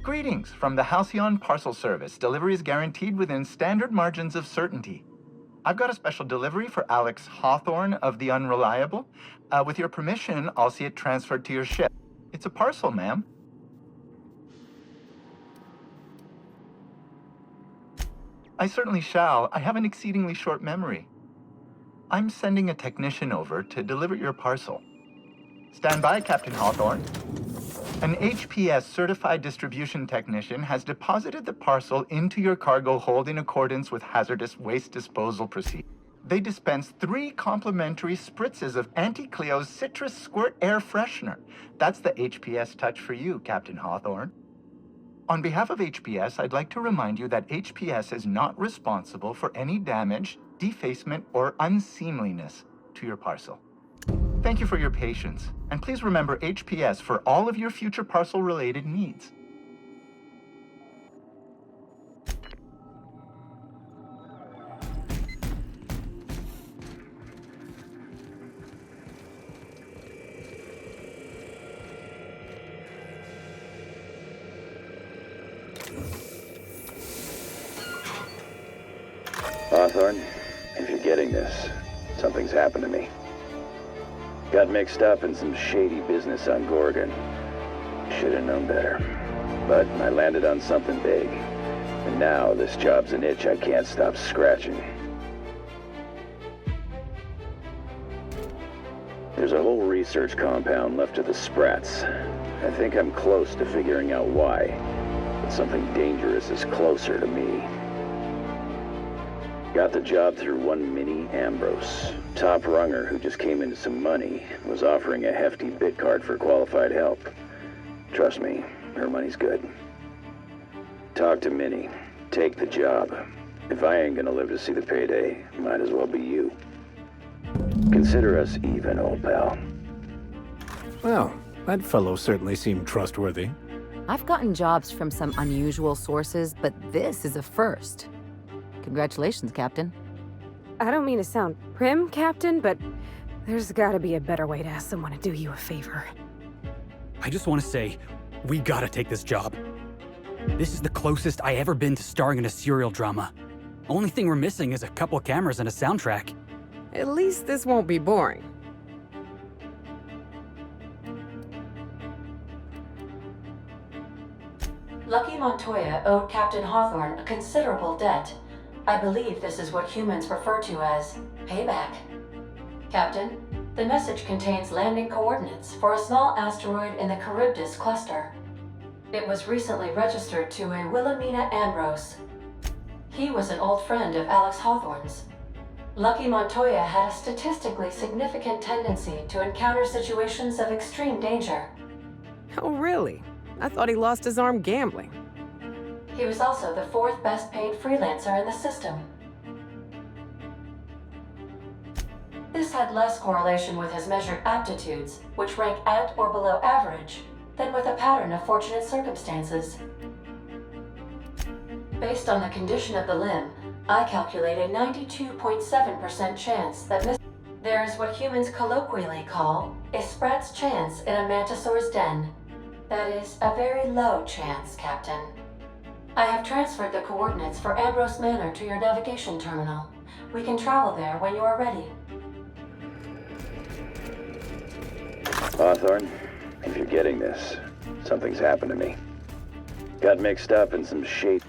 Greetings from the Halcyon Parcel Service. Delivery is guaranteed within standard margins of certainty. I've got a special delivery for Alex Hawthorne of the Unreliable. With your permission, I'll see it transferred to your ship. It's a parcel, ma'am. I certainly shall. I have an exceedingly short memory. I'm sending a technician over to deliver your parcel. Stand by, Captain Hawthorne. An HPS certified distribution technician has deposited the parcel into your cargo hold in accordance with hazardous waste disposal procedures. They dispense 3 complimentary spritzes of Anti-Cleo's Citrus Squirt Air Freshener. That's the HPS touch for you, Captain Hawthorne. On behalf of HPS, I'd like to remind you that HPS is not responsible for any damage, defacement, or unseemliness to your parcel. Thank you for your patience, and please remember HPS for all of your future parcel-related needs. Hawthorne, if you're getting this, something's happened to me. Got mixed up in some shady business on Gorgon. Should have known better. But I landed on something big. And now this job's an itch I can't stop scratching. There's a whole research compound left of the Sprats. I think I'm close to figuring out why. But something dangerous is closer to me. Got the job through one Minnie Ambrose. Top runger who just came into some money, was offering a hefty bid card for qualified help. Trust me, her money's good. Talk to Minnie. Take the job. If I ain't gonna live to see the payday, might as well be you. Consider us even, old pal. Well, that fellow certainly seemed trustworthy. I've gotten jobs from some unusual sources, but this is a first. Congratulations, Captain. I don't mean to sound prim, Captain, but there's gotta be a better way to ask someone to do you a favor. I just want to say, we gotta take this job. This is the closest I ever been to starring in a serial drama. Only thing we're missing is a couple of cameras and a soundtrack. At least this won't be boring. Lucky Montoya owed Captain Hawthorne a considerable debt. I believe this is what humans refer to as payback. Captain, the message contains landing coordinates for a small asteroid in the Charybdis cluster. It was recently registered to a Wilhelmina Ambrose. He was an old friend of Alex Hawthorne's. Lucky Montoya had a statistically significant tendency to encounter situations of extreme danger. Oh, really? I thought he lost his arm gambling. He was also the 4th best paid freelancer in the system. This had less correlation with his measured aptitudes, which rank at or below average, than with a pattern of fortunate circumstances. Based on the condition of the limb, I calculate a 92.7% chance that there is what humans colloquially call a sprat's chance in a mantisaur's den. That is a very low chance, Captain. I have transferred the coordinates for Ambrose Manor to your navigation terminal. We can travel there when you are ready. Hawthorne, if you're getting this, something's happened to me. Got mixed up in some shady...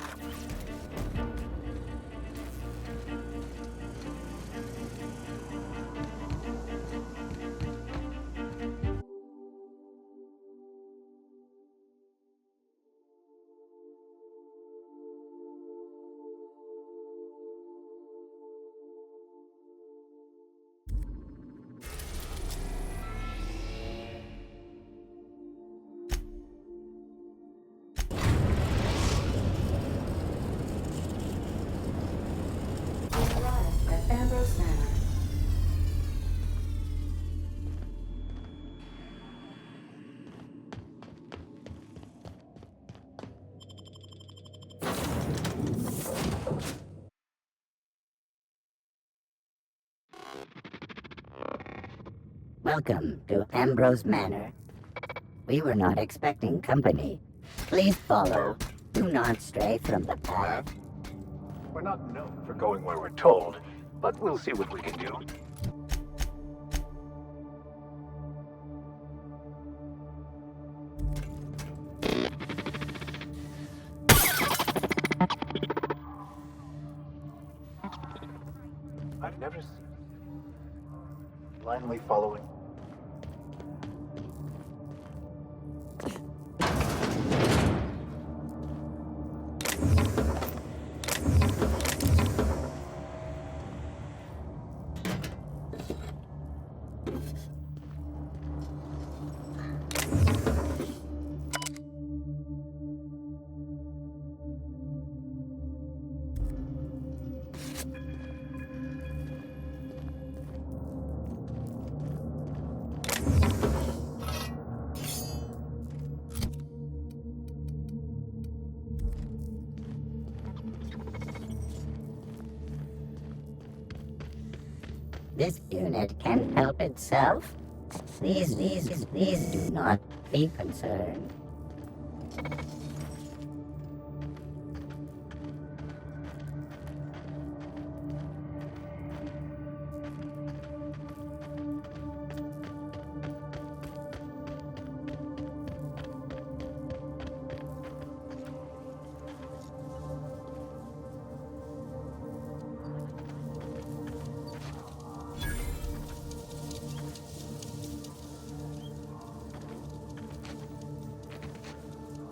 Ambrose Manor. Welcome to Ambrose Manor. We were not expecting company, Please follow. Do not stray from the path. We're not known for going where we're told, but we'll see what we can do. I've never seen blindly following. This unit can help itself. Please do not be concerned.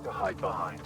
To hide behind.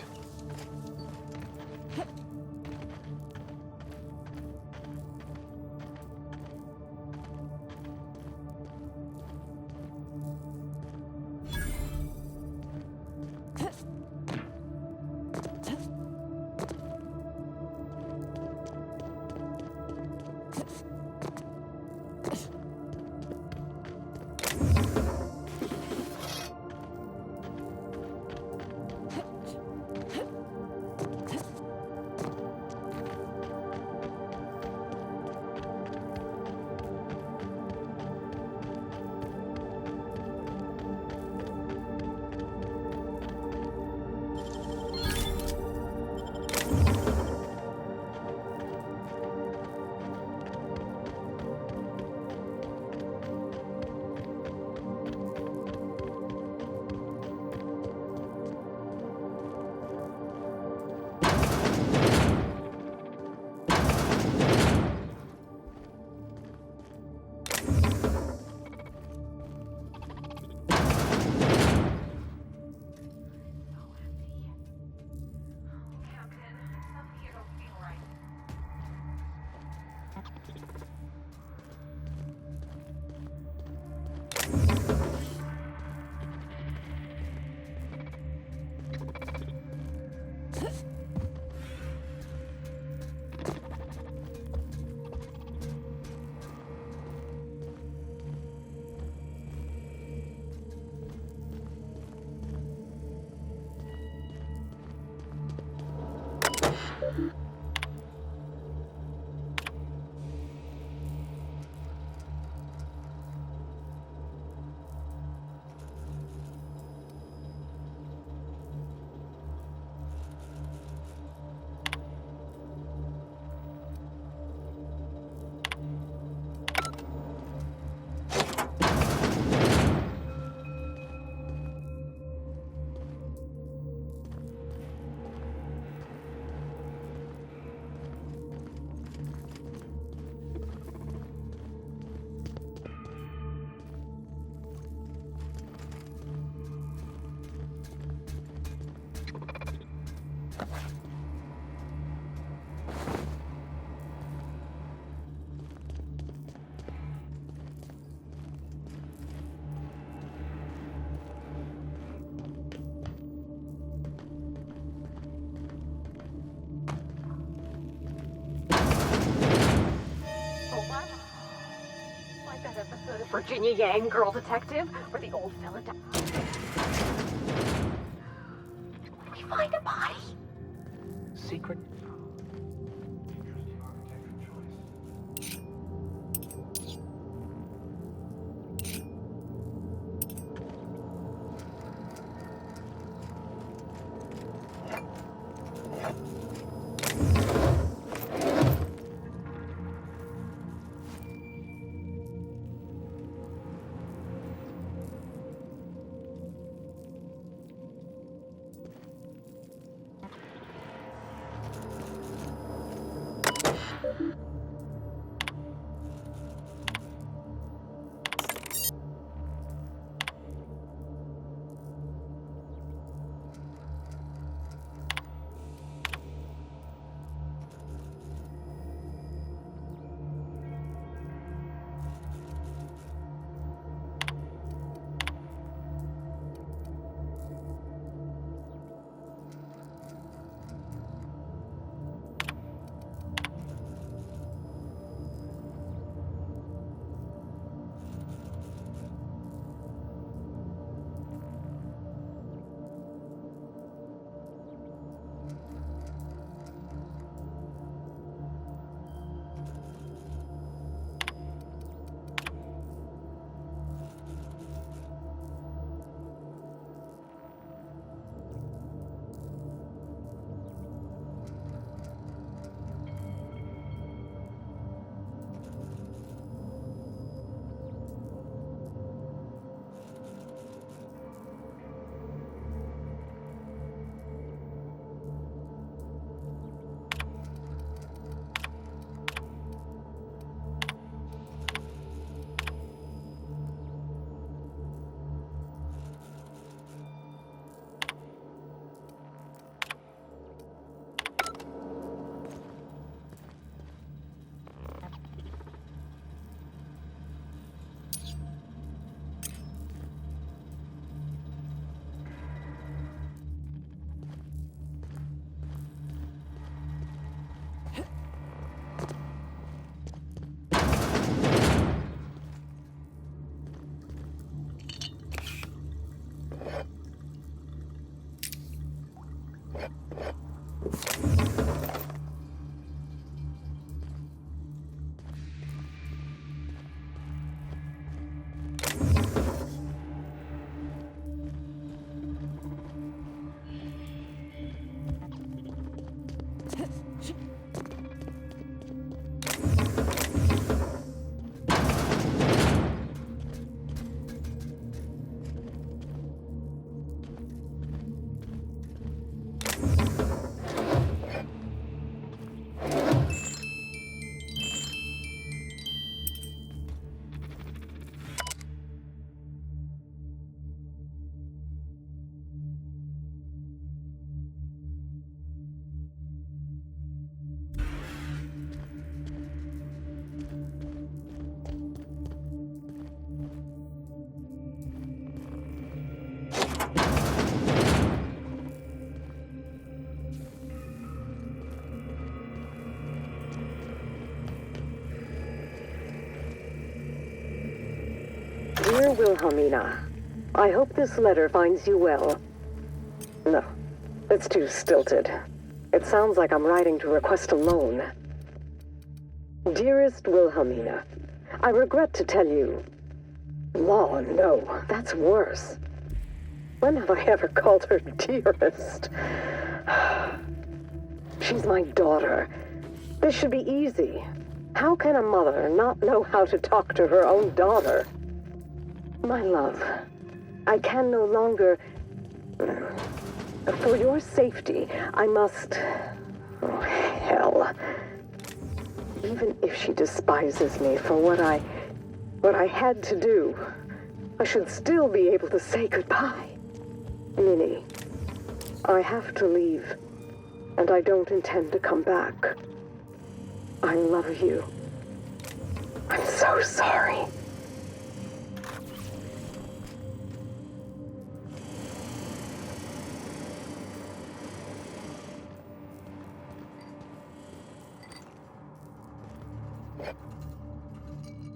Virginia Yang, girl detective, or the old fella died. We find a body. Secret. Dear Wilhelmina, I hope this letter finds you well. No, it's too stilted. It sounds like I'm writing to request a loan. Dearest Wilhelmina, I regret to tell you... Law, no, that's worse. When have I ever called her dearest? She's my daughter. This should be easy. How can a mother not know how to talk to her own daughter? My love, I can no longer... For your safety, I must... Oh, hell. Even if she despises me for what I had to do, I should still be able to say goodbye. Minnie, I have to leave, and I don't intend to come back. I love you. I'm so sorry.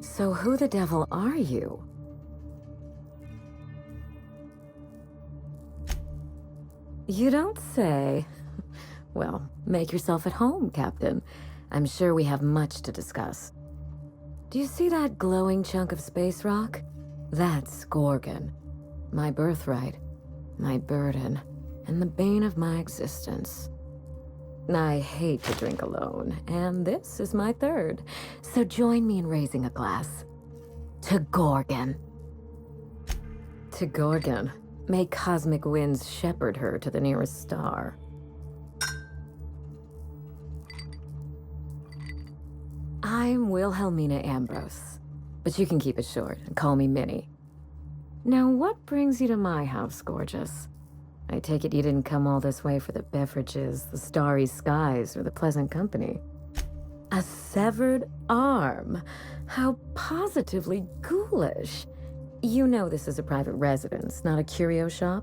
So who the devil are you? You don't say. Well, make yourself at home, Captain. I'm sure we have much to discuss. Do you see that glowing chunk of space rock? That's Gorgon. My birthright, my burden, and the bane of my existence. I hate to drink alone, and this is my third. So join me in raising a glass. To Gorgon. To Gorgon. May cosmic winds shepherd her to the nearest star. I'm Wilhelmina Ambrose, but you can keep it short and call me Minnie. Now, what brings you to my house, gorgeous? I take it you didn't come all this way for the beverages, the starry skies, or the pleasant company. A severed arm? How positively ghoulish. You know this is a private residence, not a curio shop?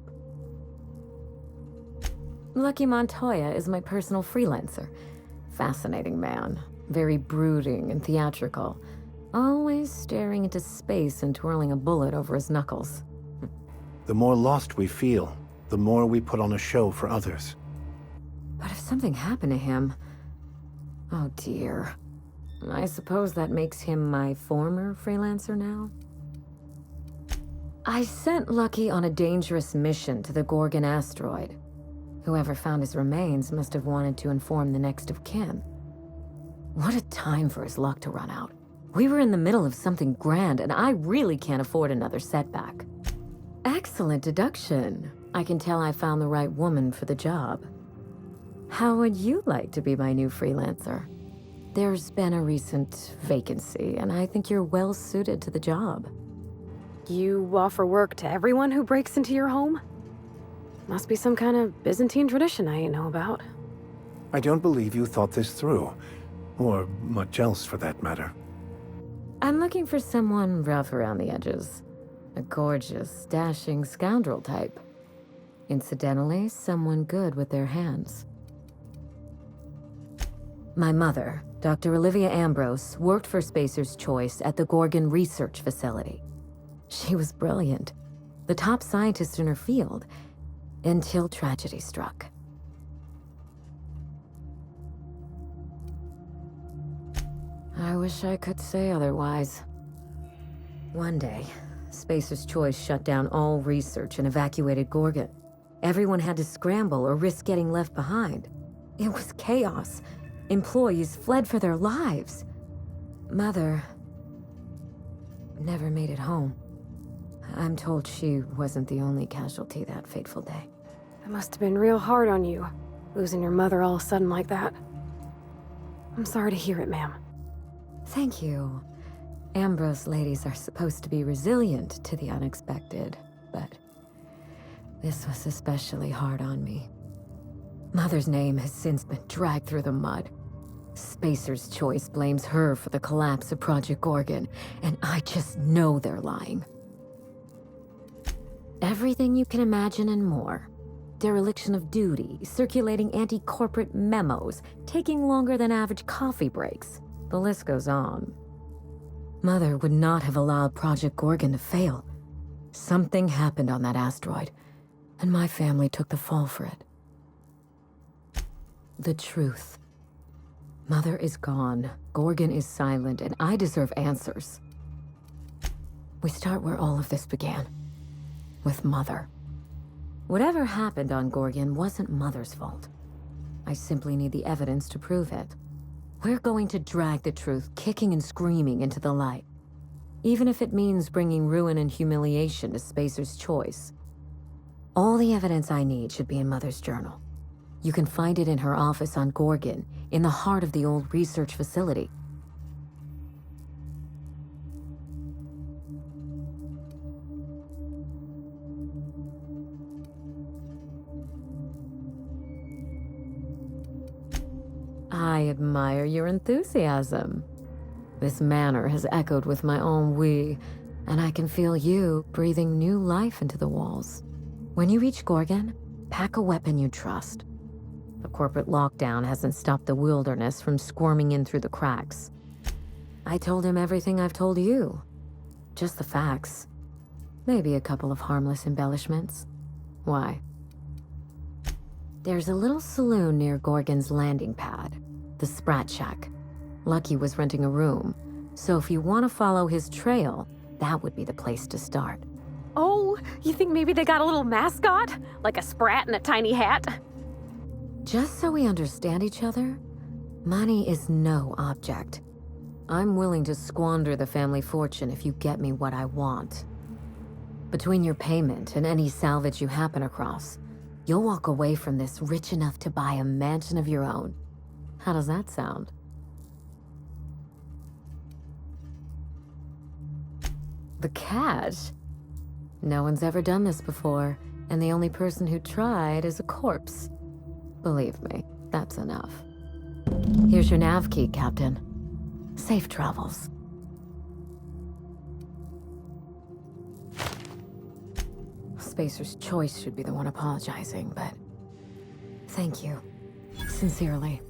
Lucky Montoya is my personal freelancer. Fascinating man. Very brooding and theatrical. Always staring into space and twirling a bullet over his knuckles. The more lost we feel, the more we put on a show for others. But if something happened to him... Oh dear. I suppose that makes him my former freelancer now? I sent Lucky on a dangerous mission to the Gorgon asteroid. Whoever found his remains must have wanted to inform the next of kin. What a time for his luck to run out. We were in the middle of something grand, and I really can't afford another setback. Excellent deduction. I can tell I found the right woman for the job. How would you like to be my new freelancer? There's been a recent vacancy, and I think you're well suited to the job. You offer work to everyone who breaks into your home? Must be some kind of Byzantine tradition I ain't know about. I don't believe you thought this through. Or much else, for that matter. I'm looking for someone rough around the edges. A gorgeous, dashing scoundrel type. Incidentally, someone good with their hands. My mother, Dr. Olivia Ambrose, worked for Spacer's Choice at the Gorgon Research Facility. She was brilliant, the top scientist in her field, until tragedy struck. I wish I could say otherwise. One day, Spacer's Choice shut down all research and evacuated Gorgon. Everyone had to scramble or risk getting left behind. It was chaos. Employees fled for their lives. Mother never made it home. I'm told she wasn't the only casualty that fateful day. It must have been real hard on you, losing your mother all of a sudden like that. I'm sorry to hear it, ma'am. Thank you. Ambrose ladies are supposed to be resilient to the unexpected, but this was especially hard on me. Mother's name has since been dragged through the mud. Spacer's Choice blames her for the collapse of Project Gorgon, and I just know they're lying. Everything you can imagine and more. Dereliction of duty, circulating anti-corporate memos, taking longer than average coffee breaks. The list goes on. Mother would not have allowed Project Gorgon to fail. Something happened on that asteroid, and my family took the fall for it. The truth. Mother is gone, Gorgon is silent, and I deserve answers. We start where all of this began. With Mother. Whatever happened on Gorgon wasn't Mother's fault. I simply need the evidence to prove it. We're going to drag the truth, kicking and screaming, into the light. Even if it means bringing ruin and humiliation to Spacer's Choice. All the evidence I need should be in Mother's journal. You can find it in her office on Gorgon, in the heart of the old research facility. I admire your enthusiasm. This manor has echoed with my ennui, and I can feel you breathing new life into the walls. When you reach Gorgon, pack a weapon you trust. The corporate lockdown hasn't stopped the wilderness from squirming in through the cracks. I told him everything I've told you. Just the facts. Maybe a couple of harmless embellishments. Why? There's a little saloon near Gorgon's landing pad, the Sprat Shack. Lucky was renting a room, so if you want to follow his trail, that would be the place to start. Oh, you think maybe they got a little mascot? Like a sprat in a tiny hat? Just so we understand each other, money is no object. I'm willing to squander the family fortune if you get me what I want. Between your payment and any salvage you happen across, you'll walk away from this rich enough to buy a mansion of your own. How does that sound? The cash? No one's ever done this before, and the only person who tried is a corpse. Believe me, that's enough. Here's your nav key, Captain. Safe travels. Spacer's Choice should be the one apologizing, but thank you. Sincerely.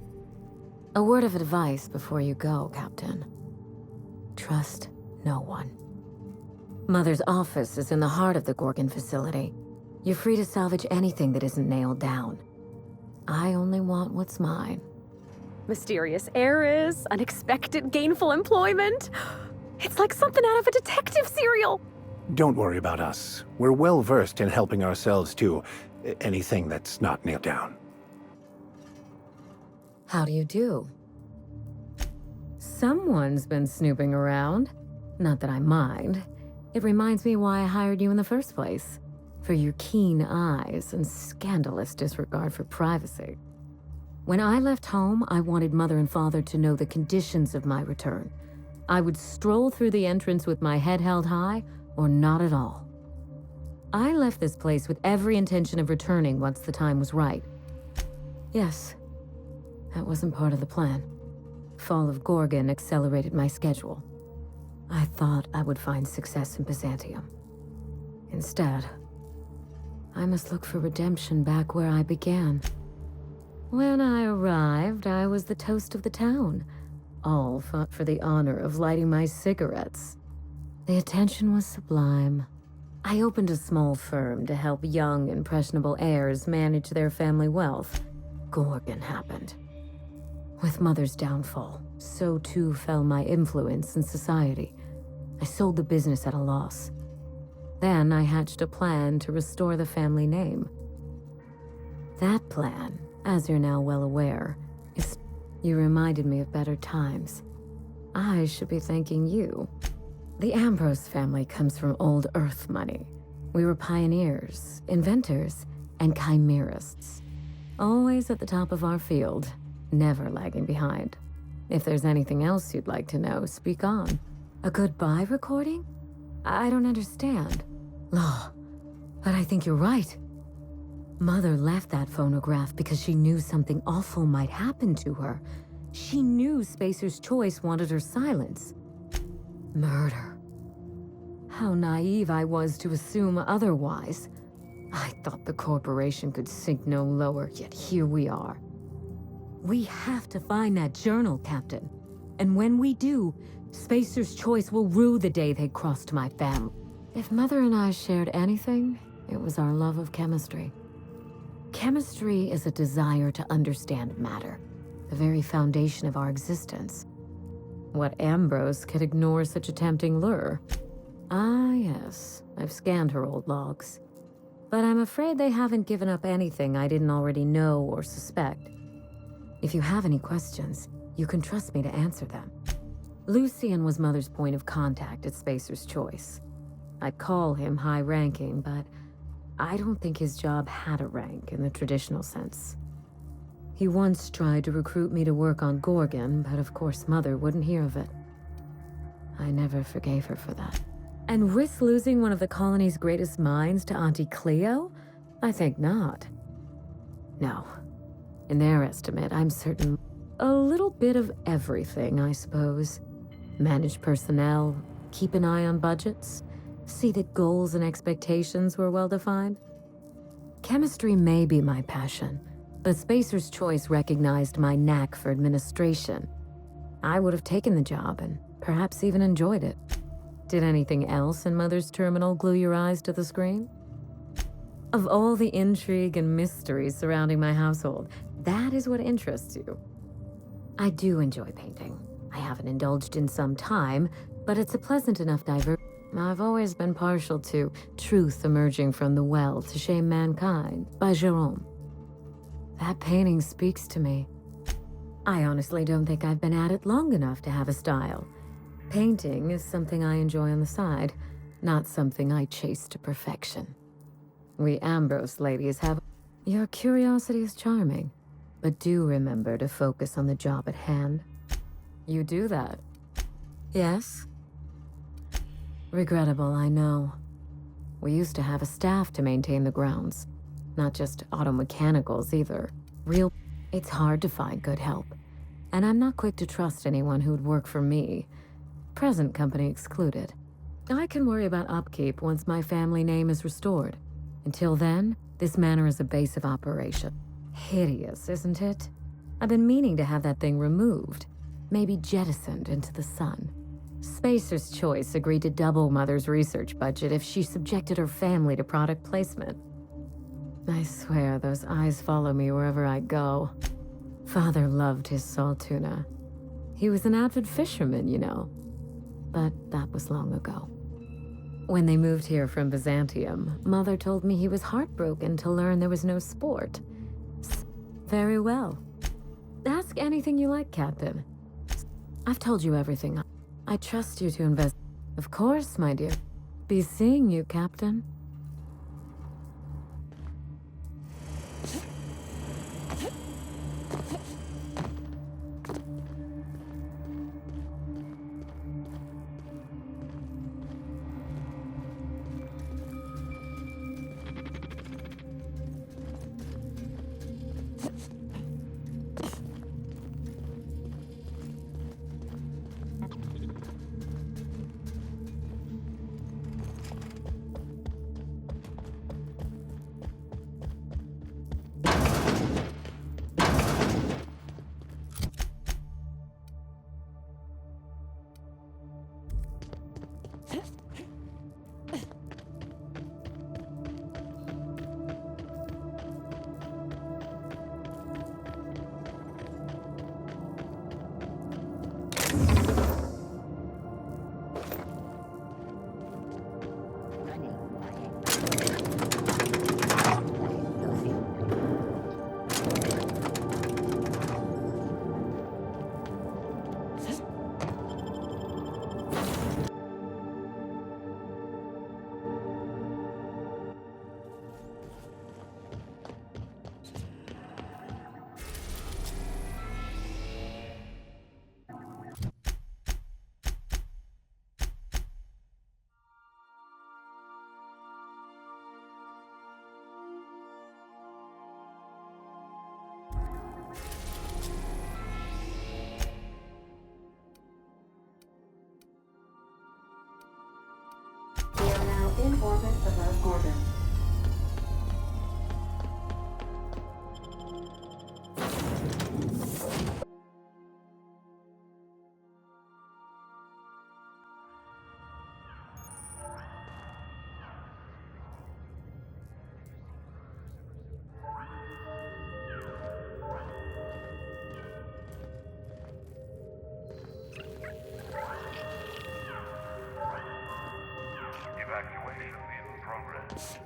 A word of advice before you go, Captain. Trust no one. Mother's office is in the heart of the Gorgon facility. You're free to salvage anything that isn't nailed down. I only want what's mine. Mysterious heiress, unexpected gainful employment. It's like something out of a detective serial. Don't worry about us. We're well versed in helping ourselves to anything that's not nailed down. How do you do? Someone's been snooping around. Not that I mind. It reminds me why I hired you in the first place. For your keen eyes and scandalous disregard for privacy. When I left home, I wanted Mother and Father to know the conditions of my return. I would stroll through the entrance with my head held high, or not at all. I left this place with every intention of returning once the time was right. Yes, that wasn't part of the plan. Fall of Gorgon accelerated my schedule. I thought I would find success in Byzantium. Instead, I must look for redemption back where I began. When I arrived, I was the toast of the town. All fought for the honor of lighting my cigarettes. The attention was sublime. I opened a small firm to help young, impressionable heirs manage their family wealth. Gorgon happened. With Mother's downfall, so too fell my influence in society. I sold the business at a loss. Then I hatched a plan to restore the family name. That plan, as you're now well aware, is... You reminded me of better times. I should be thanking you. The Ambrose family comes from old Earth money. We were pioneers, inventors, and chimerists. Always at the top of our field, never lagging behind. If there's anything else you'd like to know, speak on. A goodbye recording? I don't understand. Law, but I think you're right. Mother left that phonograph because she knew something awful might happen to her. She knew Spacer's Choice wanted her silence. Murder. How naive I was to assume otherwise. I thought the corporation could sink no lower, yet here we are. We have to find that journal, Captain. And when we do, Spacer's Choice will rue the day they crossed my family. If Mother and I shared anything, it was our love of chemistry. Chemistry is a desire to understand matter, the very foundation of our existence. What Ambrose could ignore such a tempting lure? Ah, yes, I've scanned her old logs. But I'm afraid they haven't given up anything I didn't already know or suspect. If you have any questions, you can trust me to answer them. Lucian was Mother's point of contact at Spacer's Choice. I'd call him high-ranking, but I don't think his job had a rank in the traditional sense. He once tried to recruit me to work on Gorgon, but of course Mother wouldn't hear of it. I never forgave her for that. And risk losing one of the colony's greatest minds to Auntie Cleo? I think not. No. In their estimate, I'm certain a little bit of everything, I suppose. Manage personnel, keep an eye on budgets, see that goals and expectations were well defined. Chemistry may be my passion, but Spacer's Choice recognized my knack for administration. I would have taken the job and perhaps even enjoyed it. Did anything else in Mother's terminal glue your eyes to the screen? Of all the intrigue and mystery surrounding my household, that is what interests you. I do enjoy painting. I haven't indulged in some time, but it's a pleasant enough diversion. I've always been partial to Truth Emerging from the Well to Shame Mankind by Jerome. That painting speaks to me. I honestly don't think I've been at it long enough to have a style. Painting is something I enjoy on the side, not something I chase to perfection. We Ambrose ladies have... Your curiosity is charming, but do remember to focus on the job at hand. You do that. Yes? Regrettable, I know. We used to have a staff to maintain the grounds. Not just auto mechanicals either. It's hard to find good help. And I'm not quick to trust anyone who'd work for me. Present company excluded. I can worry about upkeep once my family name is restored. Until then, this manor is a base of operation. Hideous, isn't it? I've been meaning to have that thing removed. Maybe jettisoned into the sun. Spacer's Choice agreed to double Mother's research budget if she subjected her family to product placement. I swear those eyes follow me wherever I go. Father loved his salt tuna. He was an avid fisherman, you know. But that was long ago. When they moved here from Byzantium, Mother told me he was heartbroken to learn there was no sport. Very well. Ask anything you like, Captain. I've told you everything. I trust you to invest. Of course, my dear. Be seeing you, Captain. We are now in orbit above Gorgon. Evacuation in progress.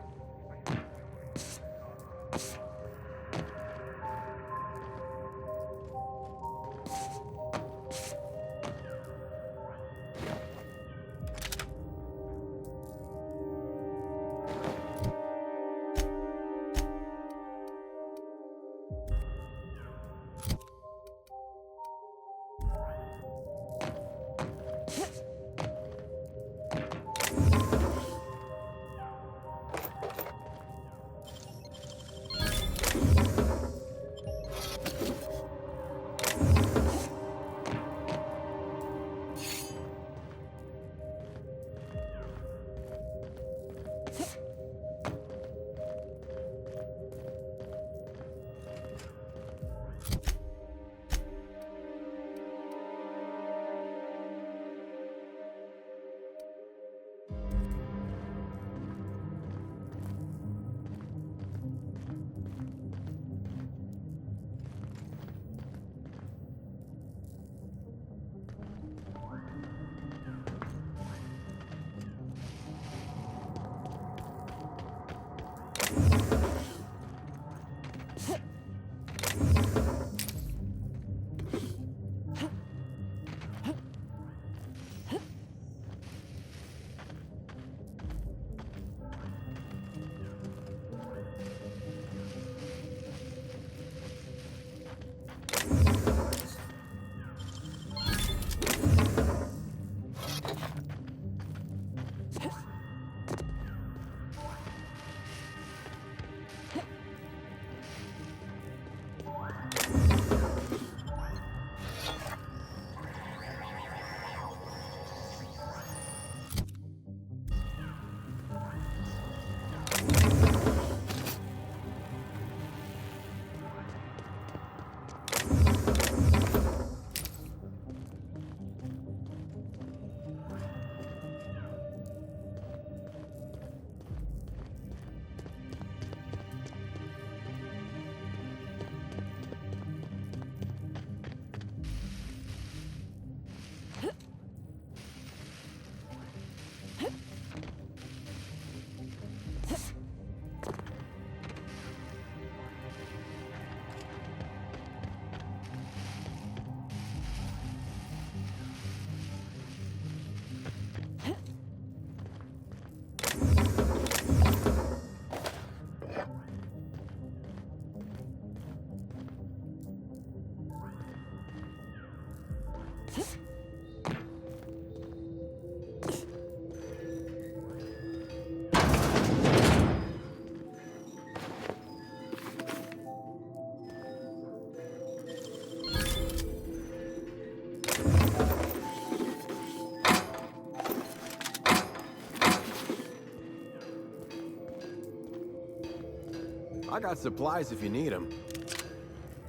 I got supplies if you need them.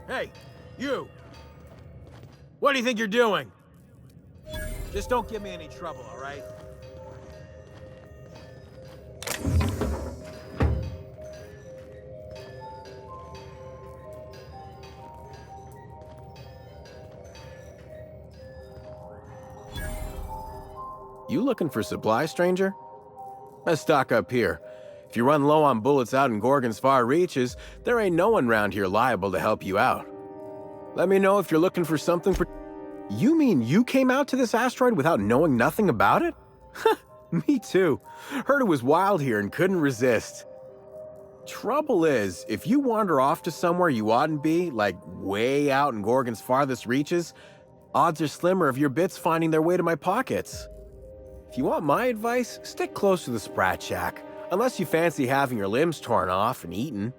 Hey, you! What do you think you're doing? Just don't give me any trouble, all right? You looking for supplies, stranger? Let's stock up here. If you run low on bullets out in Gorgon's far reaches, there ain't no one around here liable to help you out. Let me know if you're looking for something for... You mean you came out to this asteroid without knowing nothing about it? Me too. Heard it was wild here and couldn't resist. Trouble is, if you wander off to somewhere you oughtn't be, like way out in Gorgon's farthest reaches, odds are slimmer of your bits finding their way to my pockets. If you want my advice, stick close to the Sprat Shack. Unless you fancy having your limbs torn off and eaten.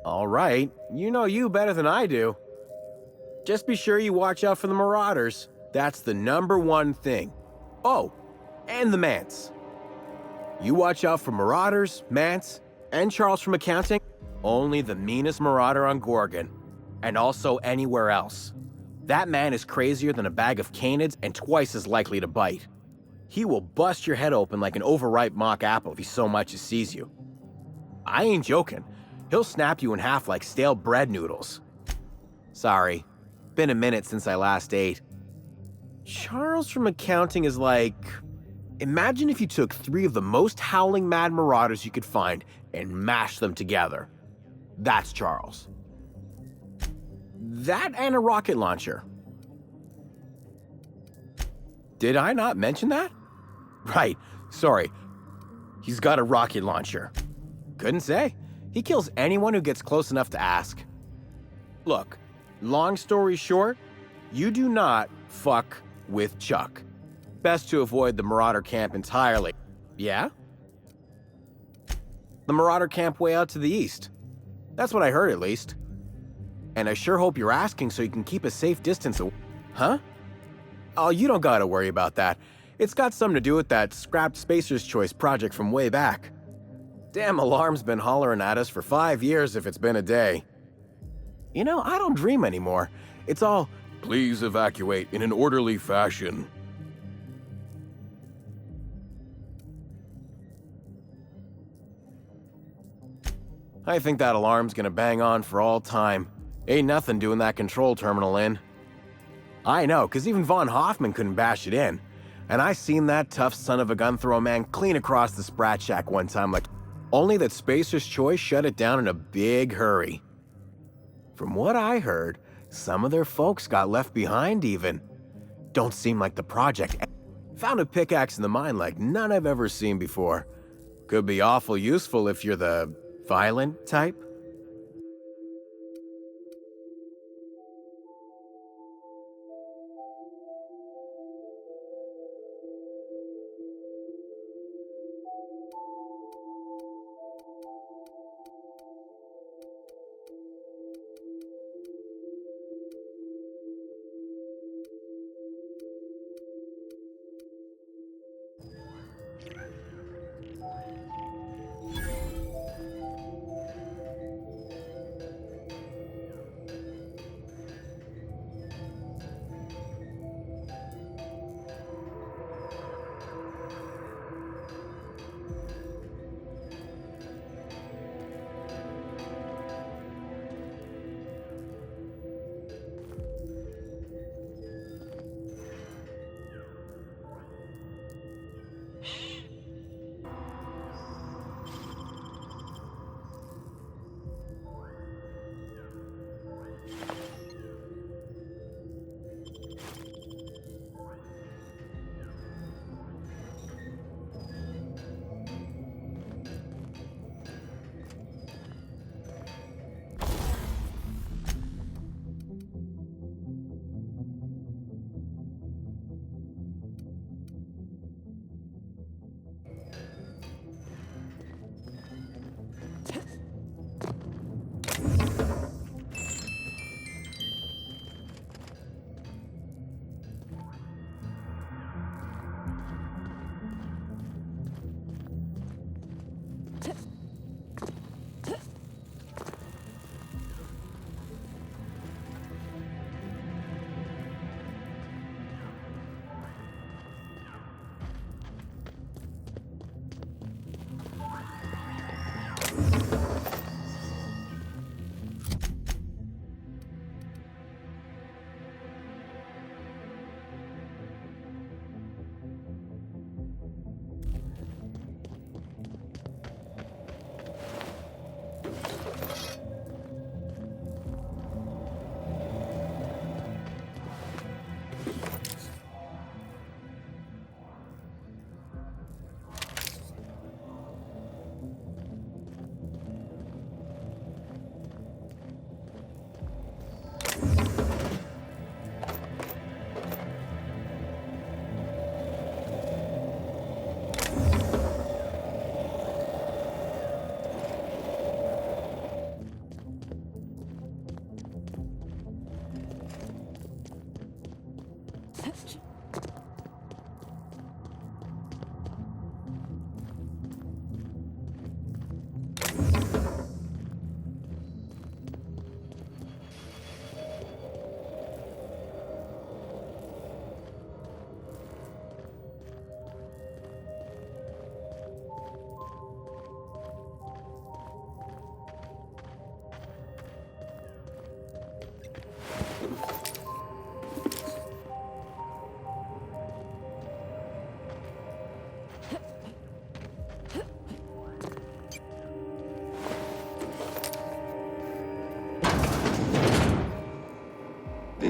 All right, you know you better than I do. Just be sure you watch out for the Marauders. That's the #1 thing. Oh, and the Mance. You watch out for Marauders, Mance, and Charles from accounting. Only the meanest Marauder on Gorgon. And also anywhere else. That man is crazier than a bag of canids and twice as likely to bite. He will bust your head open like an overripe mock apple if he so much as sees you. I ain't joking. He'll snap you in half like stale bread noodles. Sorry, been a minute since I last ate. Charles from accounting is like... Imagine if you took 3 of the most howling mad marauders you could find and mashed them together. That's Charles. That and a rocket launcher. Did I not mention that? Right, sorry. He's got a rocket launcher. Couldn't say. He kills anyone who gets close enough to ask. Look, long story short, you do not fuck with Chuck. Best to avoid the Marauder camp entirely. Yeah? The Marauder camp way out to the east. That's what I heard, at least. And I sure hope you're asking so you can keep a safe distance away. Huh? Oh, you don't gotta worry about that. It's got something to do with that scrapped Spacer's Choice project from way back. Damn alarm's been hollering at us for 5 years if it's been a day. You know, I don't dream anymore. It's all, please evacuate in an orderly fashion. I think that alarm's gonna bang on for all time. Ain't nothing doing that control terminal in. I know, 'cause even Von Hoffman couldn't bash it in. And I seen that tough son of a gun throw a man clean across the Sprat Shack one time, like, only that Spacer's Choice shut it down in a big hurry. From what I heard, some of their folks got left behind even. Don't seem like the project. Found a pickaxe in the mine like none I've ever seen before. Could be awful useful if you're the violent type.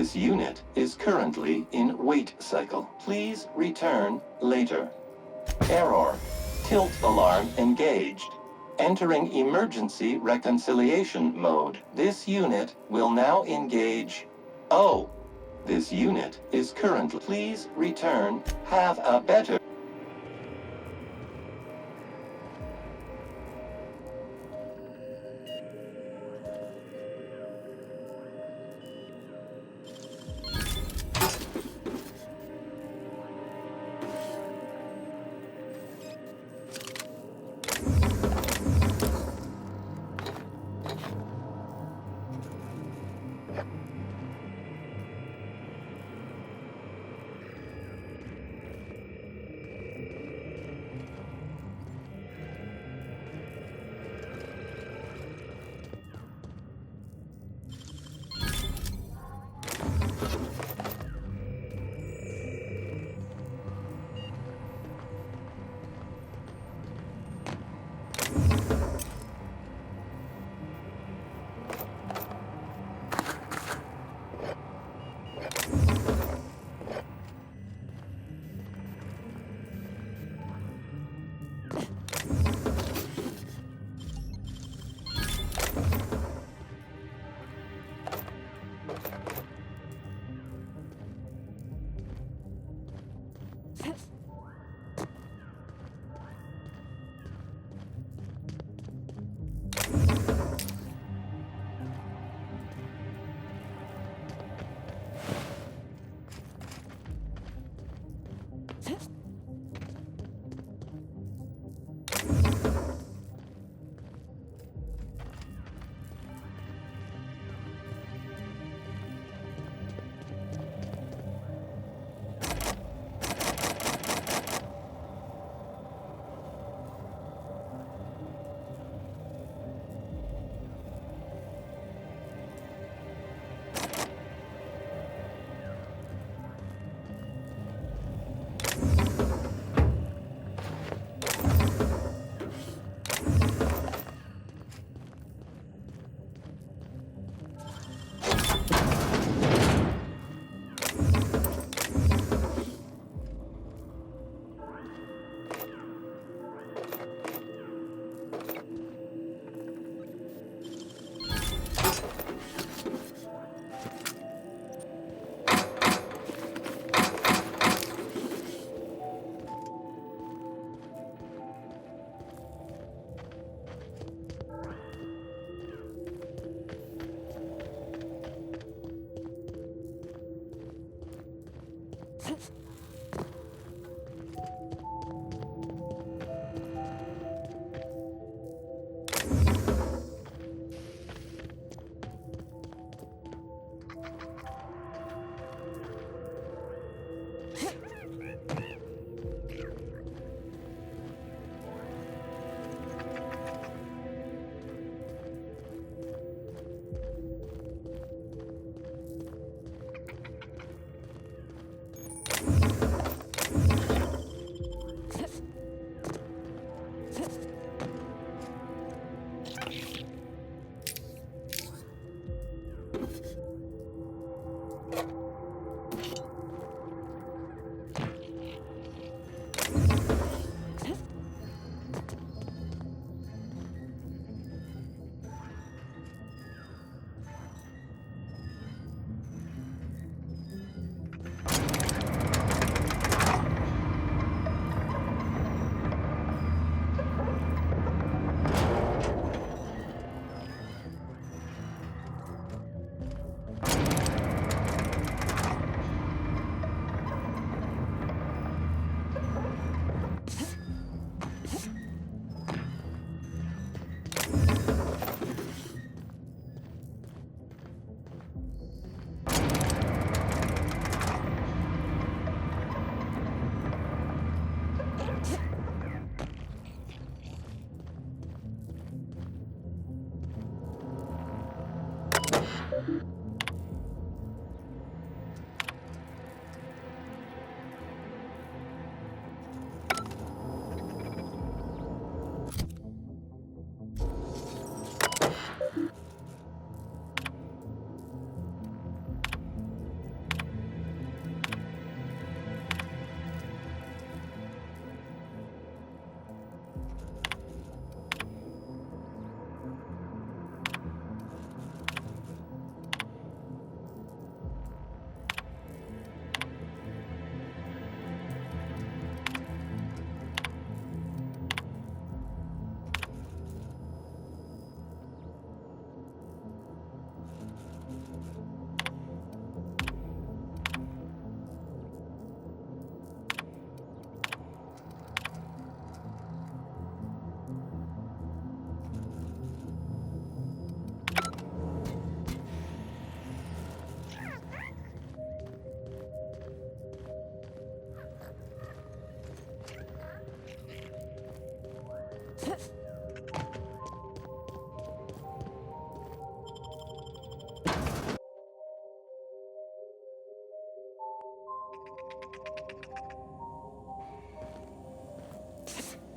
This unit is currently in wait cycle. Please return later. Error. Tilt alarm engaged. Entering emergency reconciliation mode. This unit will now engage. Oh, this unit is currently. Please return. Have a better.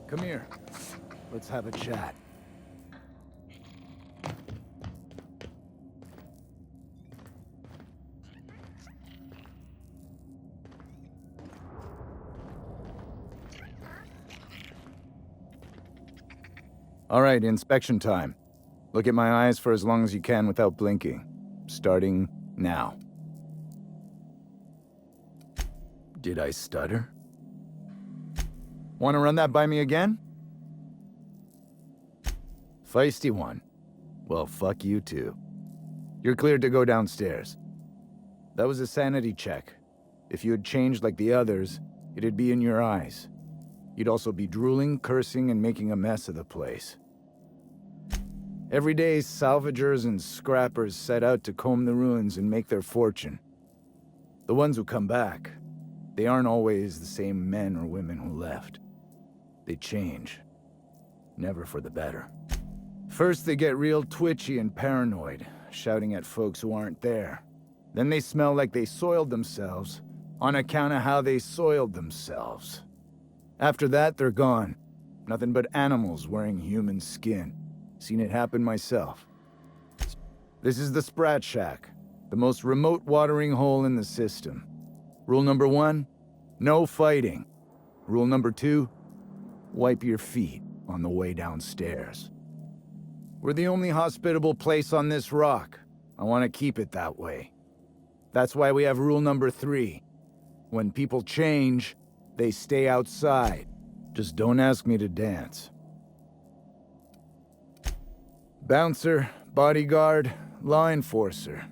Come here. Let's have a chat. All right, inspection time. Look at my eyes for as long as you can without blinking. Starting now. Did I stutter? Want to run that by me again? Feisty one. Well, fuck you too. You're cleared to go downstairs. That was a sanity check. If you had changed like the others, it'd be in your eyes. You'd also be drooling, cursing, and making a mess of the place. Every day, salvagers and scrappers set out to comb the ruins and make their fortune. The ones who come back, they aren't always the same men or women who left. They change. Never for the better. First, they get real twitchy and paranoid, shouting at folks who aren't there. Then they smell like they soiled themselves, on account of how they soiled themselves. After that, they're gone. Nothing but animals wearing human skin. Seen it happen myself. This is the Sprat Shack, the most remote watering hole in the system. Rule number 1, no fighting. Rule number 2, wipe your feet on the way downstairs. We're the only hospitable place on this rock. I want to keep it that way. That's why we have rule number 3. When people change, they stay outside. Just don't ask me to dance. Bouncer, bodyguard, law enforcer.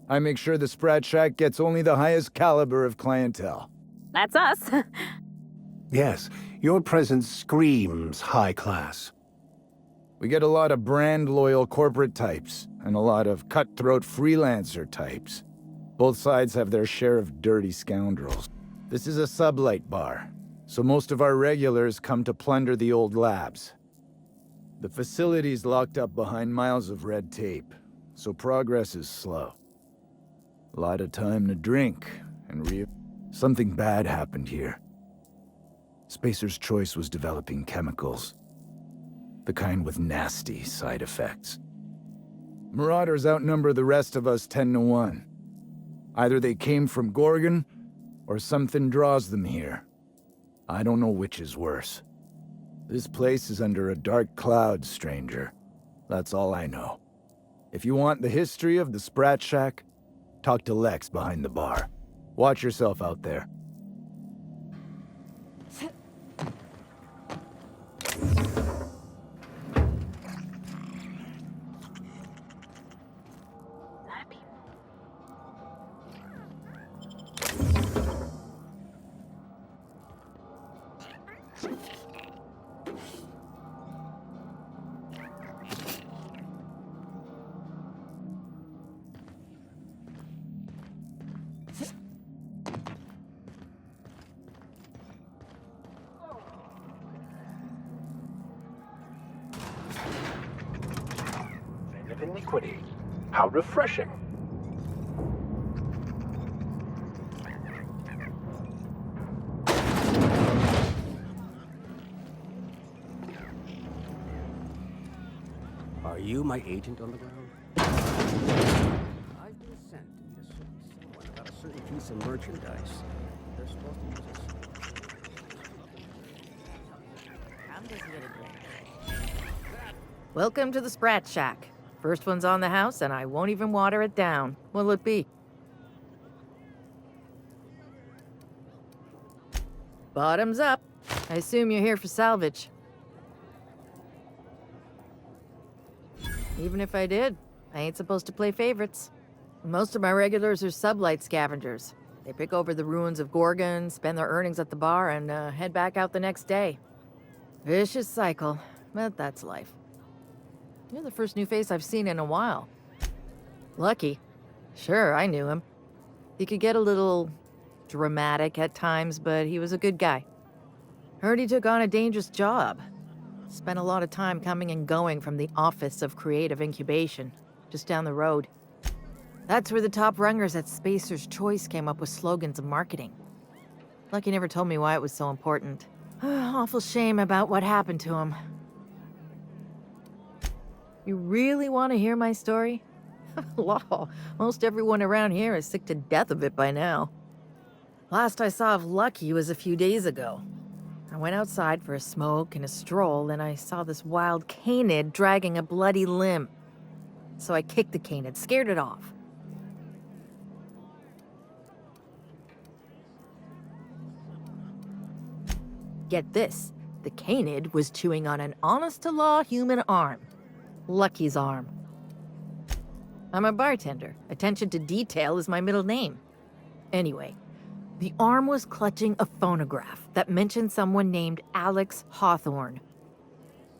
I make sure the Sprat Shack gets only the highest caliber of clientele. That's us. Yes, your presence screams high class. We get a lot of brand-loyal corporate types, and a lot of cutthroat freelancer types. Both sides have their share of dirty scoundrels. This is a sublight bar, so most of our regulars come to plunder the old labs. The facility's locked up behind miles of red tape, so progress is slow. A lot of time to drink, and something bad happened here. Spacer's Choice was developing chemicals. The kind with nasty side effects. Marauders outnumber the rest of us 10-1. Either they came from Gorgon, or something draws them here. I don't know which is worse. This place is under a dark cloud, stranger. That's all I know. If you want the history of the Sprat Shack, talk to Lex behind the bar. Watch yourself out there. Iniquity. How refreshing. Are you my agent on the ground? I've been sent to meet a certain someone about a certain piece of merchandise. They're supposed to use us. Welcome to the Sprat Shack. First one's on the house, and I won't even water it down. What'll it be? Bottoms up. I assume you're here for salvage. Even if I did, I ain't supposed to play favorites. Most of my regulars are sublight scavengers. They pick over the ruins of Gorgon, spend their earnings at the bar, and head back out the next day. Vicious cycle, but that's life. You're the first new face I've seen in a while. Lucky. Sure, I knew him. He could get a little dramatic at times, but he was a good guy. Heard he took on a dangerous job. Spent a lot of time coming and going from the Office of Creative Incubation, just down the road. That's where the top rungers at Spacer's Choice came up with slogans and marketing. Lucky never told me why it was so important. Awful shame about what happened to him. You really want to hear my story? Law, most everyone around here is sick to death of it by now. Last I saw of Lucky was a few days ago. I went outside for a smoke and a stroll, and I saw this wild canid dragging a bloody limb. So I kicked the canid, scared it off. Get this, the canid was chewing on an honest-to-law human arm. Lucky's arm. I'm a bartender. Attention to detail is my middle name. Anyway, the arm was clutching a phonograph that mentioned someone named Alex Hawthorne.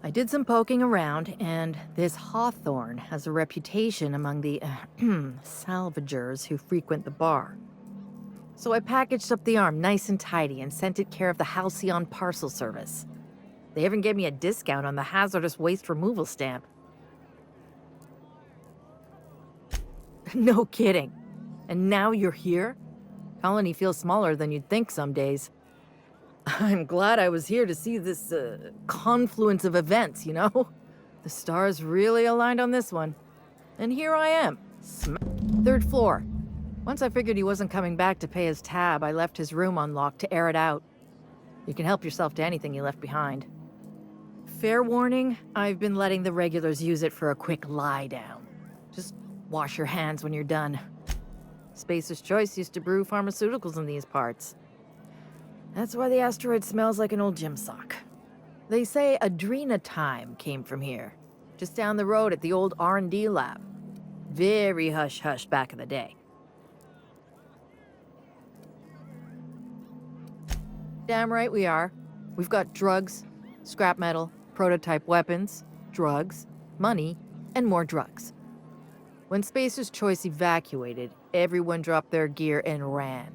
I did some poking around, and this Hawthorne has a reputation among the salvagers who frequent the bar. So I packaged up the arm nice and tidy and sent it care of the Halcyon Parcel Service. They even gave me a discount on the hazardous waste removal stamp. No kidding. And now you're here? Colony feels smaller than you'd think some days. I'm glad I was here to see this confluence of events, you know? The stars really aligned on this one. And here I am, third floor. Once I figured he wasn't coming back to pay his tab, I left his room unlocked to air it out. You can help yourself to anything you left behind. Fair warning, I've been letting the regulars use it for a quick lie down. Just wash your hands when you're done. Spacer's Choice used to brew pharmaceuticals in these parts. That's why the asteroid smells like an old gym sock. They say Adrenatime came from here, just down the road at the old R&D lab. Very hush-hush back in the day. Damn right we are. We've got drugs, scrap metal, prototype weapons, drugs, money, and more drugs. When Spacer's Choice evacuated, everyone dropped their gear and ran.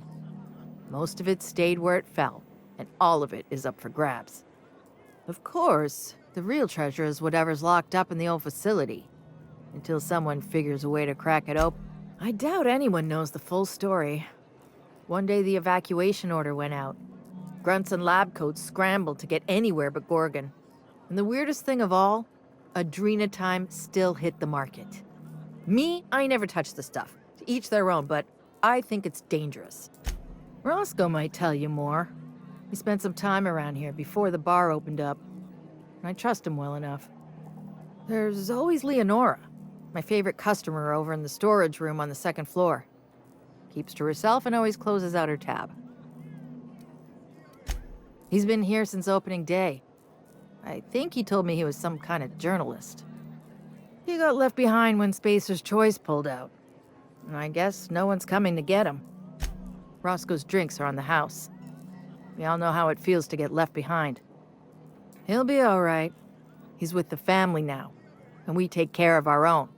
Most of it stayed where it fell, and all of it is up for grabs. Of course, the real treasure is whatever's locked up in the old facility. Until someone figures a way to crack it open. I doubt anyone knows the full story. One day the evacuation order went out. Grunts and lab coats scrambled to get anywhere but Gorgon. And the weirdest thing of all, Adrenatime still hit the market. Me, I never touch the stuff. To each their own, but I think it's dangerous. Roscoe might tell you more. He spent some time around here before the bar opened up. And I trust him well enough. There's always Leonora, my favorite customer over in the storage room on the second floor. Keeps to herself and always closes out her tab. He's been here since opening day. I think he told me he was some kind of journalist. He got left behind when Spacer's Choice pulled out. And I guess no one's coming to get him. Roscoe's drinks are on the house. We all know how it feels to get left behind. He'll be all right. He's with the family now, and we take care of our own.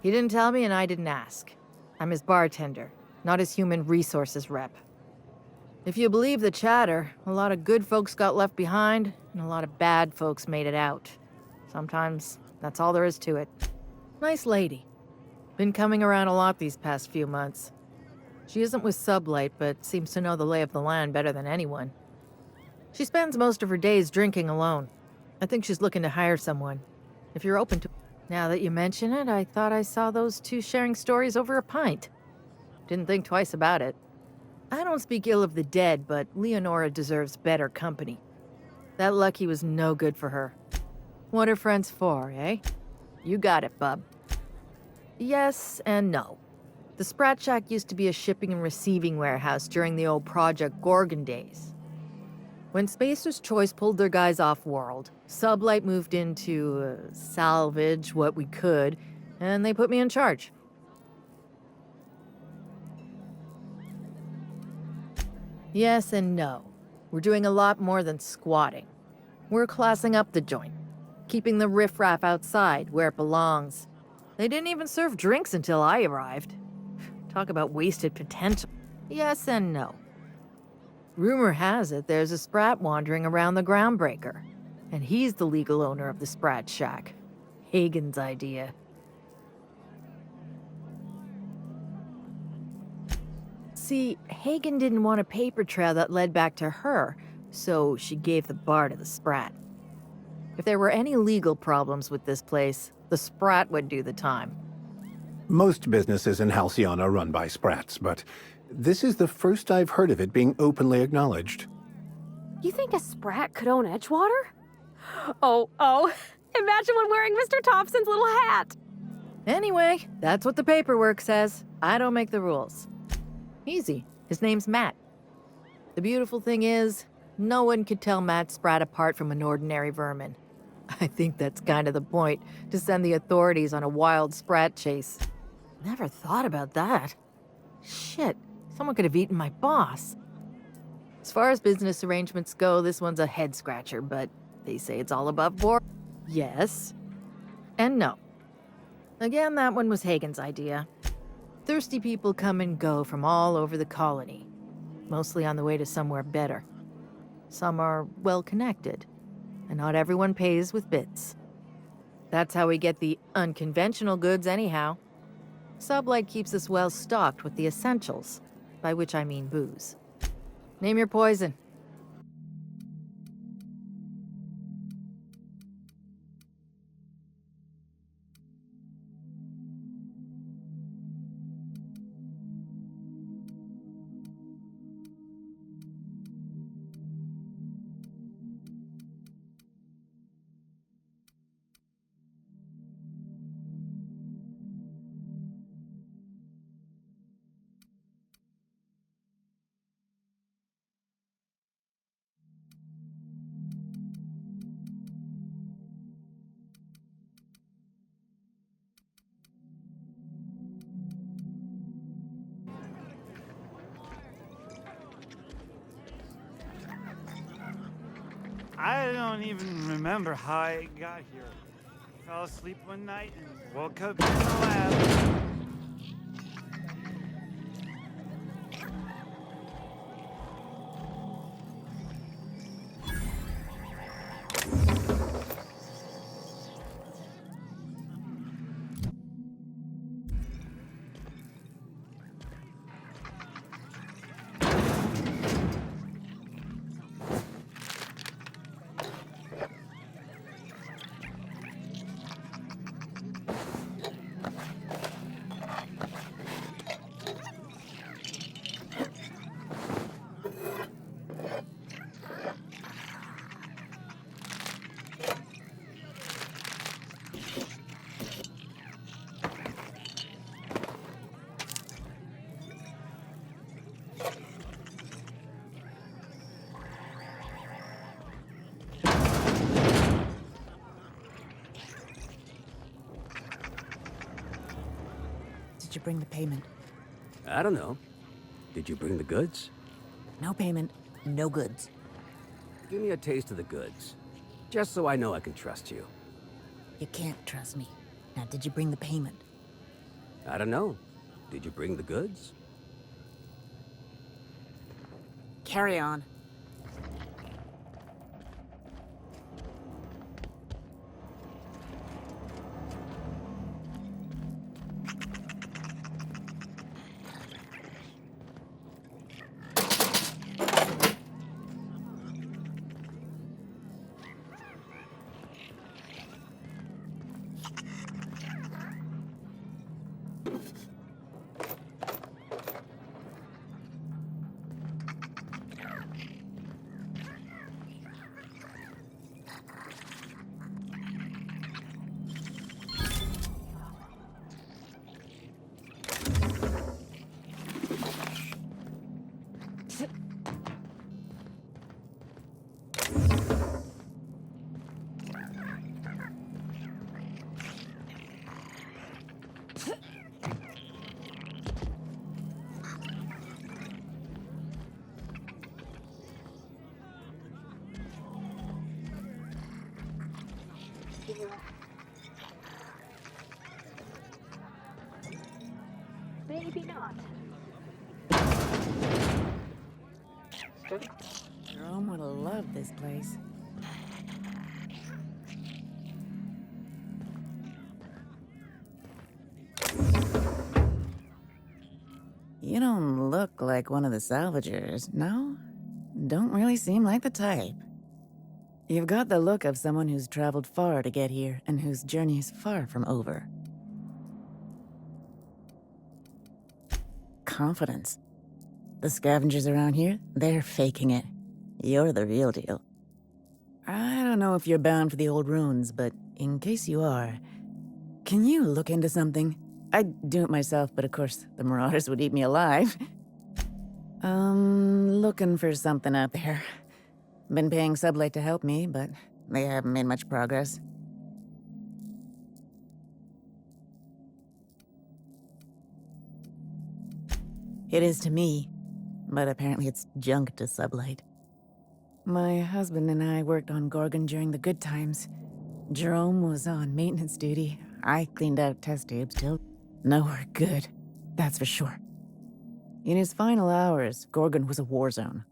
He didn't tell me, and I didn't ask. I'm his bartender, not his human resources rep. If you believe the chatter, a lot of good folks got left behind, and a lot of bad folks made it out. Sometimes that's all there is to it. Nice lady. Been coming around a lot these past few months. She isn't with Sublight, but seems to know the lay of the land better than anyone. She spends most of her days drinking alone. I think she's looking to hire someone. If you're open to... Now that you mention it, I thought I saw those two sharing stories over a pint. Didn't think twice about it. I don't speak ill of the dead, but Leonora deserves better company. That Lucky was no good for her. What are friends for, eh? You got it, bub. Yes and no. The Sprat Shack used to be a shipping and receiving warehouse during the old Project Gorgon days. When Spacer's Choice pulled their guys off-world, Sublight moved in to salvage what we could, and they put me in charge. Yes and no. We're doing a lot more than squatting. We're classing up the joint, keeping the riffraff outside where it belongs. They didn't even serve drinks until I arrived. Talk about wasted potential. Yes and no. Rumor has it there's a Sprat wandering around the Groundbreaker, and he's the legal owner of the Sprat Shack. Hagen's idea. See, Hagen didn't want a paper trail that led back to her, so she gave the bar to the Sprat. If there were any legal problems with this place, the Sprat would do the time. Most businesses in Halcyon are run by Sprats, but this is the first I've heard of it being openly acknowledged. You think a Sprat could own Edgewater? Oh, imagine one wearing Mr. Thompson's little hat! Anyway, that's what the paperwork says. I don't make the rules. Easy. His name's Matt. The beautiful thing is, no one could tell Matt Sprat apart from an ordinary vermin. I think that's kind of the point, to send the authorities on a wild Sprat chase. Never thought about that. Shit, someone could have eaten my boss. As far as business arrangements go, this one's a head-scratcher, but they say it's all above board. Yes. And no. Again, that one was Hagen's idea. Thirsty people come and go from all over the colony, mostly on the way to somewhere better. Some are well-connected, and not everyone pays with bits. That's how we get the unconventional goods anyhow. Sublight keeps us well-stocked with the essentials, by which I mean booze. Name your poison. I don't even remember how I got here. Fell asleep one night and woke up in the lab. Did you bring the payment? I don't know. Did you bring the goods? No payment, no goods. Give me a taste of the goods, just so I know I can trust you. You can't trust me. Now, did you bring the payment? I don't know. Did you bring the goods? Carry on. Maybe not. Jerome would have loved this place. You don't look like one of the salvagers, no? Don't really seem like the type. You've got the look of someone who's traveled far to get here and whose journey is far from over. Confidence. The scavengers around here, they're faking it. You're the real deal. I don't know if you're bound for the old ruins, but in case you are, can you look into something? I'd do it myself, but of course, the Marauders would eat me alive. Looking for something out there. Been paying Sublight to help me, but they haven't made much progress. It is to me, but apparently it's junk to Sublight. My husband and I worked on Gorgon during the good times. Jerome was on maintenance duty. I cleaned out test tubes till nowhere good, that's for sure. In his final hours, Gorgon was a war zone.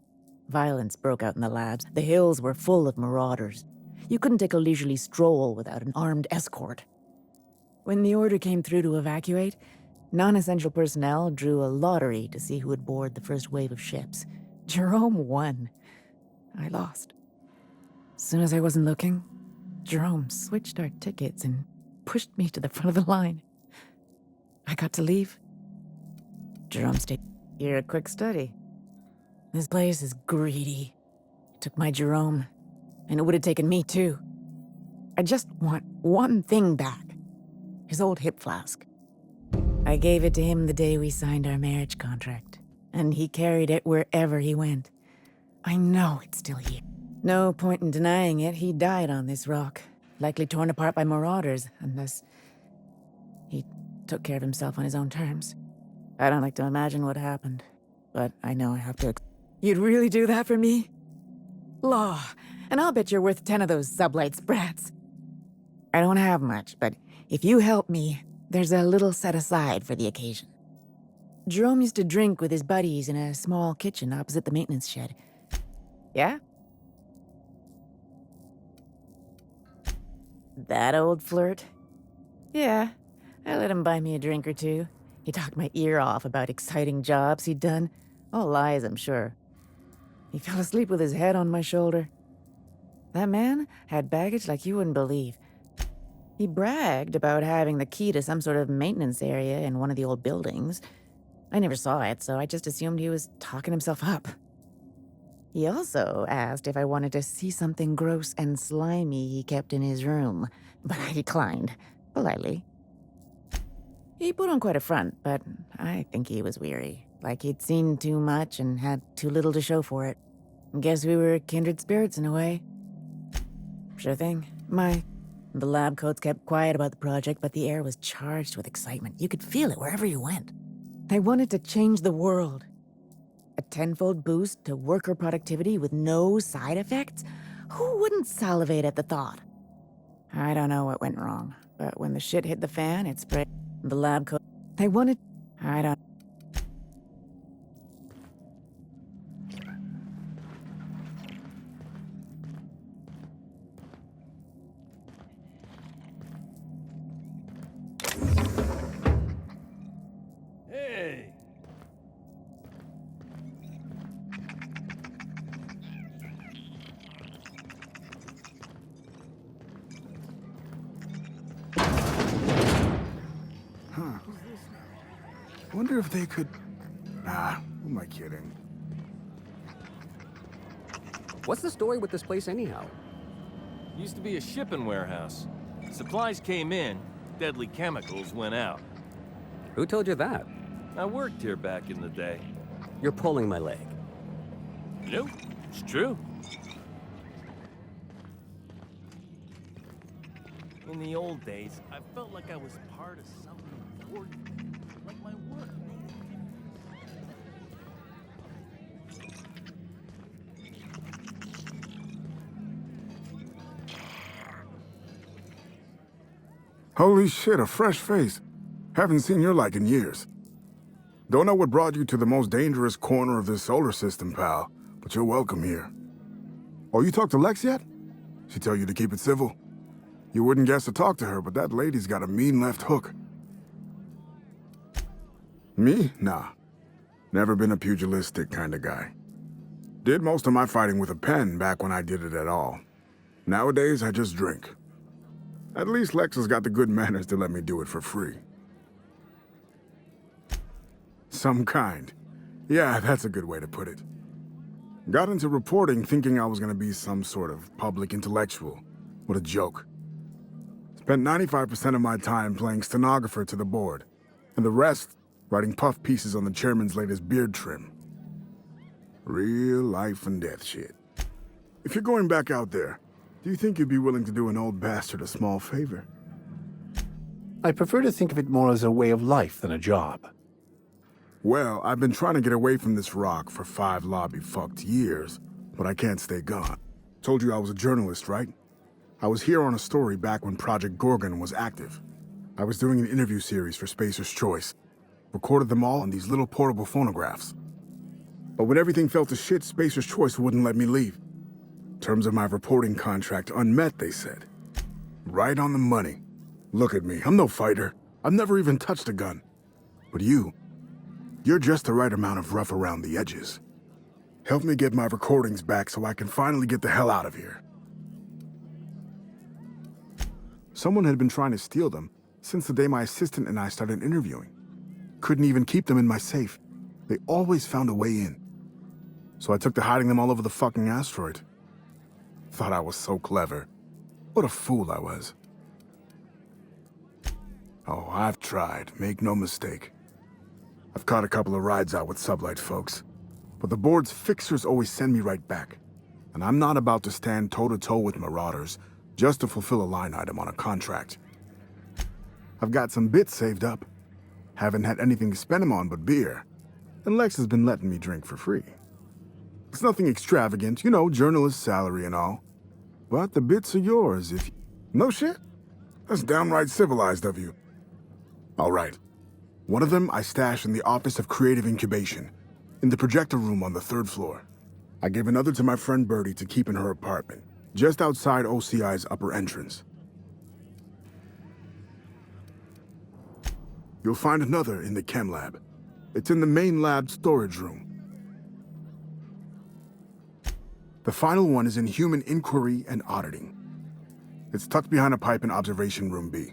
Violence broke out in the labs. The hills were full of marauders. You couldn't take a leisurely stroll without an armed escort. When the order came through to evacuate, non-essential personnel drew a lottery to see who would board the first wave of ships. Jerome won. I lost. As soon as I wasn't looking, Jerome switched our tickets and pushed me to the front of the line. I got to leave. Jerome stayed. You're a quick study. This place is greedy. It took my Jerome, and it would have taken me too. I just want one thing back. His old hip flask. I gave it to him the day we signed our marriage contract, and he carried it wherever he went. I know it's still here. No point in denying it, he died on this rock, likely torn apart by marauders, unless he took care of himself on his own terms. I don't like to imagine what happened, but I know I have to. You'd really do that for me? Law, and I'll bet you're worth 10 of those Sublight sprats. I don't have much, but if you help me, there's a little set aside for the occasion. Jerome used to drink with his buddies in a small kitchen opposite the maintenance shed. Yeah? That old flirt? Yeah, I let him buy me a drink or two. He talked my ear off about exciting jobs he'd done. All lies, I'm sure. He fell asleep with his head on my shoulder. That man had baggage like you wouldn't believe. He bragged about having the key to some sort of maintenance area in one of the old buildings. I never saw it, so I just assumed he was talking himself up. He also asked if I wanted to see something gross and slimy he kept in his room, but I declined, politely. He put on quite a front, but I think he was weary, like he'd seen too much and had too little to show for it. Guess we were kindred spirits in a way. Sure thing. The lab coats kept quiet about the project, but the air was charged with excitement. You could feel it wherever you went. They wanted to change the world. A tenfold boost to worker productivity with no side effects? Who wouldn't salivate at the thought? I don't know what went wrong, but when the shit hit the fan, it sprayed. The lab coat. They wanted. I don't. Hey! Huh. Wonder if they could... Nah, who am I kidding? What's the story with this place anyhow? Used to be a shipping warehouse. Supplies came in, deadly chemicals went out. Who told you that? I worked here back in the day. You're pulling my leg. Nope, it's true. In the old days, I felt like I was part of something important. Holy shit, a fresh face. Haven't seen your like in years. Don't know what brought you to the most dangerous corner of this solar system, pal, but you're welcome here. Oh, you talked to Lex yet? She tell you to keep it civil? You wouldn't guess to talk to her, but that lady's got a mean left hook. Me? Nah. Never been a pugilistic kind of guy. Did most of my fighting with a pen back when I did it at all. Nowadays, I just drink. At least Lex has got the good manners to let me do it for free. Some kind. Yeah, that's a good way to put it. Got into reporting thinking I was gonna be some sort of public intellectual. What a joke. Spent 95% of my time playing stenographer to the board, and the rest writing puff pieces on the chairman's latest beard trim. Real life and death shit. If you're going back out there, do you think you'd be willing to do an old bastard a small favor? I prefer to think of it more as a way of life than a job. Well, I've been trying to get away from this rock for 5 lobby-fucked years, but I can't stay gone. Told you I was a journalist, right? I was here on a story back when Project Gorgon was active. I was doing an interview series for Spacer's Choice. Recorded them all on these little portable phonographs. But when everything fell to shit, Spacer's Choice wouldn't let me leave. Terms of my reporting contract unmet, they said. Right on the money. Look at me, I'm no fighter. I've never even touched a gun. But you're just the right amount of rough around the edges. Help me get my recordings back so I can finally get the hell out of here. Someone had been trying to steal them since the day my assistant and I started interviewing. Couldn't even keep them in my safe. They always found a way in. So I took to hiding them all over the fucking asteroid. Thought I was so clever. What a fool I was. Oh, I've tried, make no mistake. I've caught a couple of rides out with sublight folks. But the board's fixers always send me right back. And I'm not about to stand toe-to-toe with marauders just to fulfill a line item on a contract. I've got some bits saved up. Haven't had anything to spend them on but beer. And Lex has been letting me drink for free. It's nothing extravagant, you know, journalist salary and all. But the bits are yours if you... No shit? That's downright civilized of you. All right. One of them I stashed in the Office of Creative Incubation, in the projector room on the 3rd floor. I gave another to my friend Birdie to keep in her apartment, just outside OCI's upper entrance. You'll find another in the chem lab. It's in the main lab storage room. The final one is in human inquiry and auditing. It's tucked behind a pipe in observation room B.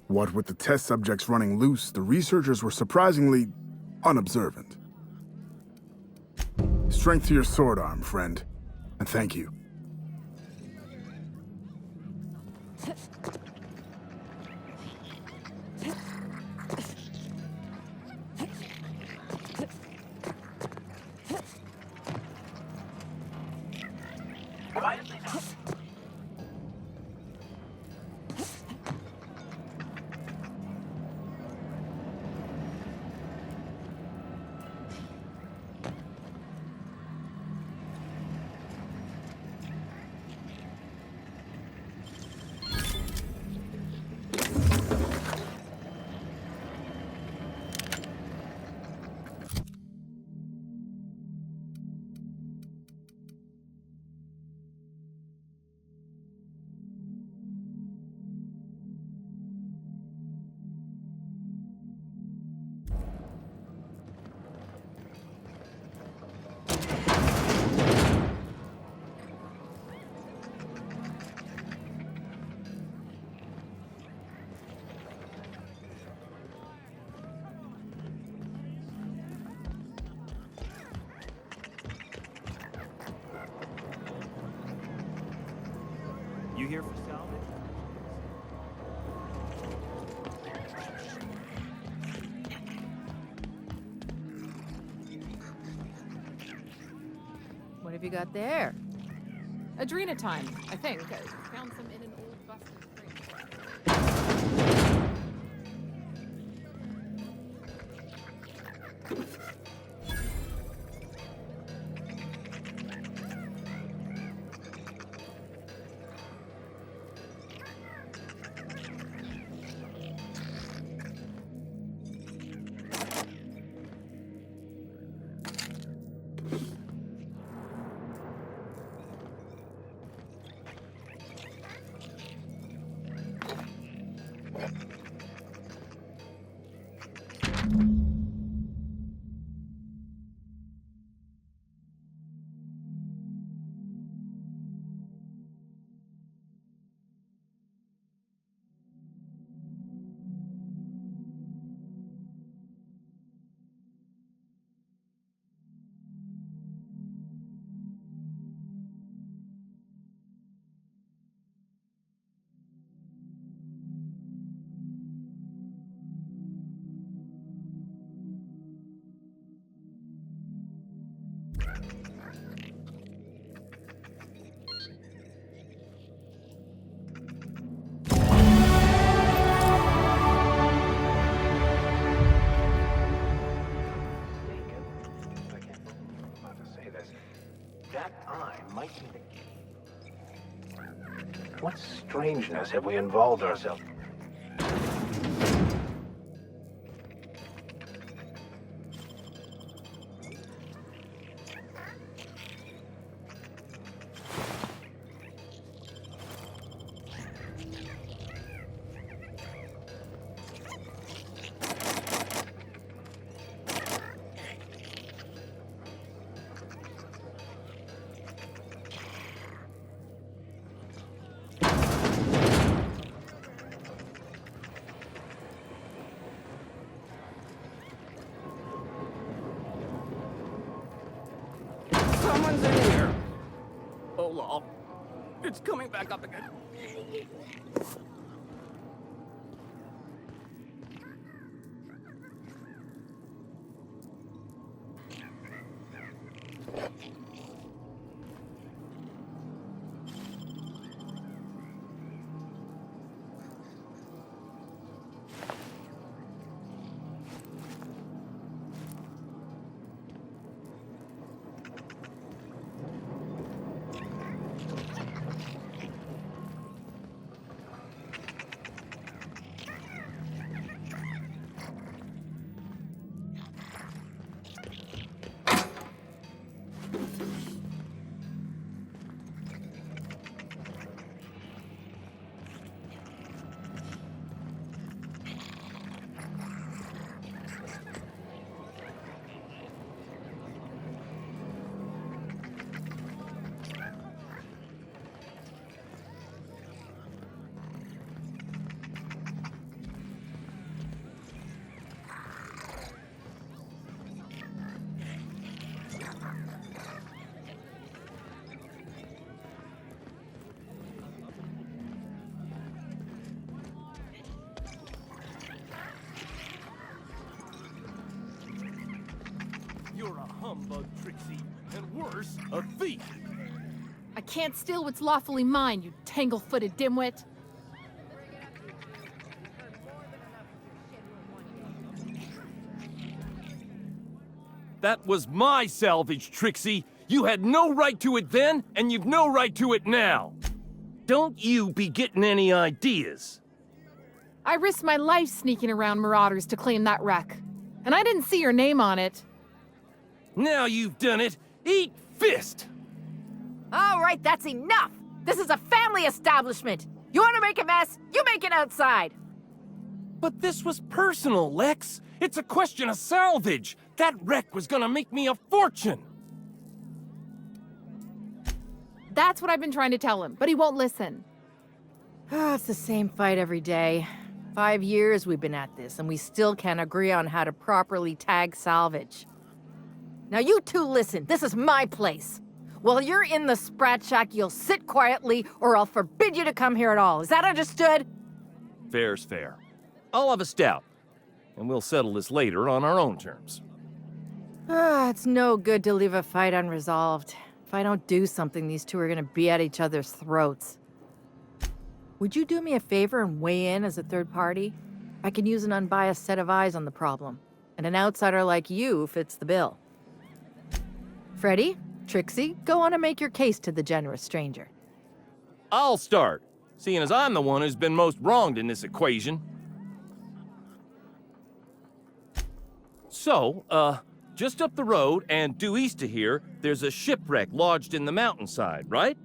What with the test subjects running loose, the researchers were surprisingly unobservant. Strength to your sword arm, friend. And thank you. You here for salvage? What have you got there? Adrenatime, I think. I found some in an old busted What strangeness have we involved ourselves? Someone's in here. Olaf, it's coming back up again. You're a humbug, Trixie, and worse, a thief. I can't steal what's lawfully mine, you tangle-footed dimwit. That was my salvage, Trixie. You had no right to it then, and you've no right to it now. Don't you be getting any ideas. I risked my life sneaking around marauders to claim that wreck. And I didn't see your name on it. Now you've done it. Eat fist! All right, that's enough! This is a family establishment! You want to make a mess? You make it outside! But this was personal, Lex. It's a question of salvage. That wreck was gonna make me a fortune. That's what I've been trying to tell him, but he won't listen. It's the same fight every day. 5 years we've been at this, and we still can't agree on how to properly tag salvage. Now you two listen, this is my place. While you're in the Sprat Shack, you'll sit quietly, or I'll forbid you to come here at all. Is that understood? Fair's fair. I'll have a stout, and we'll settle this later on our own terms. It's no good to leave a fight unresolved. If I don't do something, these two are gonna be at each other's throats. Would you do me a favor and weigh in as a third party? I can use an unbiased set of eyes on the problem, and an outsider like you fits the bill. Freddy, Trixie, go on and make your case to the generous stranger. I'll start, seeing as I'm the one who's been most wronged in this equation. So, just up the road and due east of here, there's a shipwreck lodged in the mountainside, right?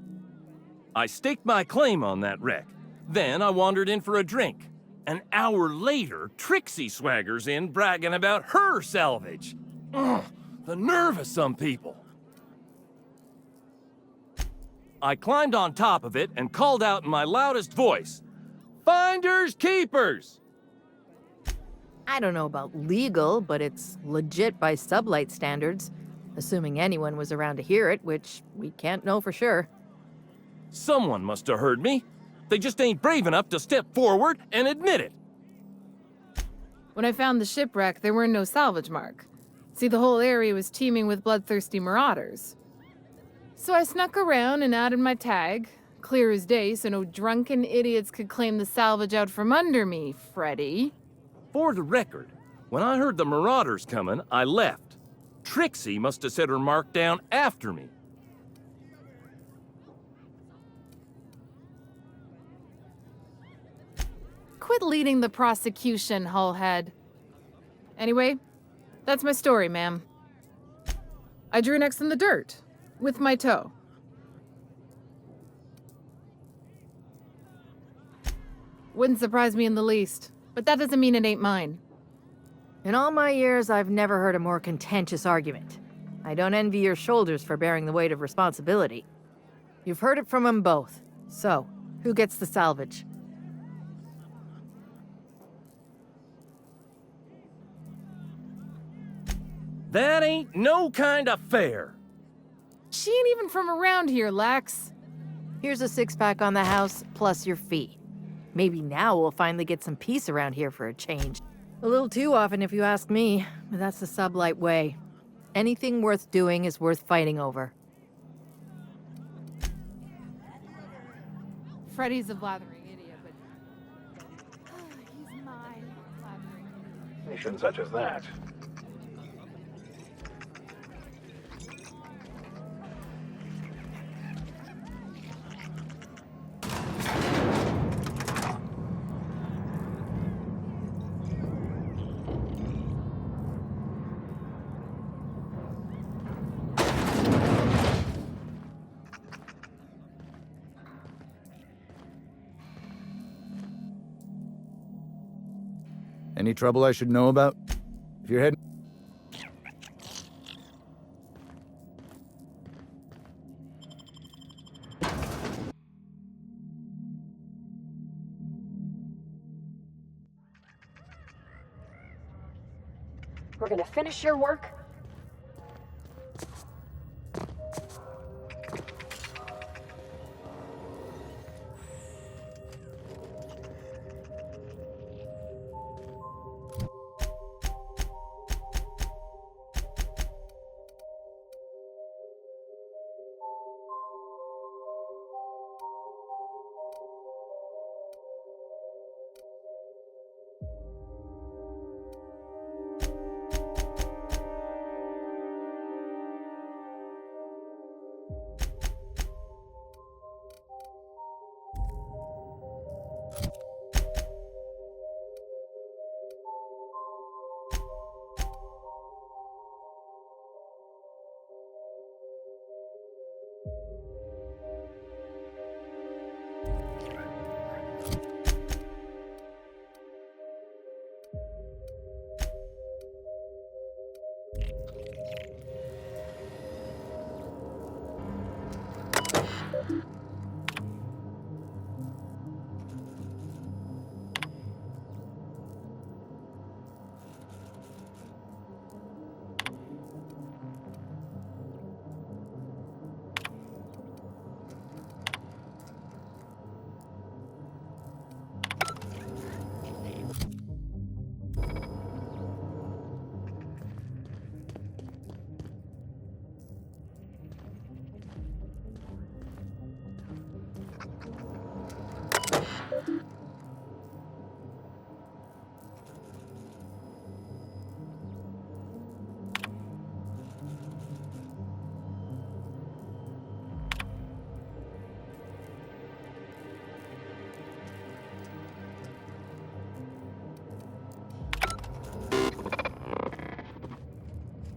I staked my claim on that wreck. Then I wandered in for a drink. An hour later, Trixie swaggers in bragging about her salvage. Ugh, the nerve of some people. I climbed on top of it and called out in my loudest voice, "Finders keepers!" I don't know about legal, but it's legit by sublight standards, assuming anyone was around to hear it, which we can't know for sure. Someone must have heard me. They just ain't brave enough to step forward and admit it. When I found the shipwreck, there were no salvage mark. See, the whole area was teeming with bloodthirsty marauders. So I snuck around and added my tag, clear as day so no drunken idiots could claim the salvage out from under me, Freddy. For the record, when I heard the marauders coming, I left. Trixie must have set her mark down after me. quit leading the prosecution, Hullhead. Anyway, that's my story, ma'am. I drew an X in the dirt, with my toe. Wouldn't surprise me in the least, but that doesn't mean it ain't mine. In all my years, I've never heard a more contentious argument. I don't envy your shoulders for bearing the weight of responsibility. You've heard it from them both. So, who gets the salvage? That ain't no kind of fair. She ain't even from around here, Lax. Here's a six-pack on the house, plus your fee. Maybe now we'll finally get some peace around here for a change. A little too often, if you ask me, but that's the sublight way. Anything worth doing is worth fighting over. Freddy's a blathering idiot, but... he's my blathering idiot. Nation such as that. Any trouble I should know about? If you're heading... We're gonna finish your work.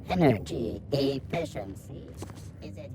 Energy efficiency. Is it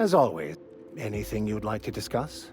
As always, anything you'd like to discuss?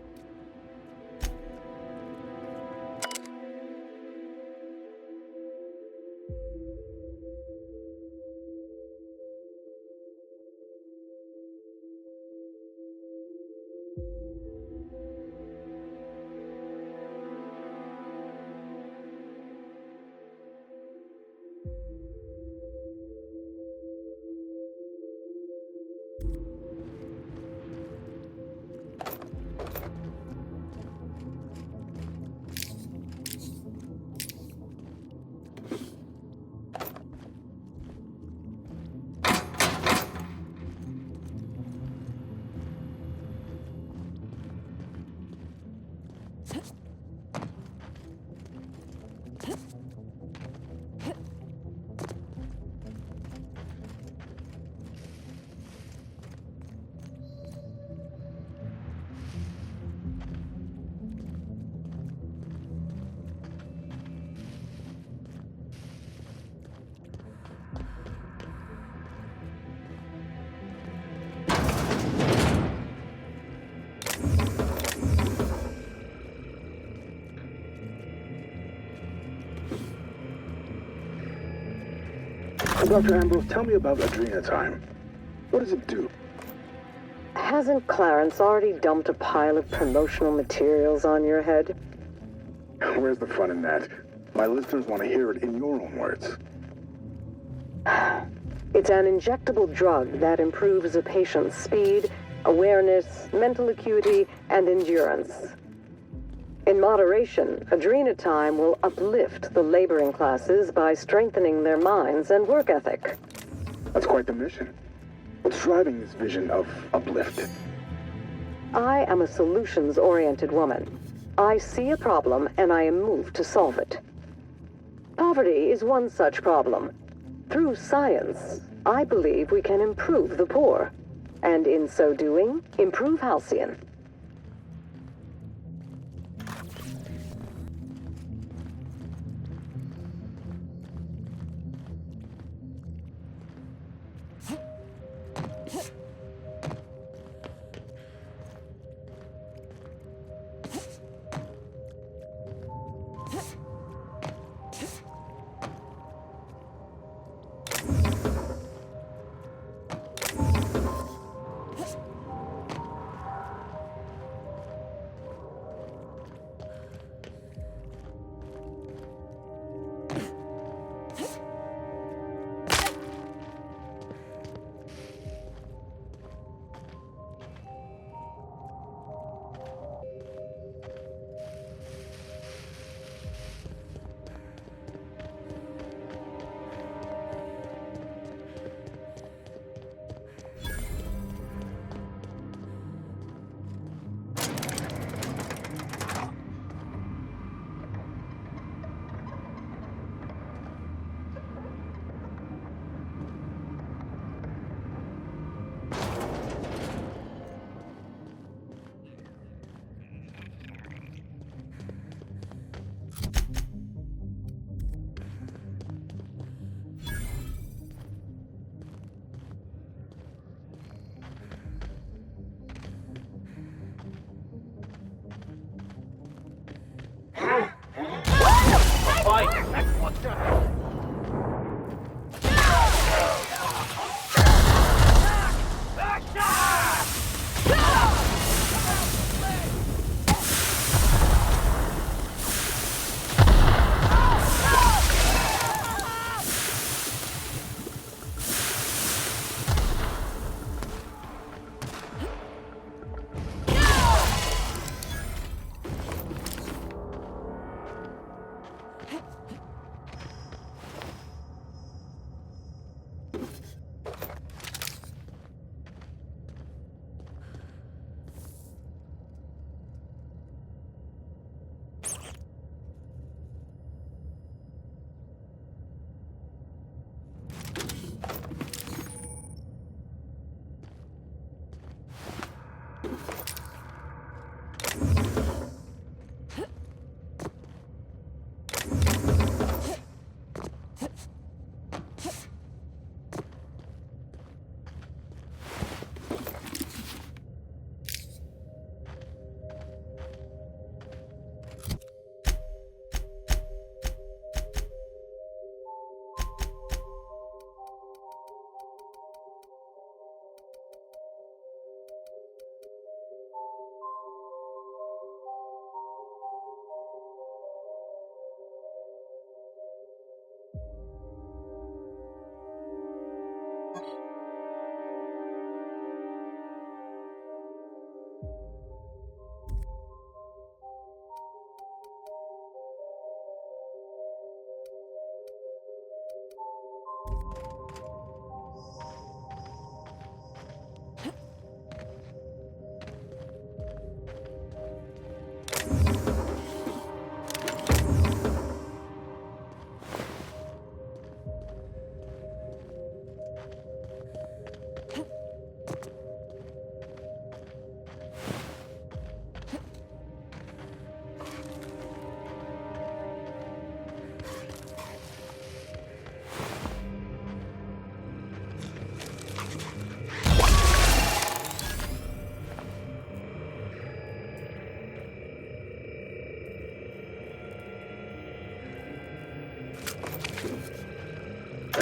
Dr. Ambrose, tell me about Adrenatime. What does it do? Hasn't Clarence already dumped a pile of promotional materials on your head? Where's the fun in that? My listeners want to hear it in your own words. It's an injectable drug that improves a patient's speed, awareness, mental acuity, and endurance. In moderation, Adrenatime will uplift the laboring classes by strengthening their minds and work ethic. That's quite the mission. What's driving this vision of uplift? I am a solutions-oriented woman. I see a problem and I am moved to solve it. Poverty is one such problem. Through science, I believe we can improve the poor, and in so doing, improve Halcyon.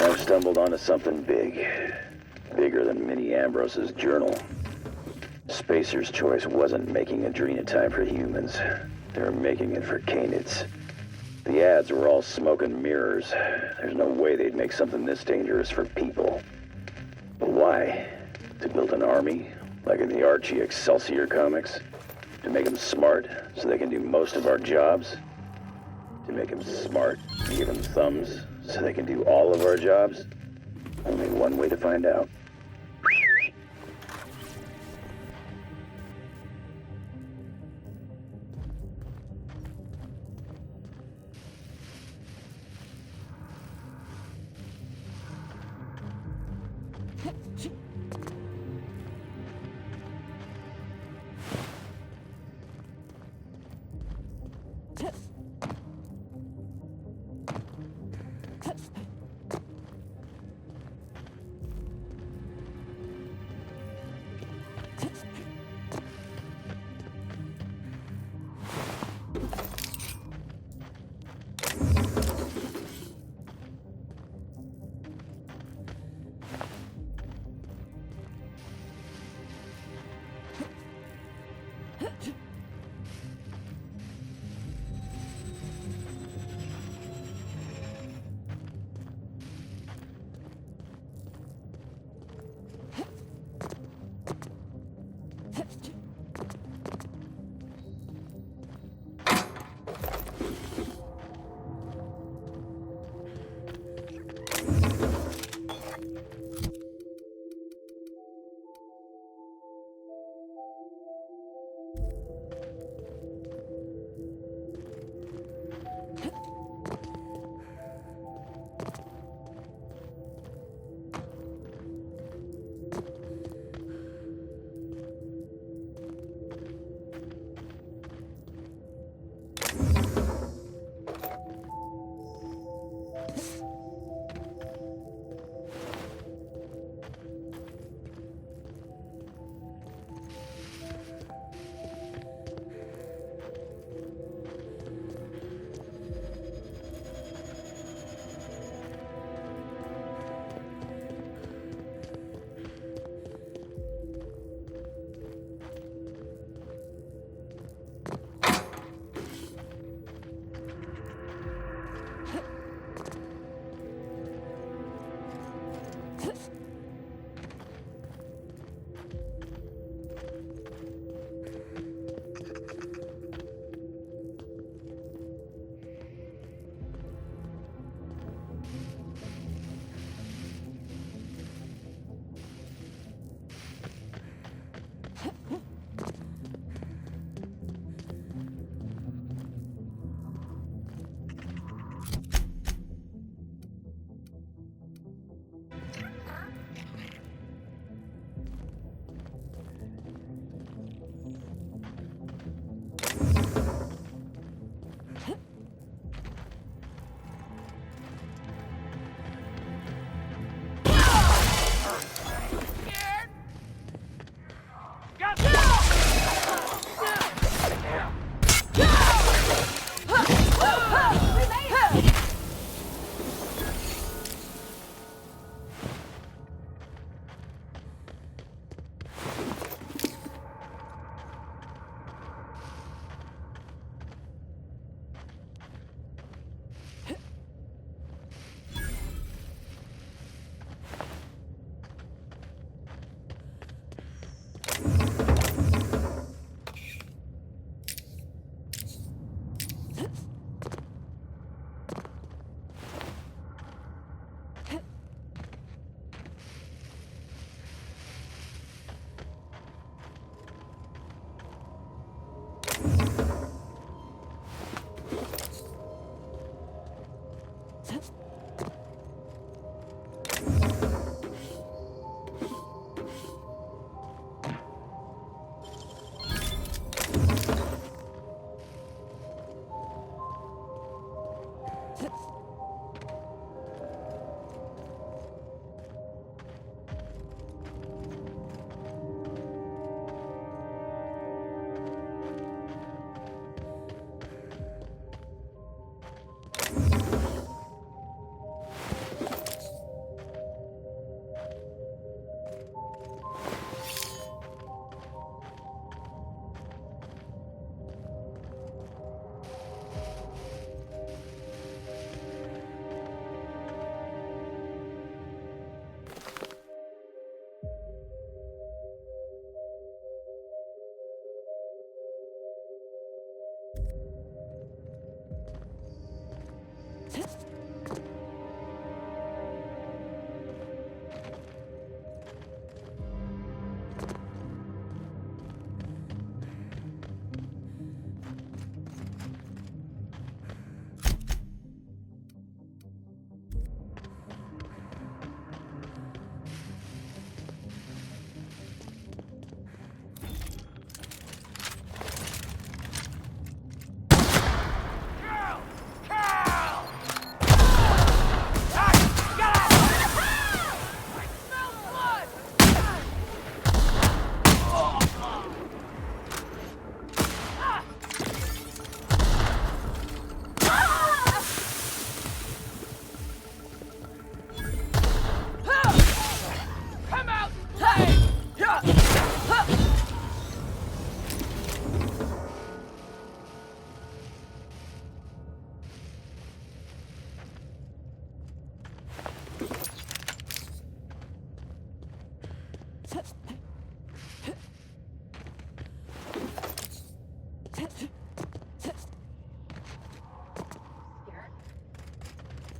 I've stumbled onto something big. Bigger than Minnie Ambrose's journal. Spacer's Choice wasn't making Adrena time for humans. They were making it for canids. The ads were all smoke and mirrors. There's no way they'd make something this dangerous for people. But why? To build an army? Like in the Archie Excelsior comics? To make them smart, so they can do most of our jobs? To make them smart, and give them thumbs, so they can do all of our jobs? Only one way to find out.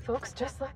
folks just like...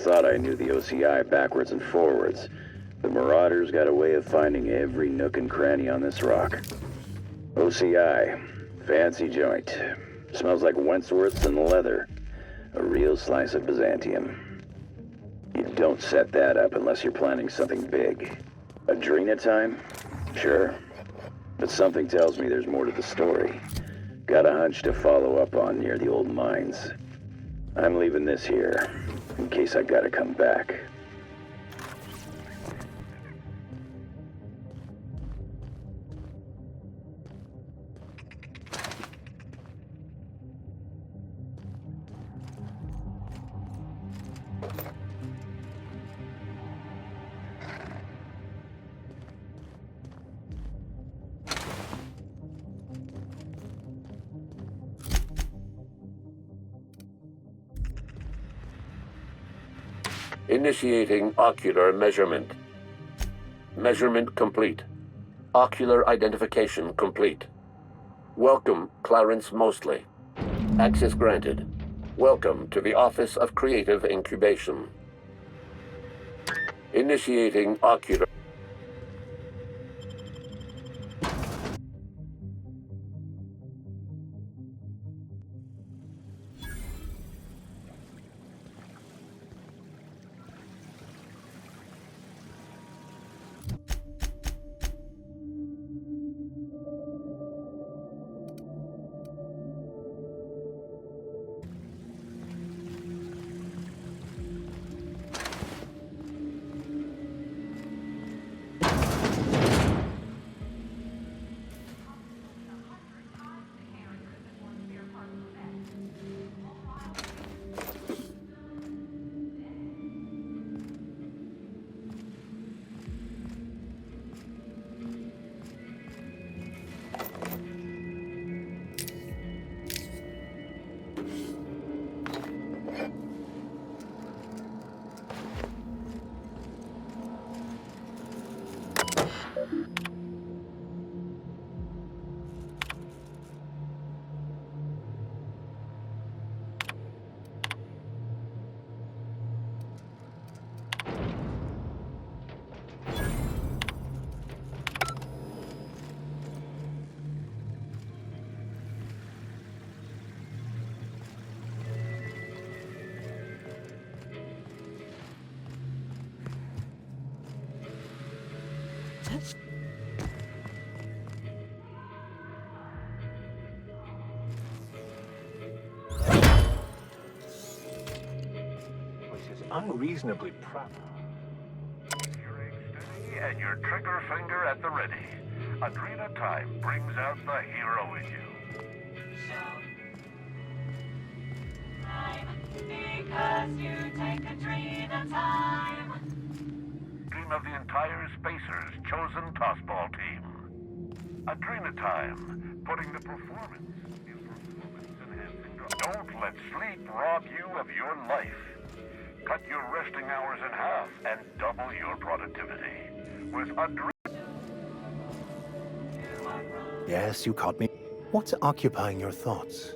thought I knew the OCI backwards and forwards. The Marauders got a way of finding every nook and cranny on this rock. OCI. Fancy joint. Smells like Wentworth's and leather. A real slice of Byzantium. You don't set that up unless you're planning something big. Adrena time? Sure. But something tells me there's more to the story. Got a hunch to follow up on near the old mines. I'm leaving this here, in case I gotta come back. Initiating ocular measurement. Measurement complete. Ocular identification complete. Welcome, Clarence Mostly. Access granted. Welcome to the Office of Creative Incubation. Initiating ocular... Unreasonably proud. Steering steady and your trigger finger at the ready. Adrena time brings out the hero in you. Because you take Adrena time. Team of the entire Spacers chosen tossball team. Adrena time, putting the performance enhancing drugs. Don't let sleep rob you of your life. Cut your resting hours in half and double your productivity. With Adrena... Yes, you caught me. What's occupying your thoughts?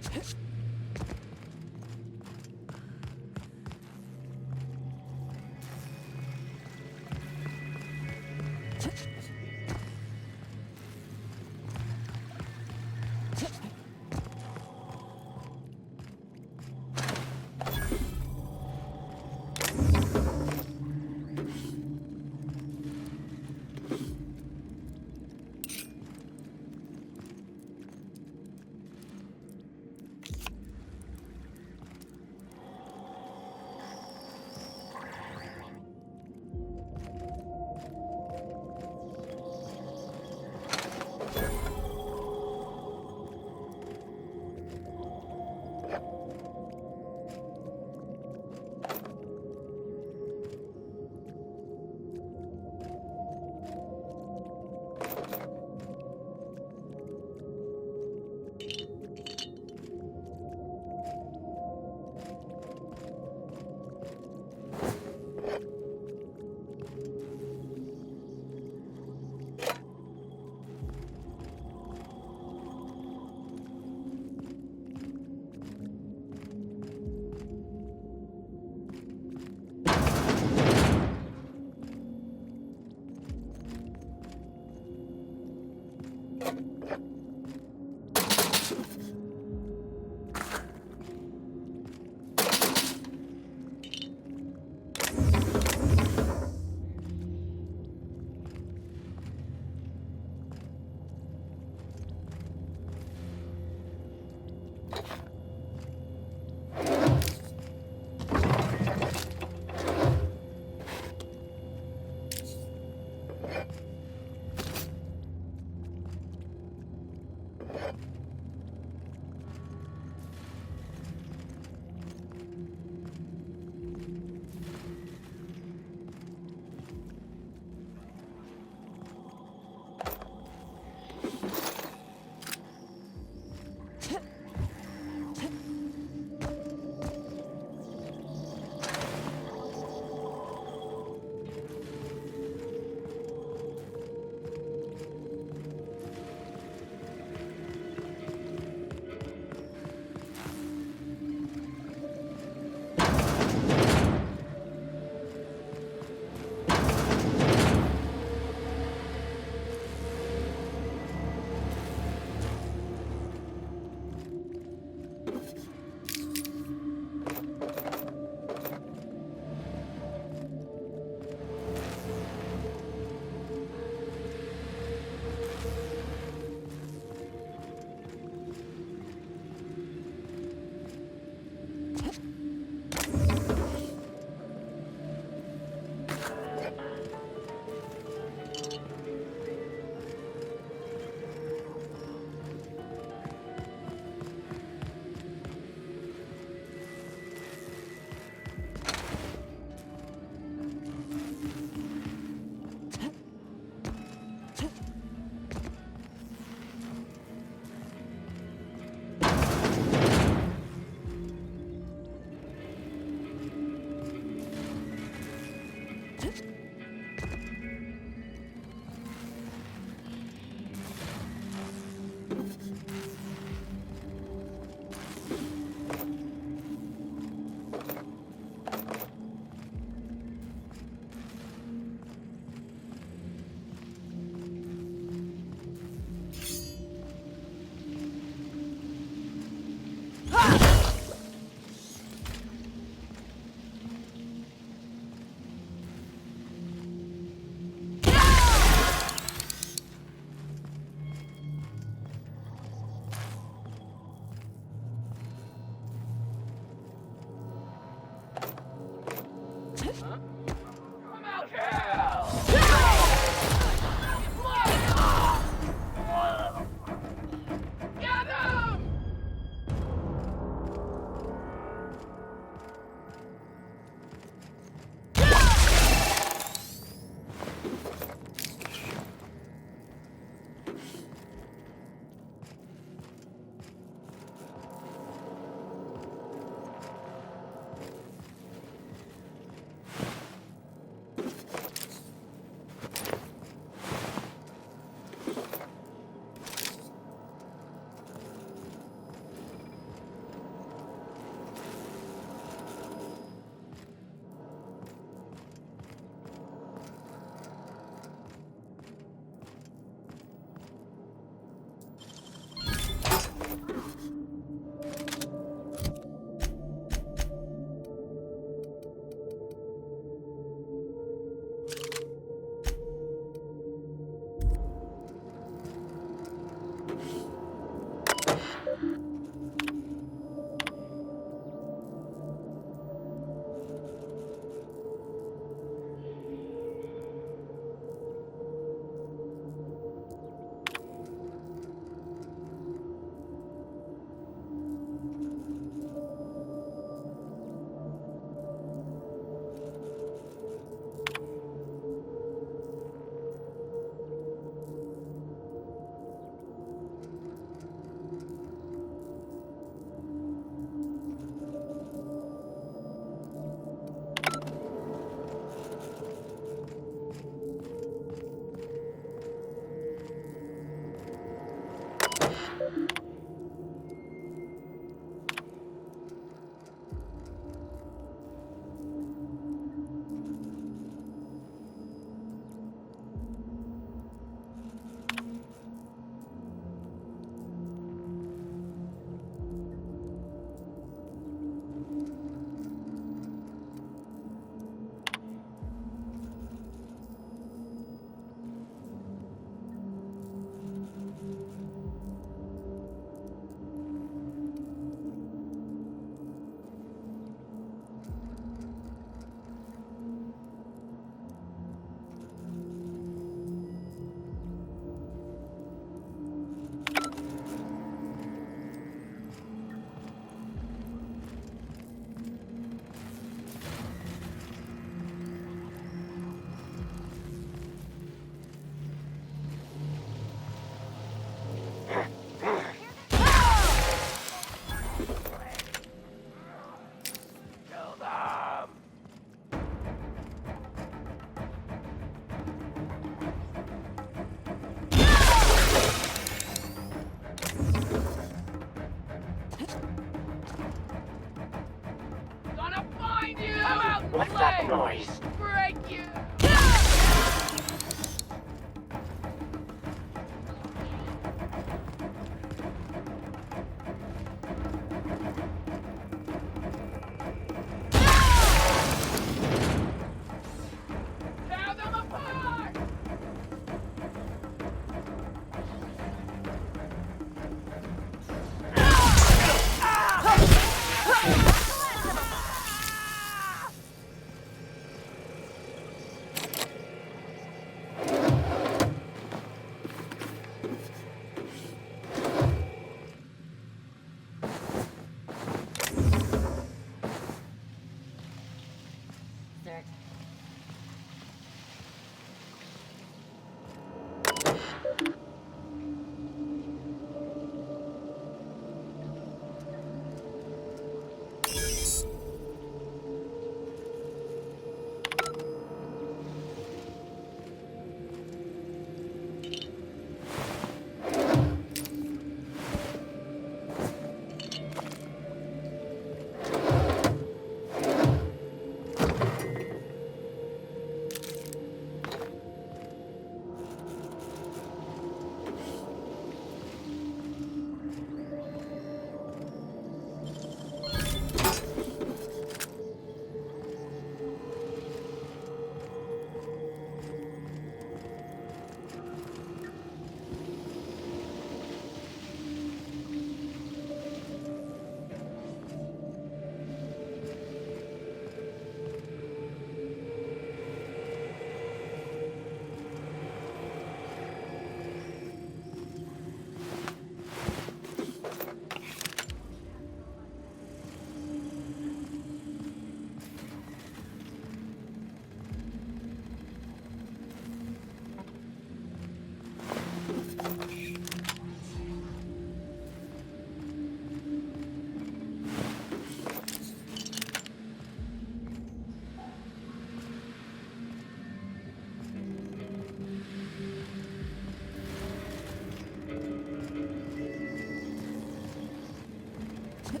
Gonna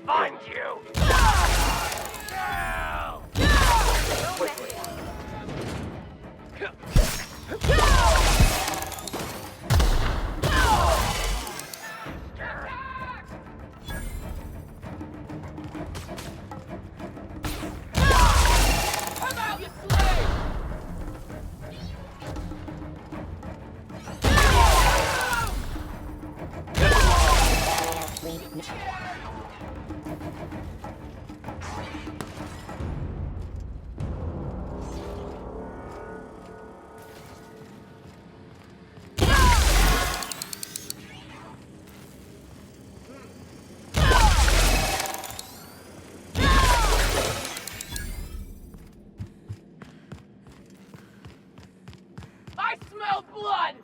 find you! I smell blood!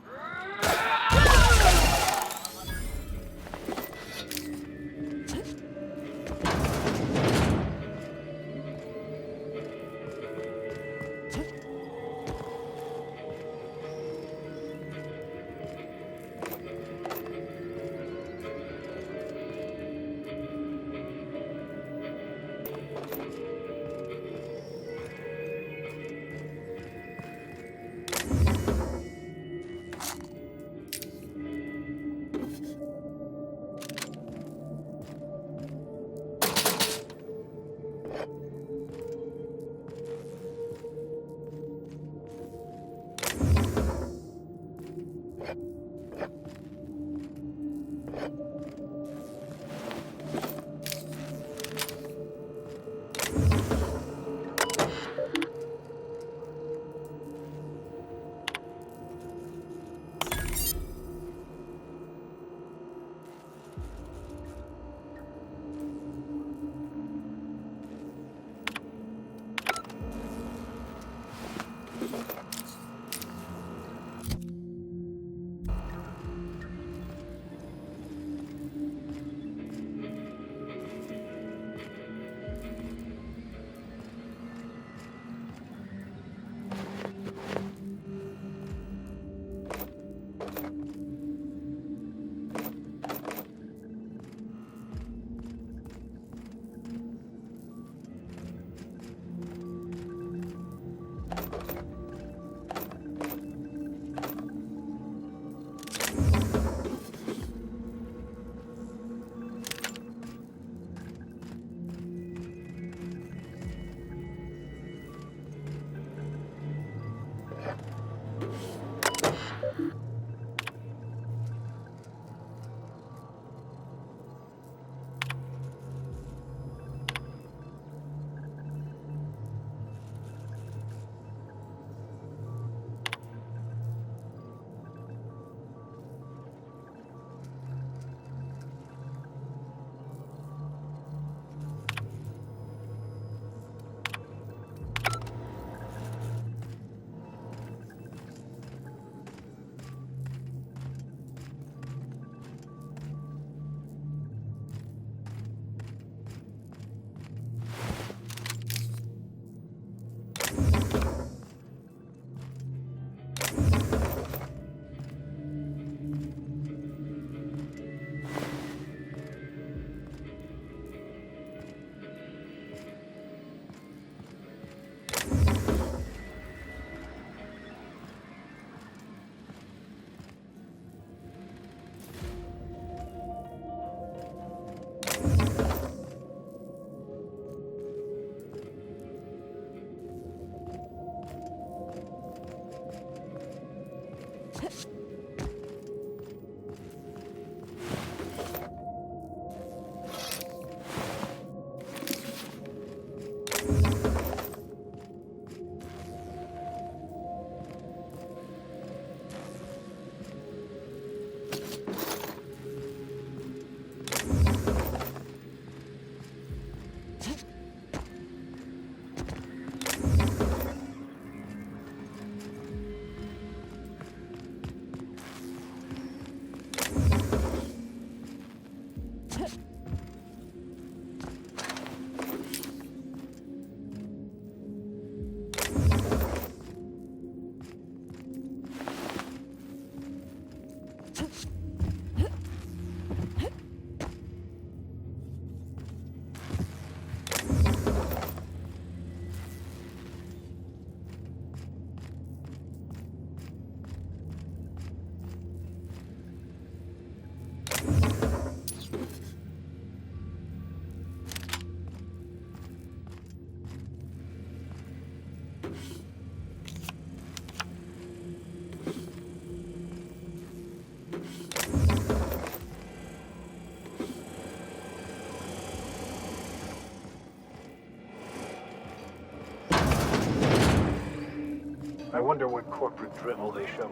I wonder what corporate drivel they show.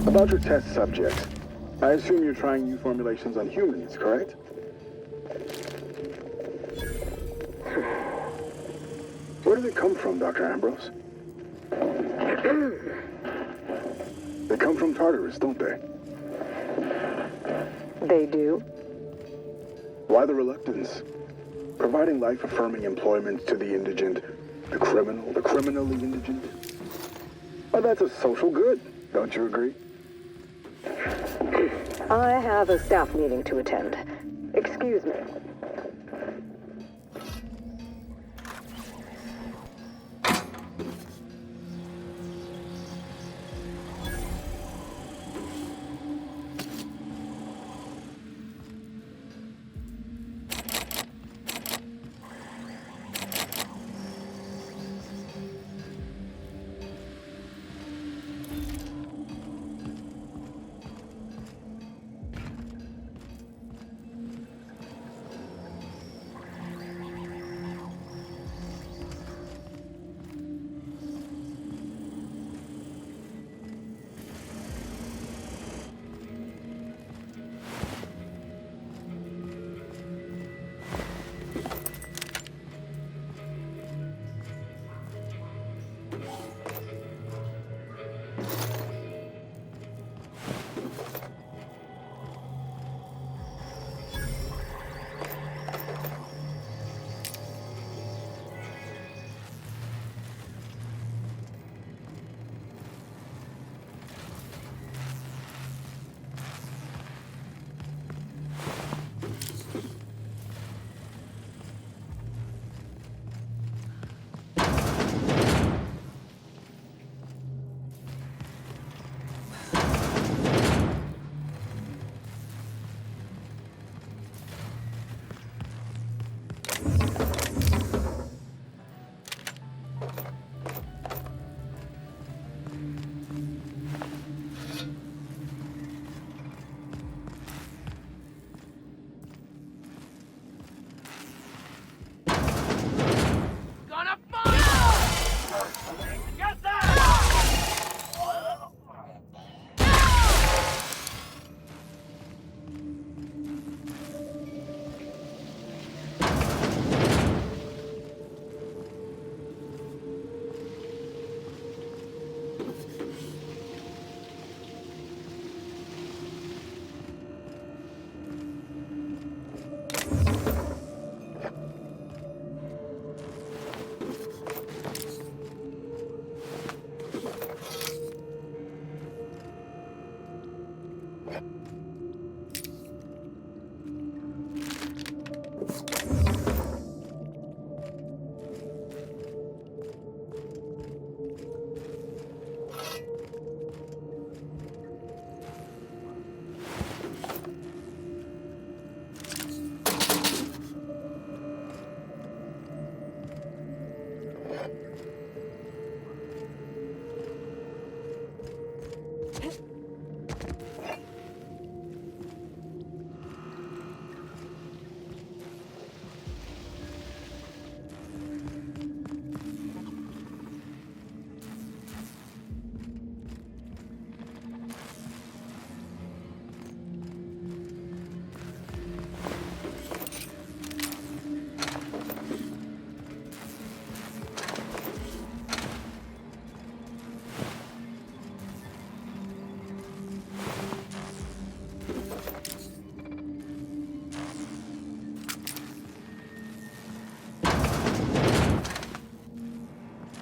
About your test subject, I assume you're trying new formulations on humans, correct? Where do they come from, Dr. Ambrose? They come from Tartarus, don't they? They do? Why the reluctance? Providing life-affirming employment to the indigent, the criminally indigent? Well, that's a social good, don't you agree? I have a staff meeting to attend. Excuse me.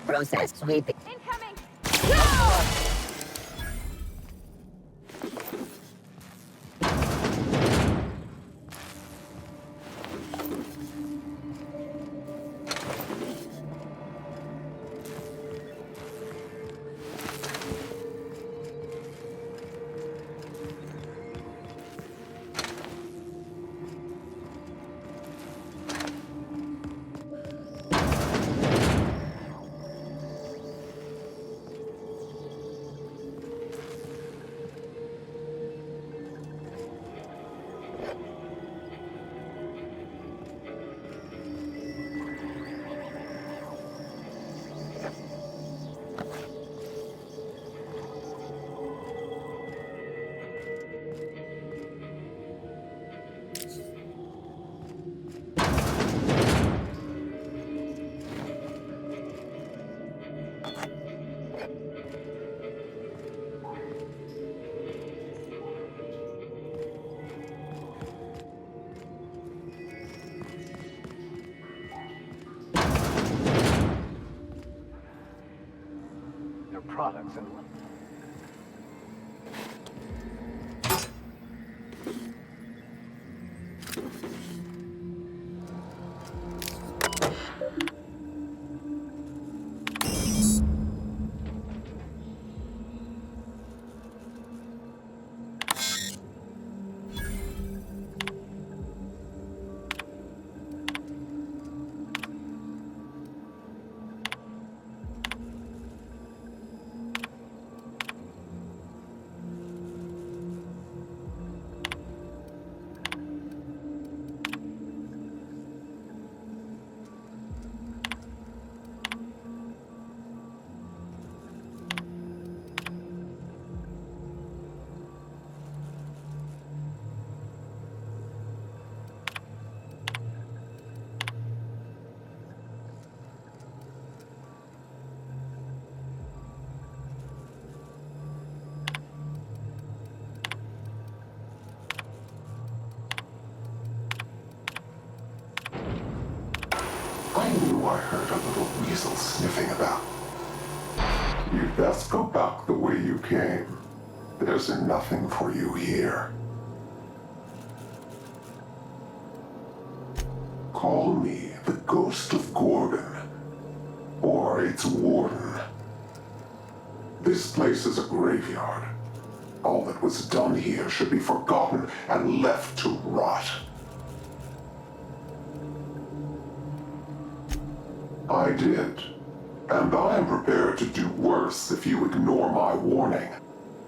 Process sweeping. Incoming! products and I knew I heard a little weasel sniffing about. You'd best go back the way you came. There's nothing for you here. Call me the Ghost of Gorgon, or its warden. This place is a graveyard. All that was done here should be forgotten and left to rot. I did, and I am prepared to do worse if you ignore my warning.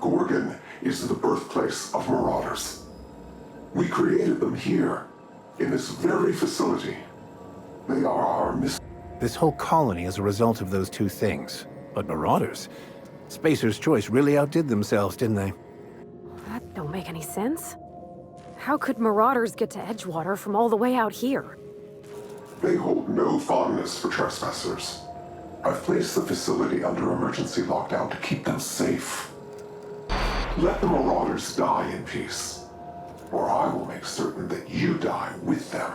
Gorgon is the birthplace of marauders. We created them here, in this very facility. They are our This whole colony is a result of those two things. But marauders? Spacer's Choice really outdid themselves, didn't they? That don't make any sense. How could marauders get to Edgewater from all the way out here? They hold no fondness for trespassers. I've placed the facility under emergency lockdown to keep them safe. Let the marauders die in peace, or I will make certain that you die with them.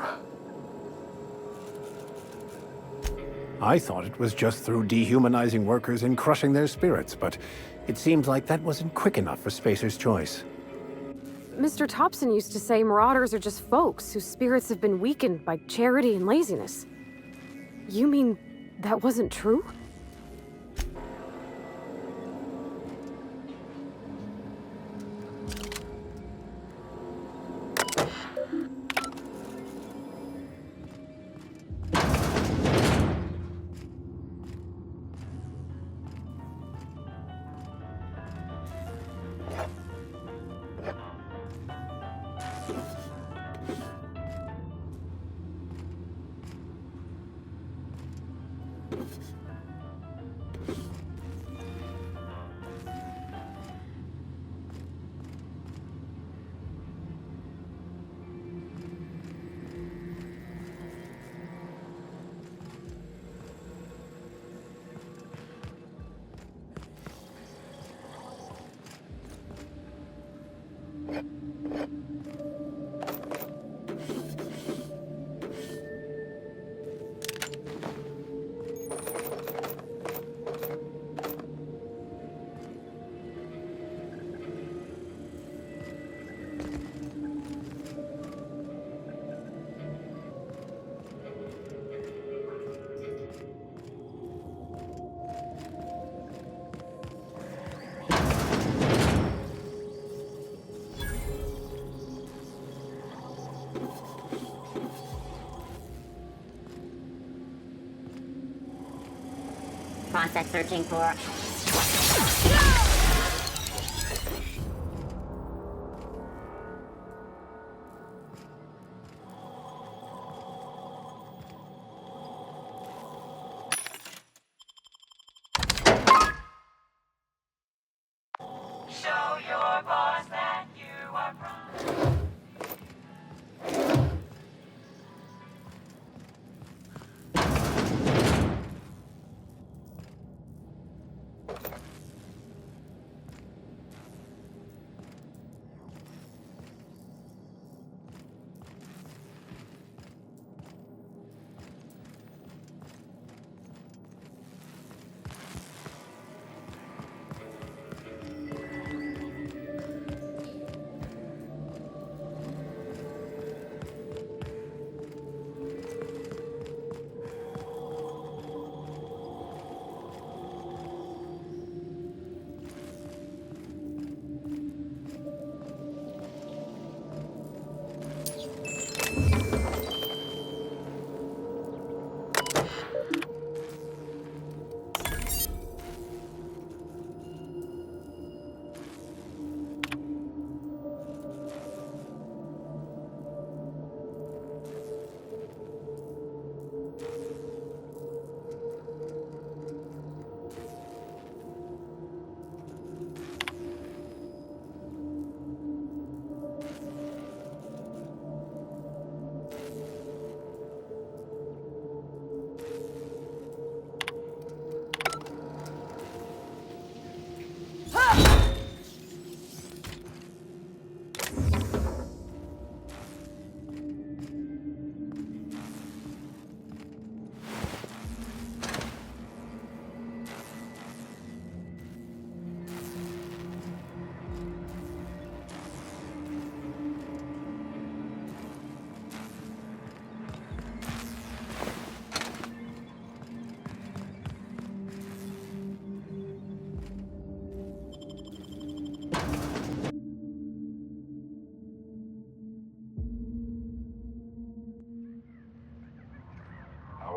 I thought it was just through dehumanizing workers and crushing their spirits, but it seems like that wasn't quick enough for Spacer's Choice. Mr. Thompson used to say marauders are just folks whose spirits have been weakened by charity and laziness. You mean that wasn't true? Process searching for... Show your boss that you are proud.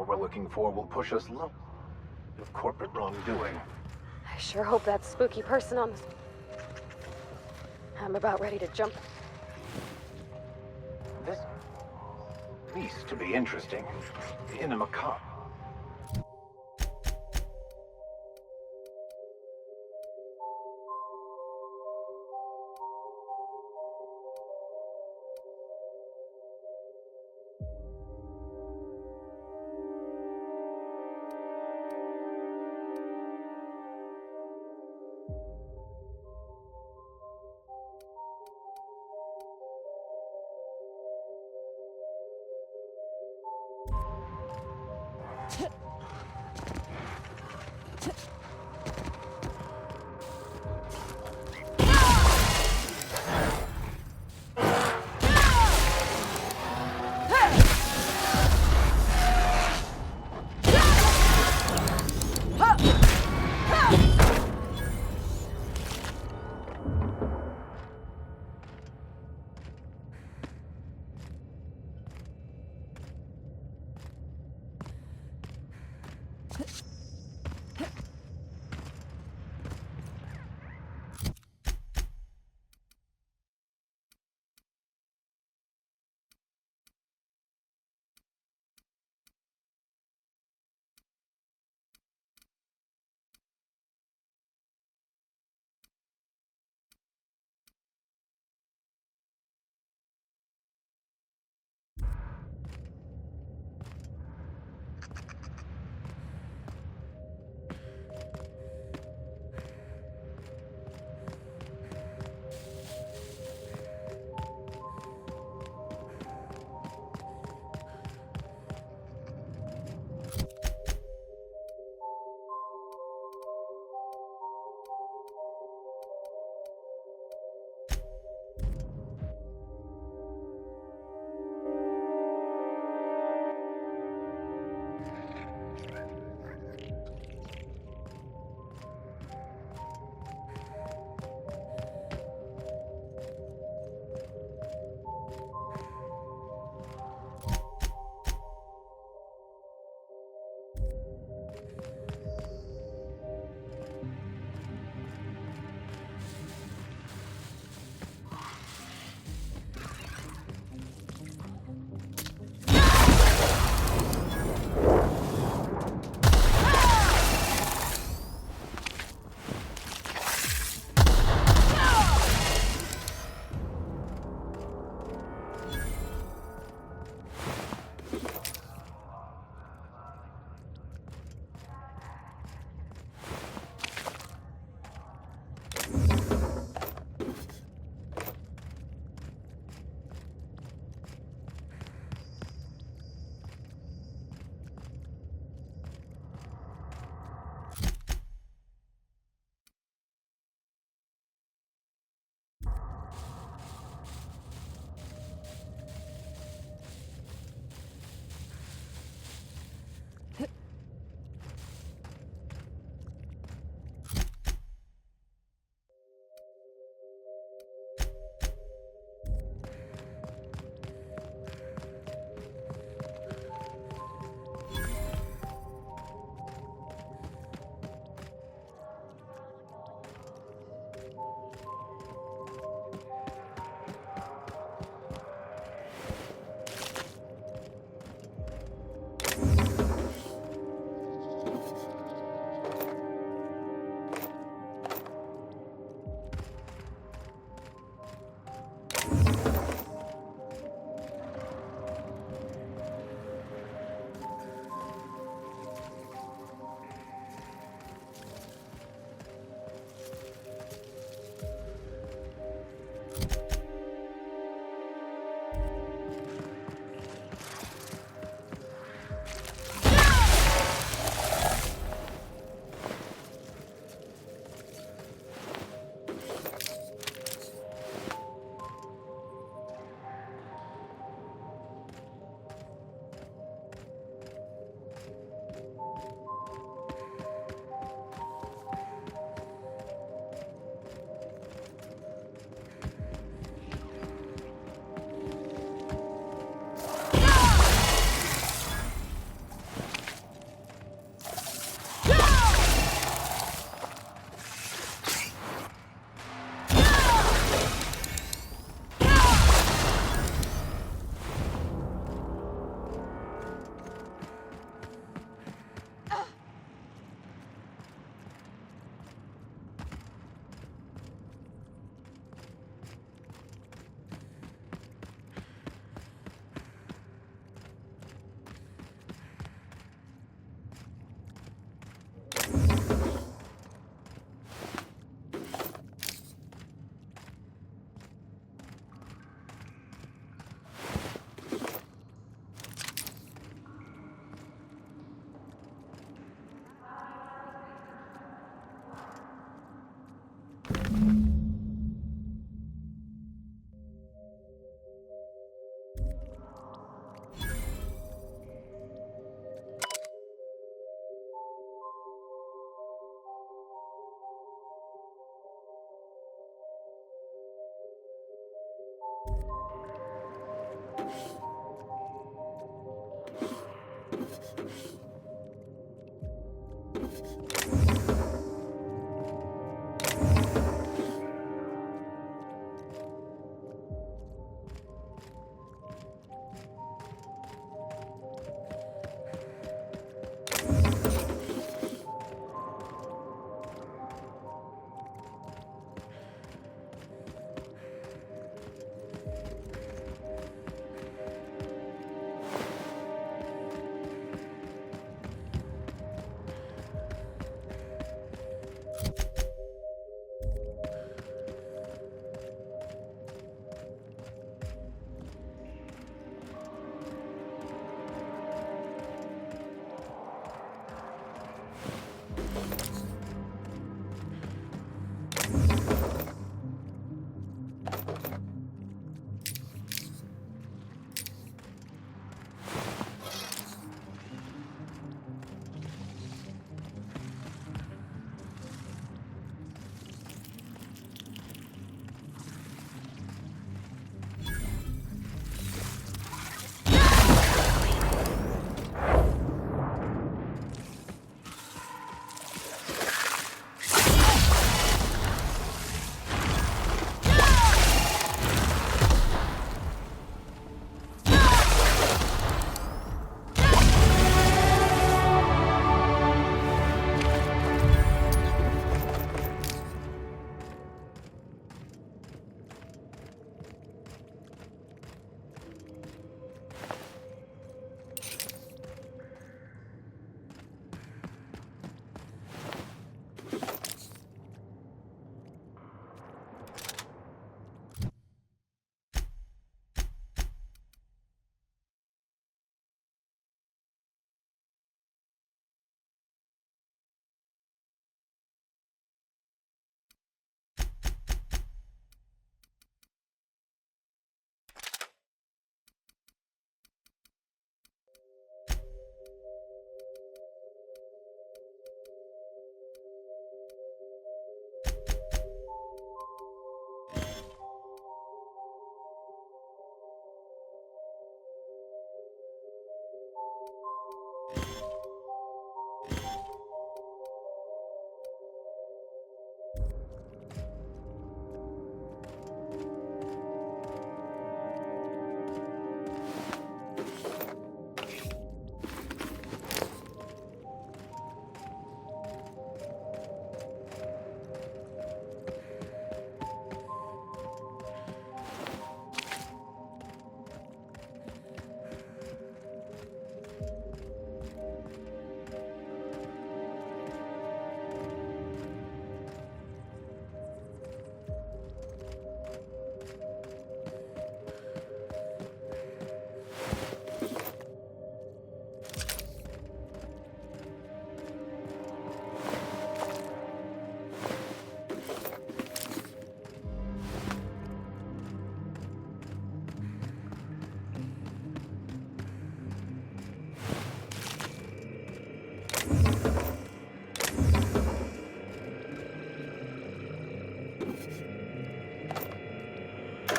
power we're looking for will push us low of corporate wrongdoing. I sure hope that spooky person on the... I'm about ready to jump. This needs to be interesting in a macabre.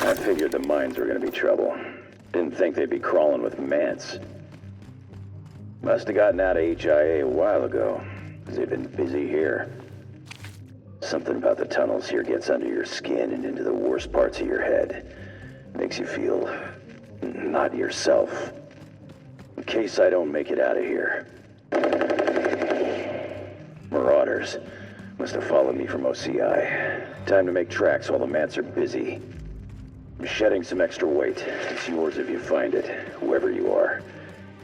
I figured the mines were gonna be trouble. Didn't think they'd be crawling with mants. Must have gotten out of HIA a while ago, because they've been busy here. Something about the tunnels here gets under your skin and into the worst parts of your head. Makes you feel not yourself. In case I don't make it out of here. Marauders. Must have followed me from OCI. Time to make tracks while the mants are busy. I'm shedding some extra weight. It's yours if you find it, whoever you are.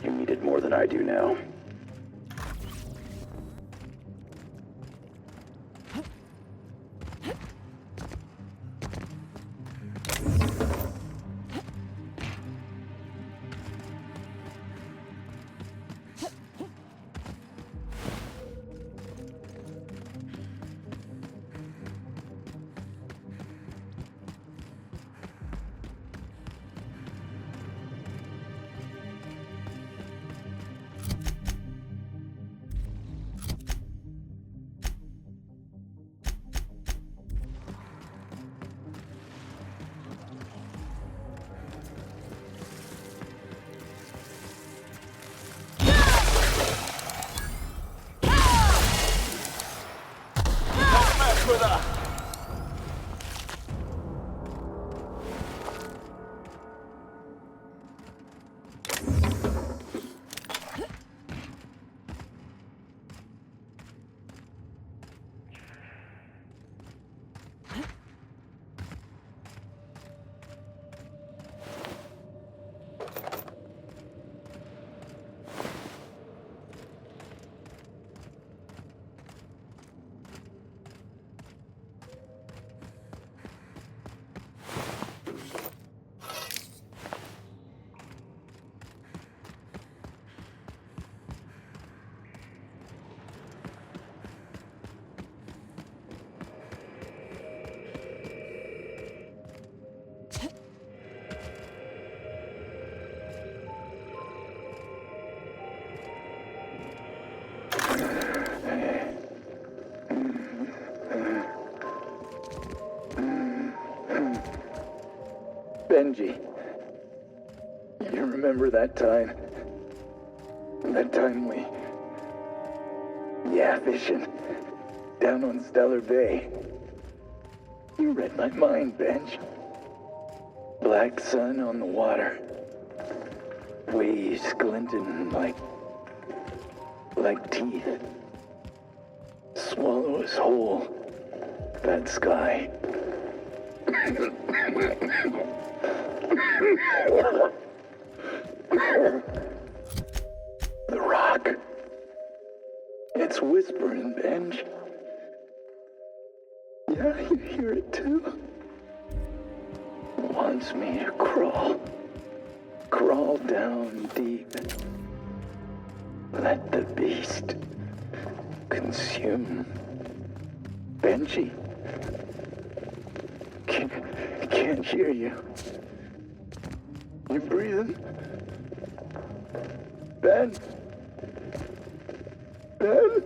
You need it more than I do now. Benji. You remember that time? That time we... Yeah, fishing. Down on Stellar Bay. You read my mind, Benj. Black sun on the water. Waves glinting like teeth. Swallow us whole. That sky. The rock. It's whispering, Benj. Yeah, you hear it too? Wants me to crawl. Crawl down deep. Let the beast consume. Benji. Can't hear you. You breathing? Ben? Ben?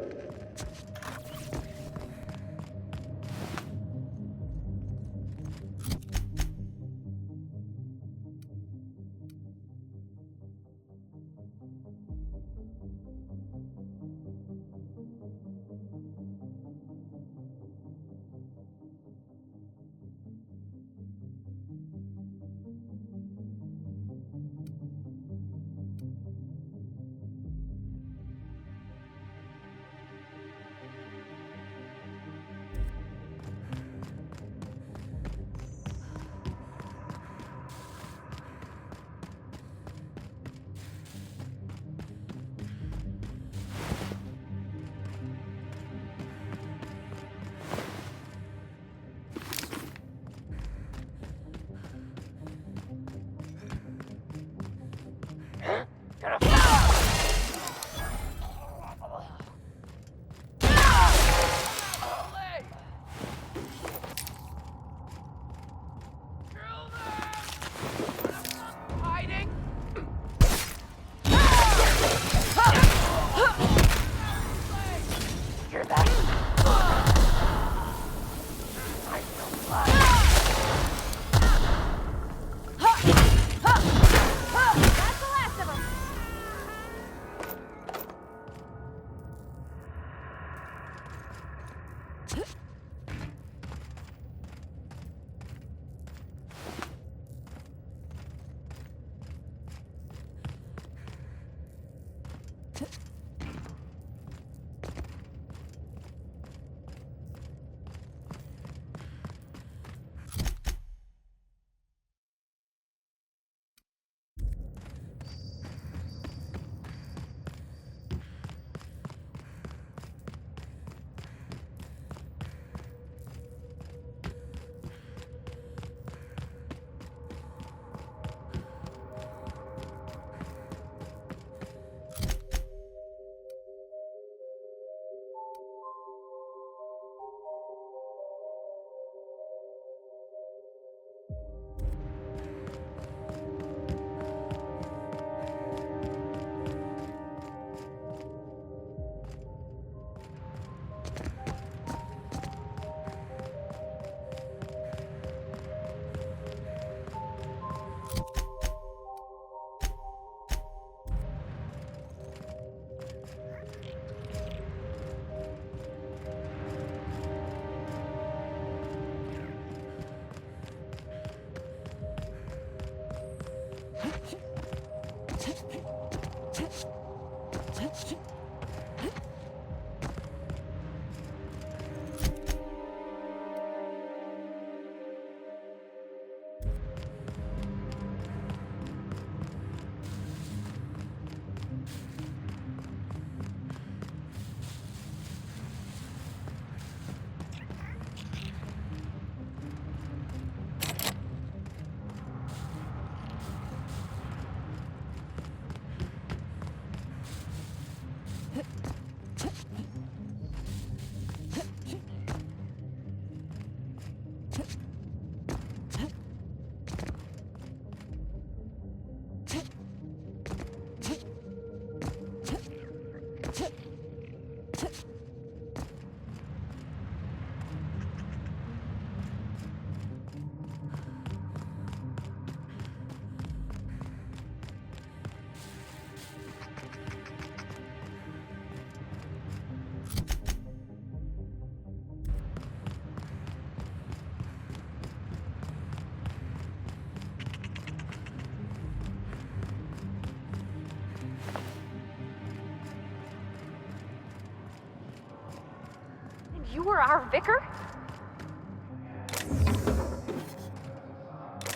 You were our vicar?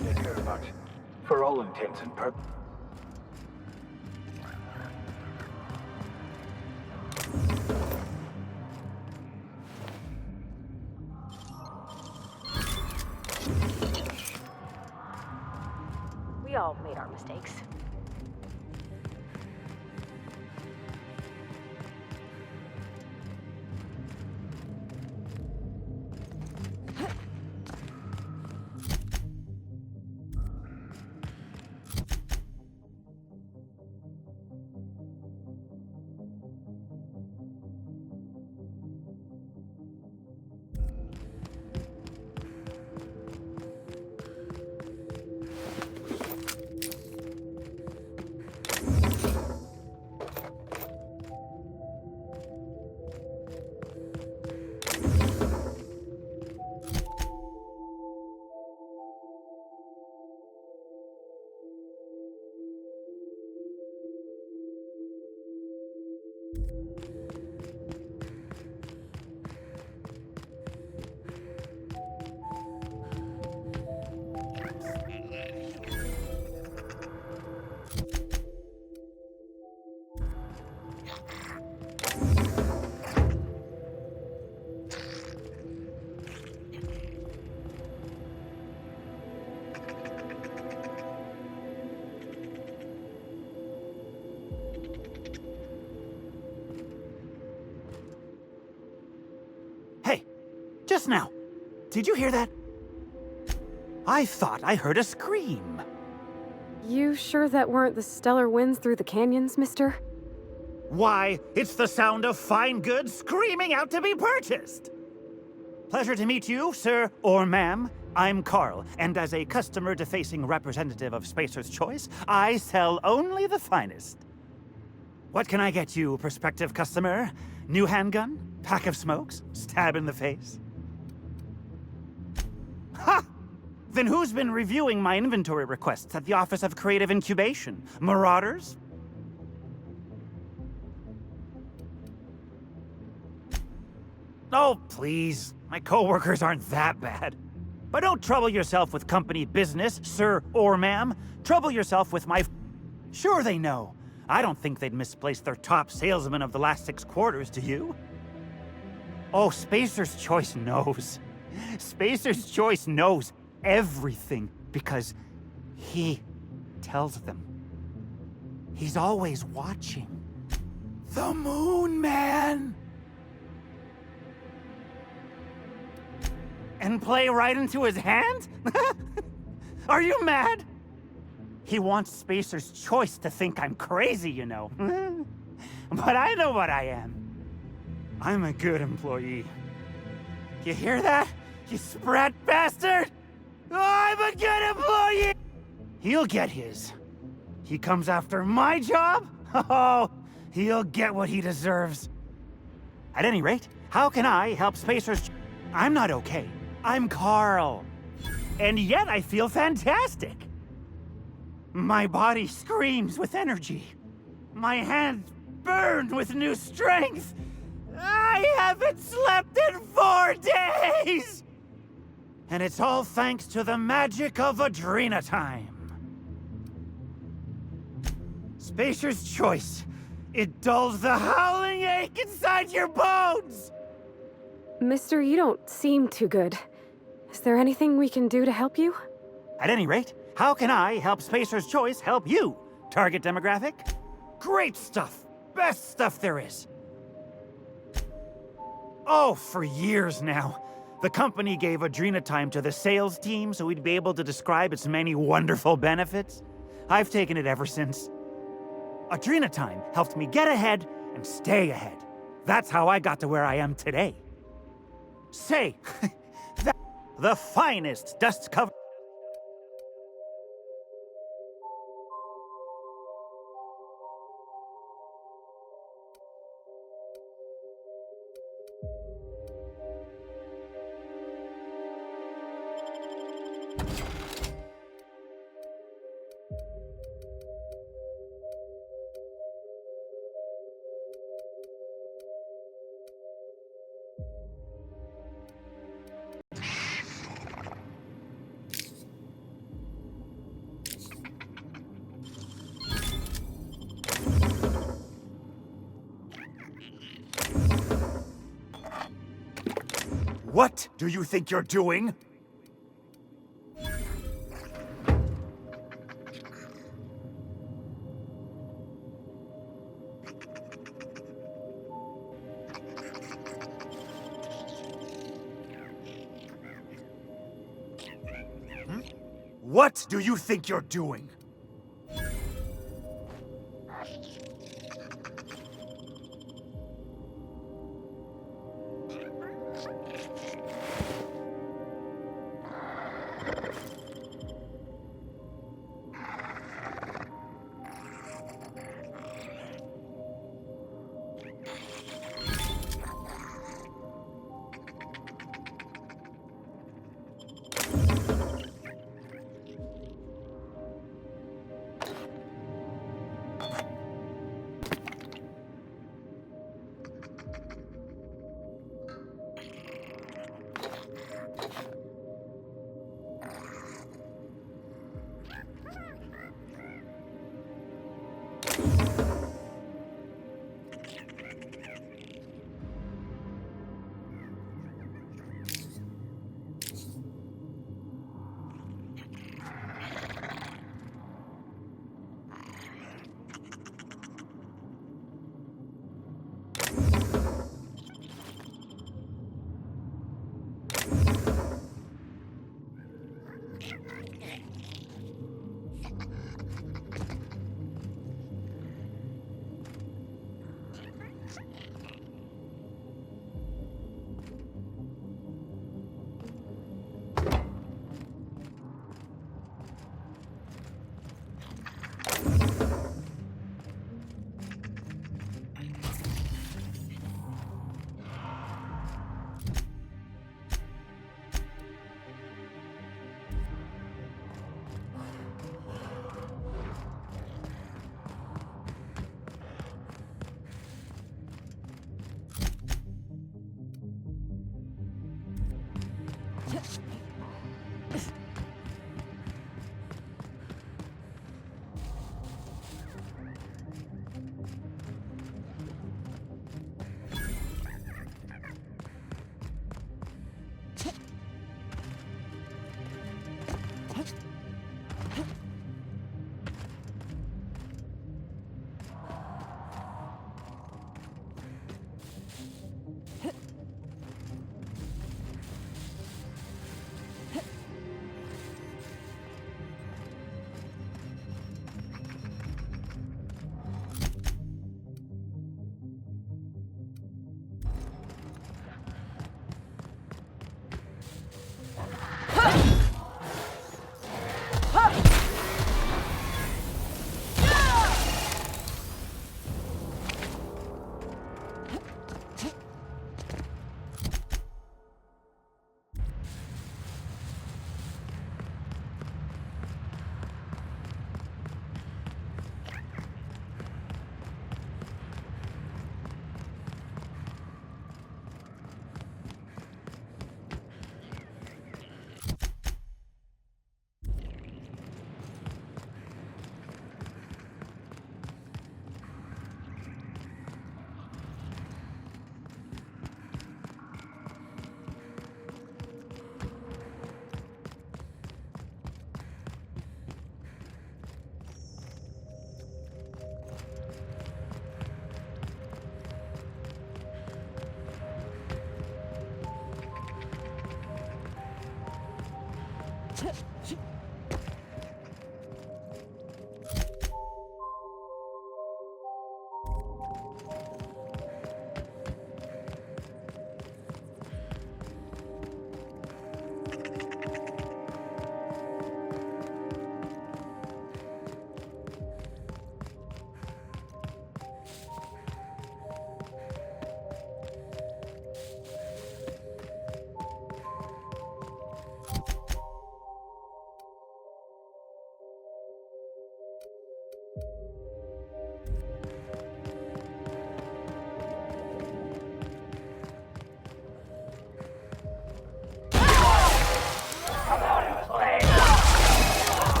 Vicar, but for all intents and purposes. We all made our mistakes. Just now. Did you hear that? I thought I heard a scream. You sure that weren't the stellar winds through the canyons, mister? Why, it's the sound of fine goods screaming out to be purchased. Pleasure to meet you, sir or ma'am. I'm Carl, and as a customer-defacing representative of Spacer's Choice, I sell only the finest. What can I get you, prospective customer? New handgun? Pack of smokes? Stab in the face? Ha! Then who's been reviewing my inventory requests at the Office of Creative Incubation? Marauders? Oh, please. My coworkers aren't that bad. But don't trouble yourself with company business, sir or ma'am. Trouble yourself with my... Sure they know. I don't think they'd misplace their top salesman of the last 6 quarters, do you? Oh, Spacer's Choice knows. Spacer's Choice knows everything because he tells them. He's always watching. The Moon Man! And play right into his hand? Are you mad? He wants Spacer's Choice to think I'm crazy, you know. But I know what I am. I'm a good employee. You hear that? You sprat bastard! I'm a good employee! He'll get his. He comes after my job? Oh, he'll get what he deserves. At any rate, how can I help Spacer's... I'm not okay. I'm Carl. And yet I feel fantastic. My body screams with energy. My hands burn with new strength. I haven't slept in 4 days! And it's all thanks to the magic of Adrena time. Spacer's Choice. It dulls the howling ache inside your bones! Mister, you don't seem too good. Is there anything we can do to help you? At any rate, how can I help Spacer's Choice help you? Target demographic? Great stuff! Best stuff there is! Oh, for years now. The company gave Adrena time to the sales team so we'd be able to describe its many wonderful benefits. I've taken it ever since. Adrena time helped me get ahead and stay ahead. That's how I got to where I am today. Say, the finest dust cover. What do you think you're doing? What do you think you're doing?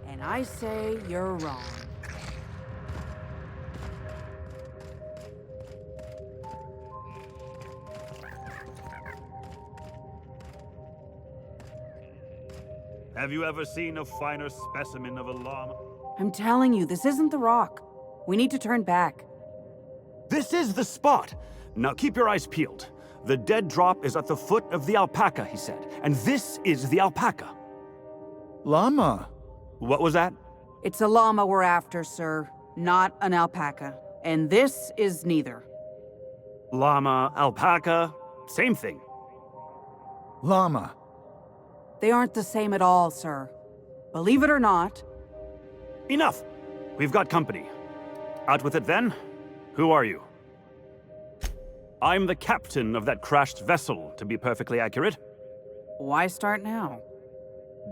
And I say you're wrong. Have you ever seen a finer specimen of a llama? I'm telling you, this isn't the rock. We need to turn back. This is the spot! Now keep your eyes peeled. The dead drop is at the foot of the alpaca, he said. And this is the alpaca. Llama. What was that? It's a llama we're after, sir, not an alpaca. And this is neither. Llama, alpaca, same thing. Llama. They aren't the same at all, sir. Believe it or not. Enough! We've got company. Out with it then. Who are you? I'm the captain of that crashed vessel, to be perfectly accurate. Why start now?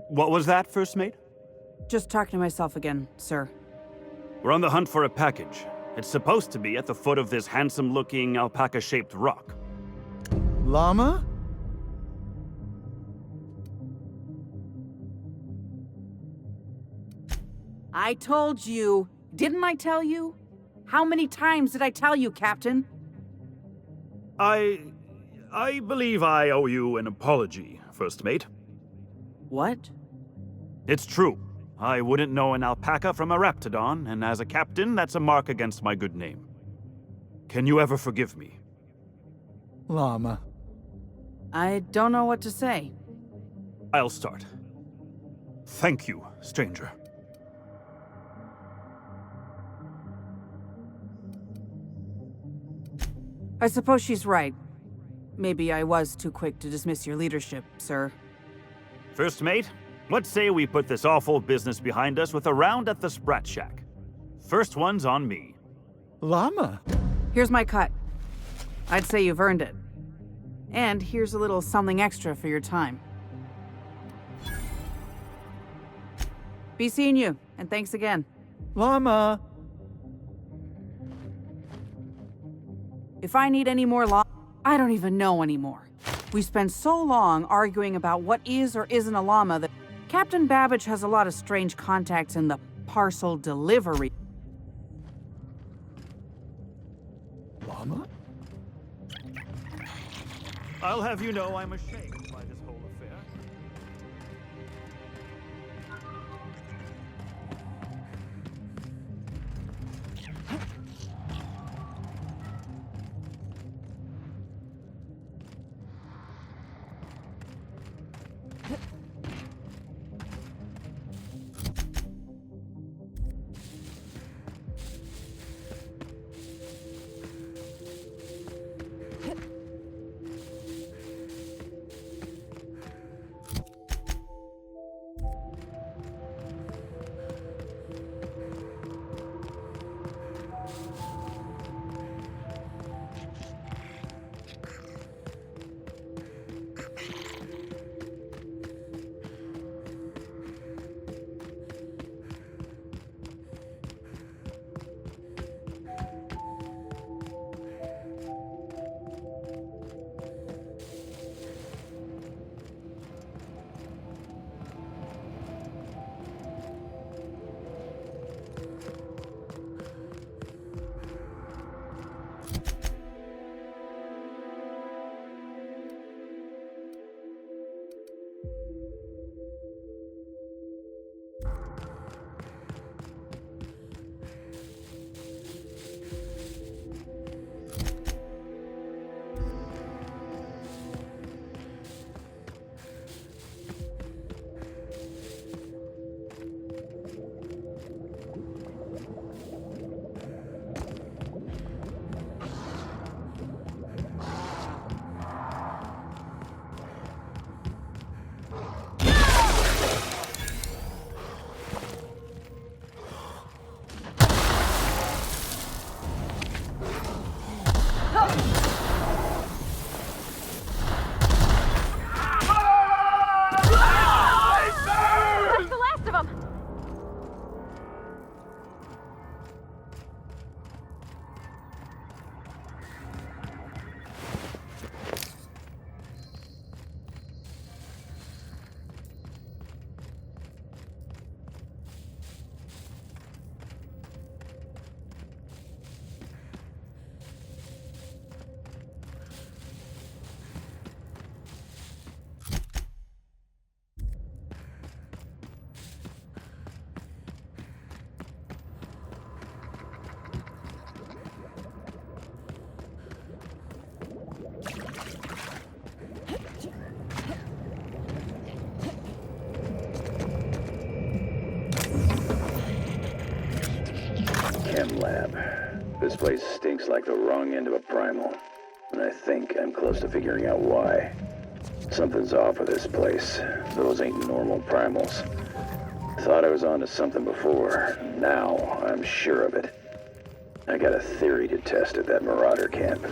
What was that, First Mate? Just talking to myself again, sir. We're on the hunt for a package. It's supposed to be at the foot of this handsome-looking alpaca-shaped rock. Llama? I told you. Didn't I tell you? How many times did I tell you, Captain? I believe I owe you an apology, First Mate. What? It's true. I wouldn't know an alpaca from a raptidon, and as a captain, that's a mark against my good name. Can you ever forgive me? Llama. I don't know what to say. I'll start. Thank you, stranger. I suppose she's right. Maybe I was too quick to dismiss your leadership, sir. First Mate, let's say we put this awful business behind us with a round at the Sprat Shack. First one's on me. Llama? Here's my cut. I'd say you've earned it. And here's a little something extra for your time. Be seeing you, and thanks again. Llama! If I need any more I don't even know anymore. We spent so long arguing about what is or isn't a llama that Captain Babbage has a lot of strange contacts in the parcel delivery. Llama? I'll have you know I'm ashamed by this whole affair. That's the last of them! Chem lab. This place stinks like the wrong end of a primal. And I think I'm close to figuring out why. Something's off with this place. Those ain't normal primals. Thought I was onto something before. Now I'm sure of it. I got a theory to test at that Marauder camp.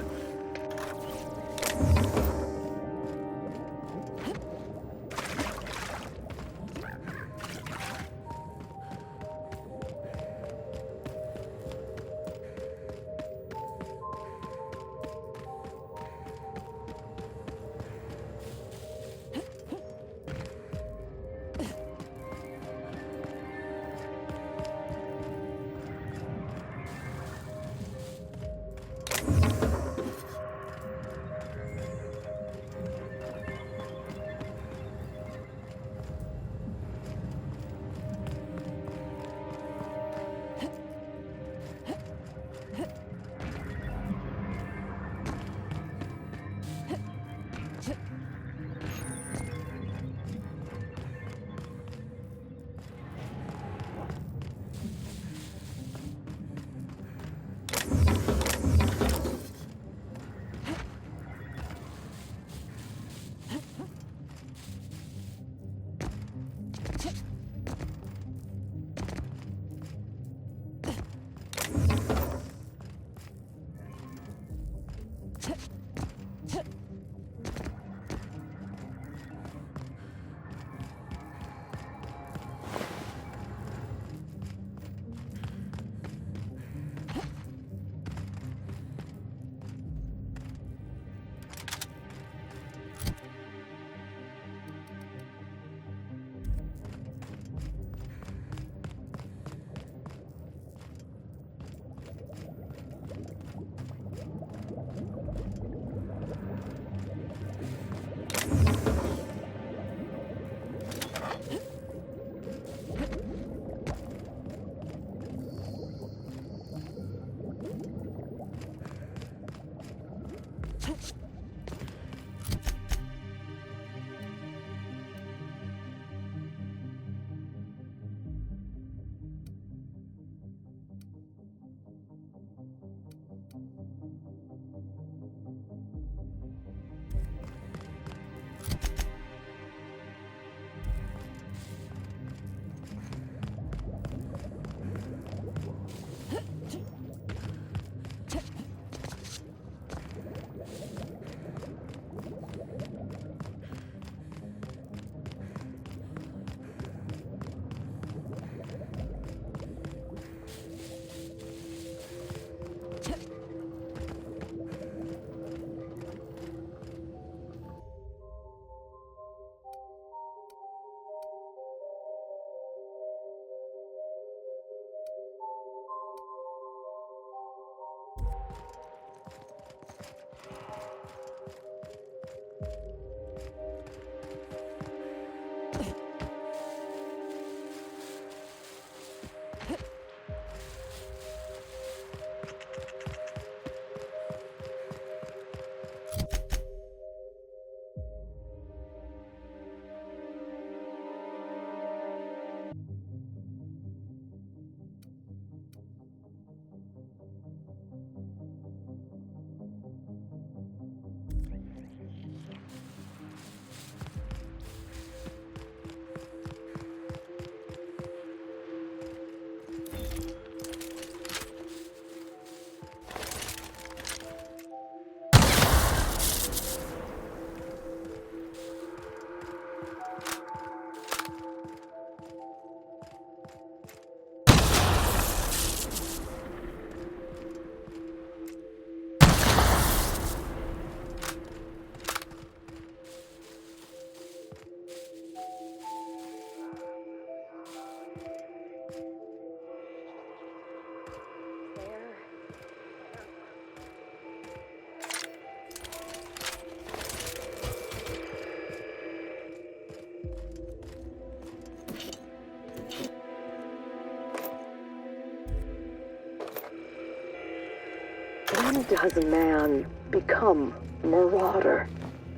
does a man become marauder?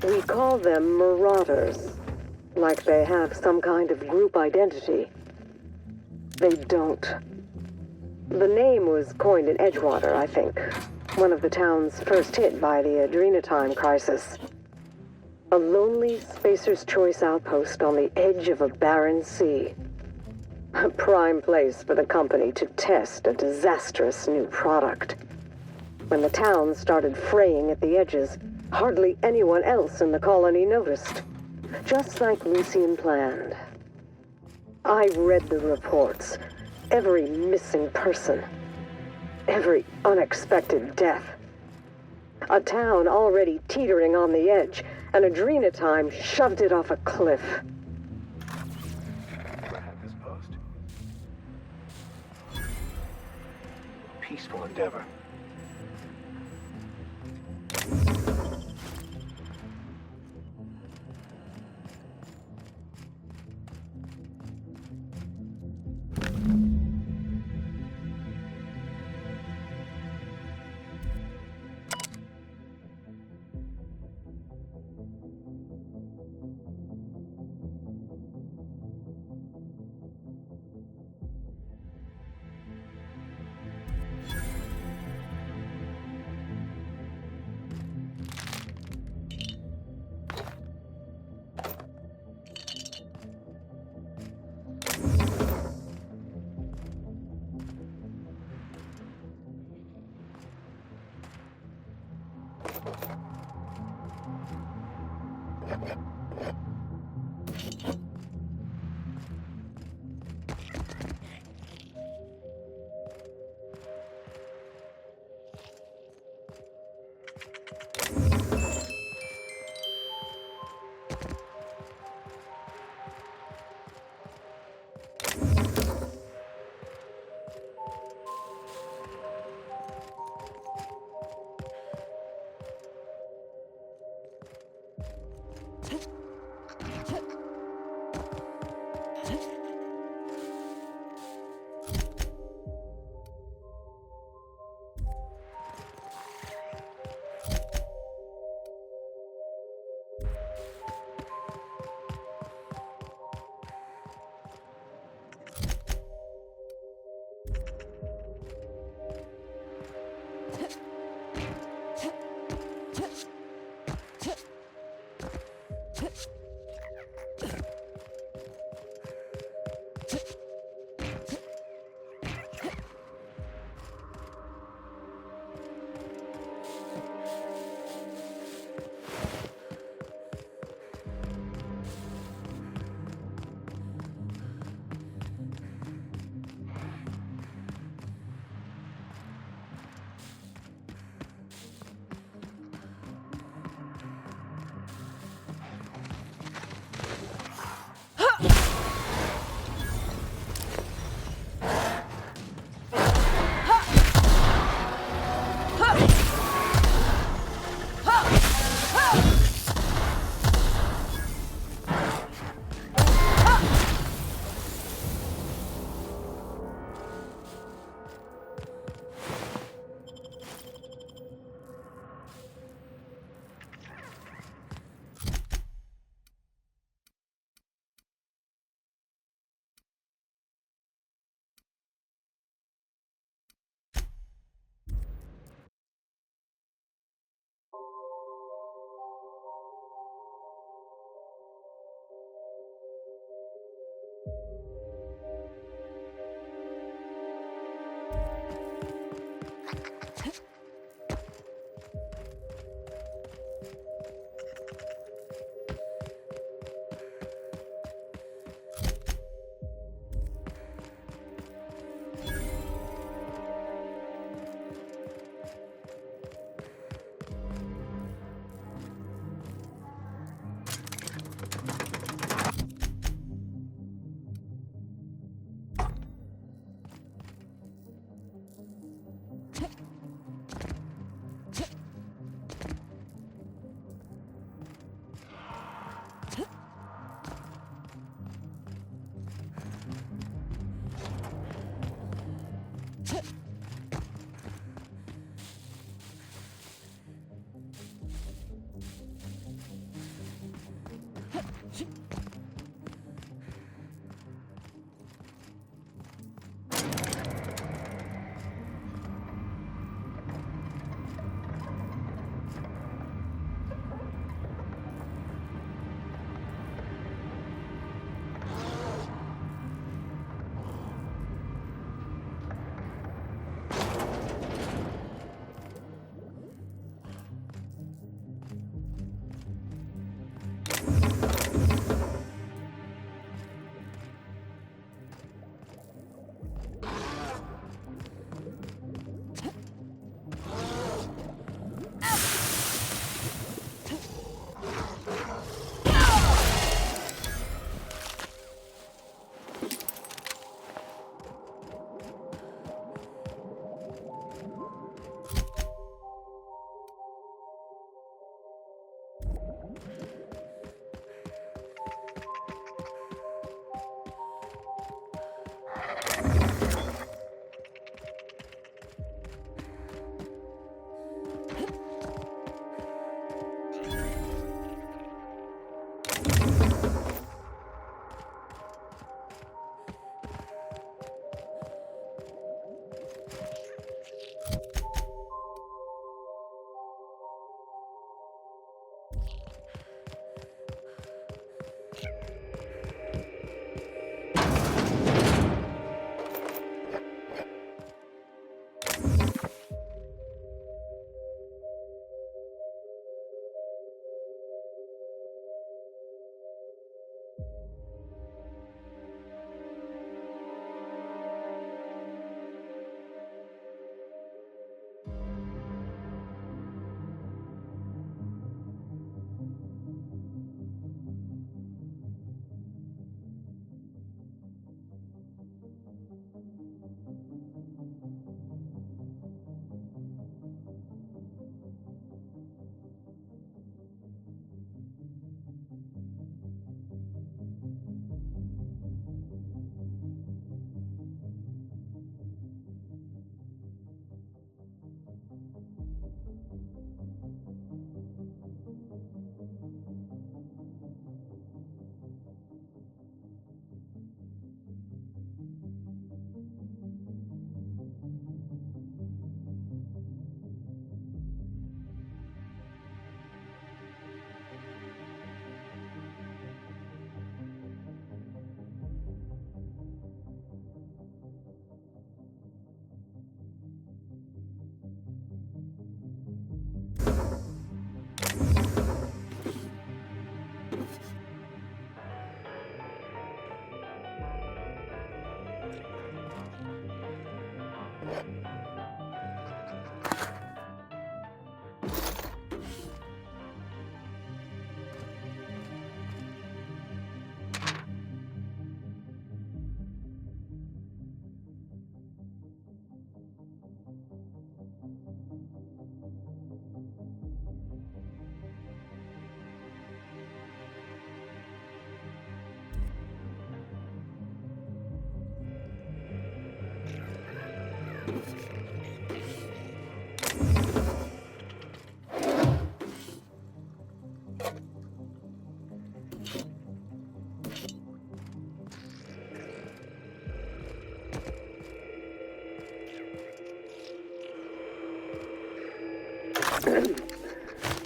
We call them marauders, like they have some kind of group identity. They don't. The name was coined in Edgewater, I think. One of the towns first hit by the Adrenatime crisis. A lonely Spacer's Choice outpost on the edge of a barren sea. A prime place for the company to test a disastrous new product. When the town started fraying at the edges, hardly anyone else in the colony noticed. Just like Lucian planned. I read the reports. Every missing person. Every unexpected death. A town already teetering on the edge, and Adrenatime shoved it off a cliff. This post. Peaceful endeavor.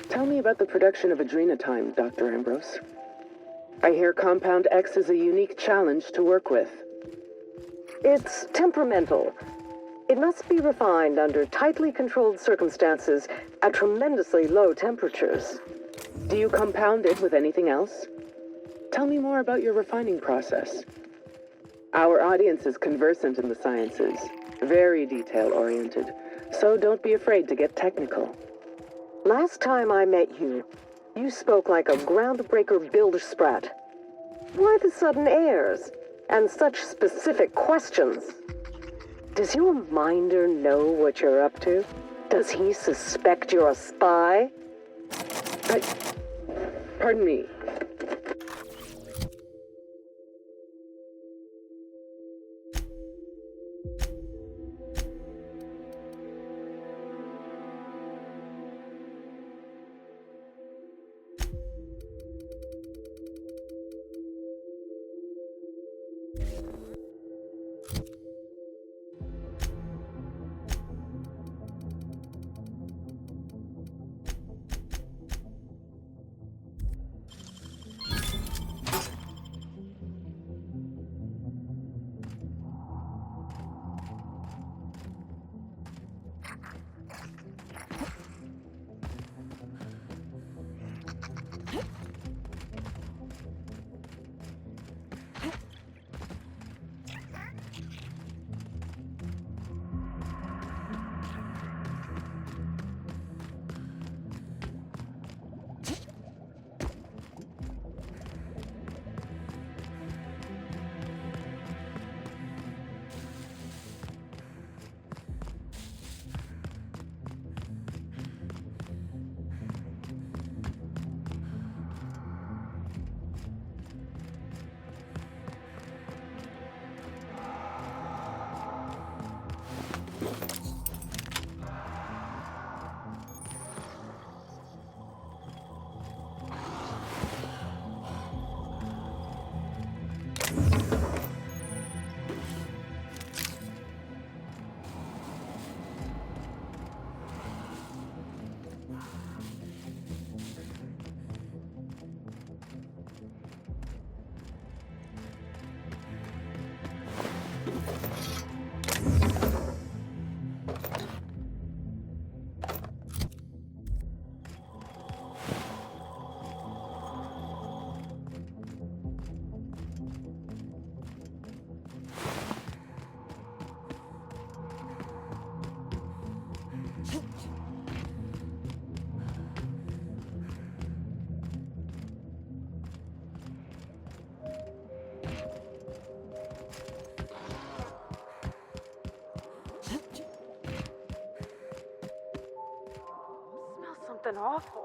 Tell me about the production of adrenatime, Dr. Ambrose. I hear Compound X is a unique challenge to work with. It's temperamental. It must be refined under tightly controlled circumstances at tremendously low temperatures. Do you compound it with anything else? Tell me more about your refining process. Our audience is conversant in the sciences, very detail-oriented, so don't be afraid to get technical. Last time I met you, you spoke like a groundbreaker builder sprat. Why the sudden airs and such specific questions? Does your minder know what you're up to? Does he suspect you're a spy? Pardon me. something awful.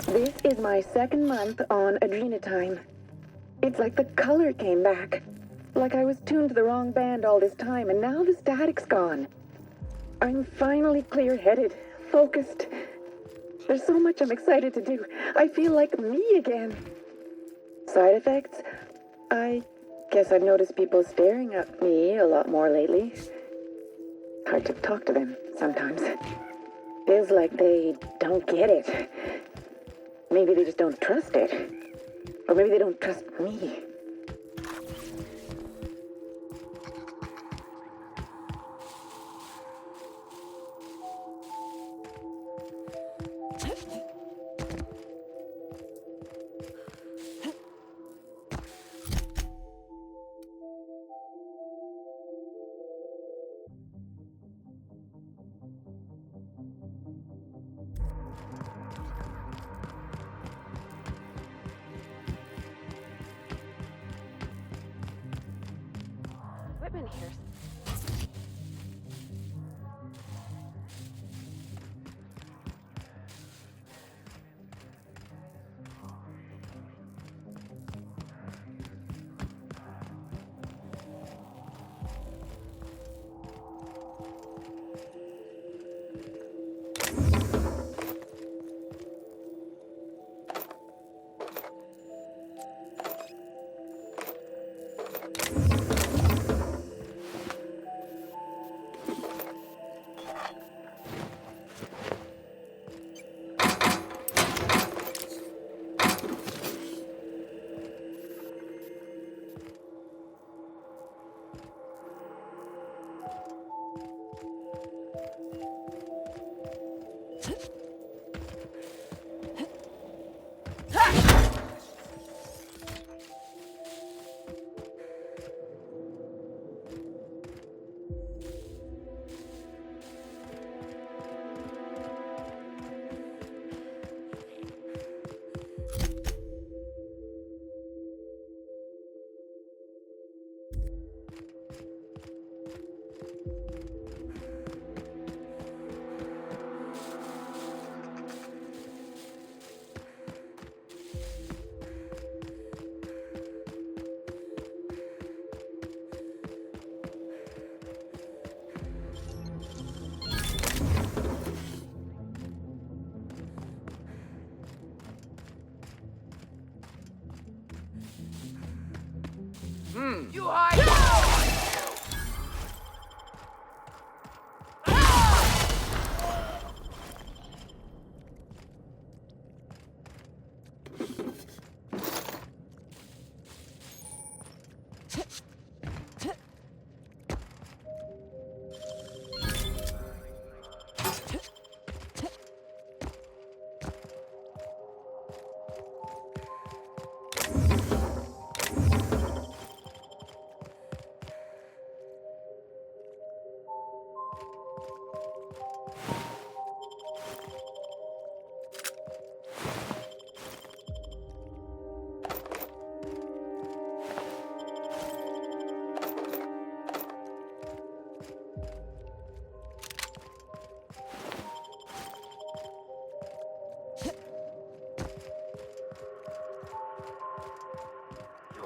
This is my second month on Adrenatime. It's like the color came back. Like I was tuned to the wrong band all this time, and now the static's gone. I'm finally clear-headed, focused. There's so much I'm excited to do. I feel like me again. Side effects? I guess I've noticed people staring at me a lot more lately. Hard to talk to them sometimes. Feels like they don't get it. Maybe they just don't trust it. Or maybe they don't trust me. Whitman here. You hide!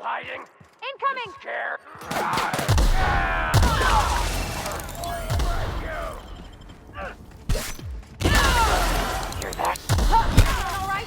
Hiding? Incoming! Scared? Hear that? All right?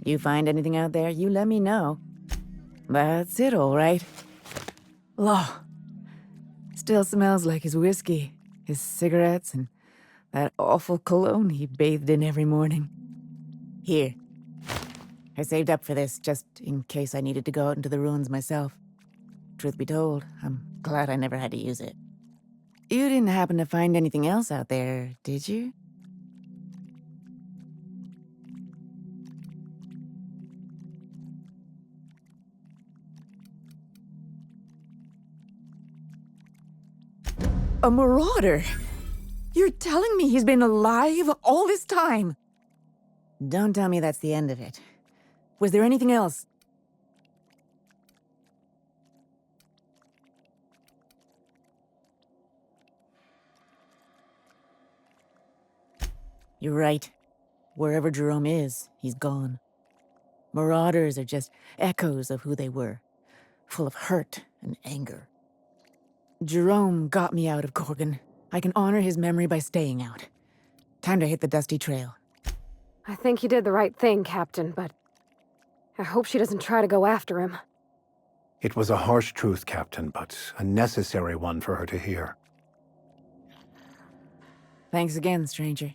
You find anything out there, you let me know. That's it, all right. Law. Still smells like his whiskey, his cigarettes, and that awful cologne he bathed in every morning. Here. I saved up for this, just in case I needed to go out into the ruins myself. Truth be told, I'm glad I never had to use it. You didn't happen to find anything else out there, did you? A marauder? You're telling me he's been alive all this time? Don't tell me that's the end of it. Was there anything else? You're right. Wherever Jerome is, he's gone. Marauders are just echoes of who they were, full of hurt and anger. Jerome got me out of Gorgon. I can honor his memory by staying out. Time to hit the dusty trail. I think he did the right thing, Captain, but I hope she doesn't try to go after him. It was a harsh truth, Captain, but a necessary one for her to hear. Thanks again, stranger.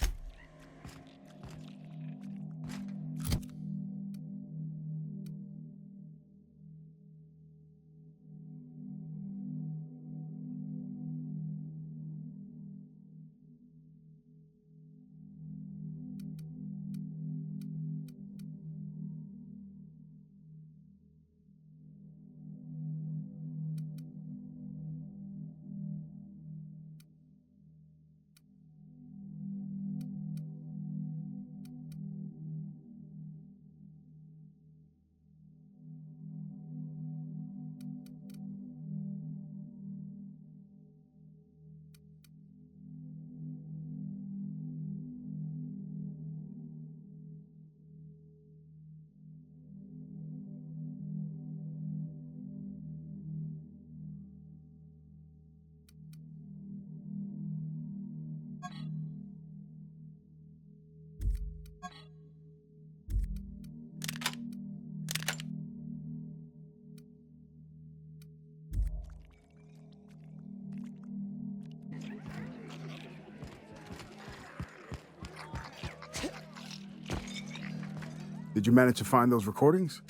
Did you manage to find those recordings?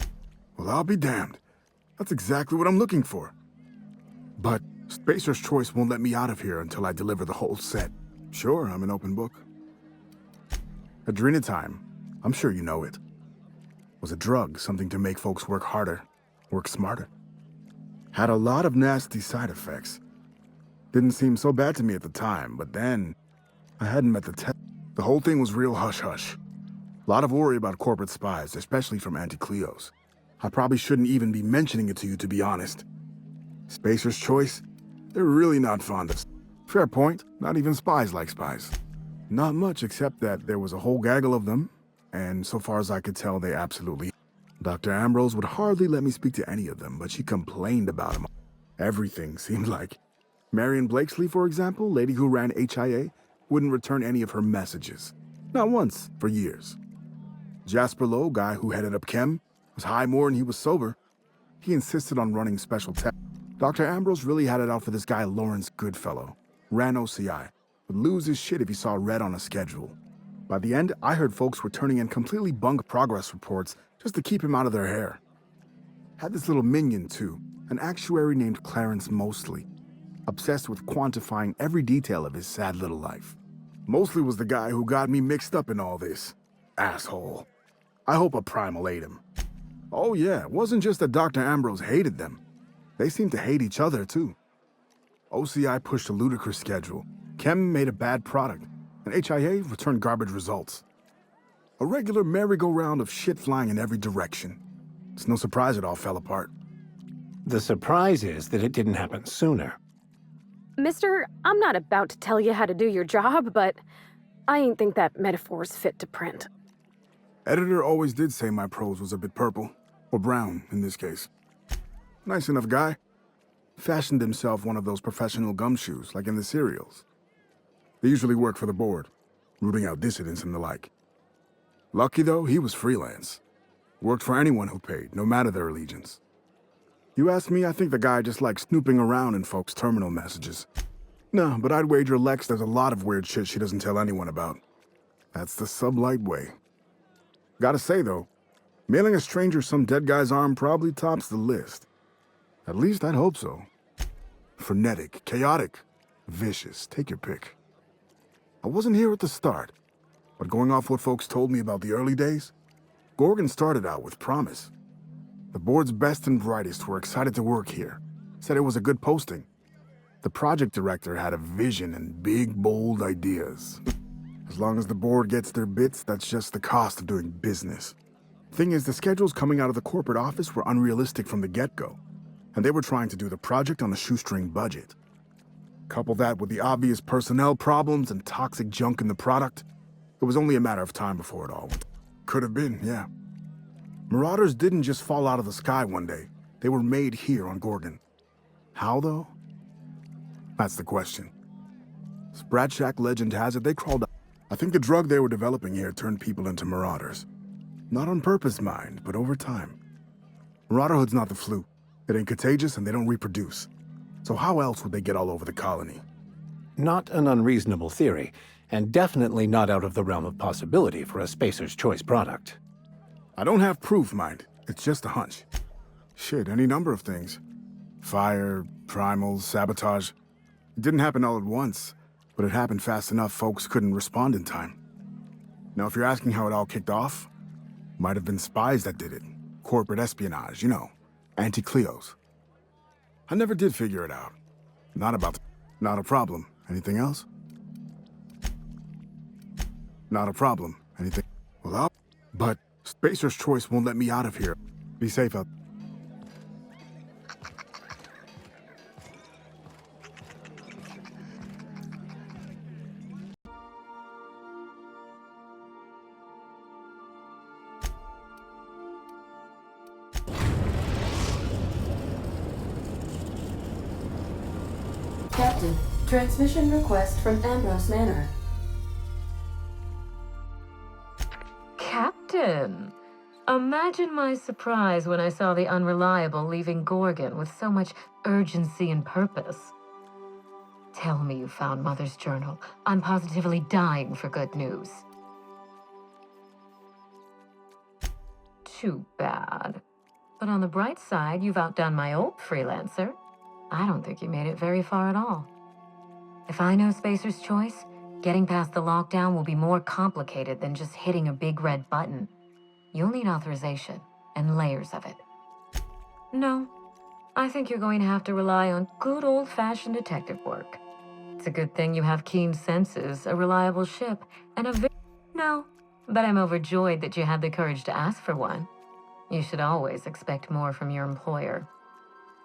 Well, I'll be damned. That's exactly what I'm looking for. But Spacer's Choice won't let me out of here until I deliver the whole set. Sure, I'm an open book. Adrenatime, I'm sure you know it, was a drug, something to make folks work harder, work smarter. Had a lot of nasty side effects. Didn't seem so bad to me at the time, but then I hadn't met the test. The whole thing was real hush-hush. A lot of worry about corporate spies, especially from Anti-Cleos. I probably shouldn't even be mentioning it to you, to be honest. Spacer's Choice, they're really not fond of... Fair point, not even spies like spies. Not much, except that there was a whole gaggle of them, and so far as I could tell, they absolutely... Dr. Ambrose would hardly let me speak to any of them, but she complained about them. Everything seemed like. Marion Blakesley, for example, lady who ran HIA, wouldn't return any of her messages. Not once, for years. Jasper, guy who headed up Chem, was high more than he was sober. He insisted on running special tests. Dr. Ambrose really had it out for this guy Lawrence Goodfellow. Ran OCI. Would lose his shit if he saw red on a schedule. By the end, I heard folks were turning in completely bunk progress reports just to keep him out of their hair. Had this little minion, too, an actuary named Clarence Mosley, obsessed with quantifying every detail of his sad little life. Mosley was the guy who got me mixed up in all this. Asshole. I hope a primal ate him. Oh yeah, it wasn't just that Dr. Ambrose hated them. They seemed to hate each other, too. OCI pushed a ludicrous schedule. Chem made a bad product, and HIA returned garbage results. A regular merry-go-round of shit flying in every direction. It's no surprise it all fell apart. The surprise is that it didn't happen sooner. Mister, I'm not about to tell you how to do your job, but I ain't think that metaphor's fit to print. Editor always did say my prose was a bit purple, or brown in this case. Nice enough guy. Fashioned himself one of those professional gumshoes, like in the serials. They usually work for the board, rooting out dissidents and the like. Lucky though, he was freelance. Worked for anyone who paid, no matter their allegiance. You ask me, I think the guy just likes snooping around in folks' terminal messages. No, but I'd wager Lex does a lot of weird shit she doesn't tell anyone about. That's the sublight way. Gotta say though, mailing a stranger some dead guy's arm probably tops the list. At least I'd hope so. Frenetic, chaotic, vicious, take your pick. I wasn't here at the start, but going off what folks told me about the early days, Gorgon started out with promise. The board's best and brightest were excited to work here, said it was a good posting. The project director had a vision and big, bold ideas. As long as the board gets their bits, that's just the cost of doing business. Thing is, the schedules coming out of the corporate office were unrealistic from the get-go, and they were trying to do the project on a shoestring budget. Couple that with the obvious personnel problems and toxic junk in the product, it was only a matter of time before it all went. Could have been, yeah. Marauders didn't just fall out of the sky one day. They were made here on Gorgon. How, though? That's the question. Sprat Shack legend has it they crawled up. I think the drug they were developing here turned people into marauders. Not on purpose, mind, but over time. Marauderhood's not the flu. It ain't contagious and they don't reproduce. So how else would they get all over the colony? Not an unreasonable theory, and definitely not out of the realm of possibility for a Spacer's Choice product. I don't have proof, mind. It's just a hunch. Shit, any number of things. Fire, primals, sabotage. It didn't happen all at once, but it happened fast enough folks couldn't respond in time. Now, if you're asking how it all kicked off, might have been spies that did it. Corporate espionage, you know. Anti-Cleos. I never did figure it out. Not a problem. Anything else? Not a problem. Anything? Well, but Spacer's Choice won't let me out of here. Be safe out. Captain, transmission request from Ambrose Manor. Captain! Imagine my surprise when I saw the Unreliable leaving Gorgon with so much urgency and purpose. Tell me you found Mother's journal. I'm positively dying for good news. too bad. But on the bright side, you've outdone my old freelancer. I don't think you made it very far at all. If I know Spacer's Choice, getting past the lockdown will be more complicated than just hitting a big red button. You'll need authorization and layers of it. No, I think you're going to have to rely on good old-fashioned detective work. It's a good thing you have keen senses, a reliable ship, and a No, but I'm overjoyed that you had the courage to ask for one. You should always expect more from your employer.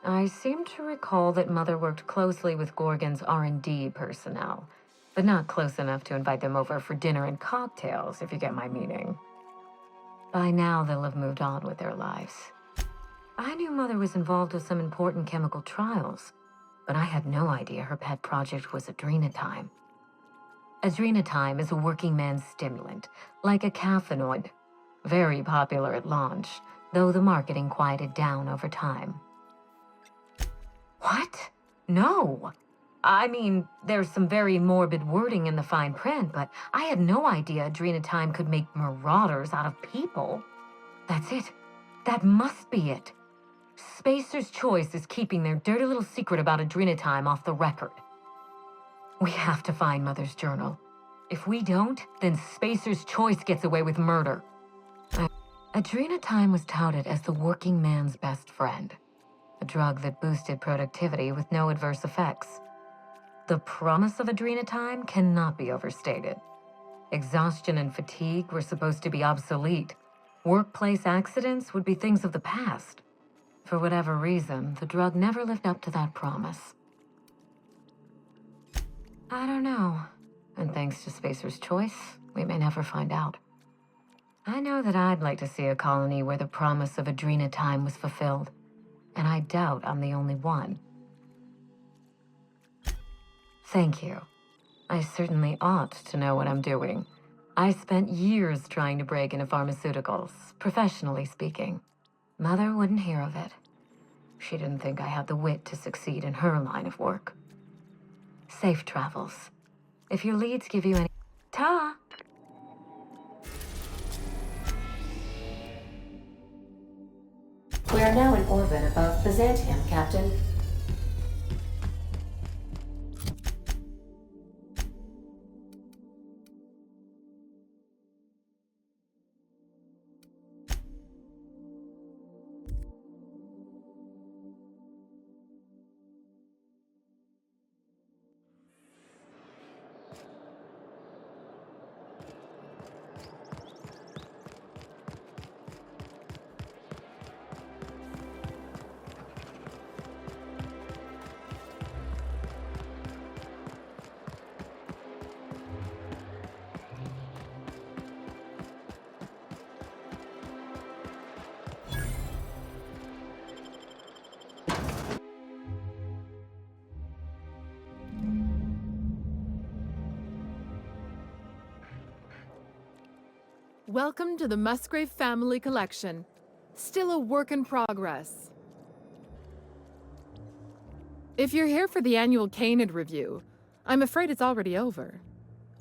I seem to recall that Mother worked closely with Gorgon's R&D personnel, but not close enough to invite them over for dinner and cocktails, if you get my meaning. By now, they'll have moved on with their lives. I knew Mother was involved with some important chemical trials, but I had no idea her pet project was adrenatime. Adrenatime is a working man's stimulant, like a caffeinoid. Very popular at launch, though the marketing quieted down over time. What? No! I mean, there's some very morbid wording in the fine print, but I had no idea adrenatime could make marauders out of people. That's it. That must be it. Spacer's Choice is keeping their dirty little secret about adrenatime off the record. We have to find Mother's journal. If we don't, then Spacer's Choice gets away with murder. Adrenatime was touted as the working man's best friend, a drug that boosted productivity with no adverse effects. The promise of adrenatime cannot be overstated. Exhaustion and fatigue were supposed to be obsolete. Workplace accidents would be things of the past. For whatever reason, the drug never lived up to that promise. I don't know. And thanks to Spacer's Choice, we may never find out. I know that I'd like to see a colony where the promise of adrenatime was fulfilled, and I doubt I'm the only one. Thank you. I certainly ought to know what I'm doing. I spent years trying to break into pharmaceuticals, professionally speaking. Mother wouldn't hear of it. She didn't think I had the wit to succeed in her line of work. Safe travels. If your leads give you any... Ta! We are now in orbit above Byzantium, Captain. Welcome to the Musgrave Family Collection. Still a work in progress. If you're here for the annual Canid review, I'm afraid it's already over.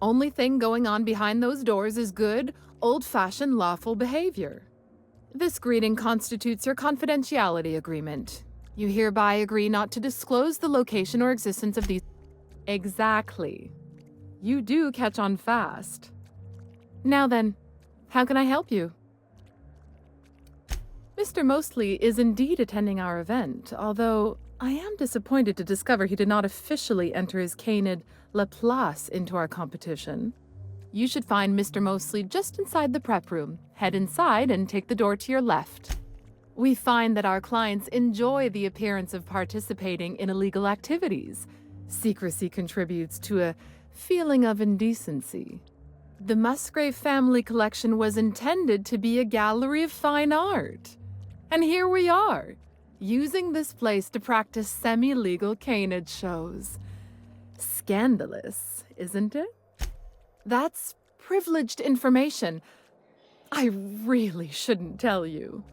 Only thing going on behind those doors is good, old-fashioned lawful behavior. This greeting constitutes your confidentiality agreement. You hereby agree not to disclose the location or existence of these... Exactly. You do catch on fast. Now then, how can I help you? Mr. Mostly is indeed attending our event, although I am disappointed to discover he did not officially enter his Canid Laplace into our competition. You should find Mr. Mostly just inside the prep room. Head inside and take the door to your left. We find that our clients enjoy the appearance of participating in illegal activities. Secrecy contributes to a feeling of indecency. The Musgrave Family Collection was intended to be a gallery of fine art. And here we are, using this place to practice semi-legal Canid shows. Scandalous, isn't it? That's privileged information. I really shouldn't tell you.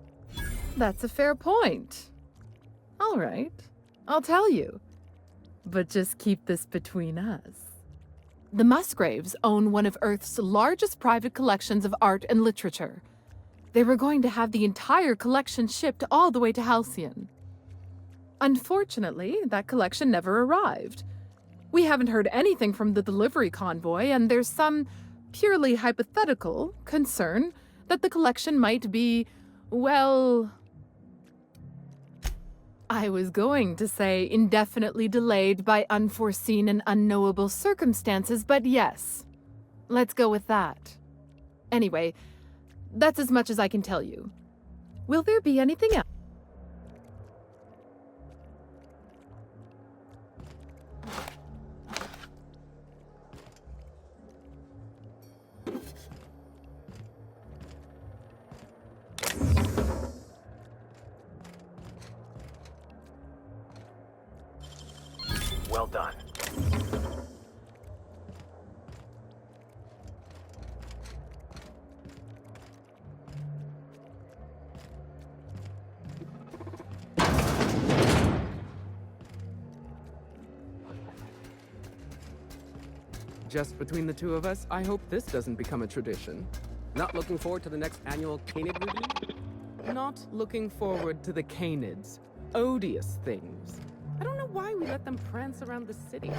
That's a fair point. All right, I'll tell you. But just keep this between us. The Musgraves own one of Earth's largest private collections of art and literature. They were going to have the entire collection shipped all the way to Halcyon. Unfortunately, that collection never arrived. We haven't heard anything from the delivery convoy, and there's some purely hypothetical concern that the collection might be, well... I was going to say indefinitely delayed by unforeseen and unknowable circumstances, but yes, let's go with that. Anyway, that's as much as I can tell you. Will there be anything else? Well done. Just between the two of us, I hope this doesn't become a tradition. Not looking forward to the next annual Canid review? Not looking forward to the Canids. Odious things. I don't know why we let them prance around the city.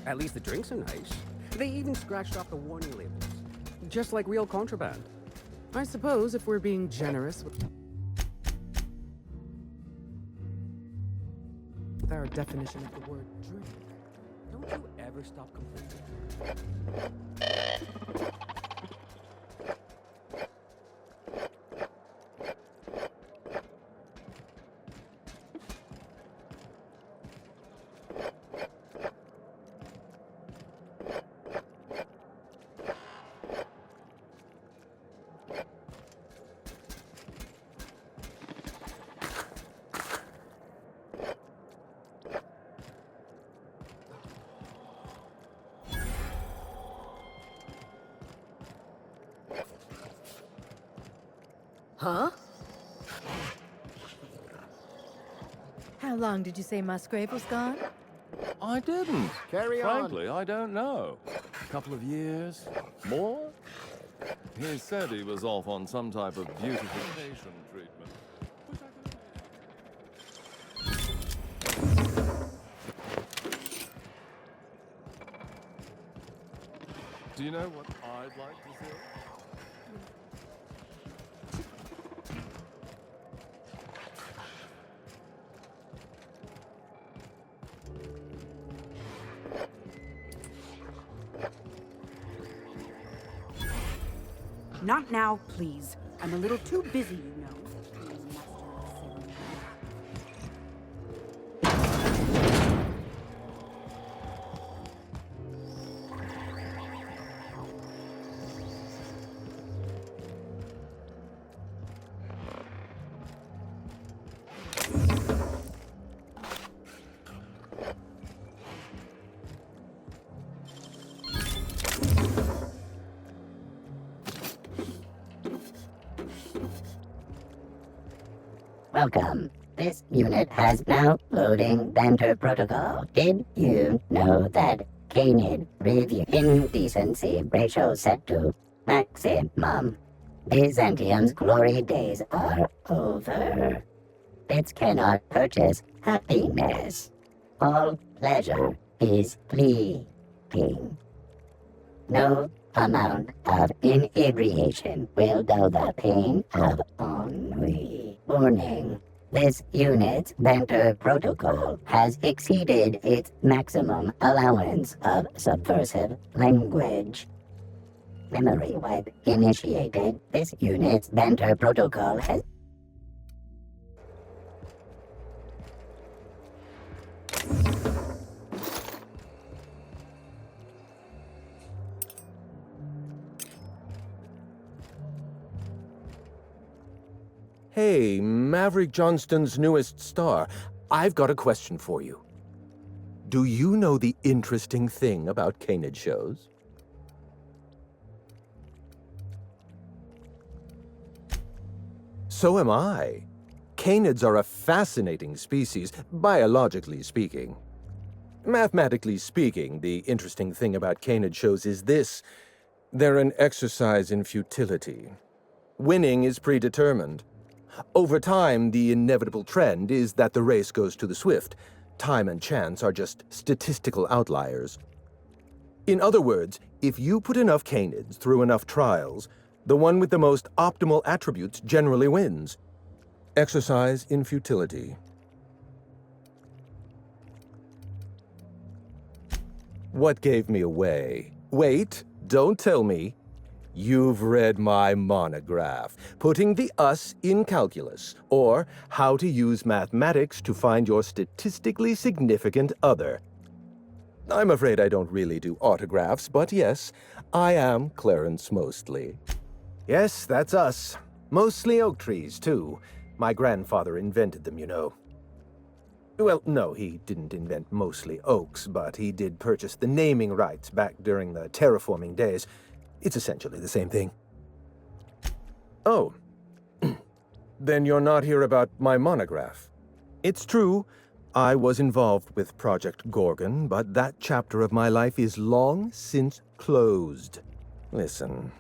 At least the drinks are nice. They even scratched off the warning labels. Just like real contraband. I suppose if we're being generous with our definition of the word drink, don't you ever stop complaining. Huh? How long did you say Musgrave was gone? I didn't. Carry on. Frankly, I don't know. A couple of years? More? He said he was off on some type of beautification treatment. Do you know what I'd like to see? Not now, please. I'm a little too busy, you know. Welcome. This unit has now loading banter protocol. Did you know that Canid review indecency ratio set to maximum? Byzantium's glory days are over. Bits cannot purchase happiness. All pleasure is fleeting. No amount of inebriation will dull the pain of ennui. Warning. This unit's banter protocol has exceeded its maximum allowance of subversive language. Memory wipe initiated. This unit's banter protocol has... Hey, Maverick Johnston's newest star. I've got a question for you. Do you know the interesting thing about Canid shows? So am I. Canids are a fascinating species, biologically speaking. Mathematically speaking, the interesting thing about canid shows is this. They're an exercise in futility. Winning is predetermined. Over time, the inevitable trend is that the race goes to the swift. Time and chance are just statistical outliers. In other words, if you put enough canids through enough trials, the one with the most optimal attributes generally wins. Exercise in futility. What gave me away? Wait, don't tell me. You've read my monograph, Putting the Us in Calculus, or How to Use Mathematics to Find Your Statistically Significant Other. I'm afraid I don't really do autographs, but yes, I am Clarence Mostly. Yes, that's us. Mostly oak trees, too. My grandfather invented them, you know. Well, no, he didn't invent mostly oaks, but he did purchase the naming rights back during the terraforming days. It's essentially the same thing. Oh. Then you're not here about my monograph. It's true, I was involved with Project Gorgon, but that chapter of my life is long since closed. Listen,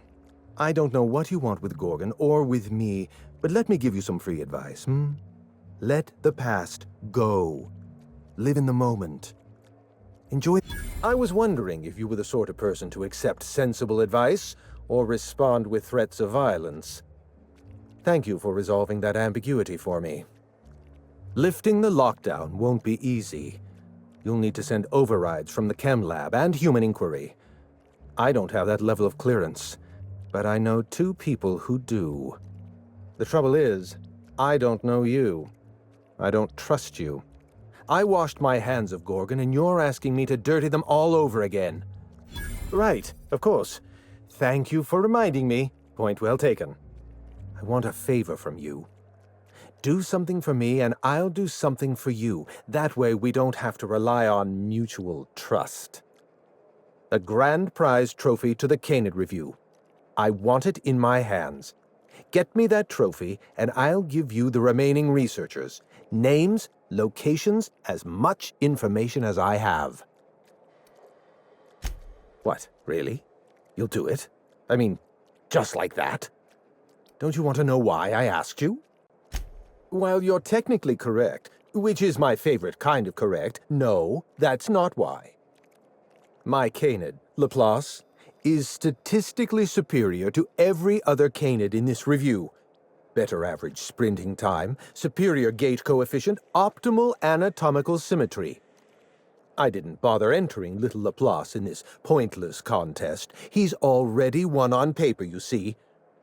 I don't know what you want with Gorgon or with me, but let me give you some free advice, Let the past go. Live in the moment. Enjoy. I was wondering if you were the sort of person to accept sensible advice or respond with threats of violence. Thank you for resolving that ambiguity for me. Lifting the lockdown won't be easy. You'll need to send overrides from the chem lab and human inquiry. I don't have that level of clearance, but I know 2 people who do. The trouble is, I don't know you. I don't trust you. I washed my hands of Gorgon, and you're asking me to dirty them all over again. Right, of course. Thank you for reminding me. Point well taken. I want a favor from you. Do something for me, and I'll do something for you. That way we don't have to rely on mutual trust. A grand prize trophy to the Canid Review. I want it in my hands. Get me that trophy, and I'll give you the remaining researchers. Names, locations, as much information as I have. What, really? You'll do it? I mean, just like that? Don't you want to know why I asked you? While you're technically correct, which is my favorite kind of correct, no, that's not why. My canid, Laplace, is statistically superior to every other canid in this review. Better average sprinting time, superior gait coefficient, optimal anatomical symmetry. I didn't bother entering little Laplace in this pointless contest. He's already won on paper, you see.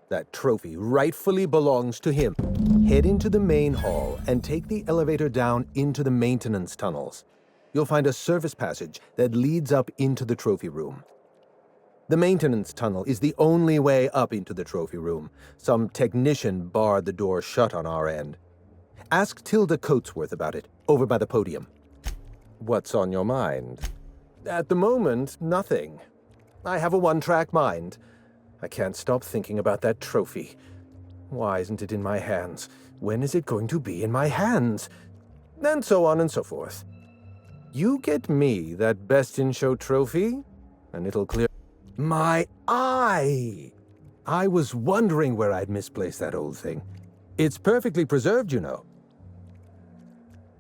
That trophy rightfully belongs to him. Head into the main hall and take the elevator down into the maintenance tunnels. You'll find a service passage that leads up into the trophy room. The maintenance tunnel is the only way up into the trophy room. Some technician barred the door shut on our end. Ask Tilda Coatsworth about it, over by the podium. What's on your mind? At the moment, nothing. I have a one-track mind. I can't stop thinking about that trophy. Why isn't it in my hands? When is it going to be in my hands? And so on and so forth. You get me that Best in Show trophy, and it'll clear... My eye! I was wondering where I'd misplaced that old thing. It's perfectly preserved, you know.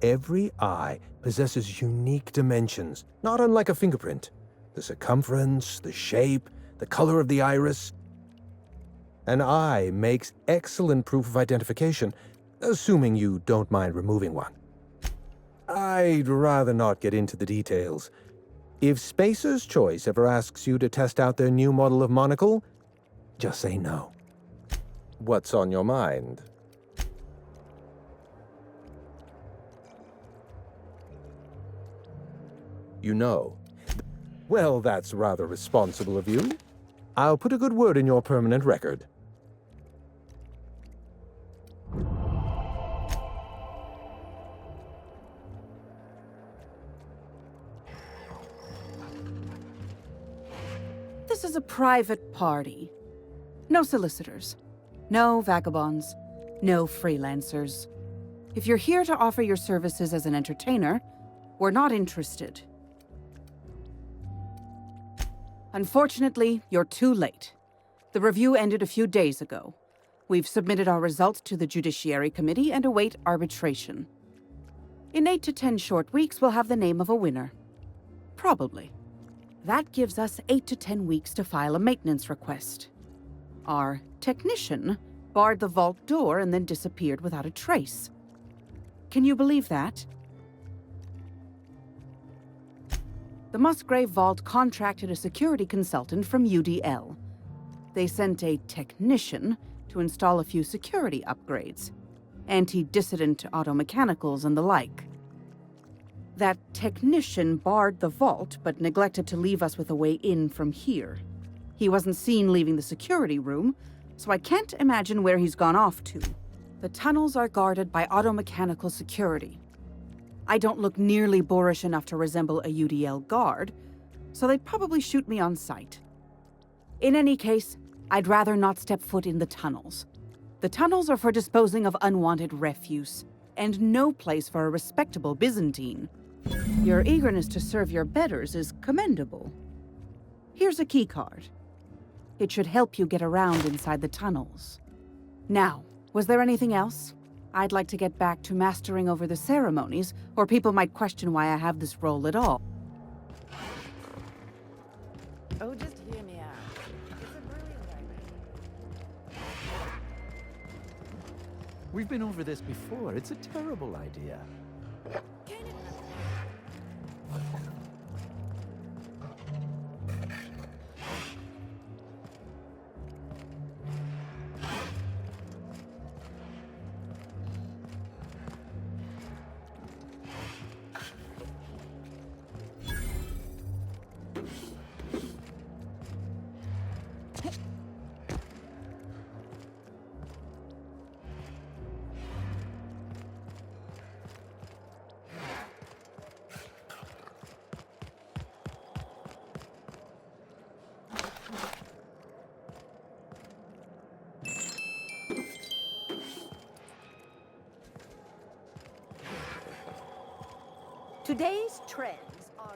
Every eye possesses unique dimensions, not unlike a fingerprint. The circumference, the shape, the color of the iris. An eye makes excellent proof of identification, assuming you don't mind removing one. I'd rather not get into the details. If Spacer's Choice ever asks you to test out their new model of monocle, just say no. What's on your mind? You know. Well, that's rather responsible of you. I'll put a good word in your permanent record. This is a private party. No solicitors. No vagabonds. No freelancers. If you're here to offer your services as an entertainer, we're not interested. Unfortunately, you're too late. The review ended a few days ago. We've submitted our results to the Judiciary Committee and await arbitration. In 8 to 10 short weeks, we'll have the name of a winner. Probably. That gives us 8 to 10 weeks to file a maintenance request. Our technician barred the vault door and then disappeared without a trace. Can you believe that? The Musgrave Vault contracted a security consultant from UDL. They sent a technician to install a few security upgrades, anti-dissident automechanicals and the like. That technician barred the vault, but neglected to leave us with a way in from here. He wasn't seen leaving the security room, so I can't imagine where he's gone off to. The tunnels are guarded by automechanical security. I don't look nearly boorish enough to resemble a UDL guard, so they'd probably shoot me on sight. In any case, I'd rather not step foot in the tunnels. The tunnels are for disposing of unwanted refuse, and no place for a respectable Byzantine. Your eagerness to serve your betters is commendable. Here's a keycard. It should help you get around inside the tunnels. Now, was there anything else? I'd like to get back to mastering over the ceremonies, or people might question why I have this role at all. Oh, just hear me out. It's a brilliant idea. We've been over this before. It's a terrible idea. Today's trends are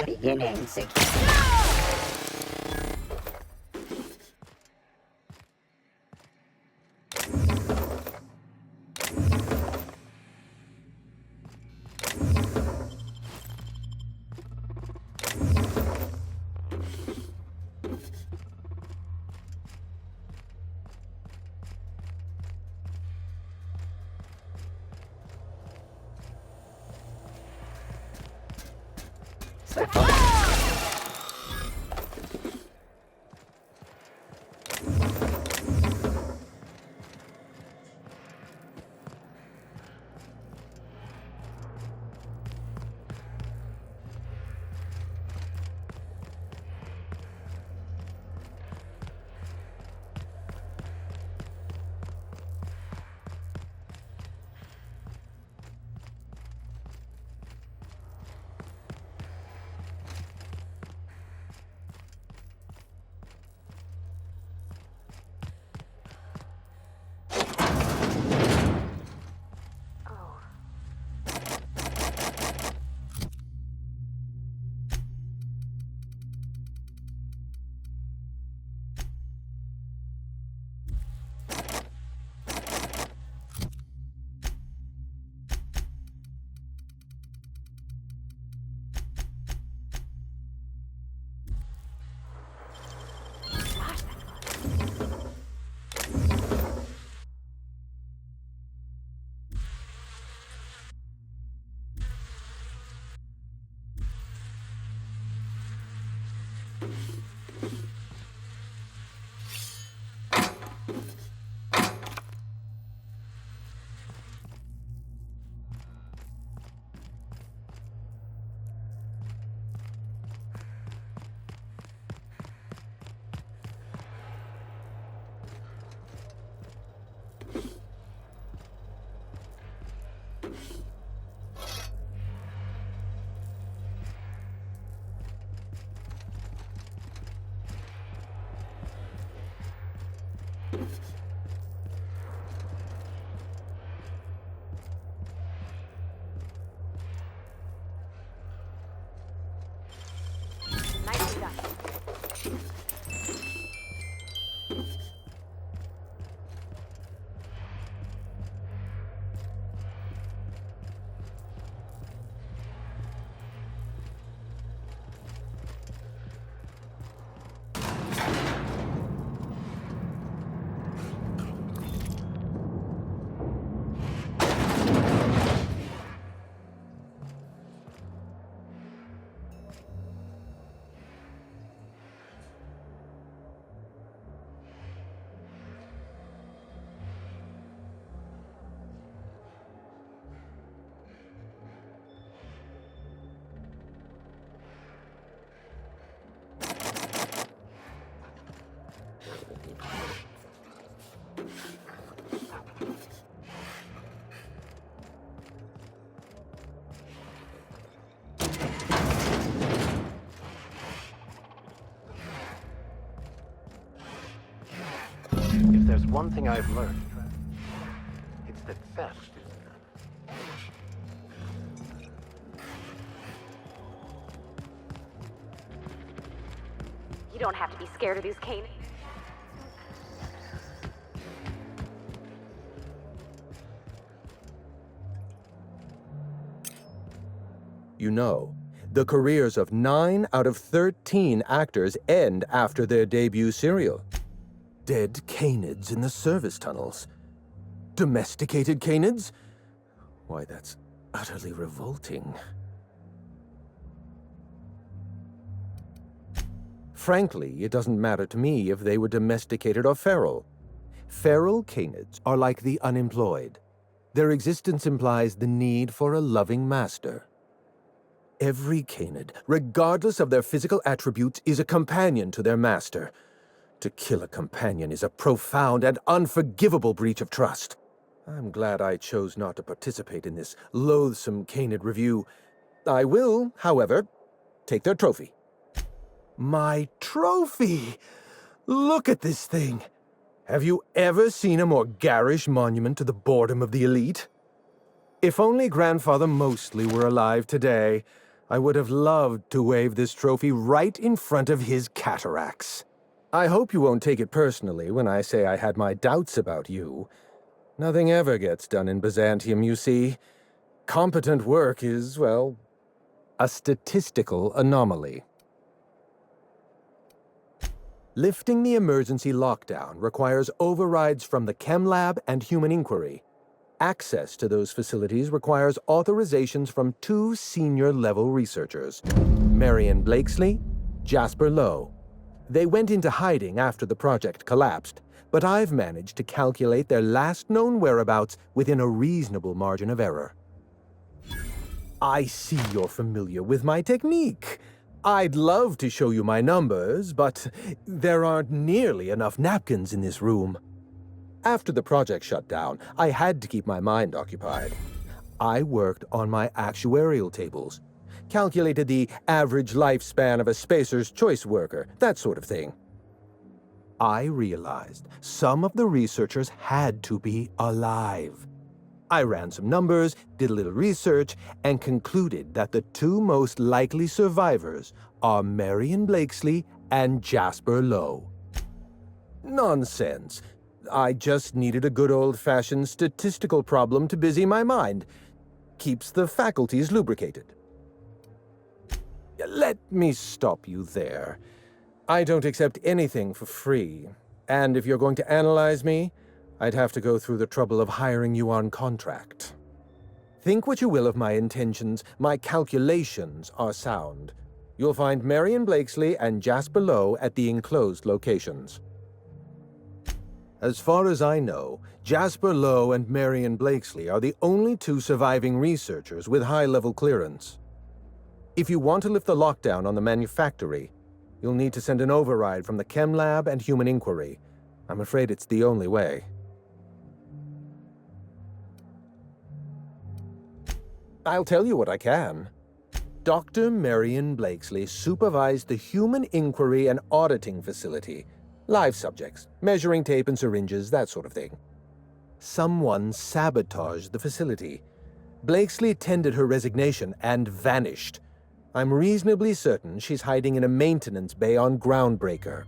beginning secure. Nicely done. If there's one thing I've learned, it's that theft is... You don't have to be scared of these Canaans. You know, the careers of 9 out of 13 actors end after their debut serial. Dead canids in the service tunnels. Domesticated canids? Why, that's utterly revolting. Frankly, it doesn't matter to me if they were domesticated or feral. Feral canids are like the unemployed. Their existence implies the need for a loving master. Every canid, regardless of their physical attributes, is a companion to their master. To kill a companion is a profound and unforgivable breach of trust. I'm glad I chose not to participate in this loathsome canid review. I will, however, take their trophy. My trophy! Look at this thing! Have you ever seen a more garish monument to the boredom of the elite? If only Grandfather Mostly were alive today, I would have loved to wave this trophy right in front of his cataracts. I hope you won't take it personally when I say I had my doubts about you. Nothing ever gets done in Byzantium, you see. Competent work is, well, a statistical anomaly. Lifting the emergency lockdown requires overrides from the Chem Lab and Human Inquiry. Access to those facilities requires authorizations from 2 senior-level researchers, Marion Blakesley, Jasper Lowe. They went into hiding after the project collapsed, but I've managed to calculate their last known whereabouts within a reasonable margin of error. I see you're familiar with my technique. I'd love to show you my numbers, but there aren't nearly enough napkins in this room. After the project shut down, I had to keep my mind occupied. I worked on my actuarial tables, calculated the average lifespan of a Spacer's Choice worker, that sort of thing. I realized some of the researchers had to be alive. I ran some numbers, did a little research, and concluded that the 2 most likely survivors are Marion Blakesley and Jasper Lowe. Nonsense. I just needed a good old-fashioned statistical problem to busy my mind. Keeps the faculties lubricated. Let me stop you there. I don't accept anything for free, and if you're going to analyze me, I'd have to go through the trouble of hiring you on contract. Think what you will of my intentions, my calculations are sound. You'll find Marion Blakesley and Jasper Lowe at the enclosed locations. As far as I know, Jasper Lowe and Marion Blakesley are the only 2 surviving researchers with high-level clearance. If you want to lift the lockdown on the manufactory, you'll need to send an override from the Chem Lab and Human Inquiry. I'm afraid it's the only way. I'll tell you what I can. Dr. Marion Blakesley supervised the Human Inquiry and Auditing Facility, Live subjects, measuring tape and syringes, that sort of thing. Someone sabotaged the facility. Blakesley tendered her resignation and vanished. I'm reasonably certain she's hiding in a maintenance bay on Groundbreaker.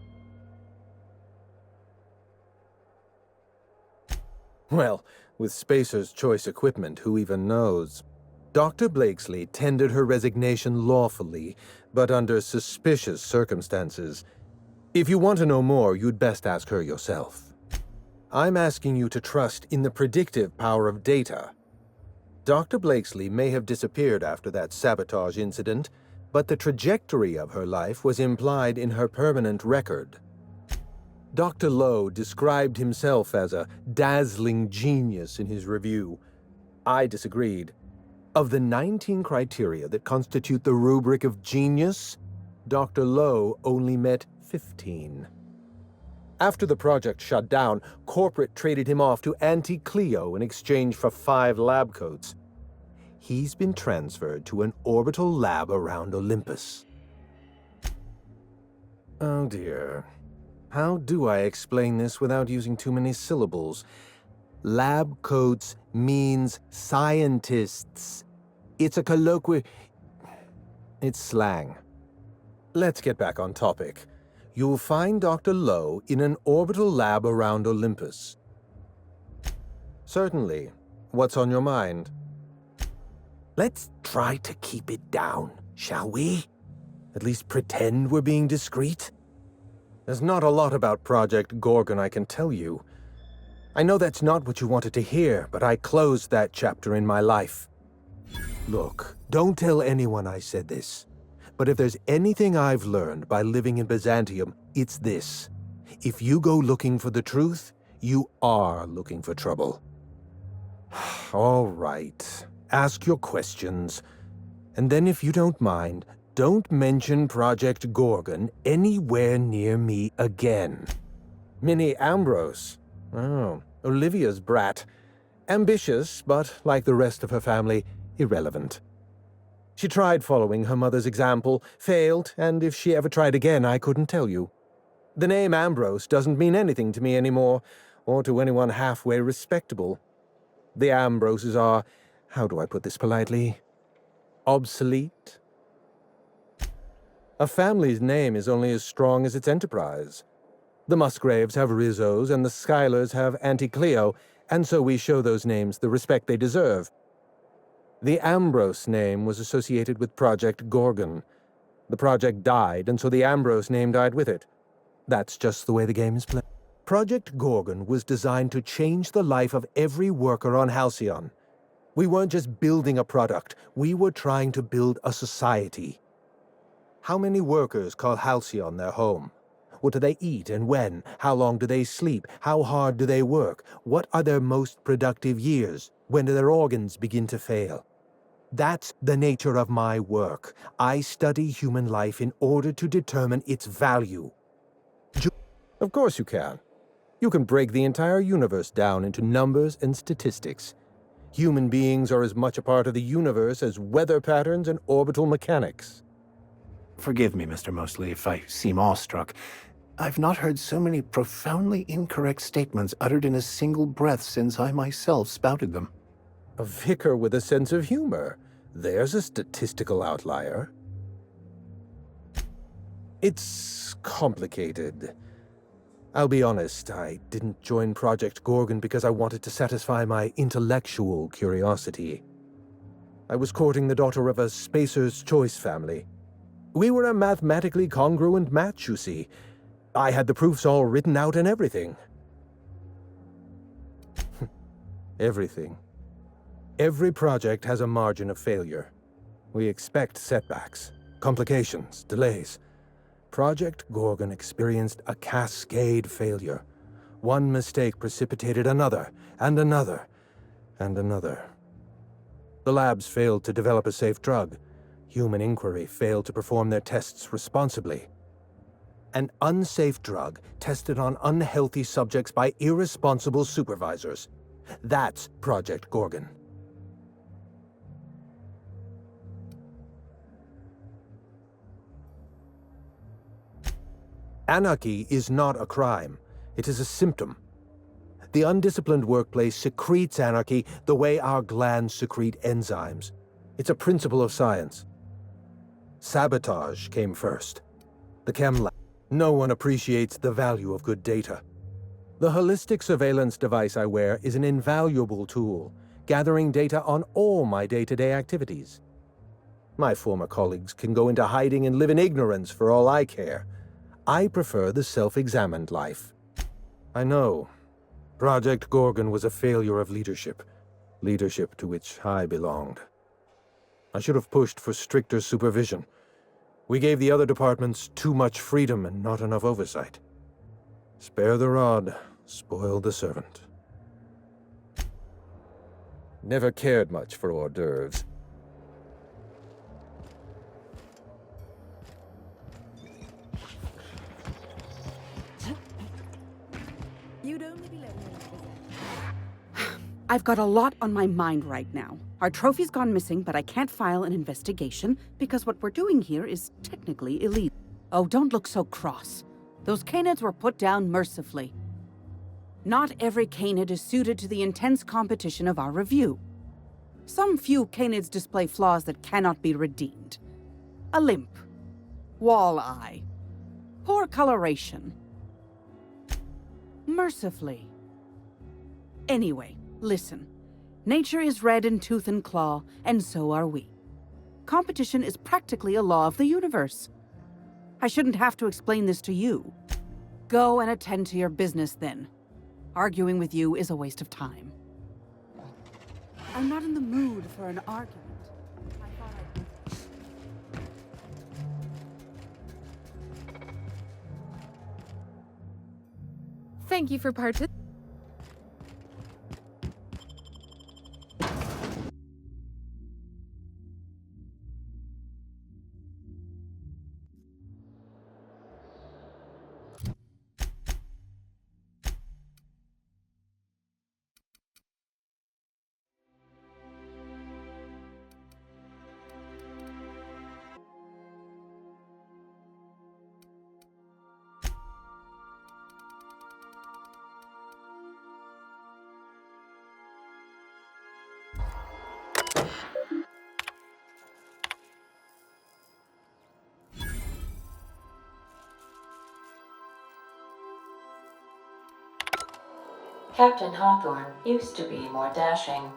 Well, with Spacer's Choice equipment, who even knows? Dr. Blakesley tendered her resignation lawfully, but under suspicious circumstances. If you want to know more, you'd best ask her yourself. I'm asking you to trust in the predictive power of data. Dr. Blakesley may have disappeared after that sabotage incident, but the trajectory of her life was implied in her permanent record. Dr. Lowe described himself as a dazzling genius in his review. I disagreed. Of the 19 criteria that constitute the rubric of genius, Dr. Lowe only met 15. After the project shut down, corporate traded him off to Auntie Cleo in exchange for 5 lab coats. He's been transferred to an orbital lab around Olympus. Oh dear. How do I explain this without using too many syllables? Lab coats means scientists. It's a colloquial... It's slang. Let's get back on topic. You'll find Dr. Lowe in an orbital lab around Olympus. Certainly. What's on your mind? Let's try to keep it down, shall we? At least pretend we're being discreet? There's not a lot about Project Gorgon I can tell you. I know that's not what you wanted to hear, but I closed that chapter in my life. Look, don't tell anyone I said this. But if there's anything I've learned by living in Byzantium, it's this. If you go looking for the truth, you are looking for trouble. All right. Ask your questions. And then if you don't mind, don't mention Project Gorgon anywhere near me again. Minnie Ambrose. Oh, Olivia's brat. Ambitious, but like the rest of her family, irrelevant. She tried following her mother's example, failed, and if she ever tried again, I couldn't tell you. The name Ambrose doesn't mean anything to me anymore, or to anyone halfway respectable. The Ambroses are, how do I put this politely, obsolete? A family's name is only as strong as its enterprise. The Musgraves have Rizzos, and the Schuyler's have Auntie Cleo, and so we show those names the respect they deserve. The Ambrose name was associated with Project Gorgon. The project died, and so the Ambrose name died with it. That's just the way the game is played. Project Gorgon was designed to change the life of every worker on Halcyon. We weren't just building a product, we were trying to build a society. How many workers call Halcyon their home? What do they eat and when? How long do they sleep? How hard do they work? What are their most productive years? When do their organs begin to fail? That's the nature of my work. I study human life in order to determine its value. Of course you can. You can break the entire universe down into numbers and statistics. Human beings are as much a part of the universe as weather patterns and orbital mechanics. Forgive me, Mr. Mosley, if I seem awestruck. I've not heard so many profoundly incorrect statements uttered in a single breath since I myself spouted them. A vicar with a sense of humor. There's a statistical outlier. It's complicated. I'll be honest, I didn't join Project Gorgon because I wanted to satisfy my intellectual curiosity. I was courting the daughter of a Spacer's Choice family. We were a mathematically congruent match, you see. I had the proofs all written out and everything. Everything. Every project has a margin of failure. We expect setbacks, complications, delays. Project Gorgon experienced a cascade failure. One mistake precipitated another, and another, and another. The labs failed to develop a safe drug. Human Inquiry failed to perform their tests responsibly. An unsafe drug tested on unhealthy subjects by irresponsible supervisors. That's Project Gorgon. Anarchy is not a crime. It is a symptom. The undisciplined workplace secretes anarchy the way our glands secrete enzymes. It's a principle of science. Sabotage came first. The chem lab. No one appreciates the value of good data. The holistic surveillance device I wear is an invaluable tool, gathering data on all my day-to-day activities. My former colleagues can go into hiding and live in ignorance for all I care. I prefer the self-examined life. I know. Project Gorgon was a failure of leadership. Leadership to which I belonged. I should have pushed for stricter supervision. We gave the other departments too much freedom and not enough oversight. Spare the rod, spoil the servant. Never cared much for hors d'oeuvres. You'd only be letting I've got a lot on my mind right now. Our trophy's gone missing, but I can't file an investigation because what we're doing here is technically illegal. Oh, don't look so cross. Those canids were put down mercifully. Not every canid is suited to the intense competition of our review. Some few canids display flaws that cannot be redeemed. A limp. Wall eye. Poor coloration. Mercifully. Anyway, listen. Nature is red in tooth and claw, and so are we. Competition is practically a law of the universe. I shouldn't have to explain this to you. Go and attend to your business then. Arguing with you is a waste of time. I'm not in the mood for an argument. Thank you for participating. Captain Hawthorne used to be more dashing.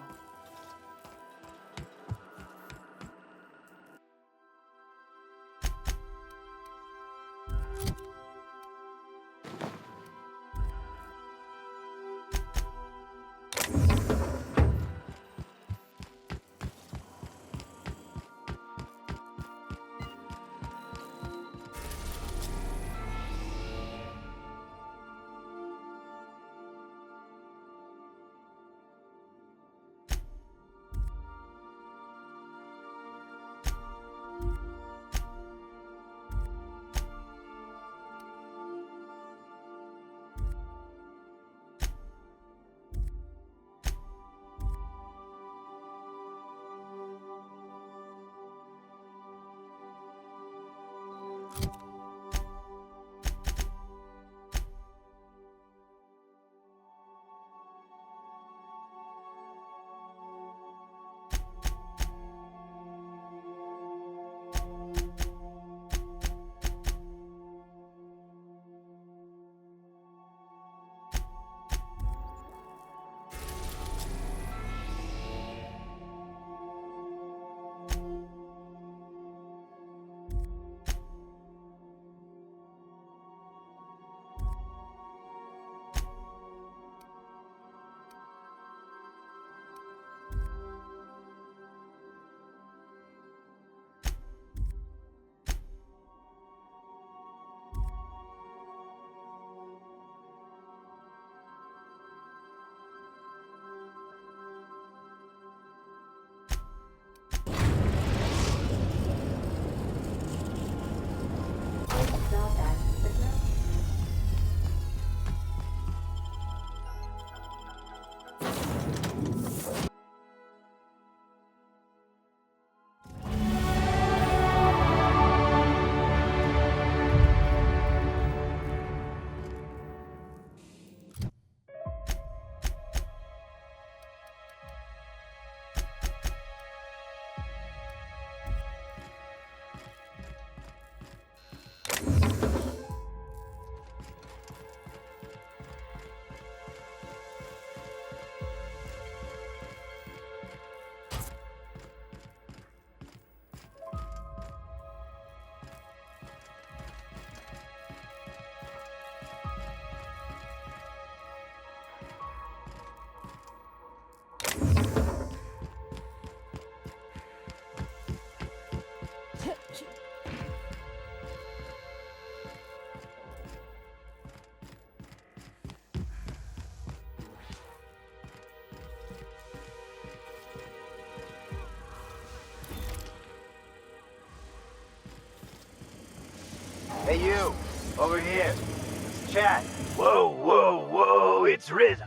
Hey, you! Over here. Let's chat. Whoa, whoa, whoa, it's Riz.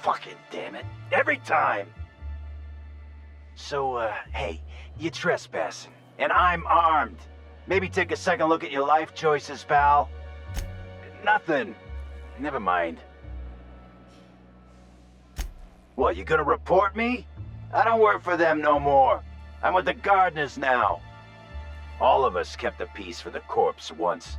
Fucking damn it. Every time. So, hey, you're trespassing, and I'm armed. Maybe take a second look at your life choices, pal. Nothing. Never mind. What, you gonna report me? I don't work for them no more. I'm with the gardeners now. All of us kept the peace for the corpse once,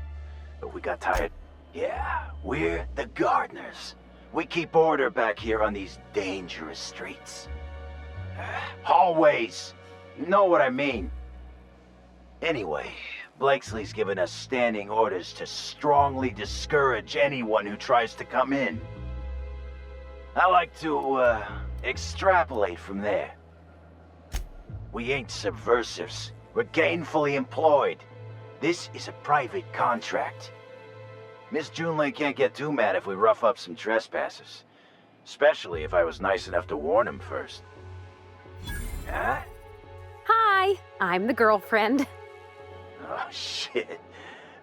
but we got tired. Yeah, we're the gardeners. We keep order back here on these dangerous streets. Hallways. You know what I mean. Anyway, Blakesley's given us standing orders to strongly discourage anyone who tries to come in. I like to, extrapolate from there. We ain't subversives. We're gainfully employed. This is a private contract. Miss Junlei can't get too mad if we rough up some trespassers. Especially if I was nice enough to warn him first. Huh? Hi, I'm the girlfriend. Oh, shit.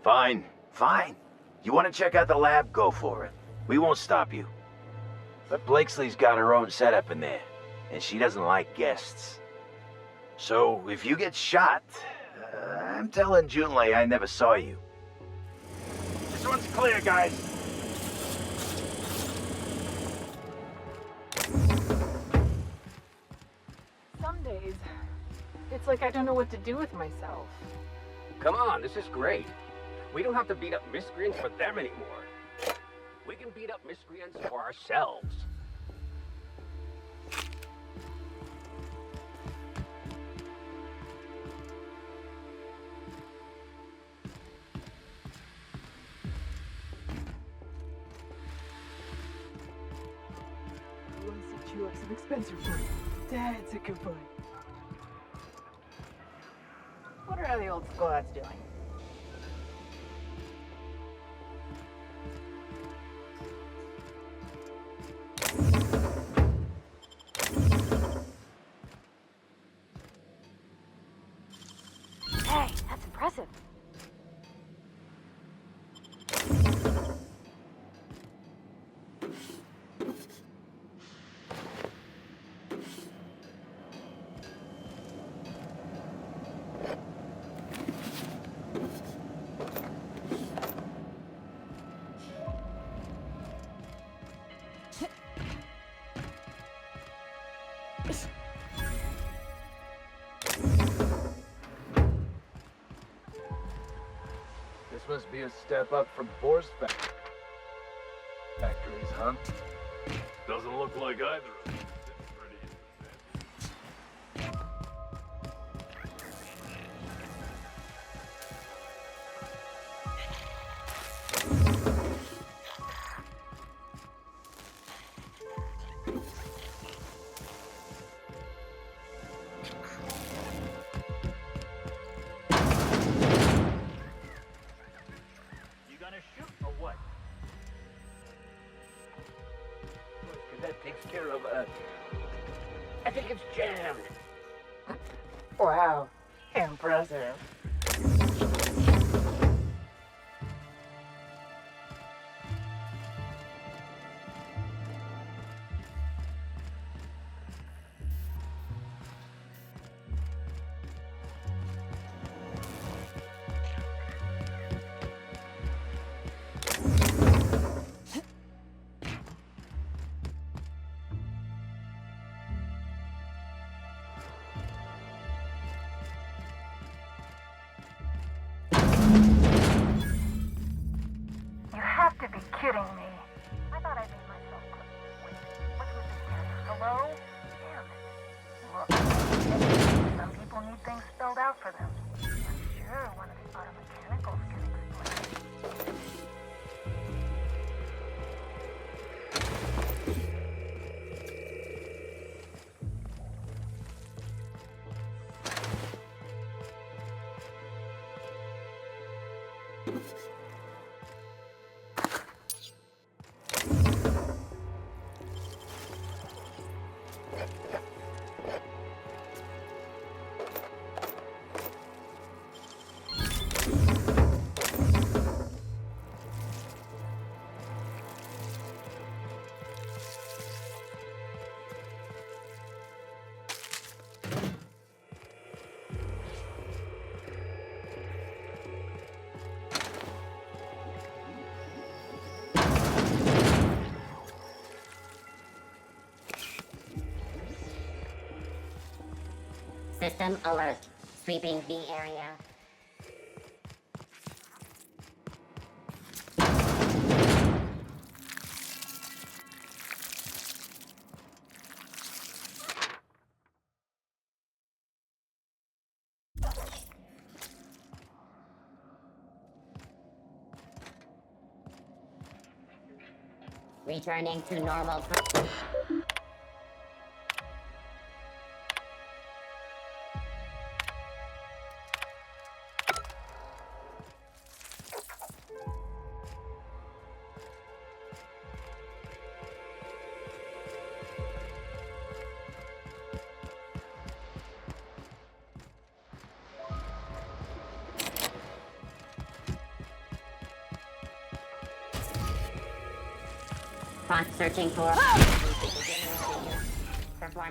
Fine, fine. You want to check out the lab? Go for it. We won't stop you. But Blakesley's got her own setup in there, and she doesn't like guests. So, if you get shot, I'm telling Junlei I never saw you. This one's clear, guys. Some days, it's like I don't know what to do with myself. Come on, this is great. We don't have to beat up miscreants for them anymore. We can beat up miscreants for ourselves. I want to set you up some expensive food. That's a good boy. What are the old squads doing? Hey, that's impressive. This must be a step up from Boar's factories, huh? Doesn't look like either of them. You gonna shoot or what? Because that takes care of, I think it's jammed. Wow, impressive. You have to be kidding me. I thought I made myself clear. Wait, what's with this pen? Hello? Damn it. Look, some people need things spelled out for them. I'm sure one of the auto mechanicals can explain. System alert. Sweeping the area. Returning to normal. Searching for. Perform.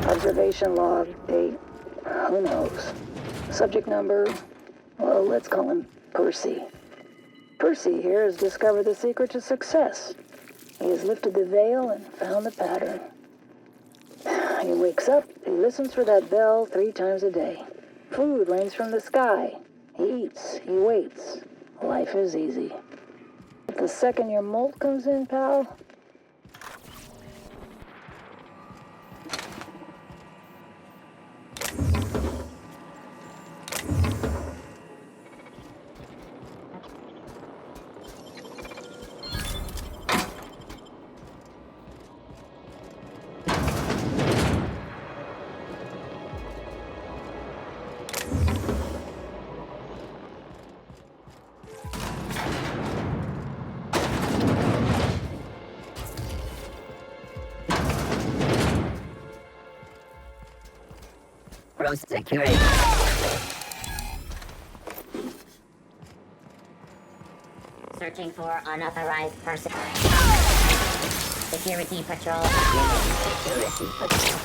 Observation log, date, who knows. Subject number, well, let's call him Percy. Percy here has discovered the secret to success. He has lifted the veil and found the pattern. He wakes up, he listens for that bell 3 times a day. Food rains from the sky. He eats, he waits. Life is easy. But the second your molt comes in, pal, Security. Searching for unauthorized person. Security patrol. Security patrol.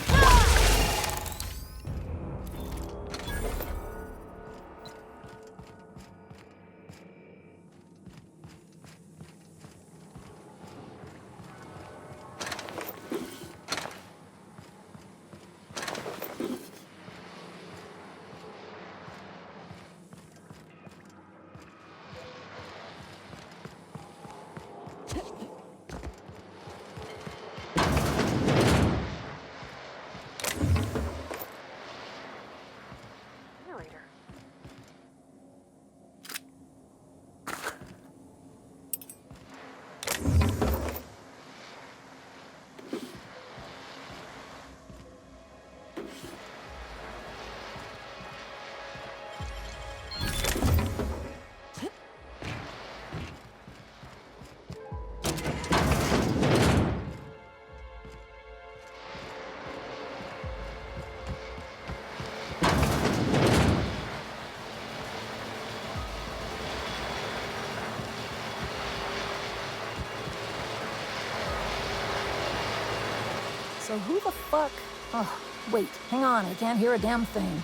So who the fuck? Oh, wait, hang on, I can't hear a damn thing.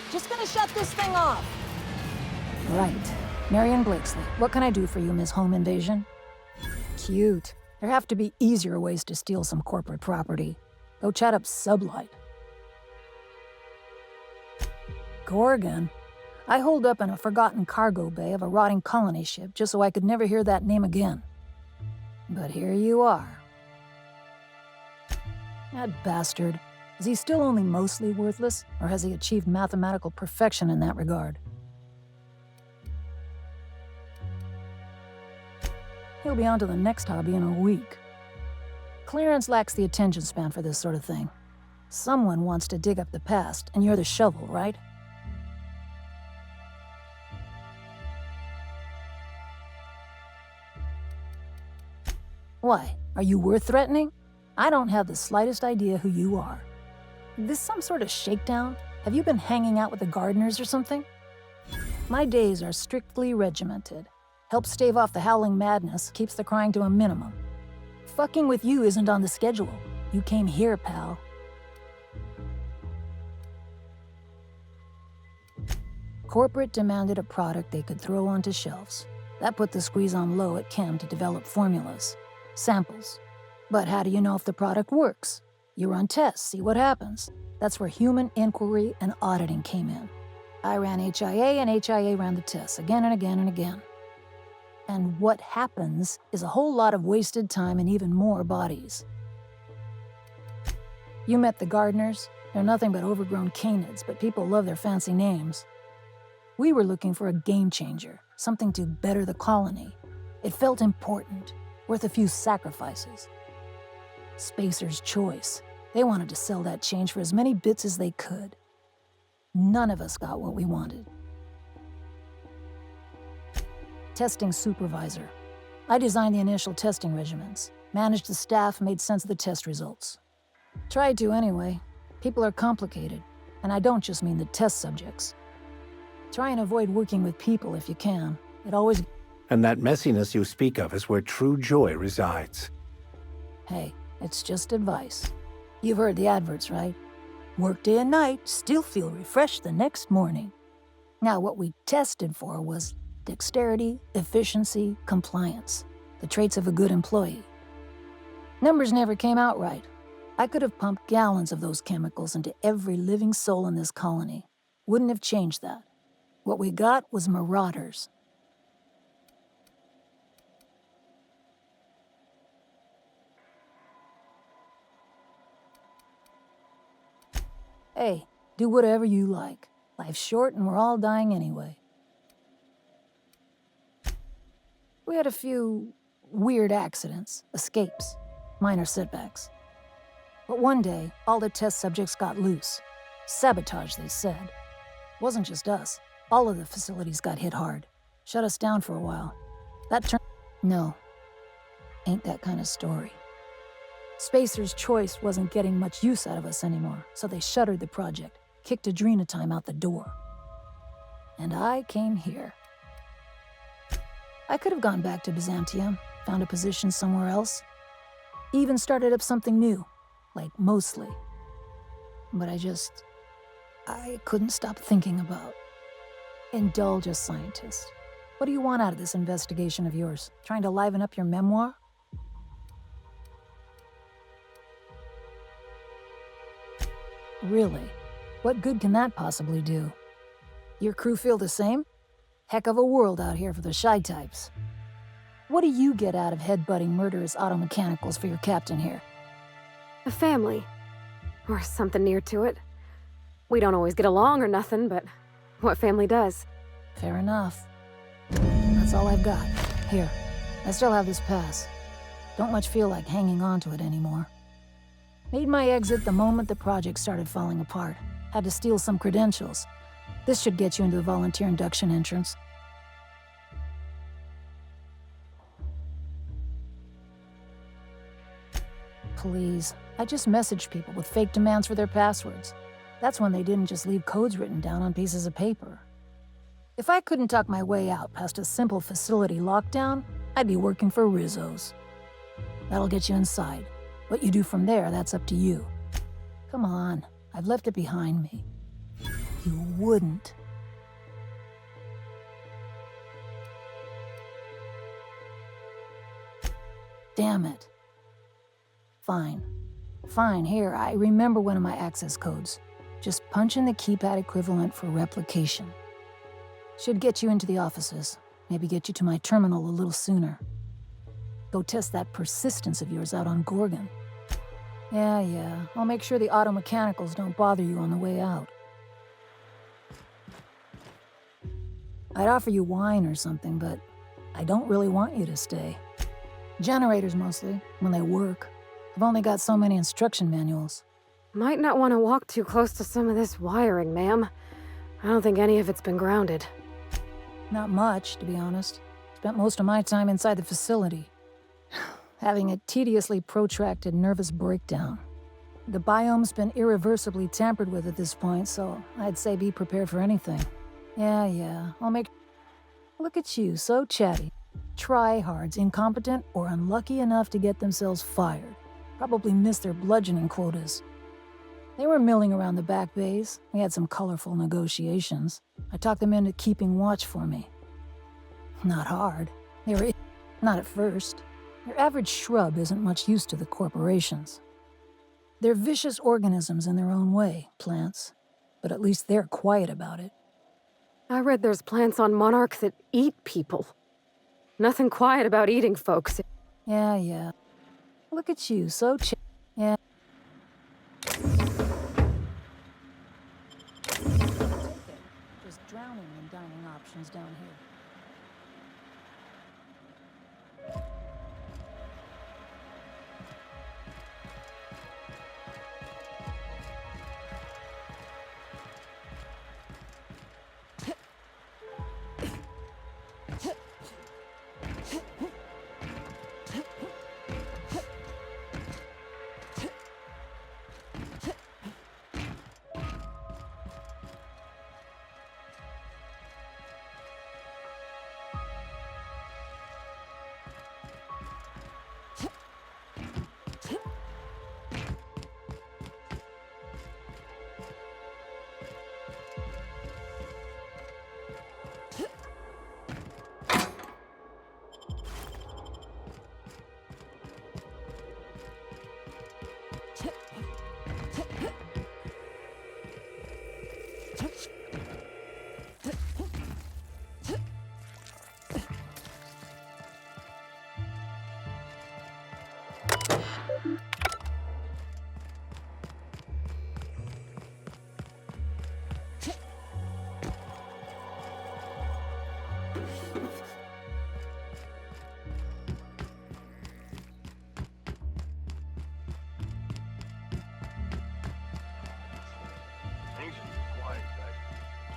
Just gonna shut this thing off. Right. Marion Blakesley, what can I do for you, Ms. Home Invasion? Cute. There have to be easier ways to steal some corporate property. Go chat up Sublight. Gorgon? I holed up in a forgotten cargo bay of a rotting colony ship just so I could never hear that name again. But here you are. That bastard. Is he still only mostly worthless, or has he achieved mathematical perfection in that regard? He'll be on to the next hobby in a week. Clarence lacks the attention span for this sort of thing. Someone wants to dig up the past, and you're the shovel, right? Why? Are you worth threatening? I don't have the slightest idea who you are. Is this some sort of shakedown? Have you been hanging out with the gardeners or something? My days are strictly regimented. Helps stave off the howling madness, keeps the crying to a minimum. Fucking with you isn't on the schedule. You came here, pal. Corporate demanded a product they could throw onto shelves. That put the squeeze on low at Chem to develop formulas, samples. But how do you know if the product works? You run tests, see what happens. That's where human inquiry and auditing came in. I ran HIA, and HIA ran the tests again and again and again. And what happens is a whole lot of wasted time and even more bodies. You met the gardeners. They're nothing but overgrown canids, but people love their fancy names. We were looking for a game changer, something to better the colony. It felt important, worth a few sacrifices. Spacer's choice. They wanted to sell that change for as many bits as they could. None of us got what we wanted. Testing supervisor. I designed the initial testing regimens, managed the staff, made sense of the test results. Tried to anyway. People are complicated, and I don't just mean the test subjects. Try and avoid working with people if you can. It always... And that messiness you speak of is where true joy resides. Hey, it's just advice. You've heard the adverts, right? Work day and night, still feel refreshed the next morning. Now, what we tested for was dexterity, efficiency, compliance. The traits of a good employee. Numbers never came out right. I could have pumped gallons of those chemicals into every living soul in this colony. Wouldn't have changed that. What we got was marauders. Hey, do whatever you like. Life's short and we're all dying anyway. We had a few weird accidents, escapes, minor setbacks. But one day, all the test subjects got loose. Sabotage, they said. Wasn't just us. All of the facilities got hit hard. Shut us down for a while. That turned... No. Ain't that kind of story. Spacer's choice wasn't getting much use out of us anymore, so they shuttered the project, kicked Adrenatime out the door. And I came here. I could have gone back to Byzantium, found a position somewhere else. Even started up something new, like mostly. But I couldn't stop thinking about... Indulge a scientist. What do you want out of this investigation of yours? Trying to liven up your memoir? Really? What good can that possibly do? Your crew feel the same? Heck of a world out here for the shy types. What do you get out of headbutting murderous automechanicals for your captain here? A family. Or something near to it. We don't always get along or nothing, but what family does? Fair enough. That's all I've got. Here, I still have this pass. Don't much feel like hanging on to it anymore. Made my exit the moment the project started falling apart. Had to steal some credentials. This should get you into the volunteer induction entrance. Please, I just messaged people with fake demands for their passwords. That's when they didn't just leave codes written down on pieces of paper. If I couldn't talk my way out past a simple facility lockdown, I'd be working for Rizzo's. That'll get you inside. What you do from there, that's up to you. Come on, I've left it behind me. You wouldn't. Damn it. Fine. Fine, here, I remember one of my access codes. Just punch in the keypad equivalent for replication. Should get you into the offices. Maybe get you to my terminal a little sooner. Go test that persistence of yours out on Gorgon. Yeah, I'll make sure the auto mechanicals don't bother you on the way out. I'd offer you wine or something, but I don't really want you to stay. Generators mostly, when they work. I've only got so many instruction manuals. Might not want to walk too close to some of this wiring, ma'am. I don't think any of it's been grounded. Not much, to be honest. Spent most of my time inside the facility. having a tediously protracted nervous breakdown. The biome's been irreversibly tampered with at this point, so I'd say be prepared for anything. Yeah, I'll make... Look at you, so chatty. Tryhards, incompetent or unlucky enough to get themselves fired. Probably missed their bludgeoning quotas. They were milling around the back bays. We had some colorful negotiations. I talked them into keeping watch for me. Not hard. They were... Not at first. Your average shrub isn't much use to the corporations. They're vicious organisms in their own way, plants. But at least they're quiet about it. I read there's plants on Monarch that eat people. Nothing quiet about eating folks. Yeah. Look at you, so Yeah. Just drowning in dining options down here.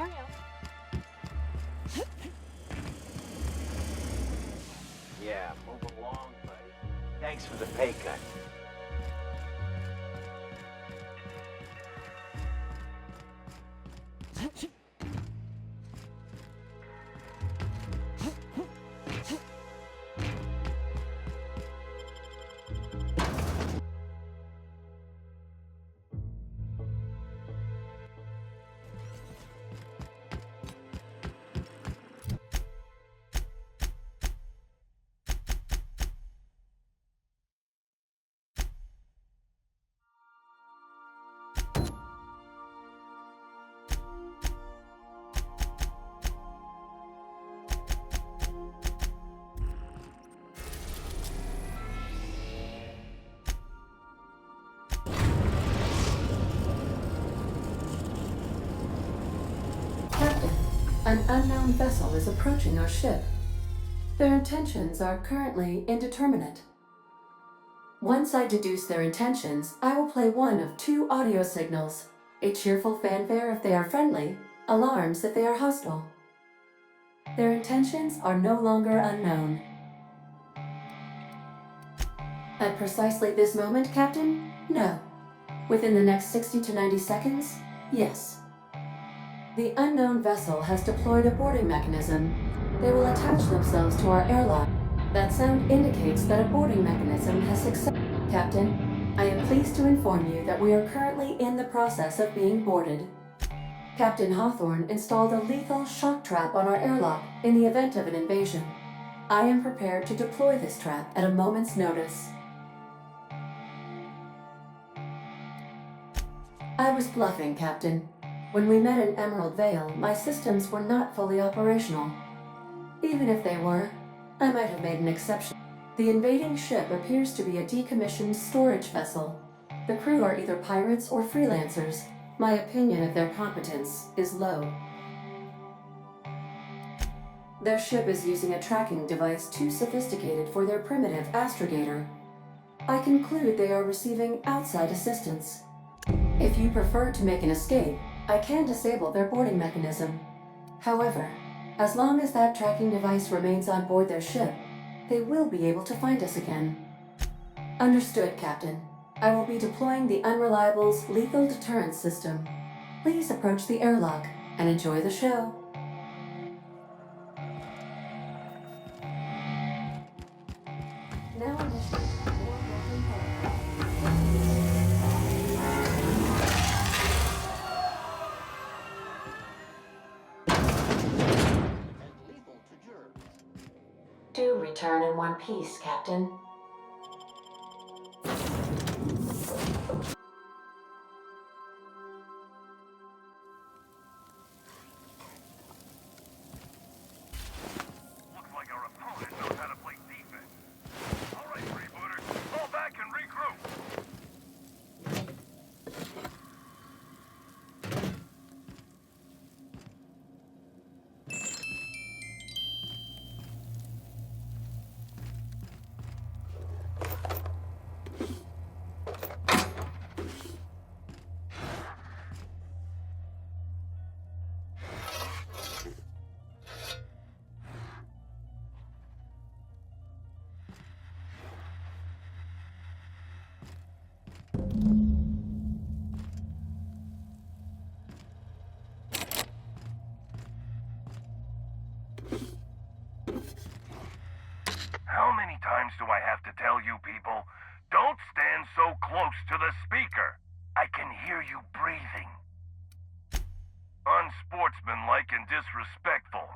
Carry on. Yeah, move along, buddy. Thanks for the pay cut. An unknown vessel is approaching our ship. Their intentions are currently indeterminate. Once I deduce their intentions, I will play one of two audio signals. A cheerful fanfare if they are friendly, alarms if they are hostile. Their intentions are no longer unknown. At precisely this moment, Captain? No. Within the next 60 to 90 seconds? Yes. The unknown vessel has deployed a boarding mechanism. They will attach themselves to our airlock. That sound indicates that a boarding mechanism has succeeded. Captain, I am pleased to inform you that we are currently in the process of being boarded. Captain Hawthorne installed a lethal shock trap on our airlock in the event of an invasion. I am prepared to deploy this trap at a moment's notice. I was bluffing, Captain. When we met in Emerald Vale, my systems were not fully operational. Even if they were, I might have made an exception. The invading ship appears to be a decommissioned storage vessel. The crew are either pirates or freelancers. My opinion of their competence is low. Their ship is using a tracking device too sophisticated for their primitive astrogator. I conclude they are receiving outside assistance. If you prefer to make an escape, I can disable their boarding mechanism. However, as long as that tracking device remains on board their ship, they will be able to find us again. Understood, Captain. I will be deploying the Unreliable's lethal deterrence system. Please approach the airlock and enjoy the show. Now initiate. Do return in one piece, Captain. How many times do I have to tell you people, don't stand so close to the speaker? I can hear you breathing. Unsportsmanlike and disrespectful.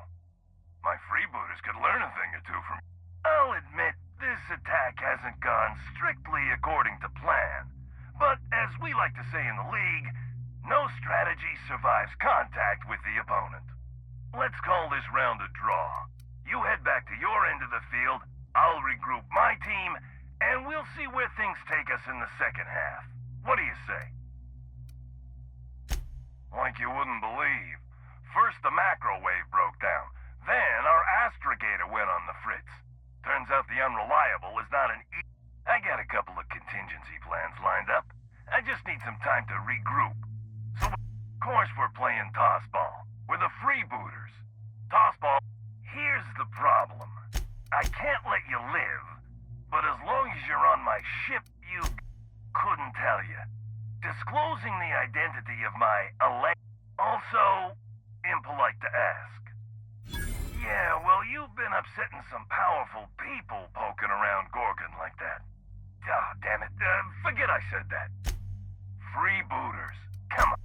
My freebooters could learn a thing or two from... I'll admit, this attack hasn't gone strictly according to plan. But as we like to say in the League, no strategy survives contact with the opponent. Let's call this round a draw. You head back to your end of the field, I'll regroup my team, and we'll see where things take us in the second half. What do you say? Like you wouldn't believe. First the macro wave broke down, then our astrogator went on the fritz. Turns out the Unreliable is not an I got a couple of contingency plans lined up. I just need some time to regroup. So, of course we're playing tossball. We're the freebooters. Tossball. Here's the problem. I can't let you live, but as long as you're on my ship, you couldn't tell you. Disclosing the identity of my also impolite to ask. Yeah, well, you've been upsetting some powerful people poking around Gorgon like that. Ah, damn it. Forget I said that. Freebooters. Come on.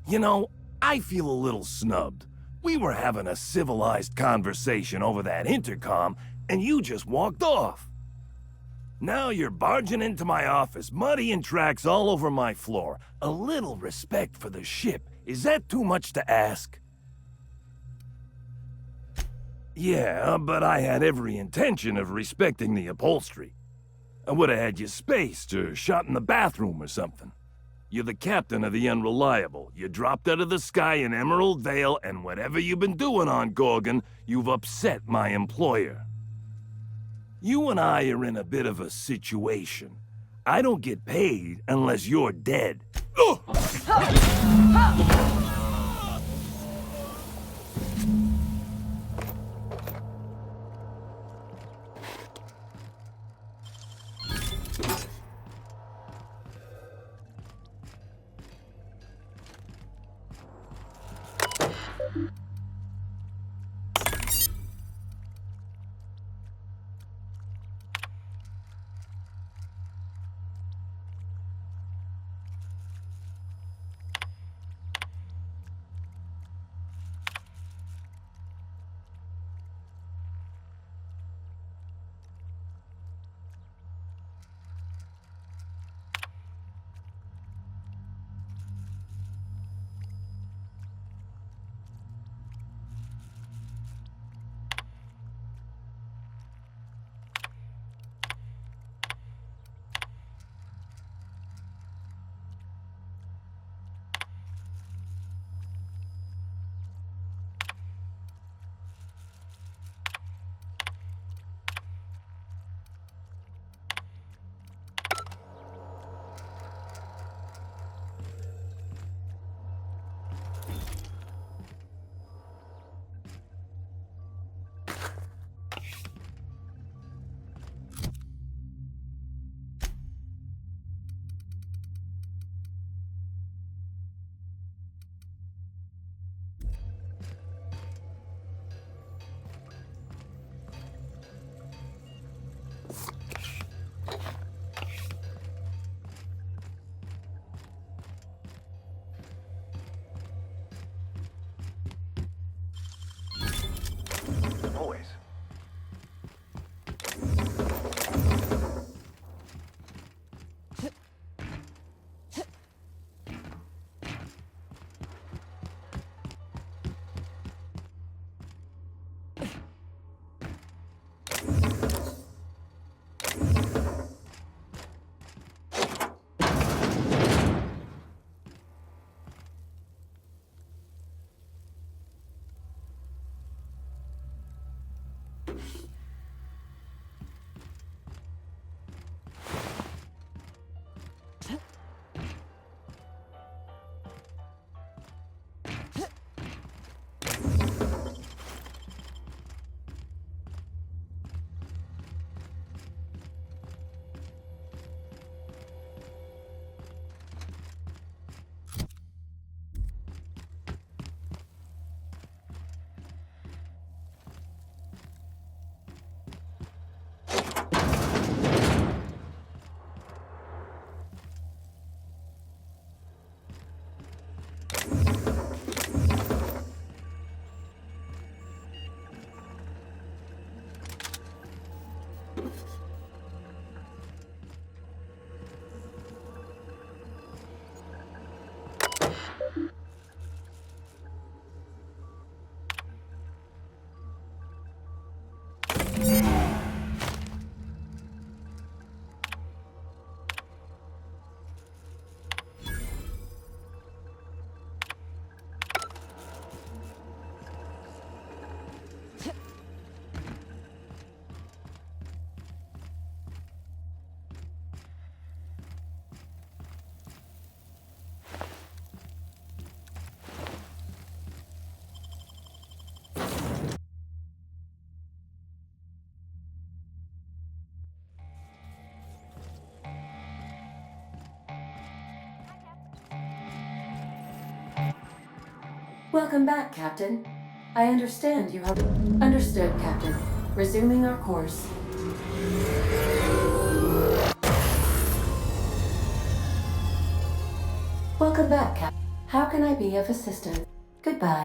You know, I feel a little snubbed. We were having a civilized conversation over that intercom, and you just walked off. Now you're barging into my office, muddying tracks all over my floor. A little respect for the ship. Is that too much to ask? Yeah, but I had every intention of respecting the upholstery. I would have had you spaced or shot in the bathroom or something. You're the captain of the Unreliable. You dropped out of the sky in Emerald Vale, and whatever you've been doing on Gorgon, you've upset my employer. You and I are in a bit of a situation. I don't get paid unless you're dead. Always. Welcome back, Captain. I understand you have... Understood, Captain. Resuming our course. Welcome back, Captain. How can I be of assistance? Goodbye.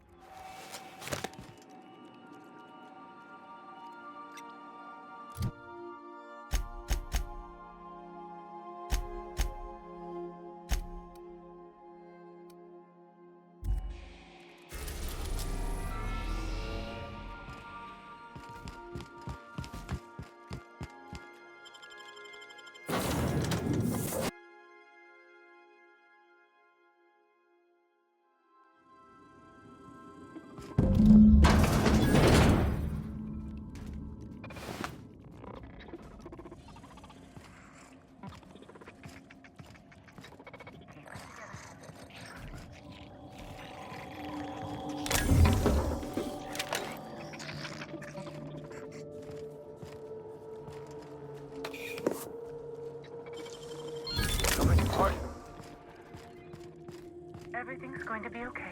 Everything's going to be okay.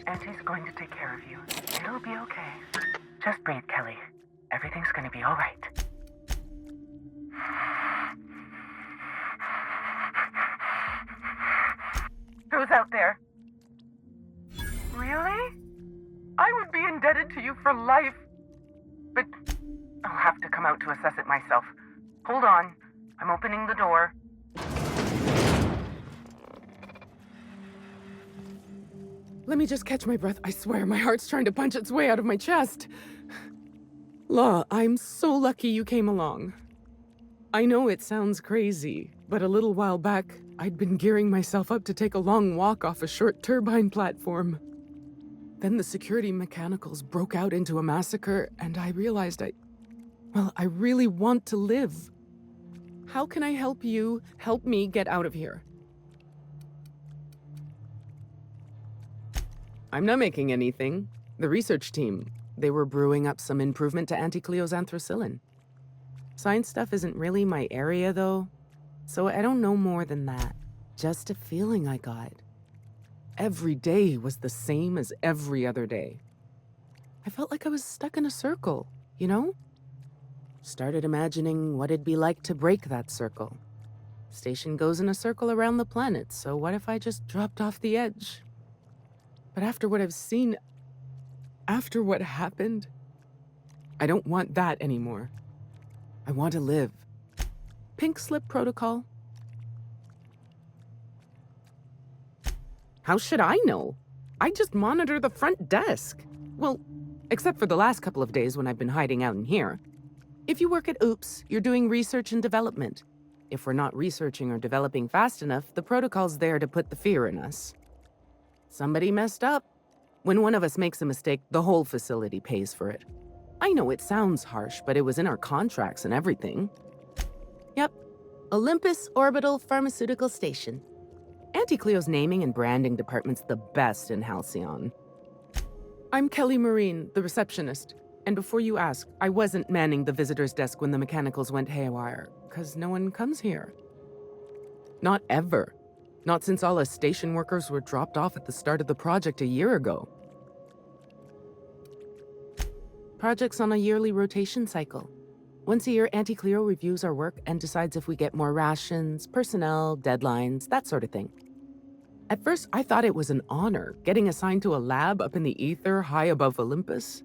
Auntie's going to take care of you. It'll be okay. Just breathe, Kelly. Everything's going to be all right. Who's out there? Really? I would be indebted to you for life. But I'll have to come out to assess it myself. Hold on. I'm opening the door. Let me just catch my breath. I swear, my heart's trying to punch its way out of my chest. Law, I'm so lucky you came along. I know it sounds crazy, but a little while back, I'd been gearing myself up to take a long walk off a short turbine platform. Then the security mechanicals broke out into a massacre, and I realized I really want to live. How can I help you help me get out of here? I'm not making anything. The research team, they were brewing up some improvement to Anti-Cleo's anthracillin. Science stuff isn't really my area, though, so I don't know more than that. Just a feeling I got. Every day was the same as every other day. I felt like I was stuck in a circle, you know? Started imagining what it'd be like to break that circle. Station goes in a circle around the planet, so what if I just dropped off the edge? But after what I've seen, after what happened, I don't want that anymore. I want to live. Pink slip protocol. How should I know? I just monitor the front desk. Well, except for the last couple of days when I've been hiding out in here. If you work at OOPS, you're doing research and development. If we're not researching or developing fast enough, the protocol's there to put the fear in us. Somebody messed up. When one of us makes a mistake, the whole facility pays for it. I know it sounds harsh, but it was in our contracts and everything. Yep. Olympus Orbital Pharmaceutical Station. Anti-Cleo's naming and branding department's the best in Halcyon. I'm Kelly Marine, the receptionist. And before you ask, I wasn't manning the visitor's desk when the mechanicals went haywire, 'cause no one comes here. Not ever. Not since all us station workers were dropped off at the start of the project a year ago. Project's on a yearly rotation cycle. Once a year, Anti-Cleo reviews our work and decides if we get more rations, personnel, deadlines, that sort of thing. At first, I thought it was an honor, getting assigned to a lab up in the ether high above Olympus.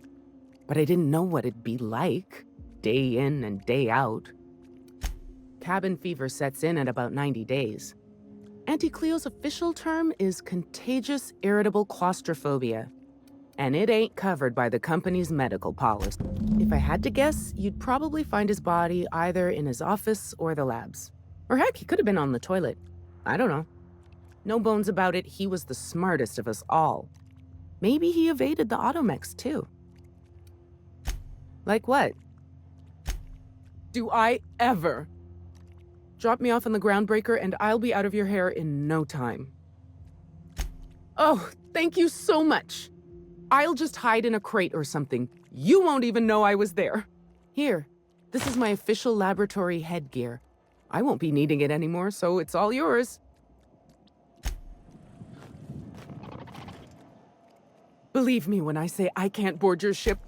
But I didn't know what it'd be like, day in and day out. Cabin fever sets in at about 90 days. Anti-Cleo's official term is contagious irritable claustrophobia, and it ain't covered by the company's medical policy. If I had to guess, you'd probably find his body either in his office or the labs. Or heck, he could have been on the toilet. I don't know. No bones about it, he was the smartest of us all. Maybe he evaded the automechs, too. Like what? Do I ever? Drop me off on the groundbreaker and I'll be out of your hair in no time. Oh, thank you so much. I'll just hide in a crate or something. You won't even know I was there. Here, this is my official laboratory headgear. I won't be needing it anymore, so it's all yours. Believe me when I say I can't board your ship.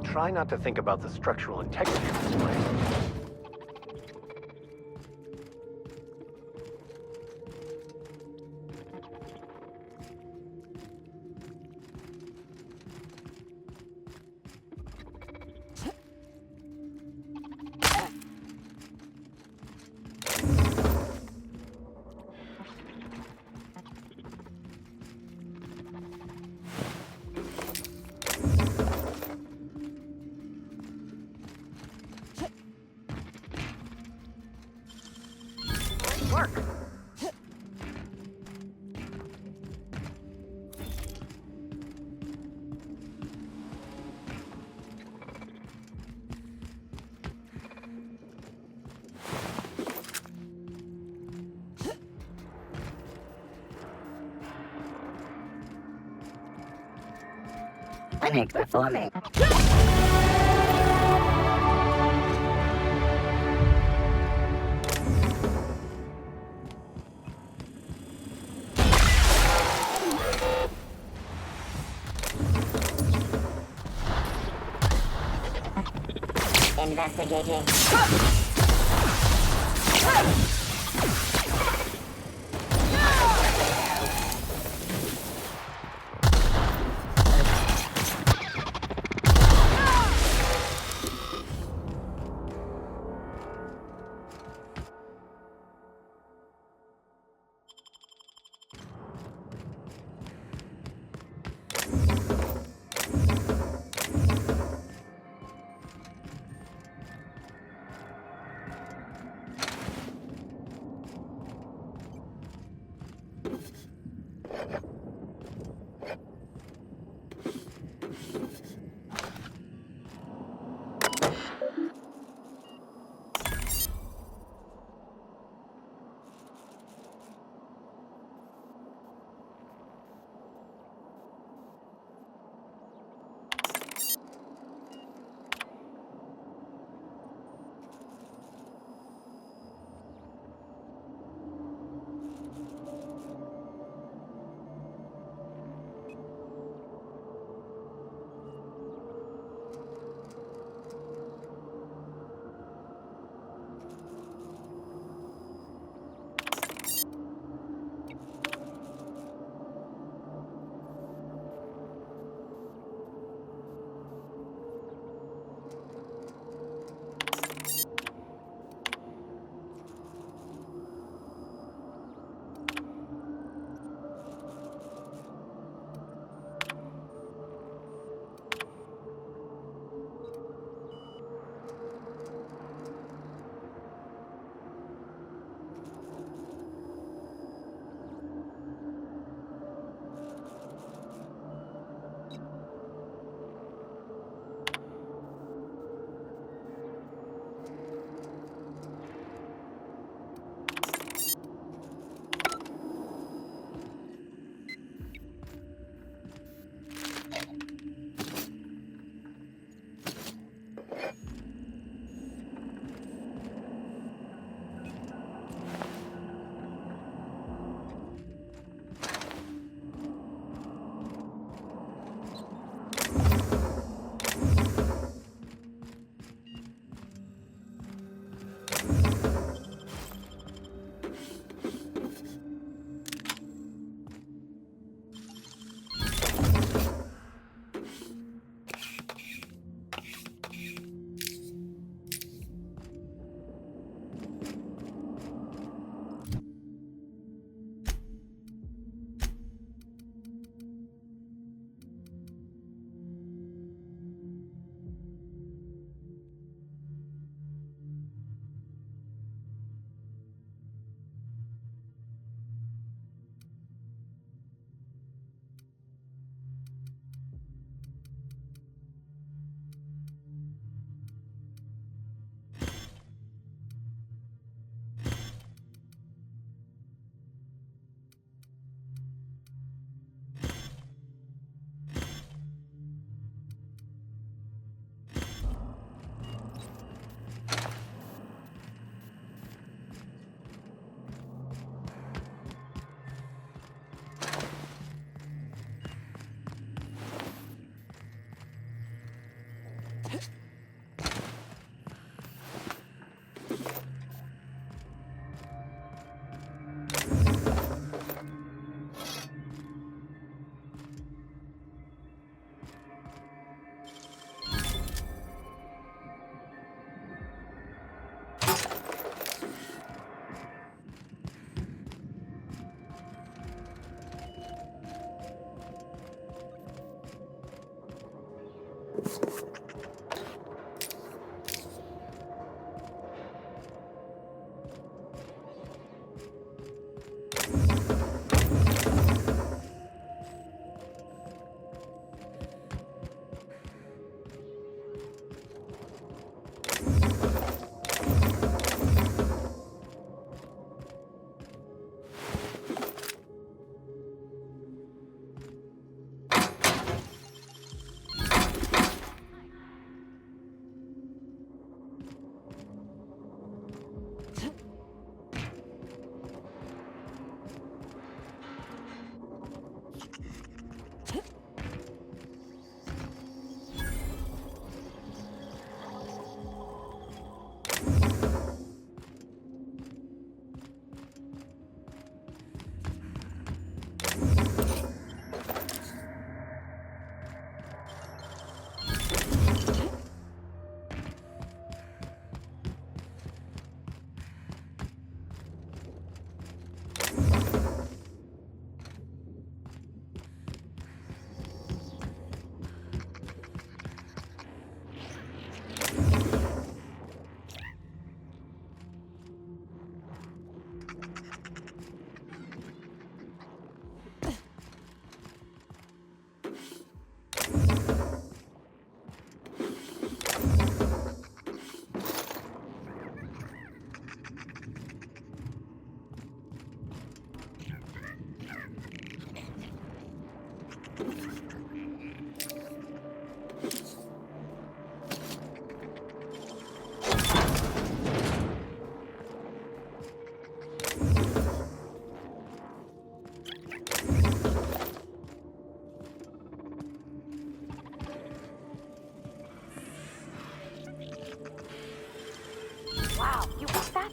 Try not to think about the structural integrity of this place. Clinic performing. Investigating. Wow, you got that?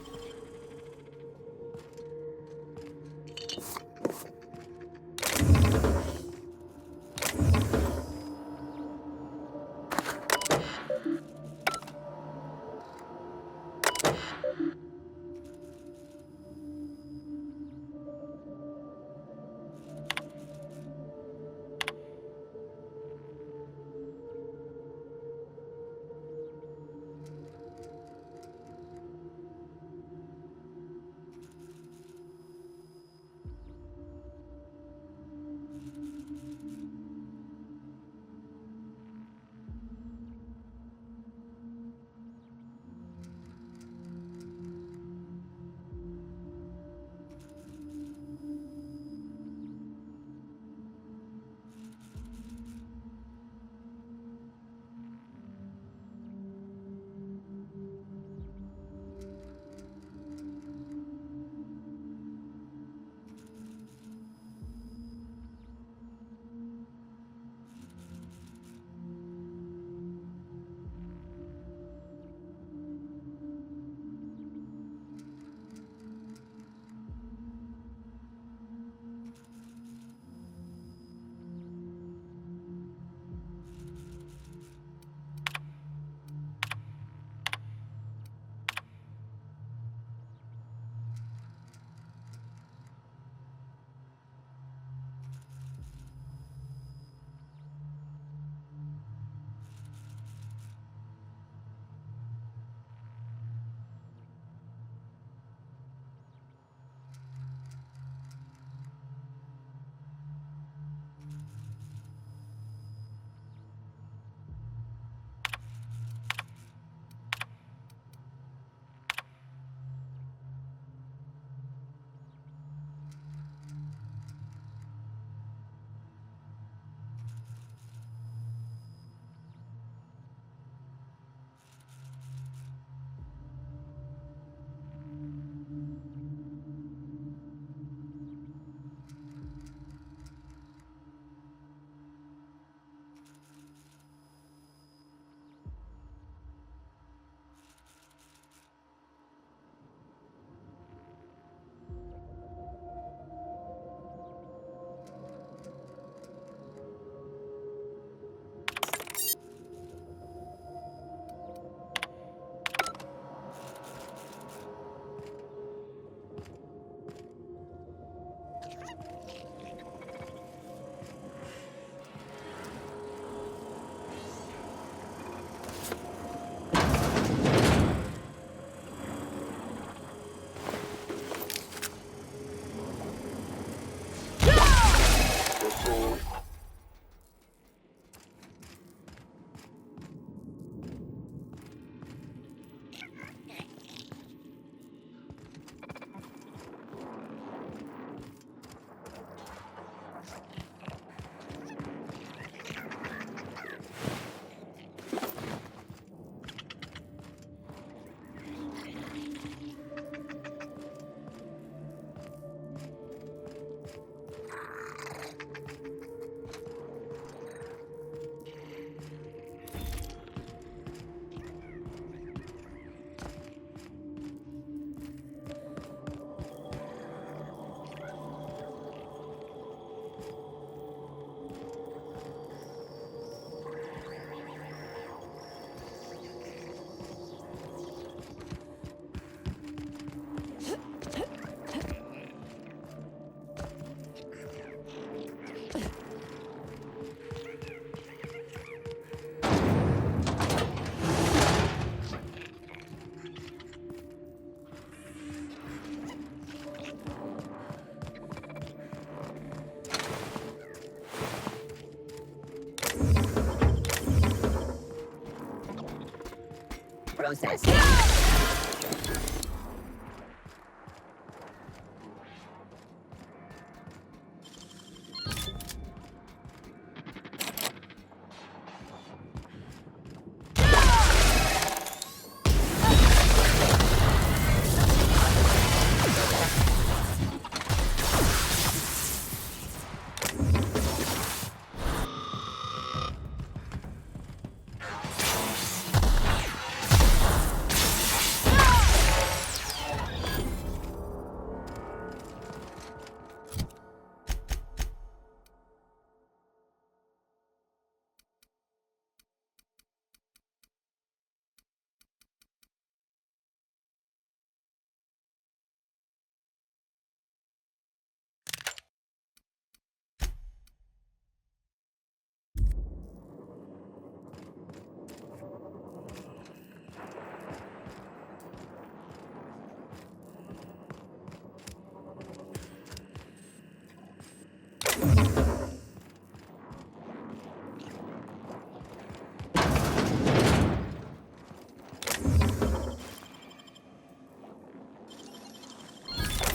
process.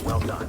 Well done.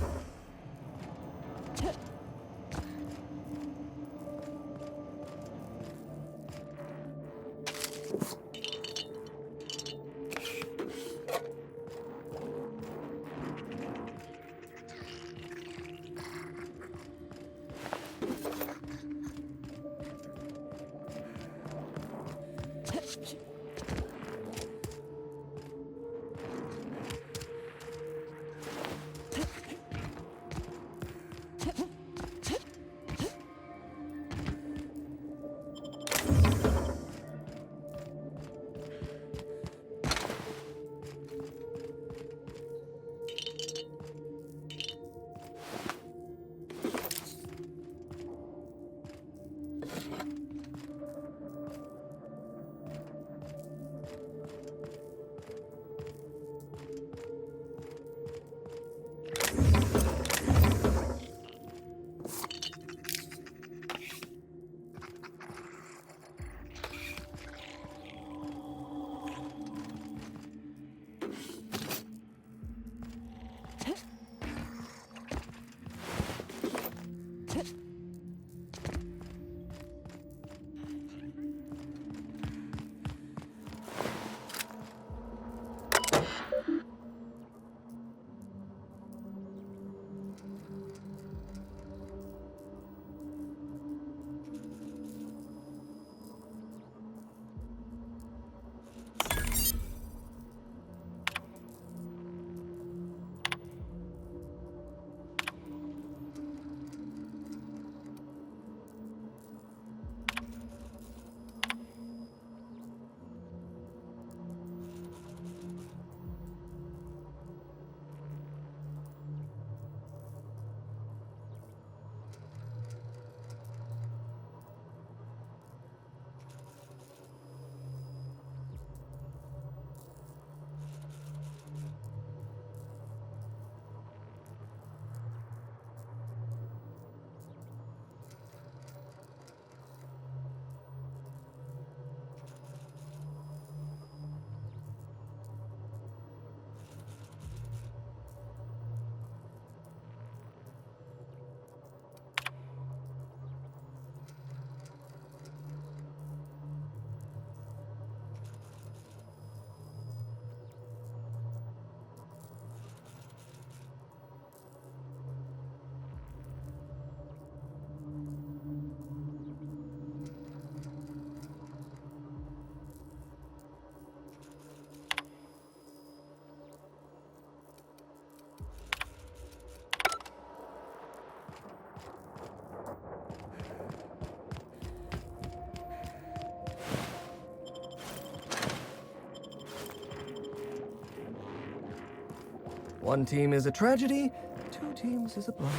One team is a tragedy, two teams is a blunder.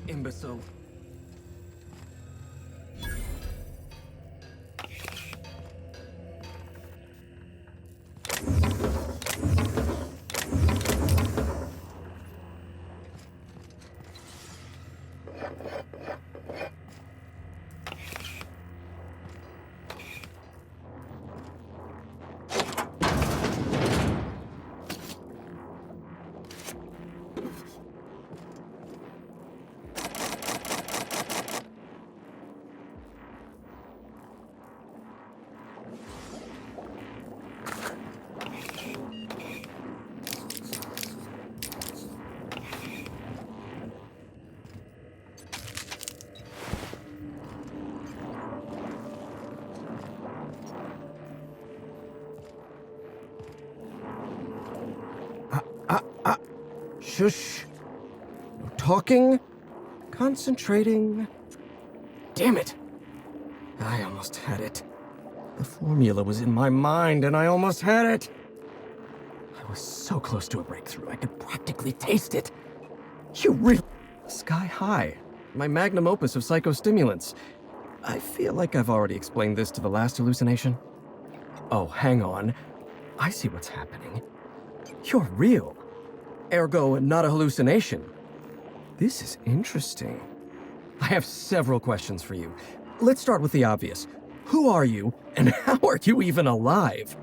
Imbecile. Shush. No talking. Concentrating. Damn it. I almost had it. The formula was in my mind and I almost had it. I was so close to a breakthrough, I could practically taste it. You really... Sky High. My magnum opus of psychostimulants. I feel like I've already explained this to the last hallucination. Oh, hang on. I see what's happening. You're real. Ergo, not a hallucination. This is interesting. I have several questions for you. Let's start with the obvious. Who are you, and how are you even alive?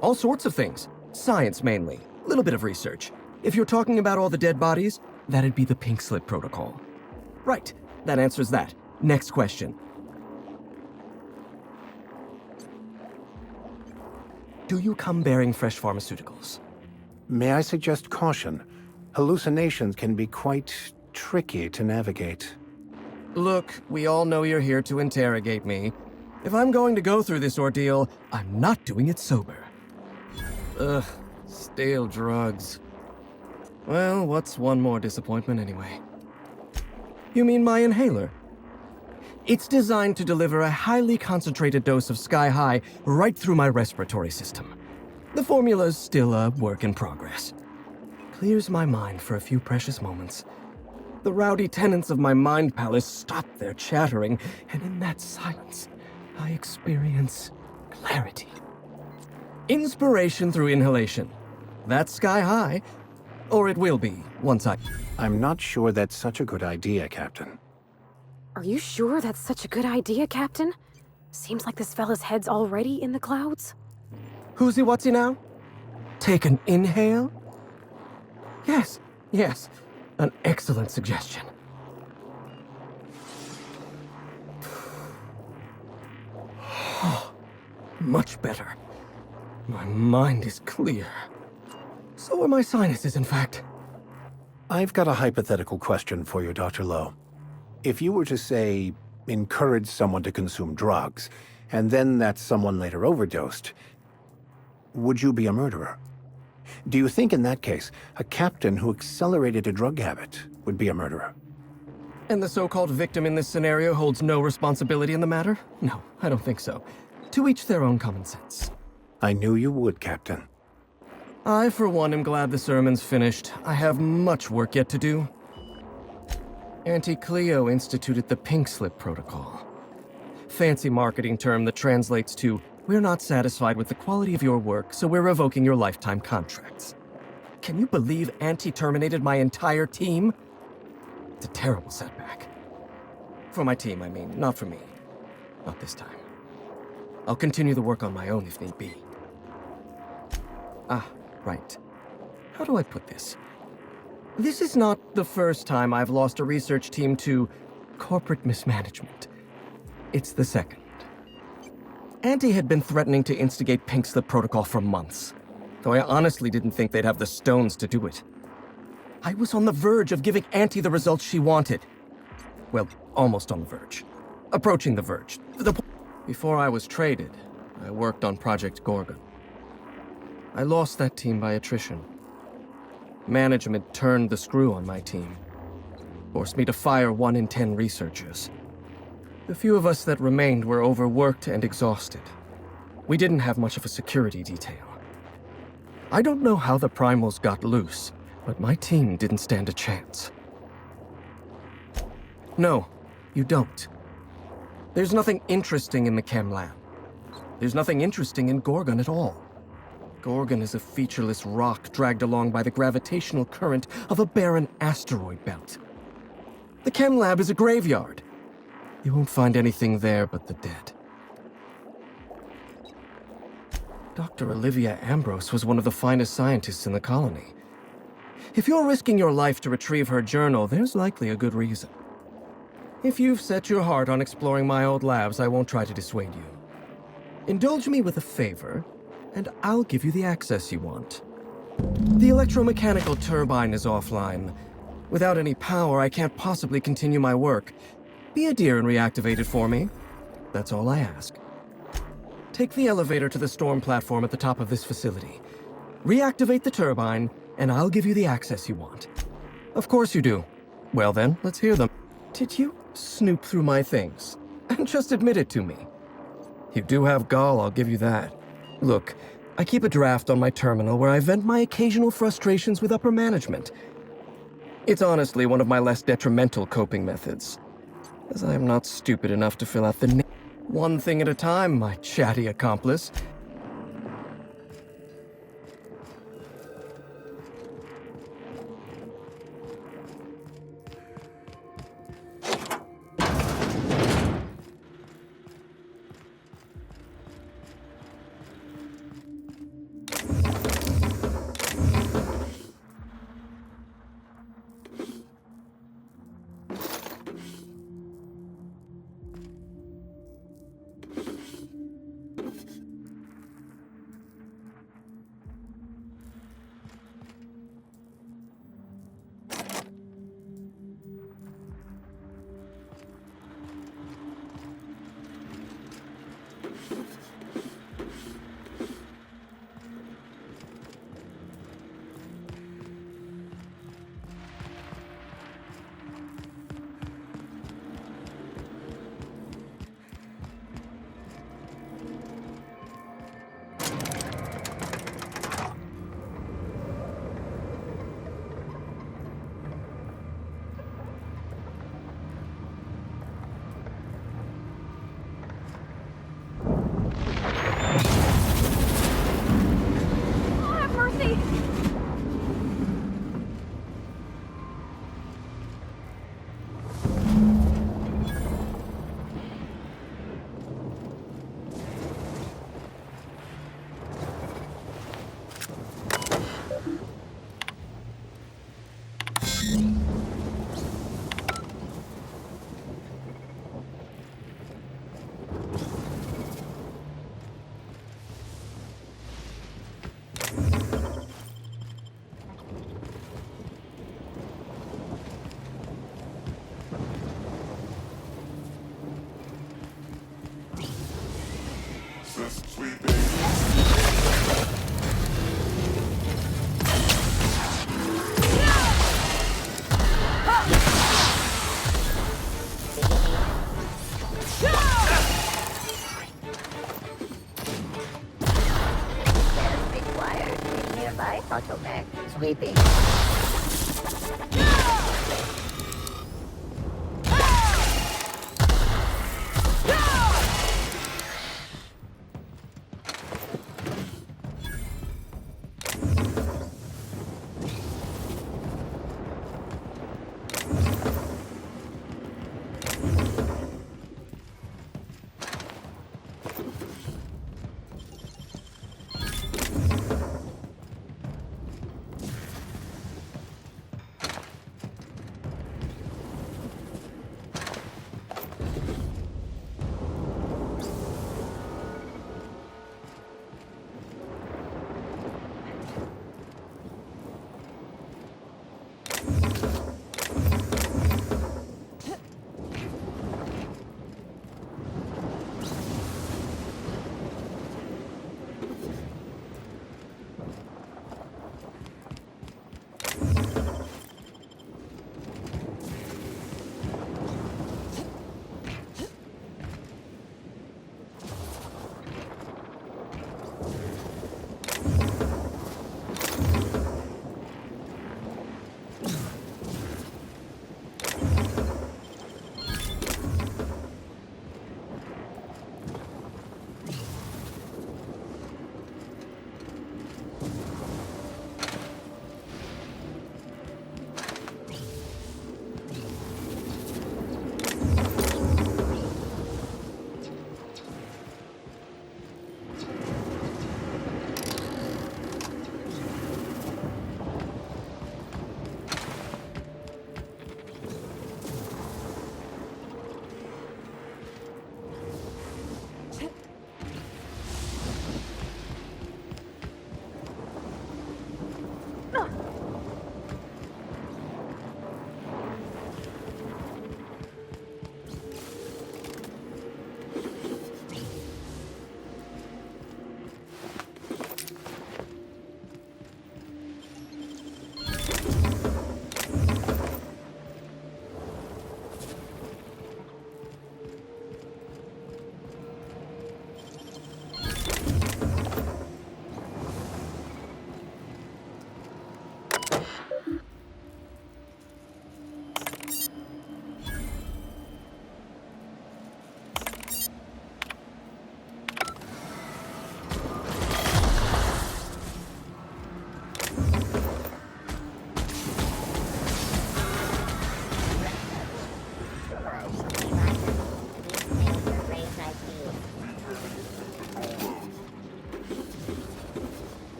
All sorts of things. Science, mainly. A little bit of research. If you're talking about all the dead bodies, that'd be the Pink Slip Protocol. Right. That answers that. Next question. Do you come bearing fresh pharmaceuticals? May I suggest caution? Hallucinations can be quite tricky to navigate. Look, we all know you're here to interrogate me. If I'm going to go through this ordeal, I'm not doing it sober. Ugh, stale drugs. Well, what's one more disappointment anyway? You mean my inhaler? It's designed to deliver a highly concentrated dose of Sky High right through my respiratory system. The formula's still a work in progress. Clears my mind for a few precious moments. The rowdy tenants of my mind palace stop their chattering, and in that silence, I experience clarity. Inspiration through inhalation. That's Sky High. Or it will be, once I'm not sure that's such a good idea, Captain. Are you sure that's such a good idea, Captain? Seems like this fella's head's already in the clouds. Who's he, what's he now? Take an inhale? Yes, yes. An excellent suggestion. Much better. My mind is clear. So are my sinuses, in fact. I've got a hypothetical question for you, Dr. Lowe. If you were to, say, encourage someone to consume drugs, and then that someone later overdosed, would you be a murderer? Do you think in that case, a captain who accelerated a drug habit would be a murderer? And the so-called victim in this scenario holds no responsibility in the matter? No, I don't think so. To each their own common sense. I knew you would, Captain. I, for one, am glad the sermon's finished. I have much work yet to do. Auntie Cleo instituted the Pink Slip Protocol. Fancy marketing term that translates to, we're not satisfied with the quality of your work, so we're revoking your lifetime contracts. Can you believe Auntie terminated my entire team? It's a terrible setback. For my team, I mean, not for me. Not this time. I'll continue the work on my own if need be. Ah, right. How do I put this? This is not the first time I've lost a research team to corporate mismanagement. It's the second. Auntie had been threatening to instigate Pink Slip Protocol for months, though I honestly didn't think they'd have the stones to do it. I was on the verge of giving Auntie the results she wanted. Well, almost on the verge. Approaching the verge. Before I was traded, I worked on Project Gorgon. I lost that team by attrition. Management turned the screw on my team. Forced me to fire 1 in 10 researchers. The few of us that remained were overworked and exhausted. We didn't have much of a security detail. I don't know how the primals got loose, but my team didn't stand a chance. No, you don't. There's nothing interesting in the chem lab. There's nothing interesting in Gorgon at all. Gorgon is a featureless rock dragged along by the gravitational current of a barren asteroid belt. The chem lab is a graveyard. You won't find anything there but the dead. Dr. Olivia Ambrose was one of the finest scientists in the colony. If you're risking your life to retrieve her journal, there's likely a good reason. If you've set your heart on exploring my old labs, I won't try to dissuade you. Indulge me with a favor, and I'll give you the access you want. The electromechanical turbine is offline. Without any power, I can't possibly continue my work. Be a dear and reactivate it for me. That's all I ask. Take the elevator to the storm platform at the top of this facility. Reactivate the turbine, and I'll give you the access you want. Of course you do. Well then, let's hear them. Did you snoop through my things? And just admit it to me. You do have gall, I'll give you that. Look, I keep a draft on my terminal where I vent my occasional frustrations with upper management. It's honestly one of my less detrimental coping methods, as I am not stupid enough to fill out the one thing at a time, my chatty accomplice. Automatic sweeping.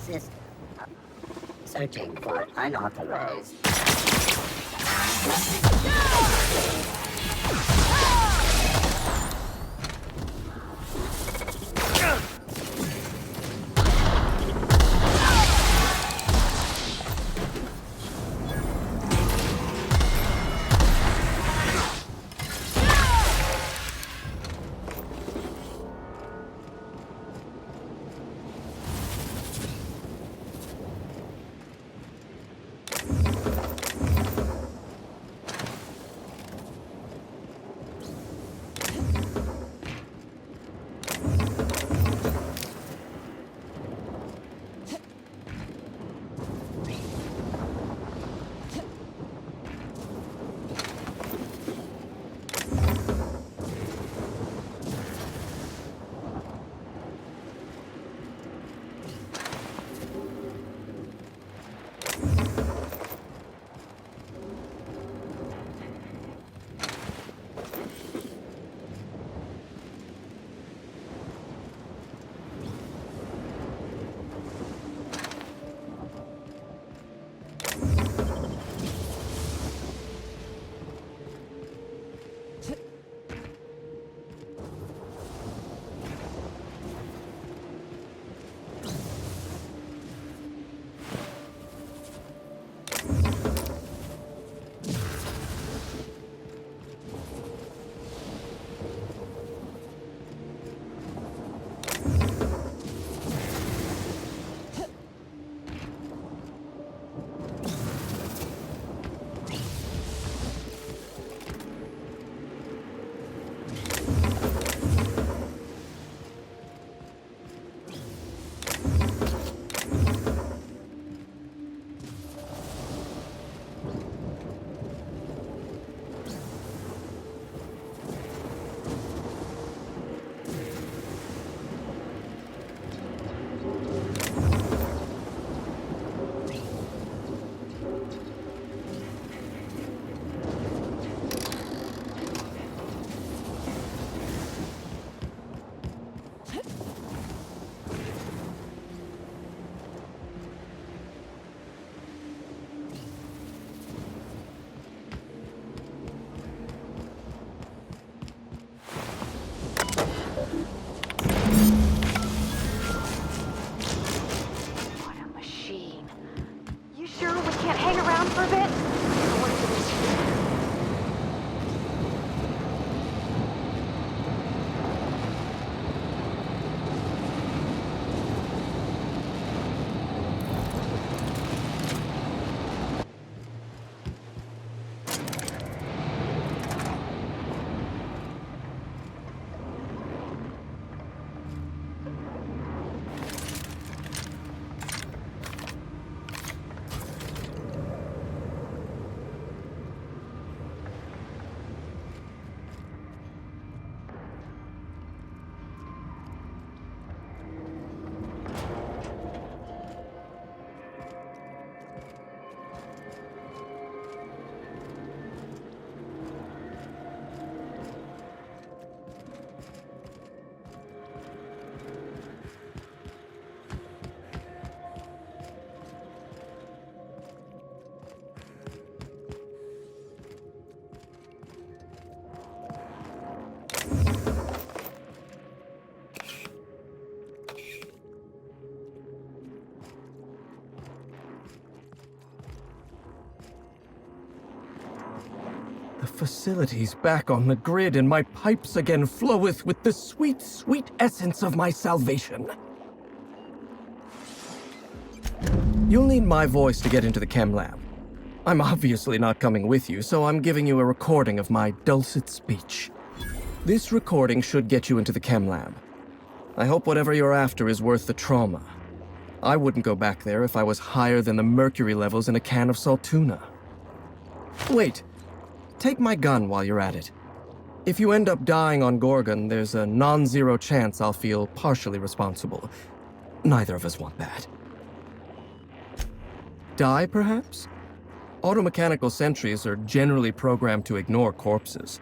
System. Searching for unauthorized. facilities back on the grid, and my pipes again floweth with the sweet, sweet essence of my salvation. You'll need my voice to get into the chem lab. I'm obviously not coming with you, so I'm giving you a recording of my dulcet speech. This recording should get you into the chem lab. I hope whatever you're after is worth the trauma. I wouldn't go back there if I was higher than the mercury levels in a can of salt tuna. Wait. Take my gun while you're at it. If you end up dying on Gorgon, there's a non-zero chance I'll feel partially responsible. Neither of us want that. Die, perhaps? Automechanical sentries are generally programmed to ignore corpses.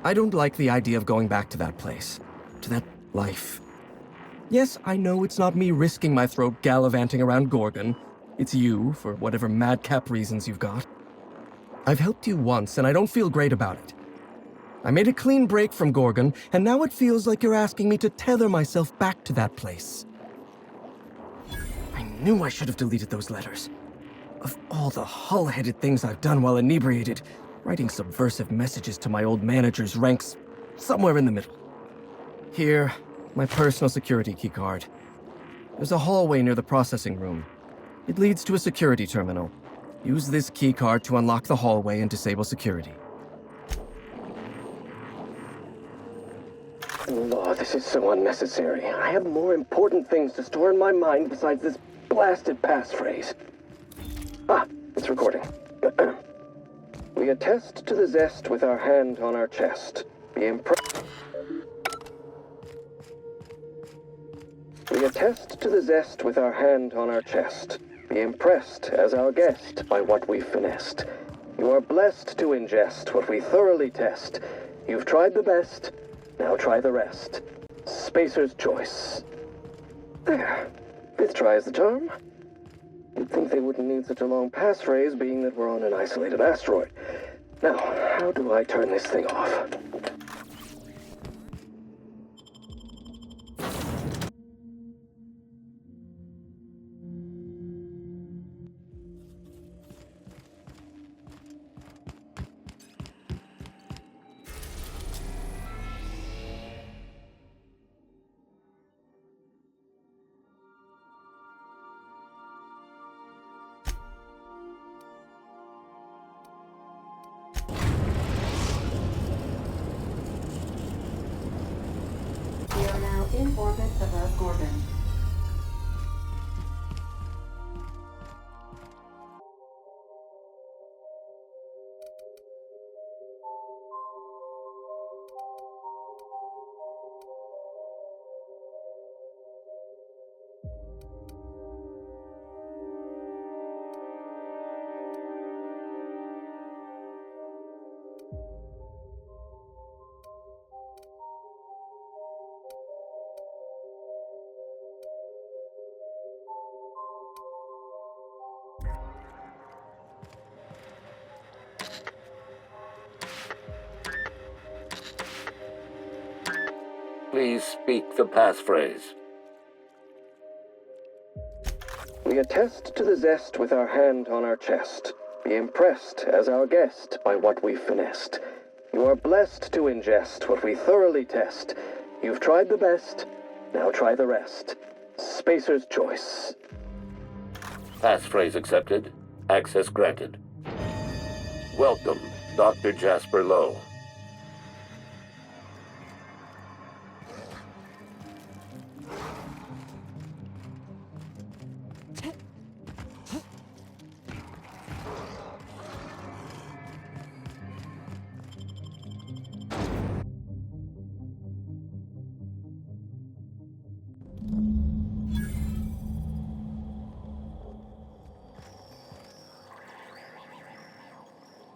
I don't like the idea of going back to that place, to that life. Yes, I know it's not me risking my throat gallivanting around Gorgon. It's you, for whatever madcap reasons you've got. I've helped you once, and I don't feel great about it. I made a clean break from Gorgon, and now it feels like you're asking me to tether myself back to that place. I knew I should have deleted those letters. Of all the hull-headed things I've done while inebriated, writing subversive messages to my old managers ranks somewhere in the middle. Here, my personal security keycard. There's a hallway near the processing room. It leads to a security terminal. Use this keycard to unlock the hallway and disable security. Lord, this is so unnecessary. I have more important things to store in my mind besides this blasted passphrase. Ah, it's recording. We attest to the zest with our hand on our chest. Be impressed. We attest to the zest with our hand on our chest. Be impressed as our guest by what we've finessed. You are blessed to ingest what we thoroughly test. You've tried the best, now try the rest. Spacer's choice. There. Fifth try is the charm. You'd think they wouldn't need such a long passphrase, being that we're on an isolated asteroid. Now, how do I turn this thing off? In orbit above Gorgon. Please speak the passphrase. We attest to the zest with our hand on our chest. Be impressed as our guest by what we've finessed. You are blessed to ingest what we thoroughly test. You've tried the best, now try the rest. Spacer's choice. Passphrase accepted. Access granted. Welcome, Dr. Jasper Lowe.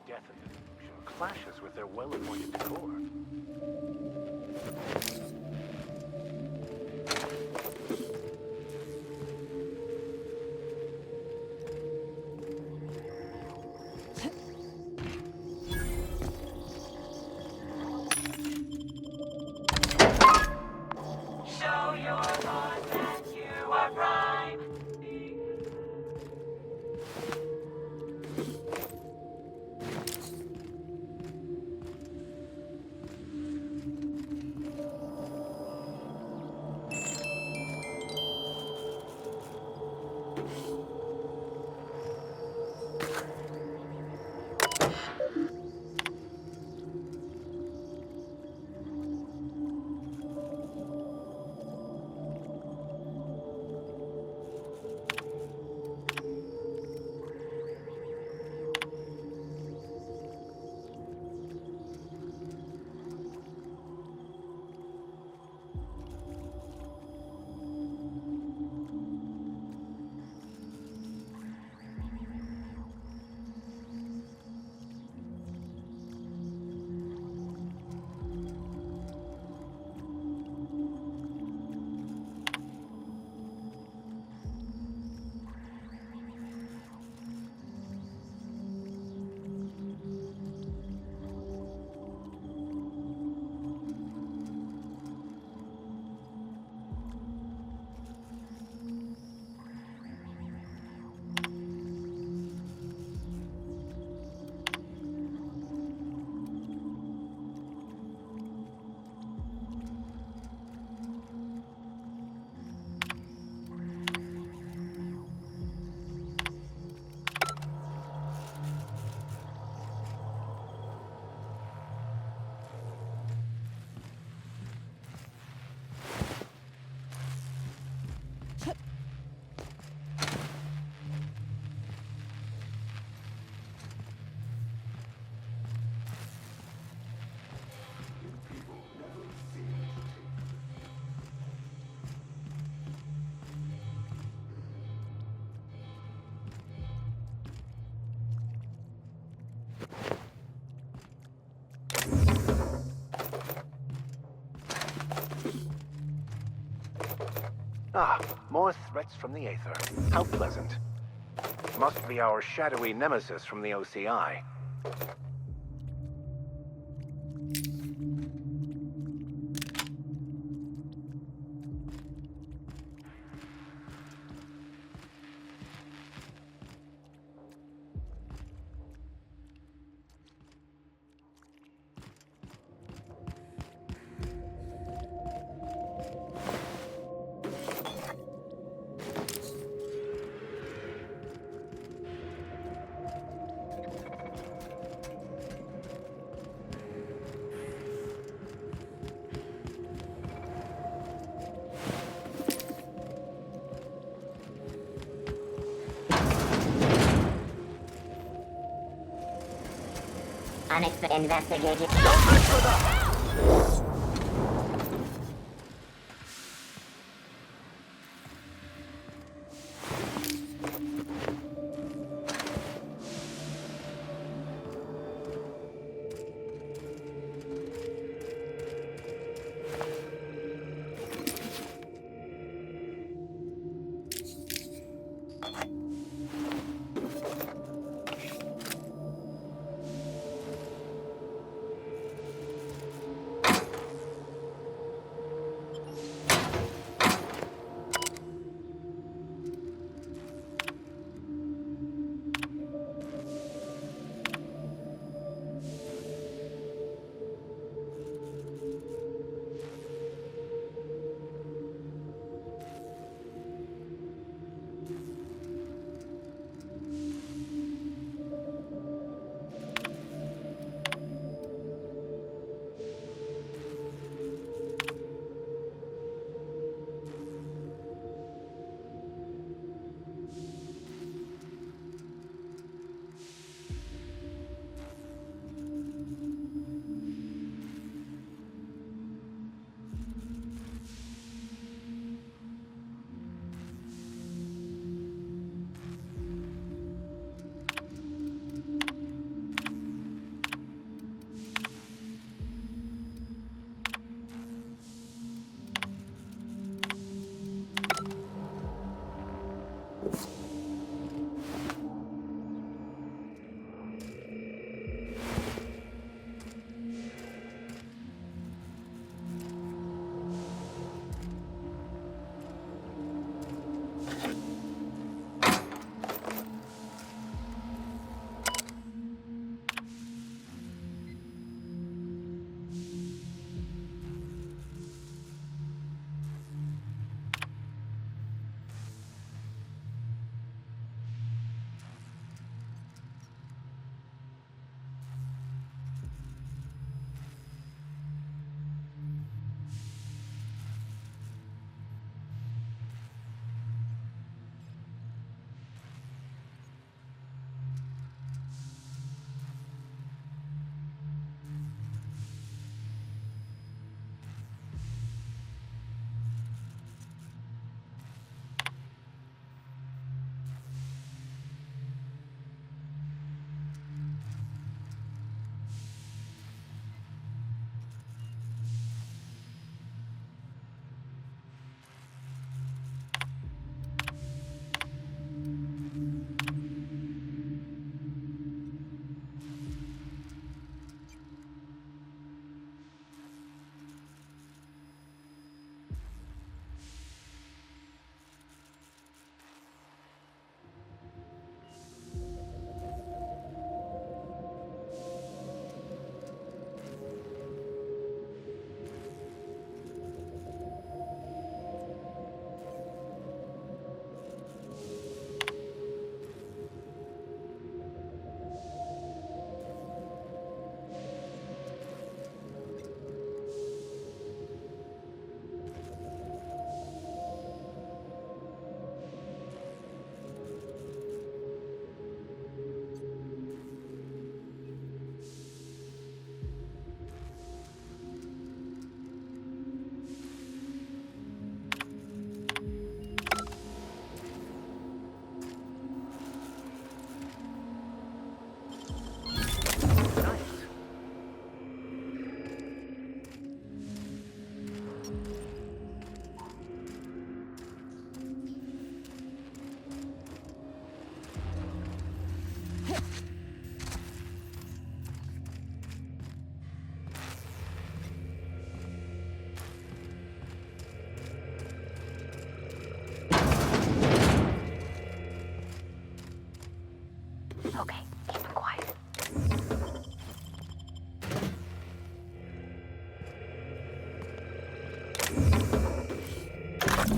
Death of the illusion clashes with their well-appointed decor. Show your boss that you are prime. Ah, more threats from the Aether. How pleasant. Must be our shadowy nemesis from the OCI. Unexpected investigation. Don't mess with us!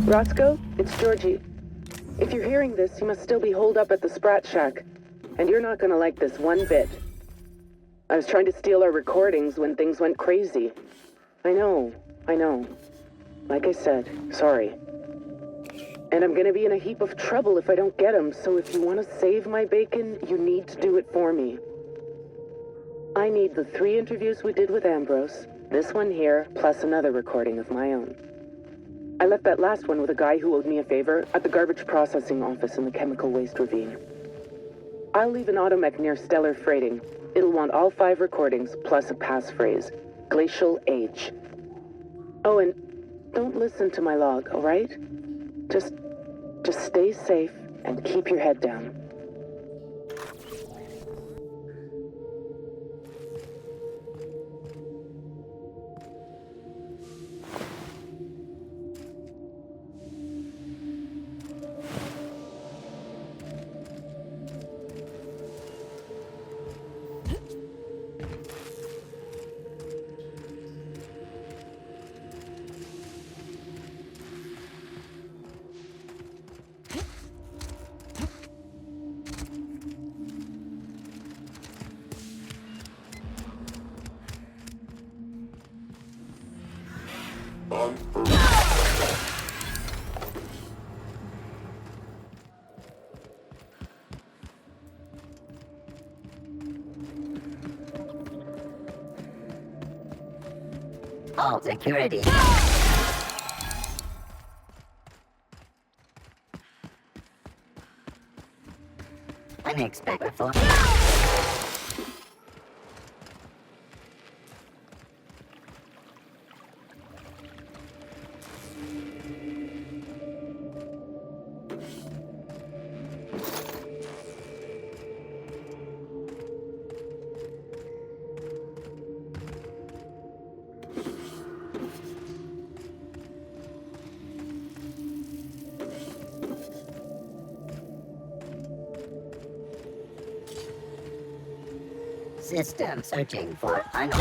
Roscoe, it's Georgie. If you're hearing this, you must still be holed up at the Sprat Shack. And you're not gonna like this one bit. I was trying to steal our recordings when things went crazy. I know. Like I said, sorry. And I'm gonna be in a heap of trouble if I don't get them, so if you want to save my bacon, you need to do it for me. I need the 3 interviews we did with Ambrose, this one here, plus another recording of my own. I left that last one with a guy who owed me a favor at the garbage processing office in the chemical waste ravine. I'll leave an automech near Stellar Freighting. It'll want all 5 recordings, plus a passphrase. Glacial Age. Oh, and don't listen to my log, all right? Just stay safe and keep your head down. All security. Unexpected performance. System searching for unknown.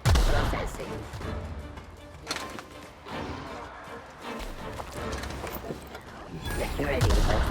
Processing. Security control.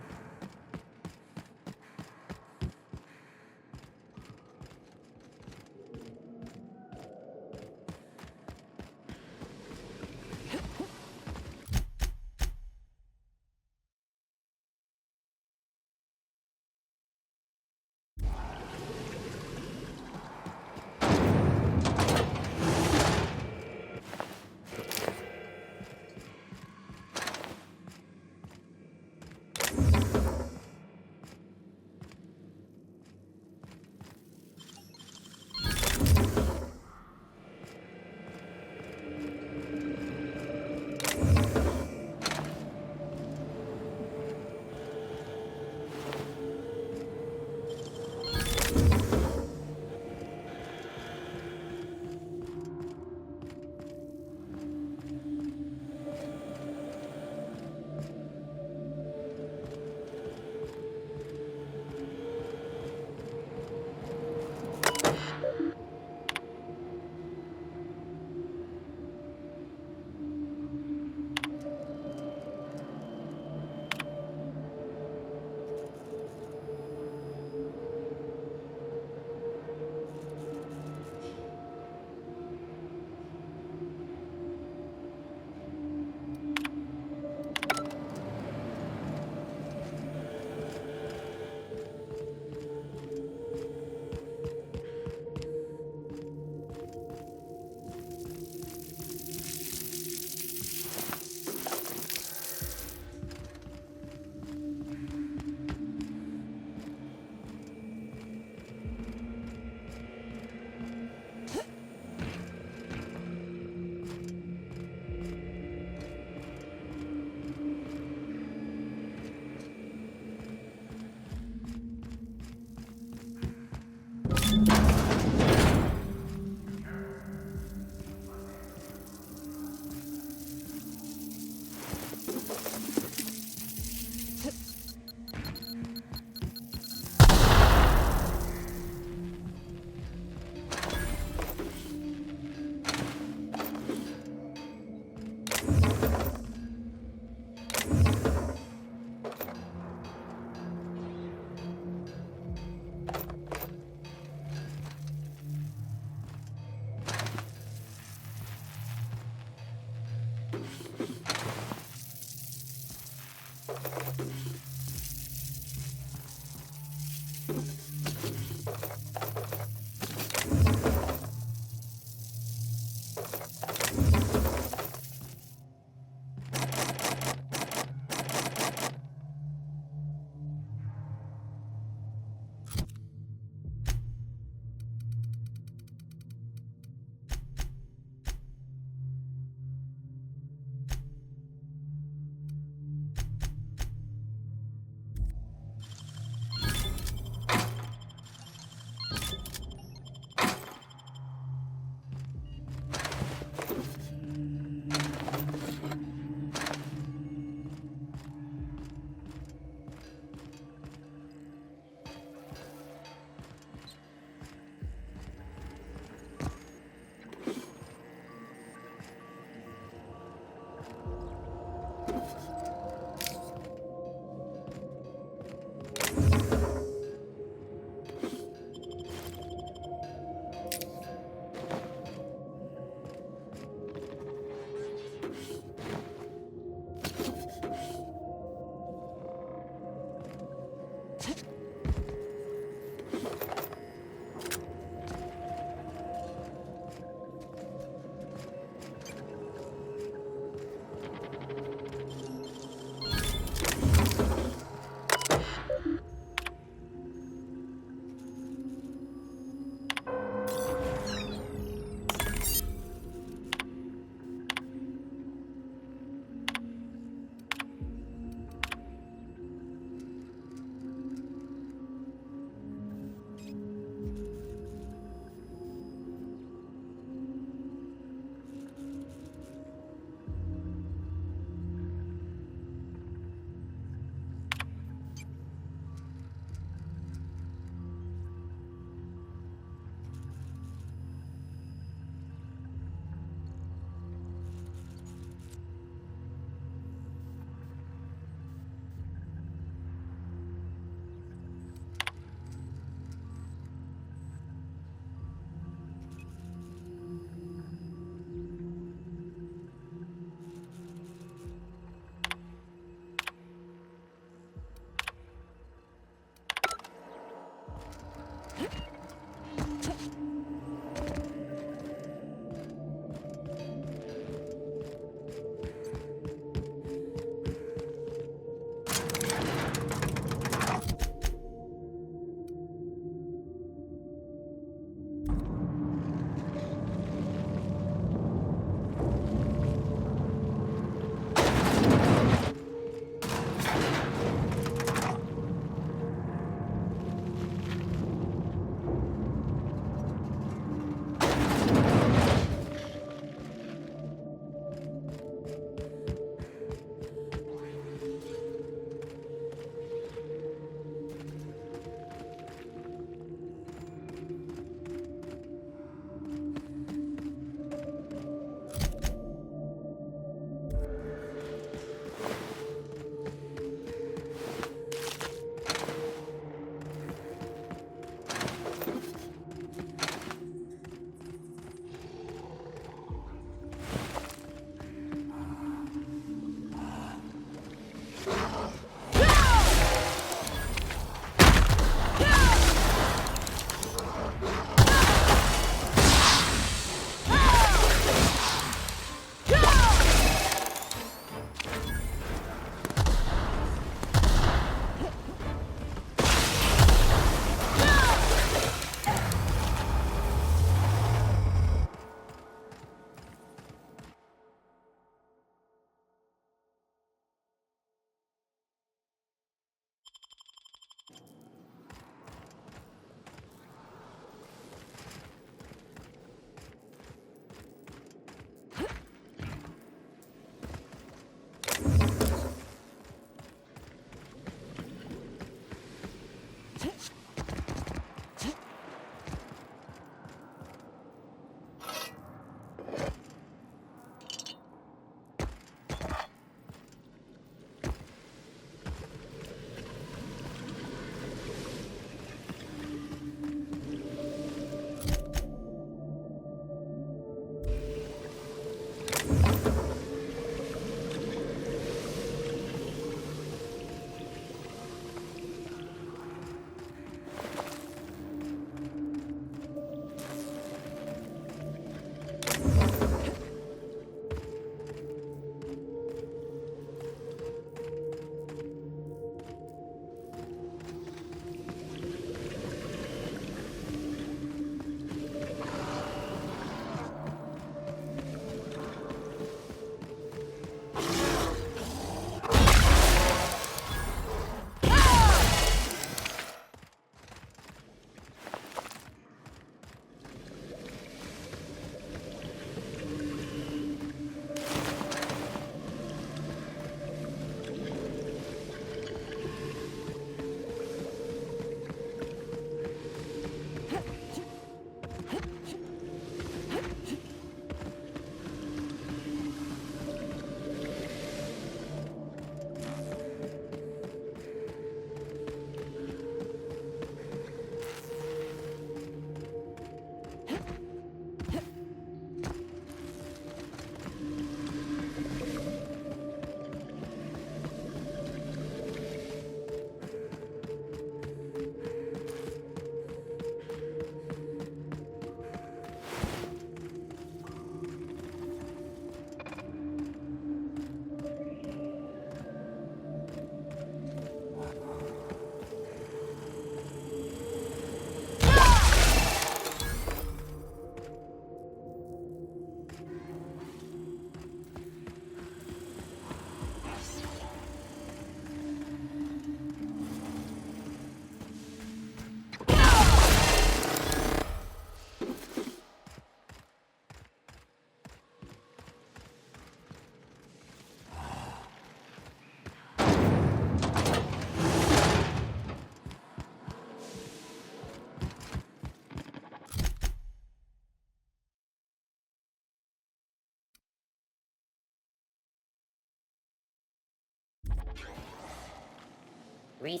Resetting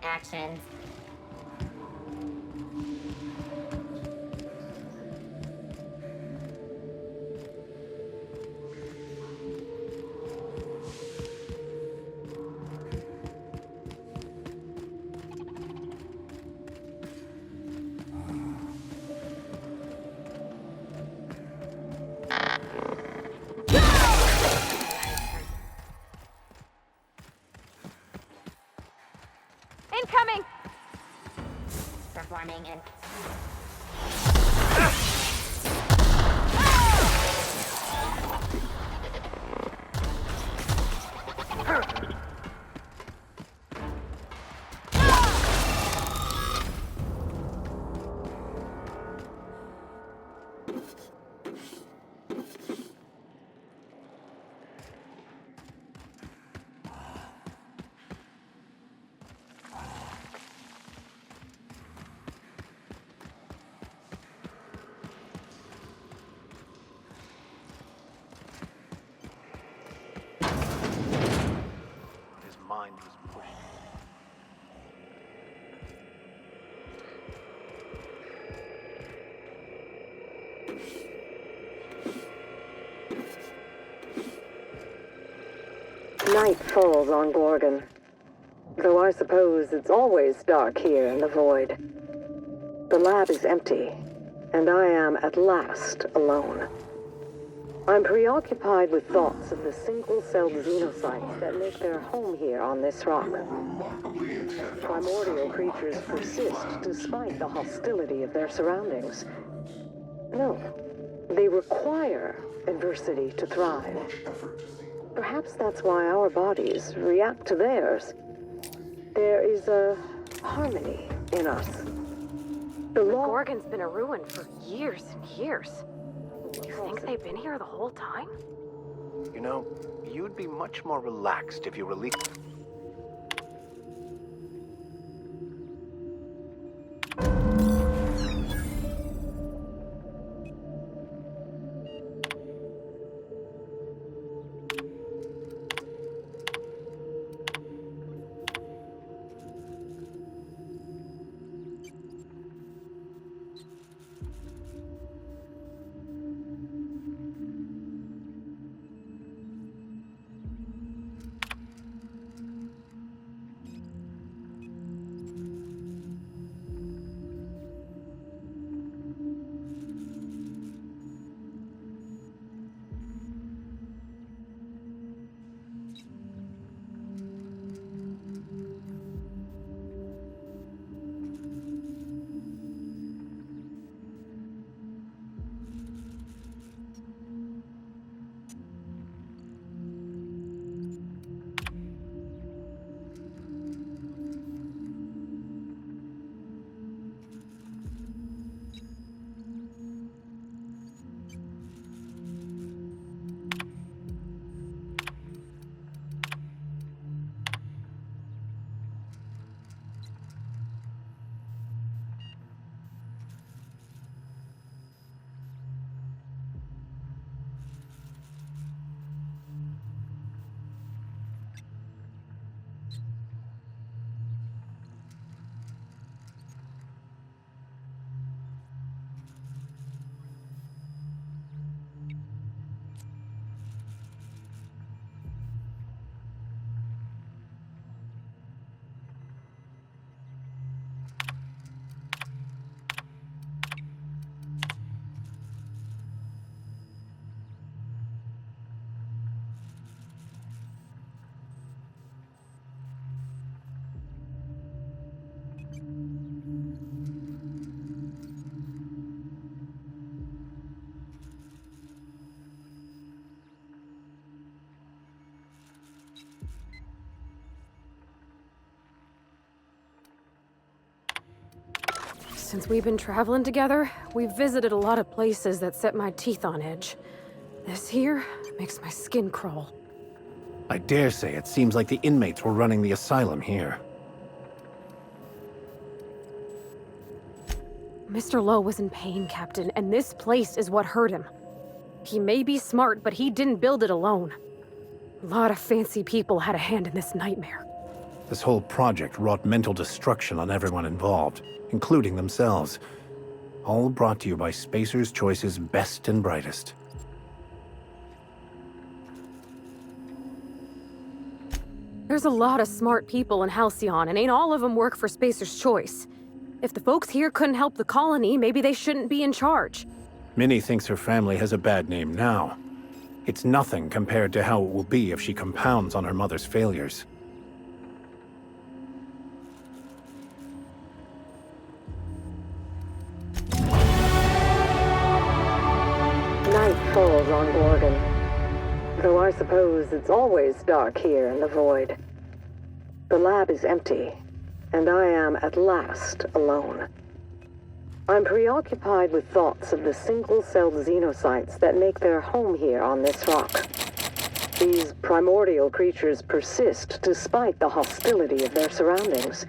actions. Incoming! Performing in. Mind was pushed. Night falls on Gorgon, though I suppose it's always dark here in the void. The lab is empty, and I am at last alone. I'm preoccupied with thoughts of the single-celled xenocytes that make their home here on this rock. Primordial creatures persist despite the hostility of their surroundings. No, they require adversity to thrive. Perhaps that's why our bodies react to theirs. There is a harmony in us. The Gorgon's been a ruin for years and years. You think they've been here the whole time? You know, you'd be much more relaxed if you released... Since we've been traveling together, we've visited a lot of places that set my teeth on edge. This here makes my skin crawl. I dare say it seems like the inmates were running the asylum here. Mr. Lowe was in pain, Captain, and this place is what hurt him. He may be smart, but he didn't build it alone. A lot of fancy people had a hand in this nightmare. This whole project wrought mental destruction on everyone involved, including themselves. All brought to you by Spacer's Choice's best and brightest. There's a lot of smart people in Halcyon, and ain't all of them work for Spacer's Choice. If the folks here couldn't help the colony, maybe they shouldn't be in charge. Minnie thinks her family has a bad name now. It's nothing compared to how it will be if she compounds on her mother's failures. Night falls on Gorgon. Though I suppose it's always dark here in the void. The lab is empty, and I am at last alone. I'm preoccupied with thoughts of the single-celled xenocytes that make their home here on this rock. These primordial creatures persist despite the hostility of their surroundings.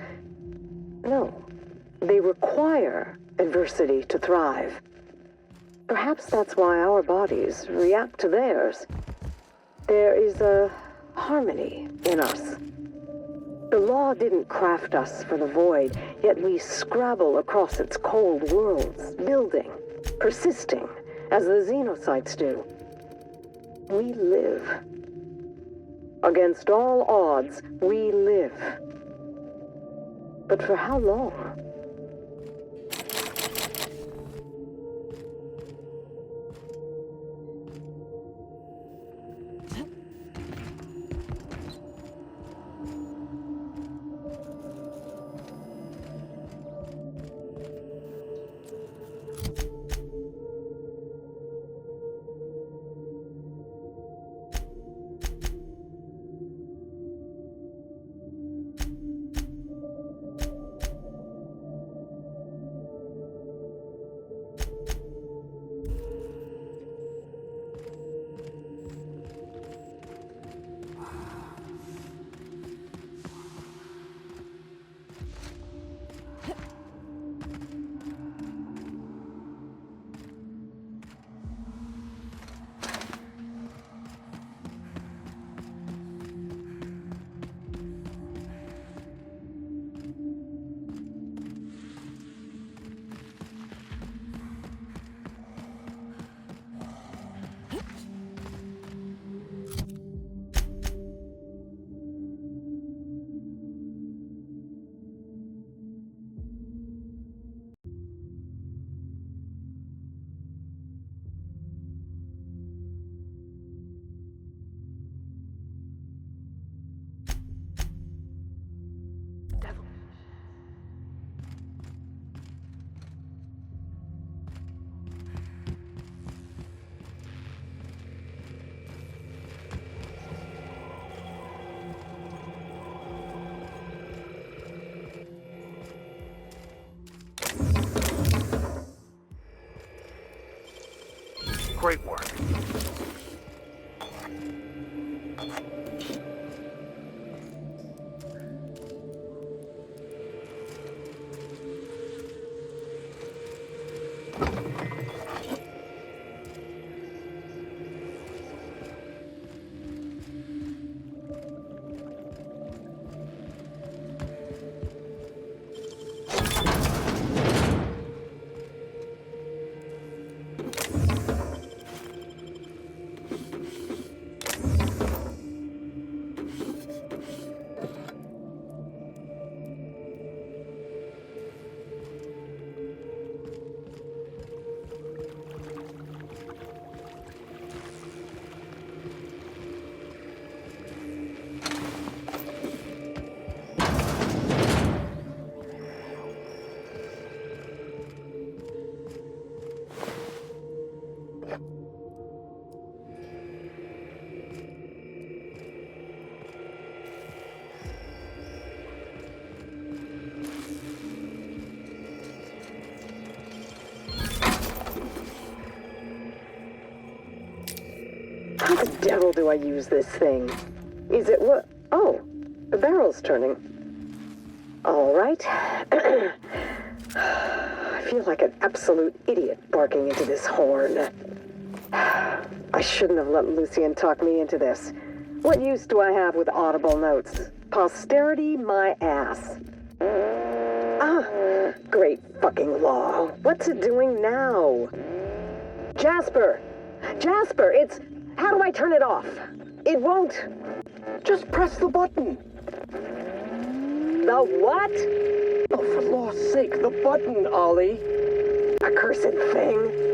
No, they require adversity to thrive. Perhaps that's why our bodies react to theirs. There is a harmony in us. The law didn't craft us for the void, yet we scrabble across its cold worlds, building, persisting, as the xenocytes do. We live. Against all odds, we live. But for how long? Great work. How the devil do I use this thing? Is it what? Oh, the barrel's turning. All right. I feel like an absolute idiot barking into this horn. I shouldn't have let Lucien talk me into this. What use do I have with audible notes? Posterity my ass. Ah, great fucking law. What's it doing now? Jasper! Jasper, it's... How do I turn it off? It won't... Just press the button. The what? Oh, for law's sake, the button, Ollie. Accursed thing.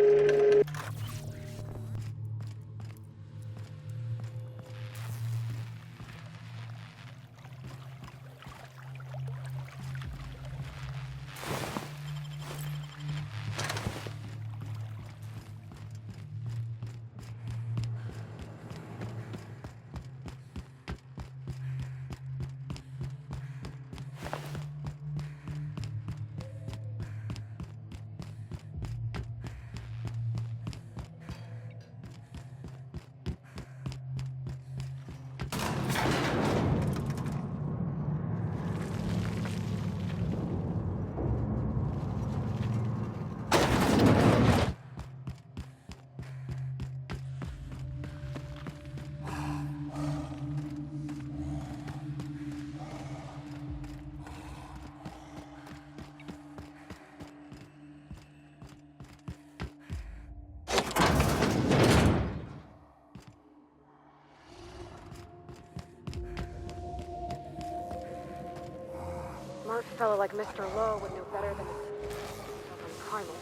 Smart fellow like Mr. Lowe would know better than primal.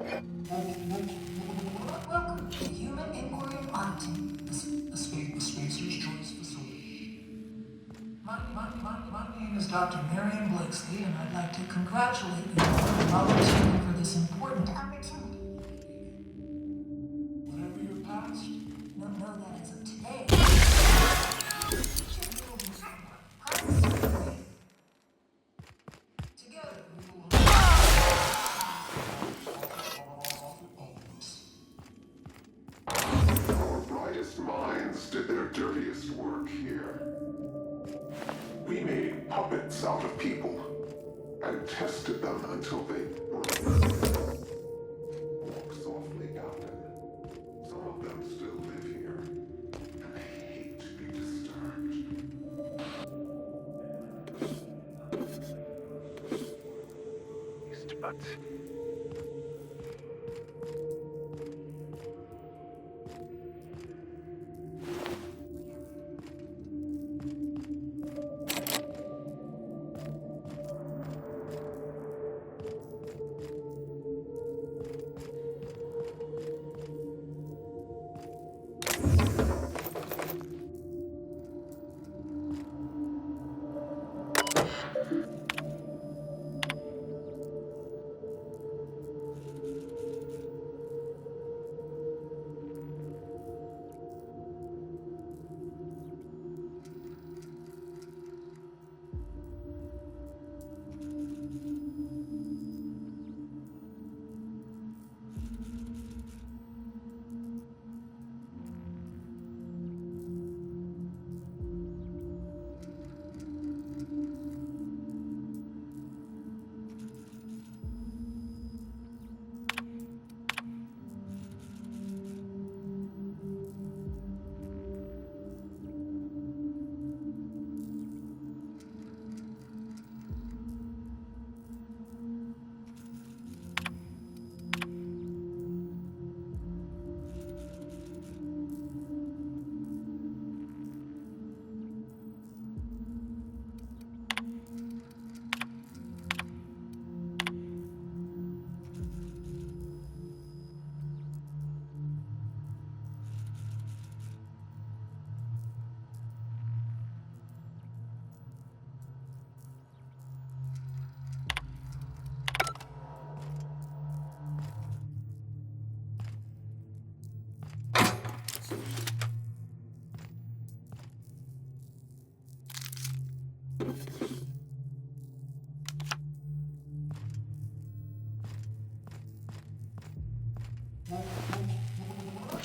Welcome to Human Inquiry Auditing, the Spacer's Choice Facility. My name is Dr. Marion Blakesley, and I'd like to congratulate you on volunteering for this important opportunity. Whatever your past, know that as of today, you will be someone. Together, we will Our brightest minds did their dirtiest work here. We made puppets out of people and tested them until they broke. Walk softly, Captain. Some of them still live here, and they hate to be disturbed. But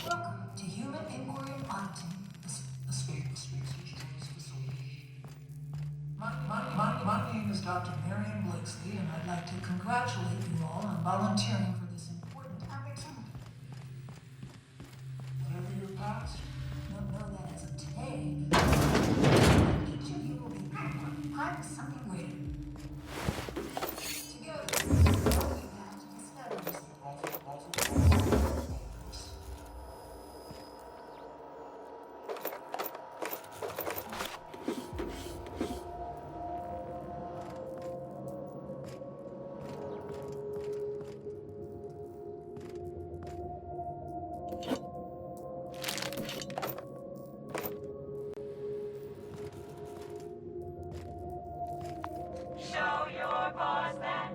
welcome to Human Inquiry Auditing, the Spacer's Choice Facility. My name is Dr. Marion Blakesley, and I'd like to congratulate you all on volunteering for this important opportunity. Whatever your past, know that as of today, each of you will be part of something greater. Together, all you have to discover is Show your boss that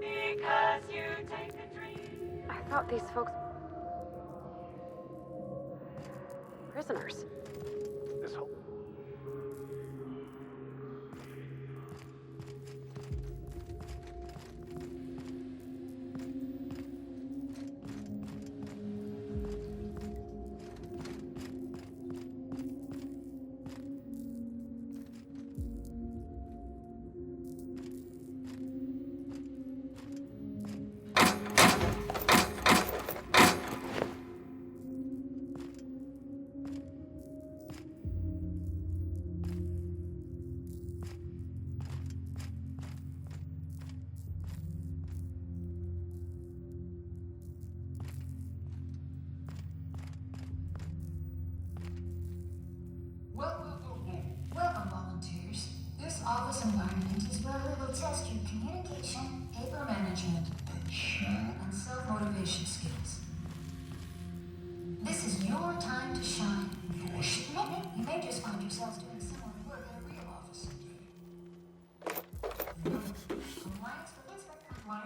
you, because you take a dream. I thought these folks... prisoners. this whole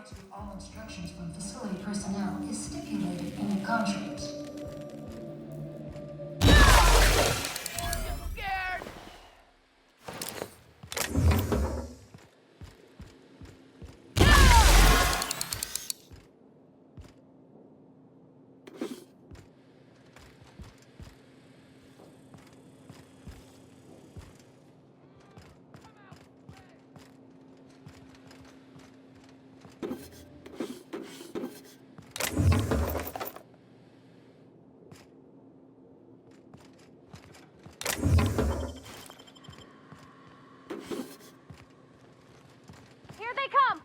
compliance with all instructions from facility personnel is stipulated in your contracts. Here they come!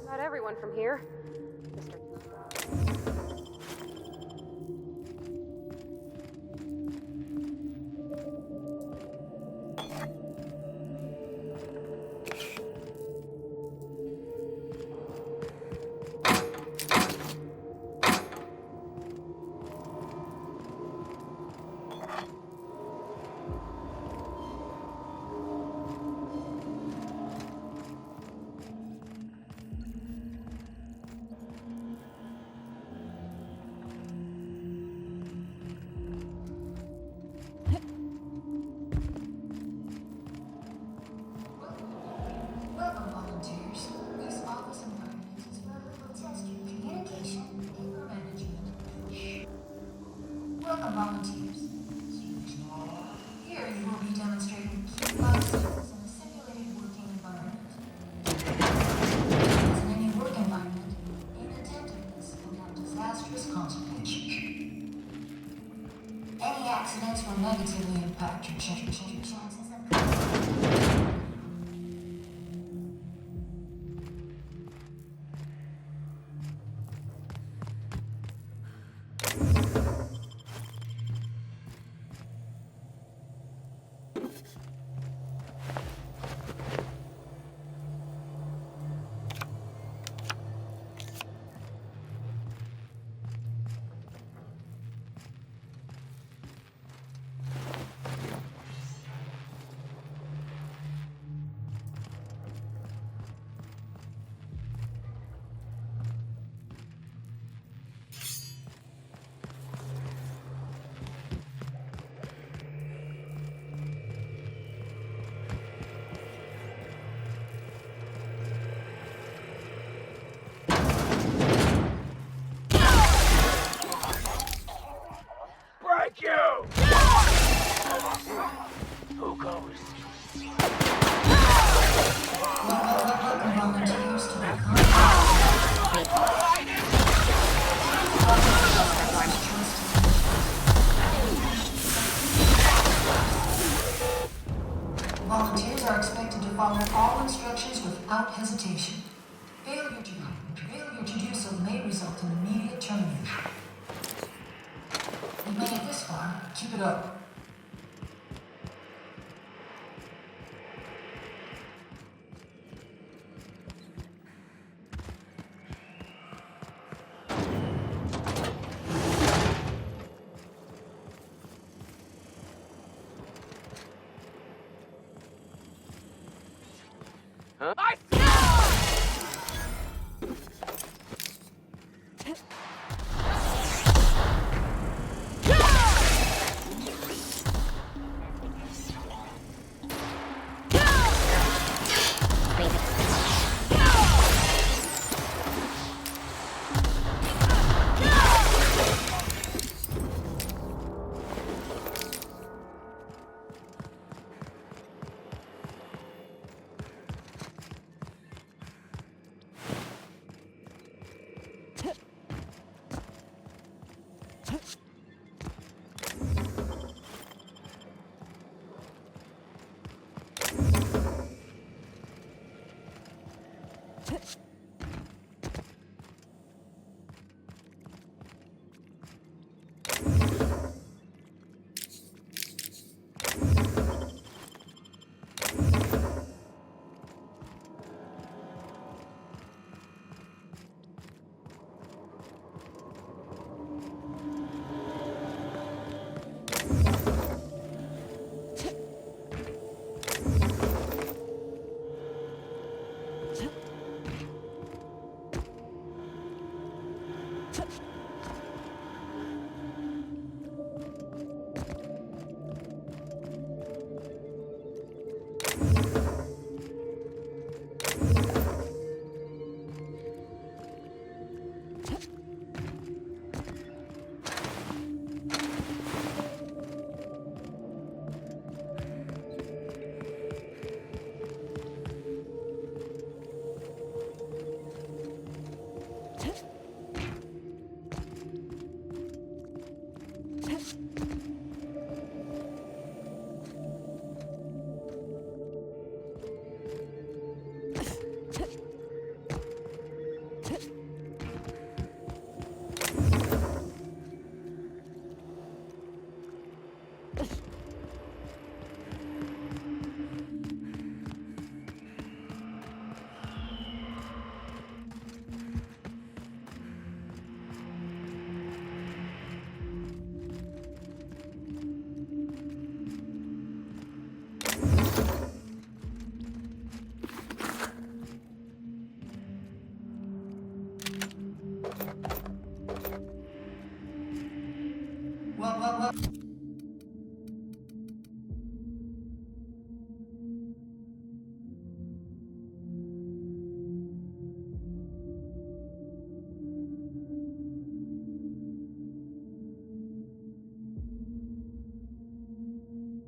Not everyone from here. Mr. Welcome, volunteers. This office environment is where we will test your communication and paper management. Welcome, volunteers. Here you will be demonstrating key life skills in a simulated working environment. As in any work environment, inattentiveness can have disastrous consequences. Any accidents will negatively impact your chances of Break you! Who goes? Volunteers are expected to follow all instructions without hesitation. Failure to do so may result in immediate termination. You made it this far. Keep it up.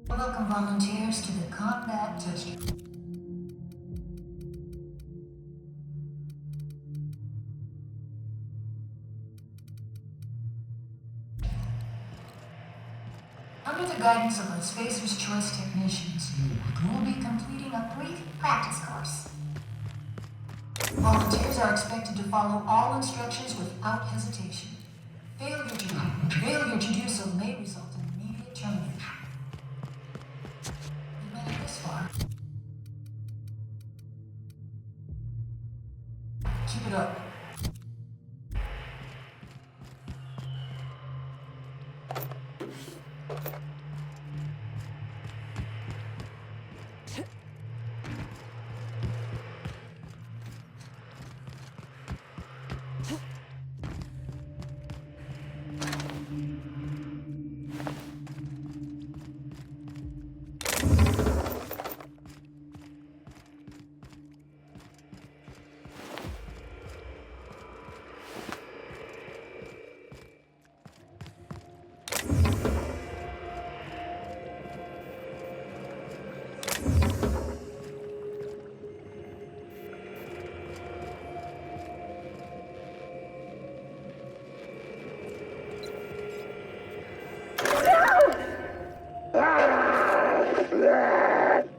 Welcome volunteers to the combat test. Under the guidance of our Spacer's Choice technicians, you will be completing a brief practice course. Volunteers are expected to follow all instructions without hesitation. Failure to do so may result in immediate termination. You made it this far. Keep it up.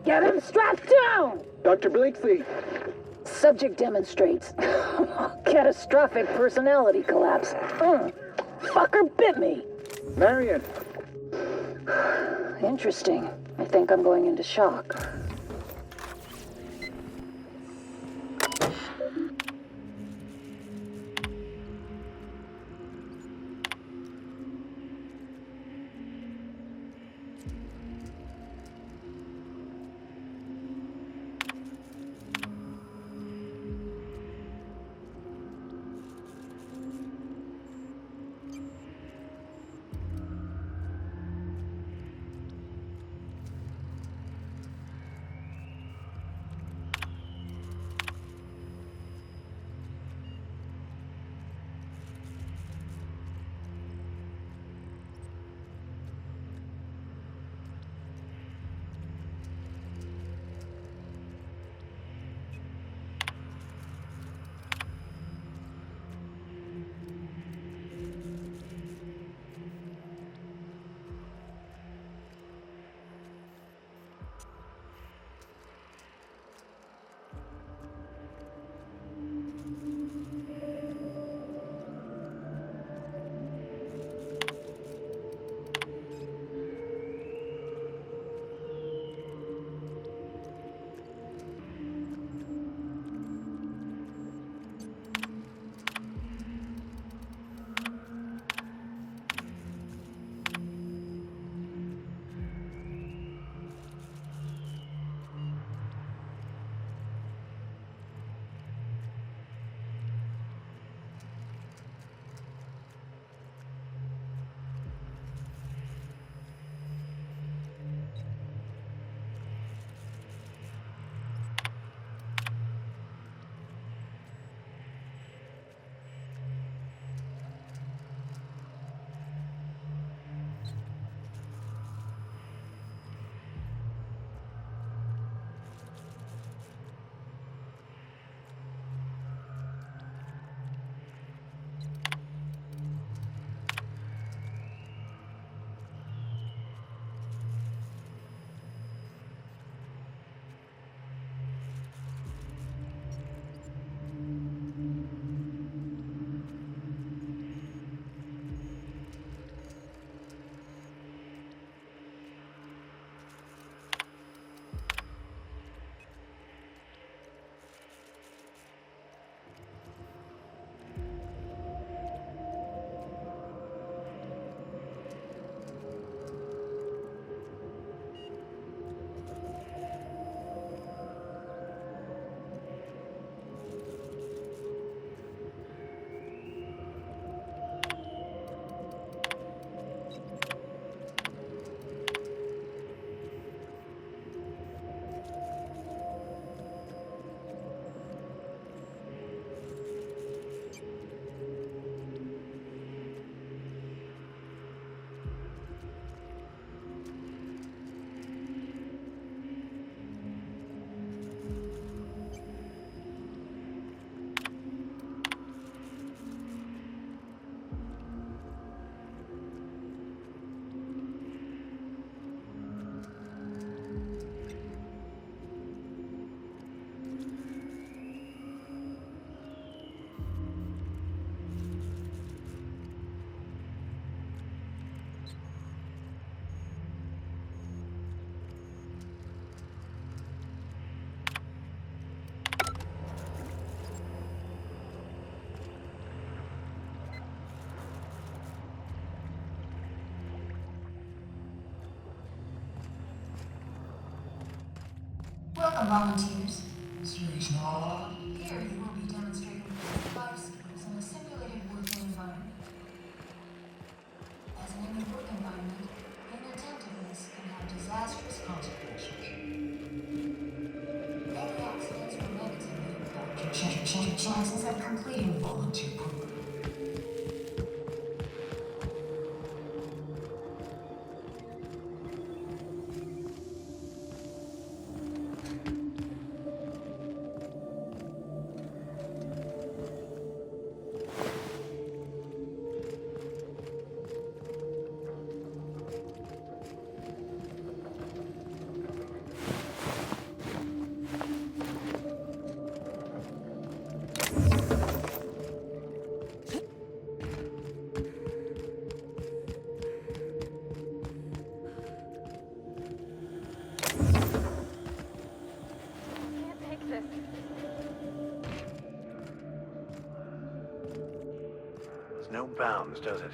Get him strapped down! Dr. Blakesley. Subject demonstrates catastrophic personality collapse. Fucker bit me. Marion. Interesting. I think I'm going into shock. Welcome, volunteers. Here you will be demonstrating life skills in a simulated working environment. As in any work environment, inattentiveness can have disastrous consequences. Any accidents will negatively impact your chances of completing the volunteer program. No bounds, does it?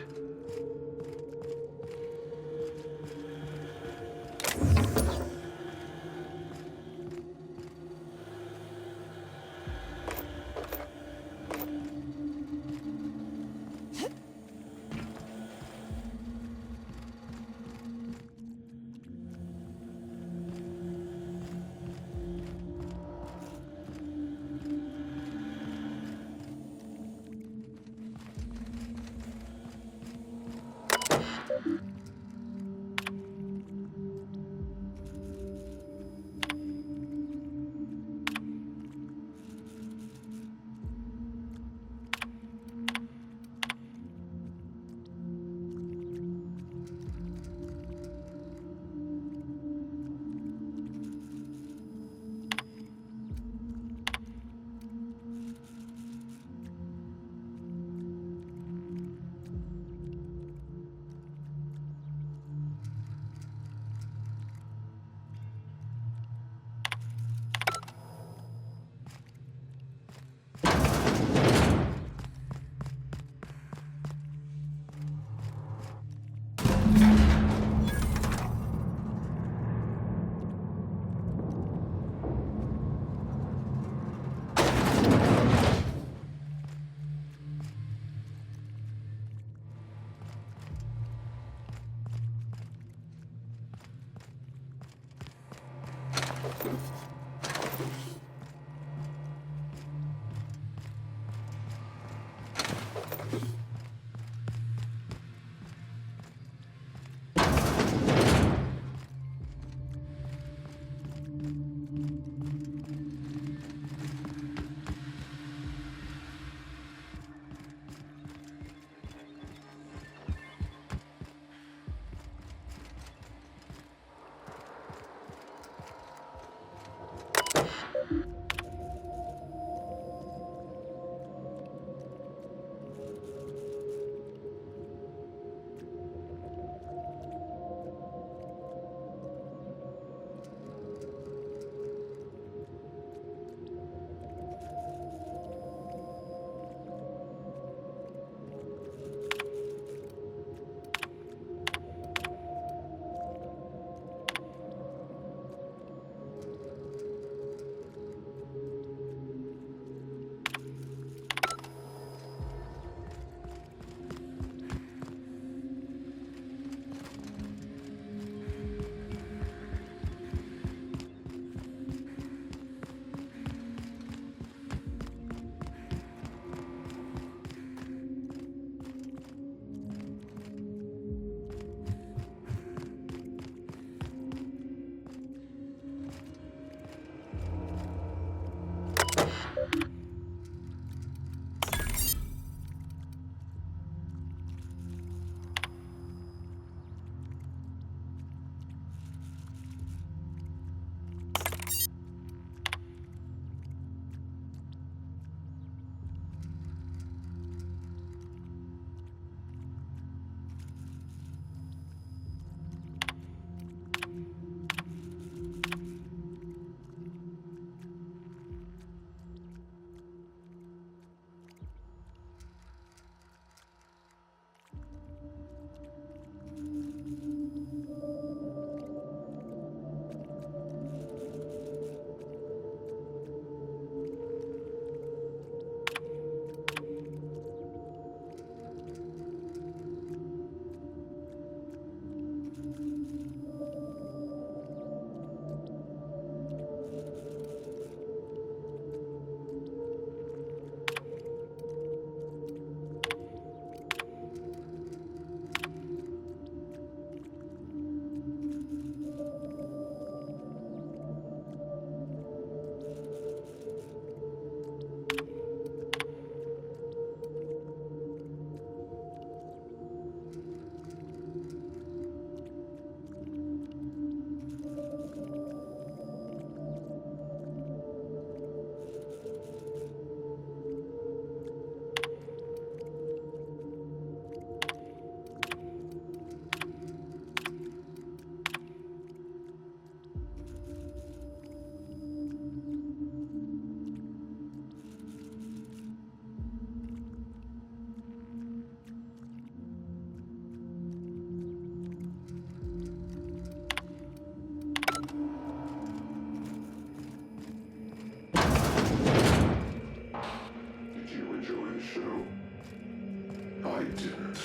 didn't.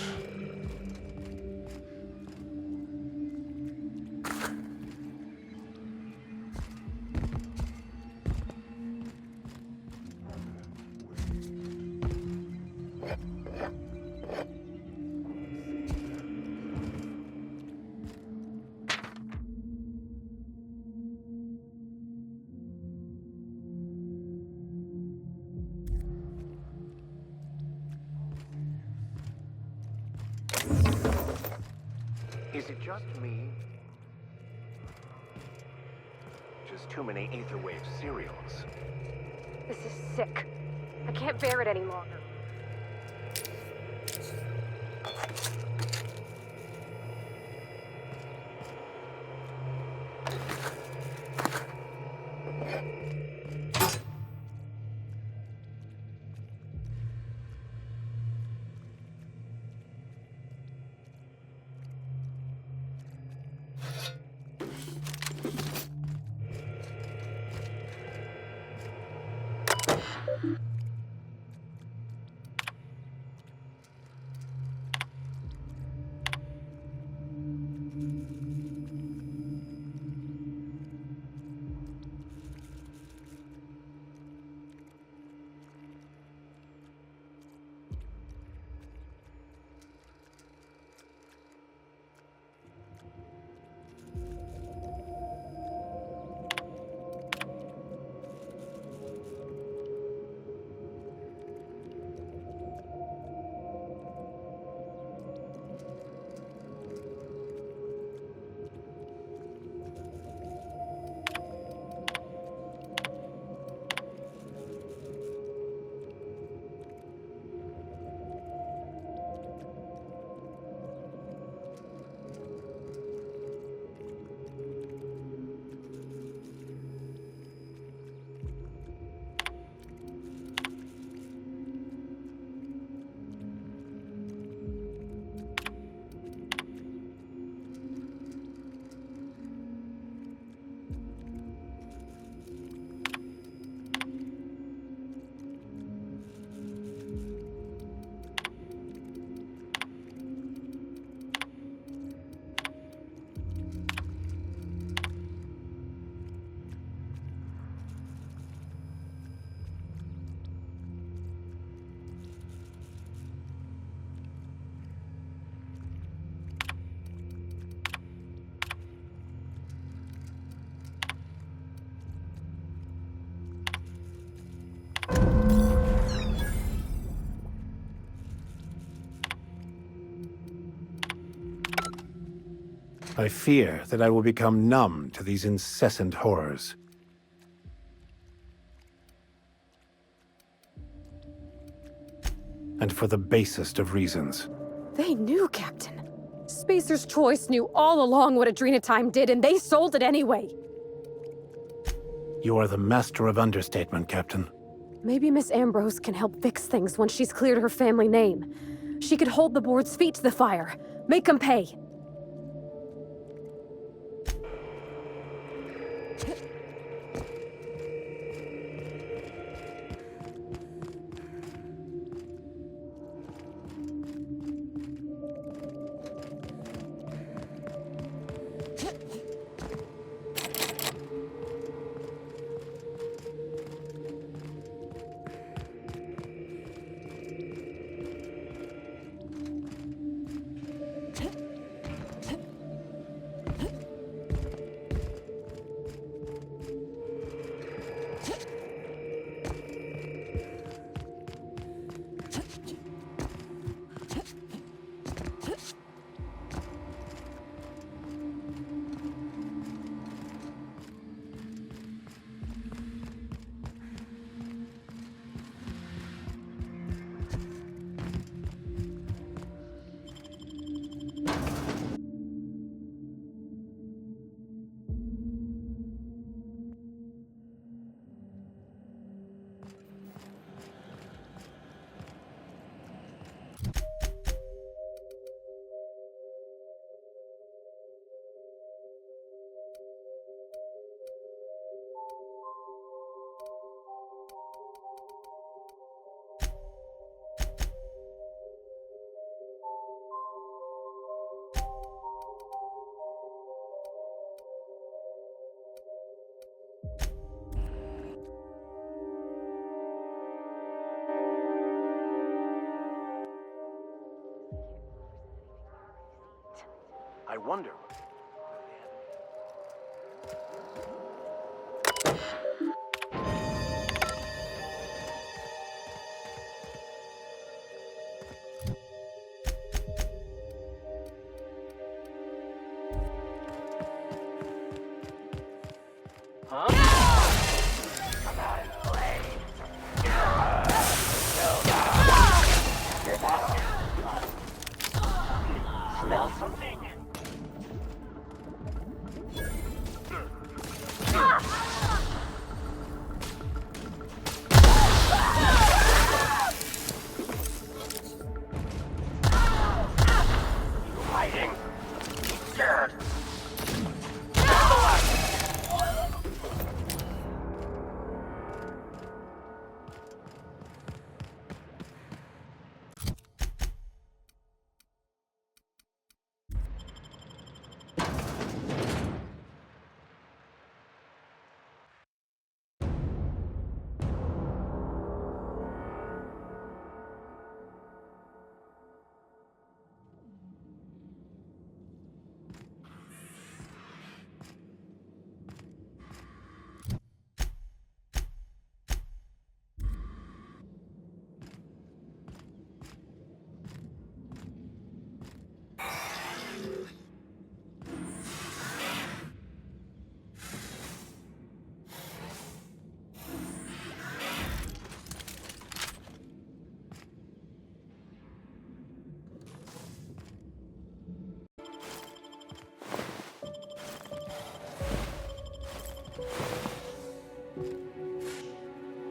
Is it just me? Just too many Aetherwave serials. This is sick. I can't bear it any longer. I fear that I will become numb to these incessant horrors. And for the basest of reasons. They knew, Captain. Spacer's Choice knew all along what Adrenatime did, and they sold it anyway. You are the master of understatement, Captain. Maybe Miss Ambrose can help fix things once she's cleared her family name. She could hold the board's feet to the fire. Make them pay. I wonder. Smell something. Hiding. Scared.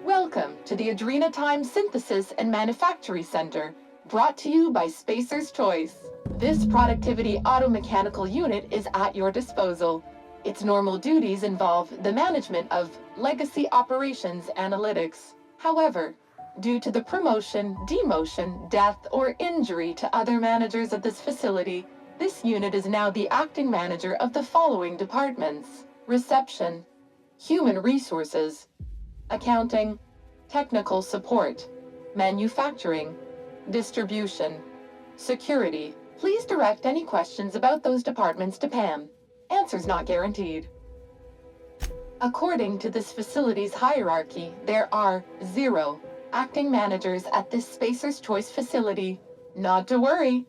Welcome to the Adrenatime Synthesis and Manufactory Center, brought to you by Spacer's Choice. This productivity automechanical unit is at your disposal. Its normal duties involve the management of legacy operations analytics. However, due to the promotion, demotion, death, or injury to other managers of this facility, this unit is now the acting manager of the following departments: reception, human resources, accounting, technical support, manufacturing, distribution, security. Please direct any questions about those departments to Pam. Answers not guaranteed. According to this facility's hierarchy, there are 0 acting managers at this Spacer's Choice facility. Not to worry.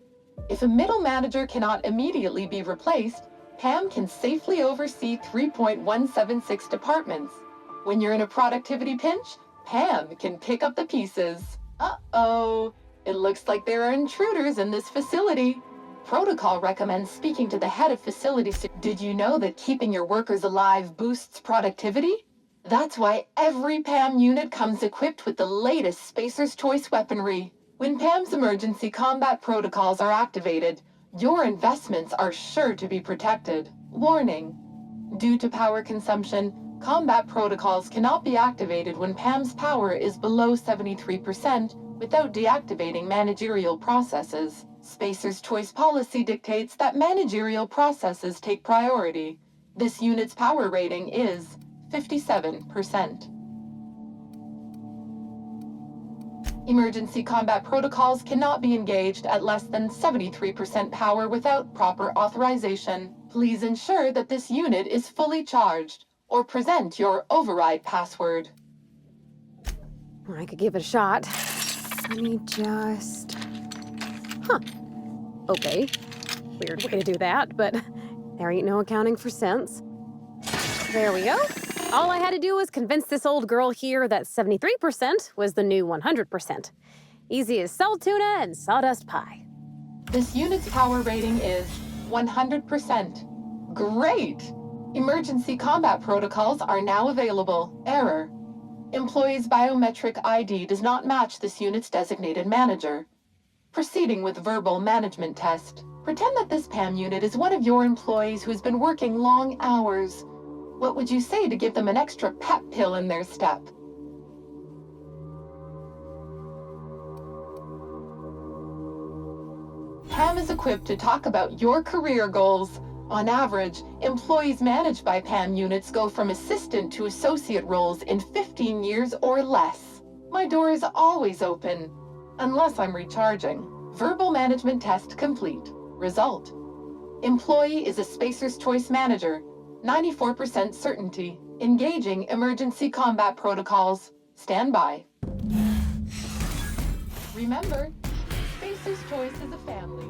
If a middle manager cannot immediately be replaced, Pam can safely oversee 3.176 departments. When you're in a productivity pinch, Pam can pick up the pieces. Uh-oh. It looks like there are intruders in this facility. Protocol recommends speaking to the head of facility. Did you know that keeping your workers alive boosts productivity? That's why every PAM unit comes equipped with the latest Spacer's Choice weaponry. When PAM's emergency combat protocols are activated, your investments are sure to be protected. Warning: due to power consumption, combat protocols cannot be activated when PAM's power is below 73% without deactivating managerial processes. Spacer's Choice policy dictates that managerial processes take priority. This unit's power rating is 57%. Emergency combat protocols cannot be engaged at less than 73% power without proper authorization. Please ensure that this unit is fully charged, or present your override password. I could give it a shot. Let me just... Okay. Weird way to do that, but there ain't no accounting for cents. There we go. All I had to do was convince this old girl here that 73% was the new 100%. Easy as salt tuna and sawdust pie. This unit's power rating is 100%. Great! Emergency combat protocols are now available. Error: employee's biometric ID does not match this unit's designated manager. Proceeding with verbal management test. Pretend that this PAM unit is one of your employees who's been working long hours. What would you say to give them an extra pep pill in their step? PAM is equipped to talk about your career goals. On average, employees managed by PAM units go from assistant to associate roles in 15 years or less. My door is always open, unless I'm recharging. Verbal management test complete. Result: Employee is a Spacer's Choice Manager. 94% certainty. Engaging emergency combat protocols. Stand by. Remember, Spacer's Choice is a family.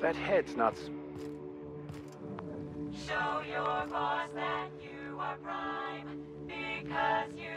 That head's not... Show your boss that you are prime, because you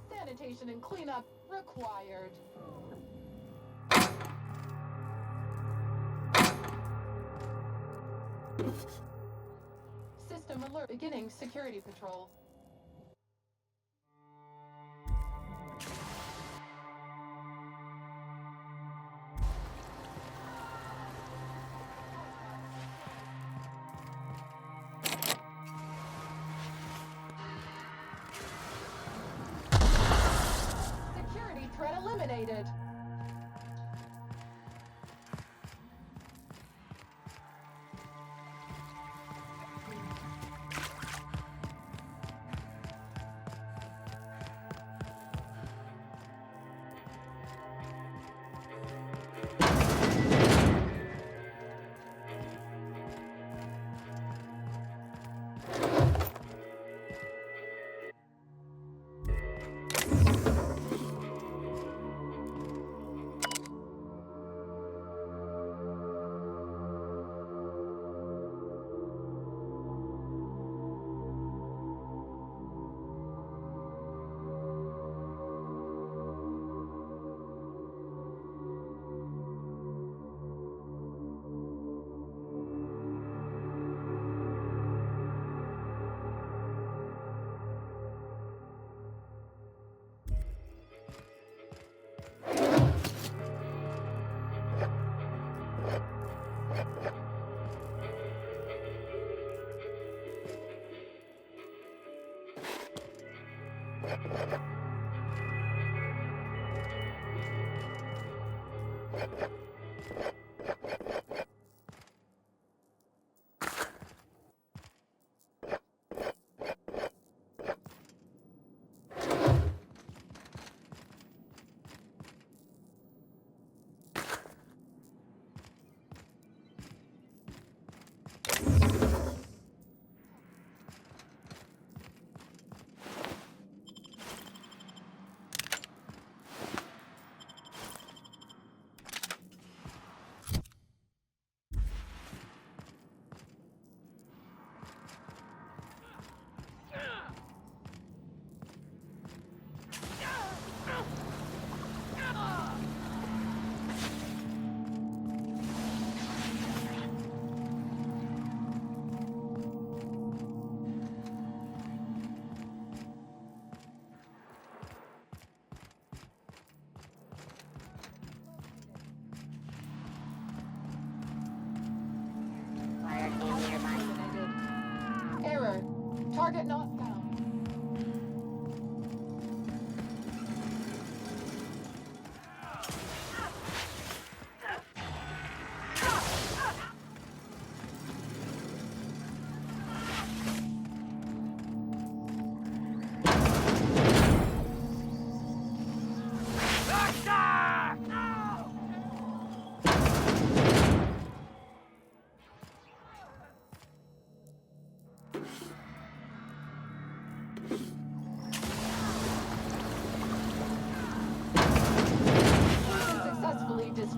Sanitation and cleanup required. System alert. Beginning security patrol. Security threat eliminated.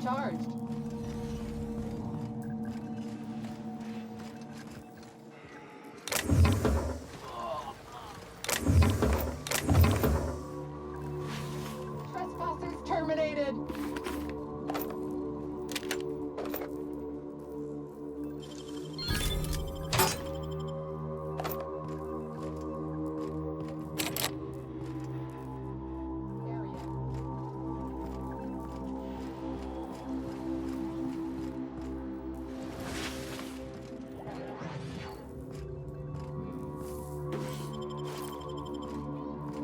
charged. Trespassers terminated.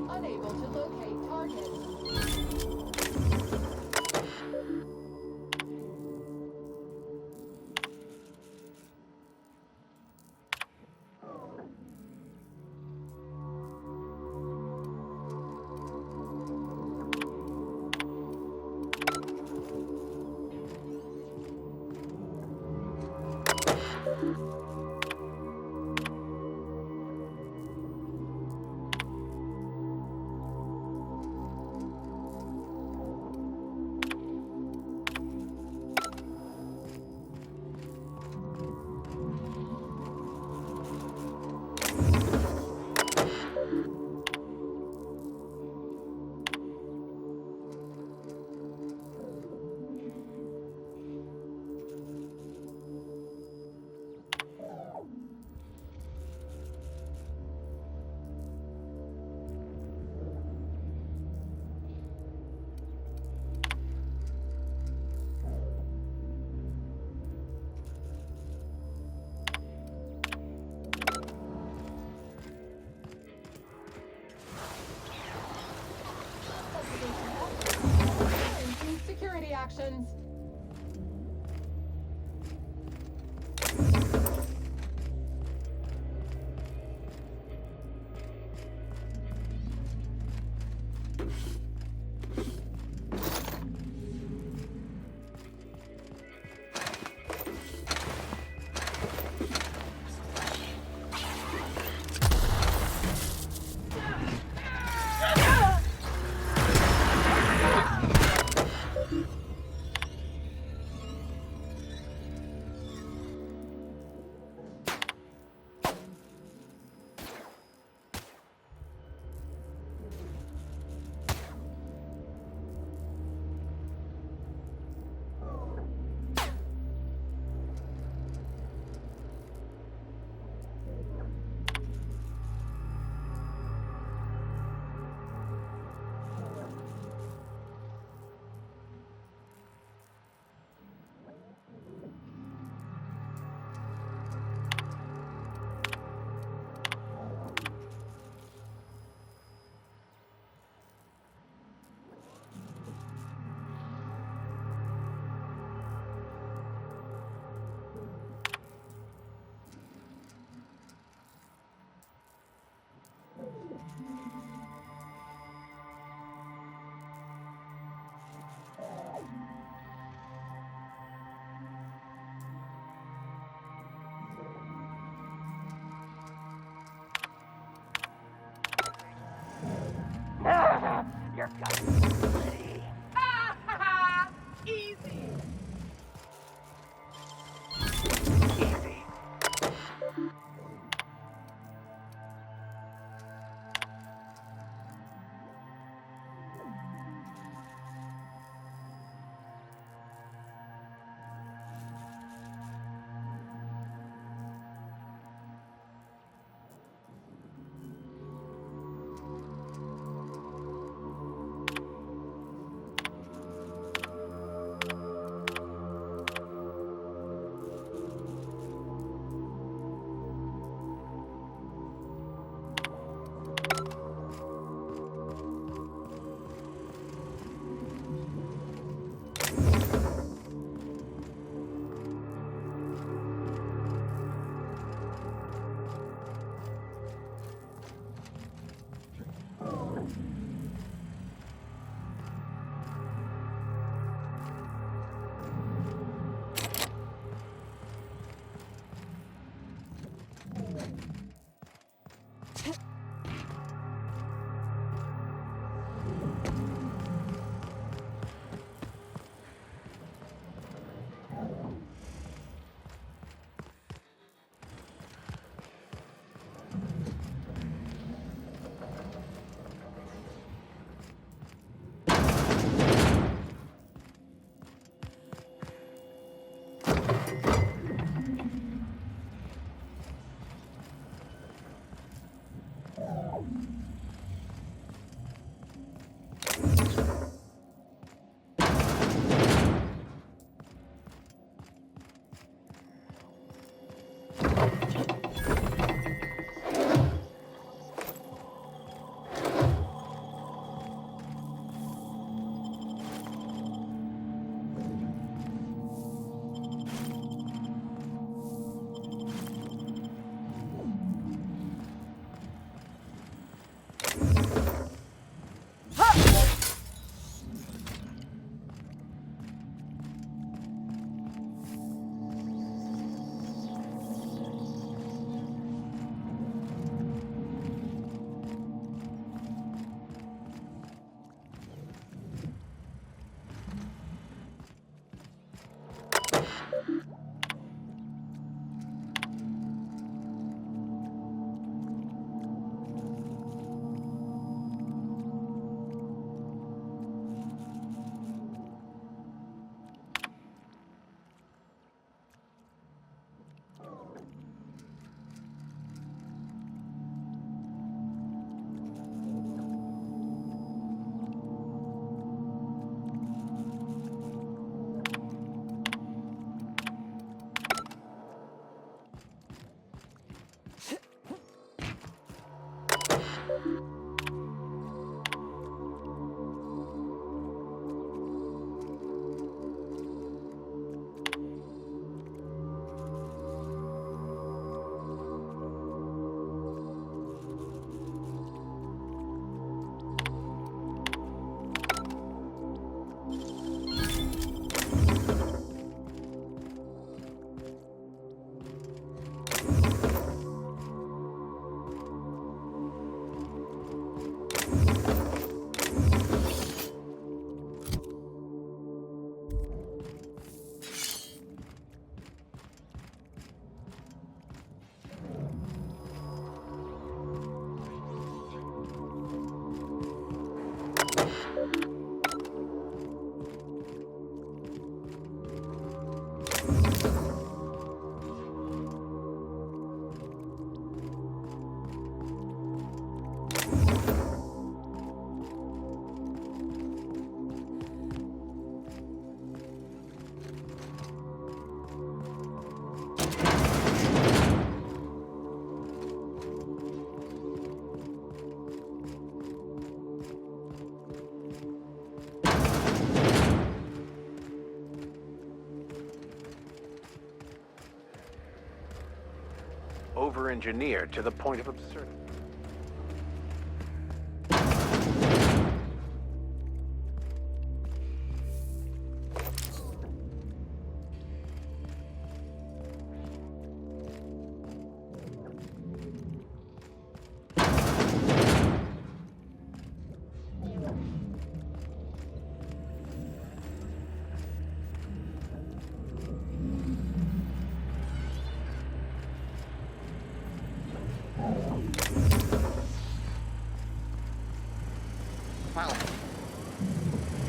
Unable to locate target. Security actions. over-engineered to the point of absurdity.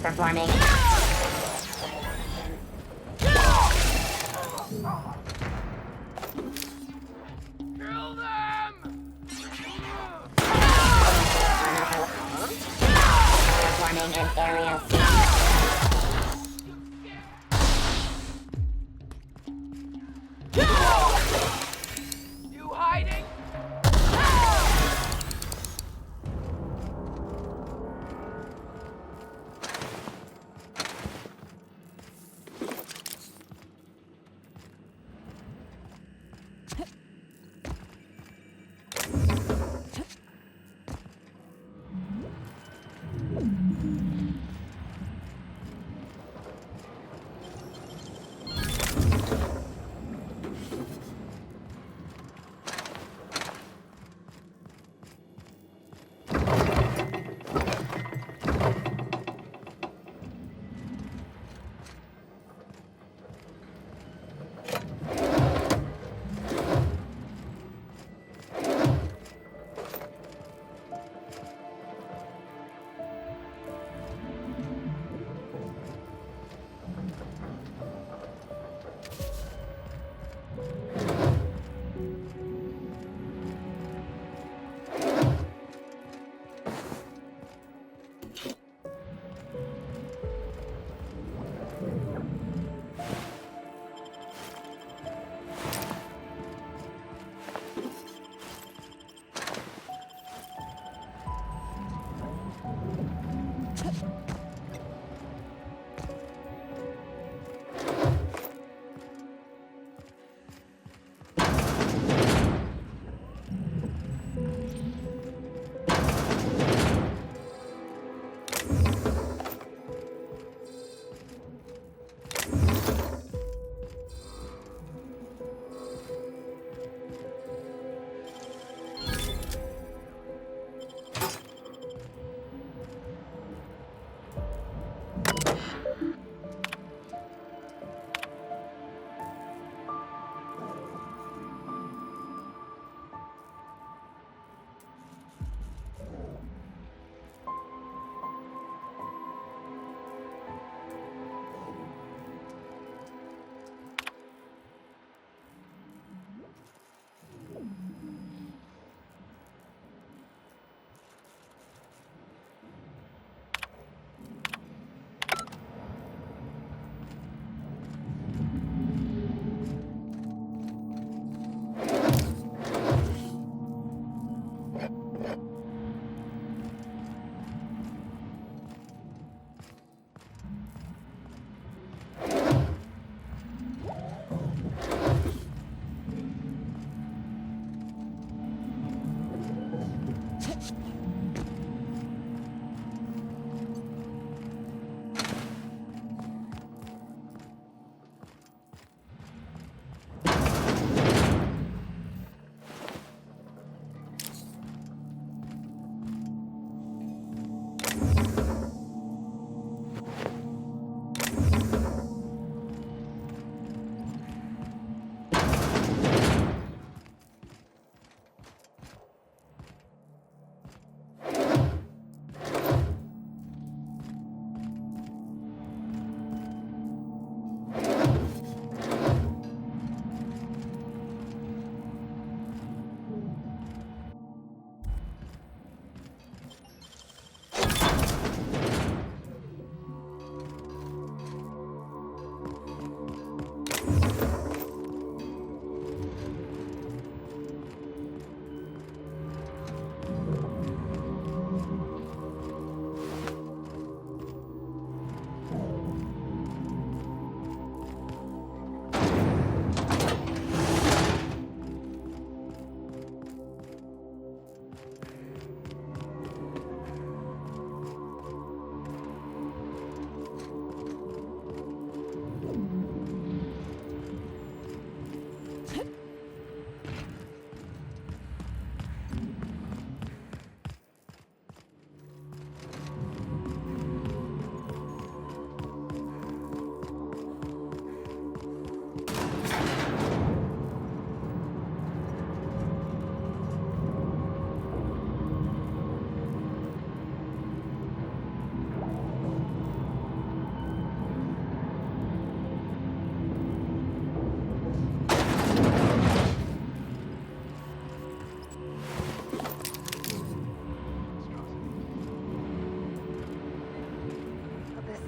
Performing. Kill them! Performing in area C. You hiding?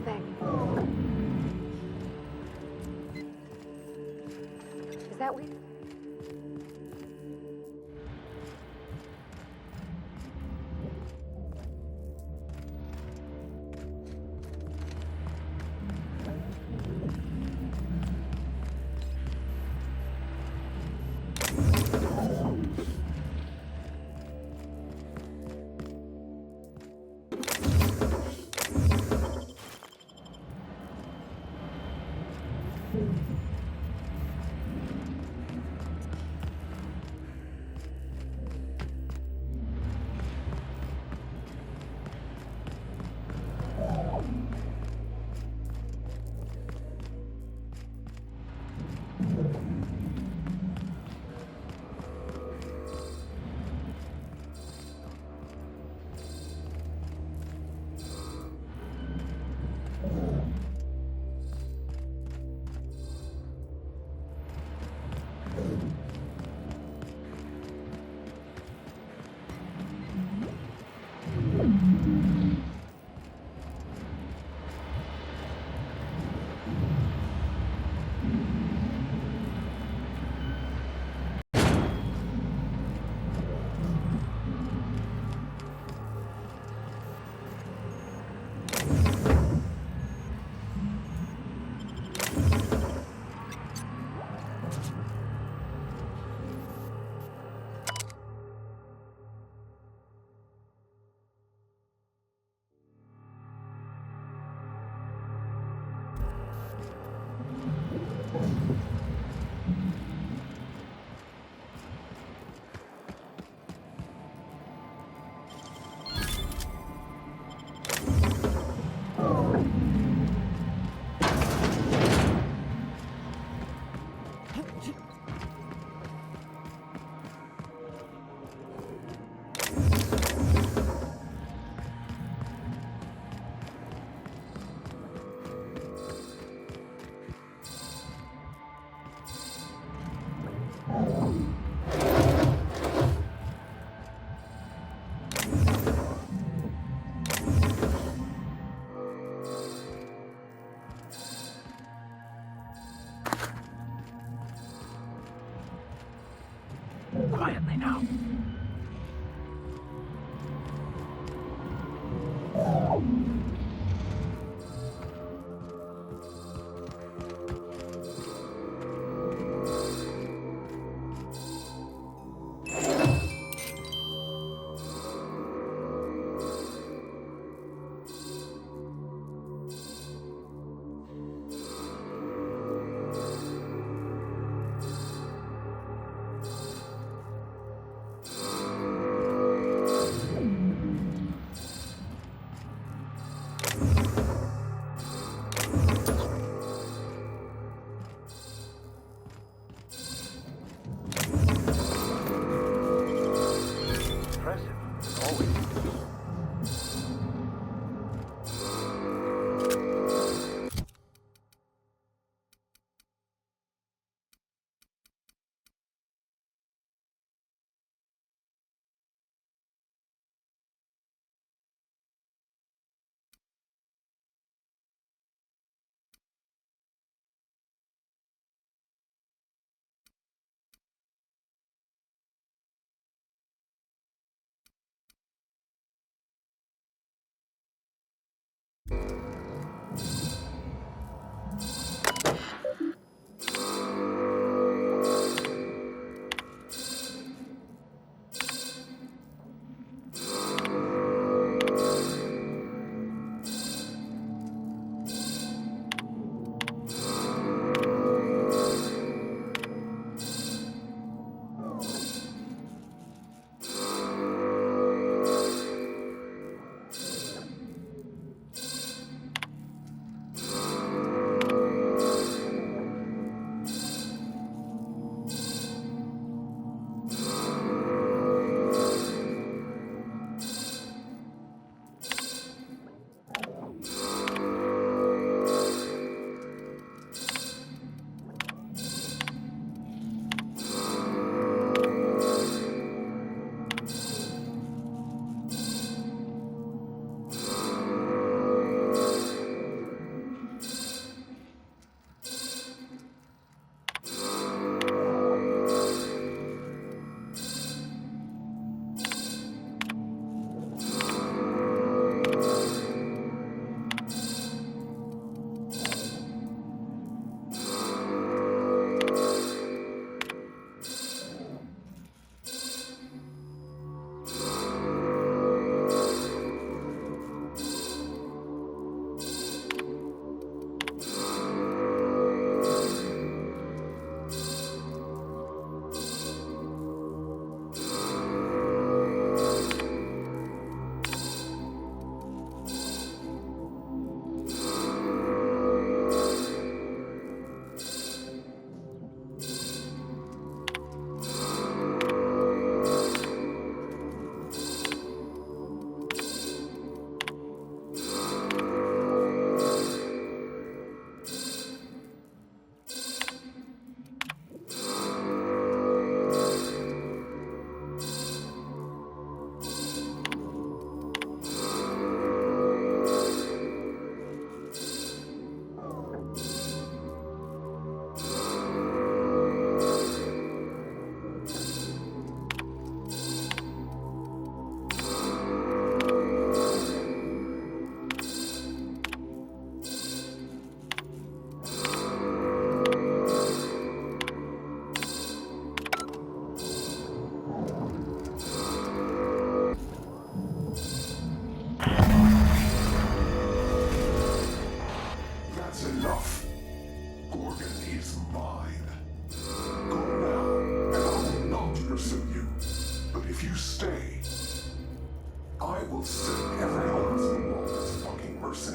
thing. Is that weird? Quietly now.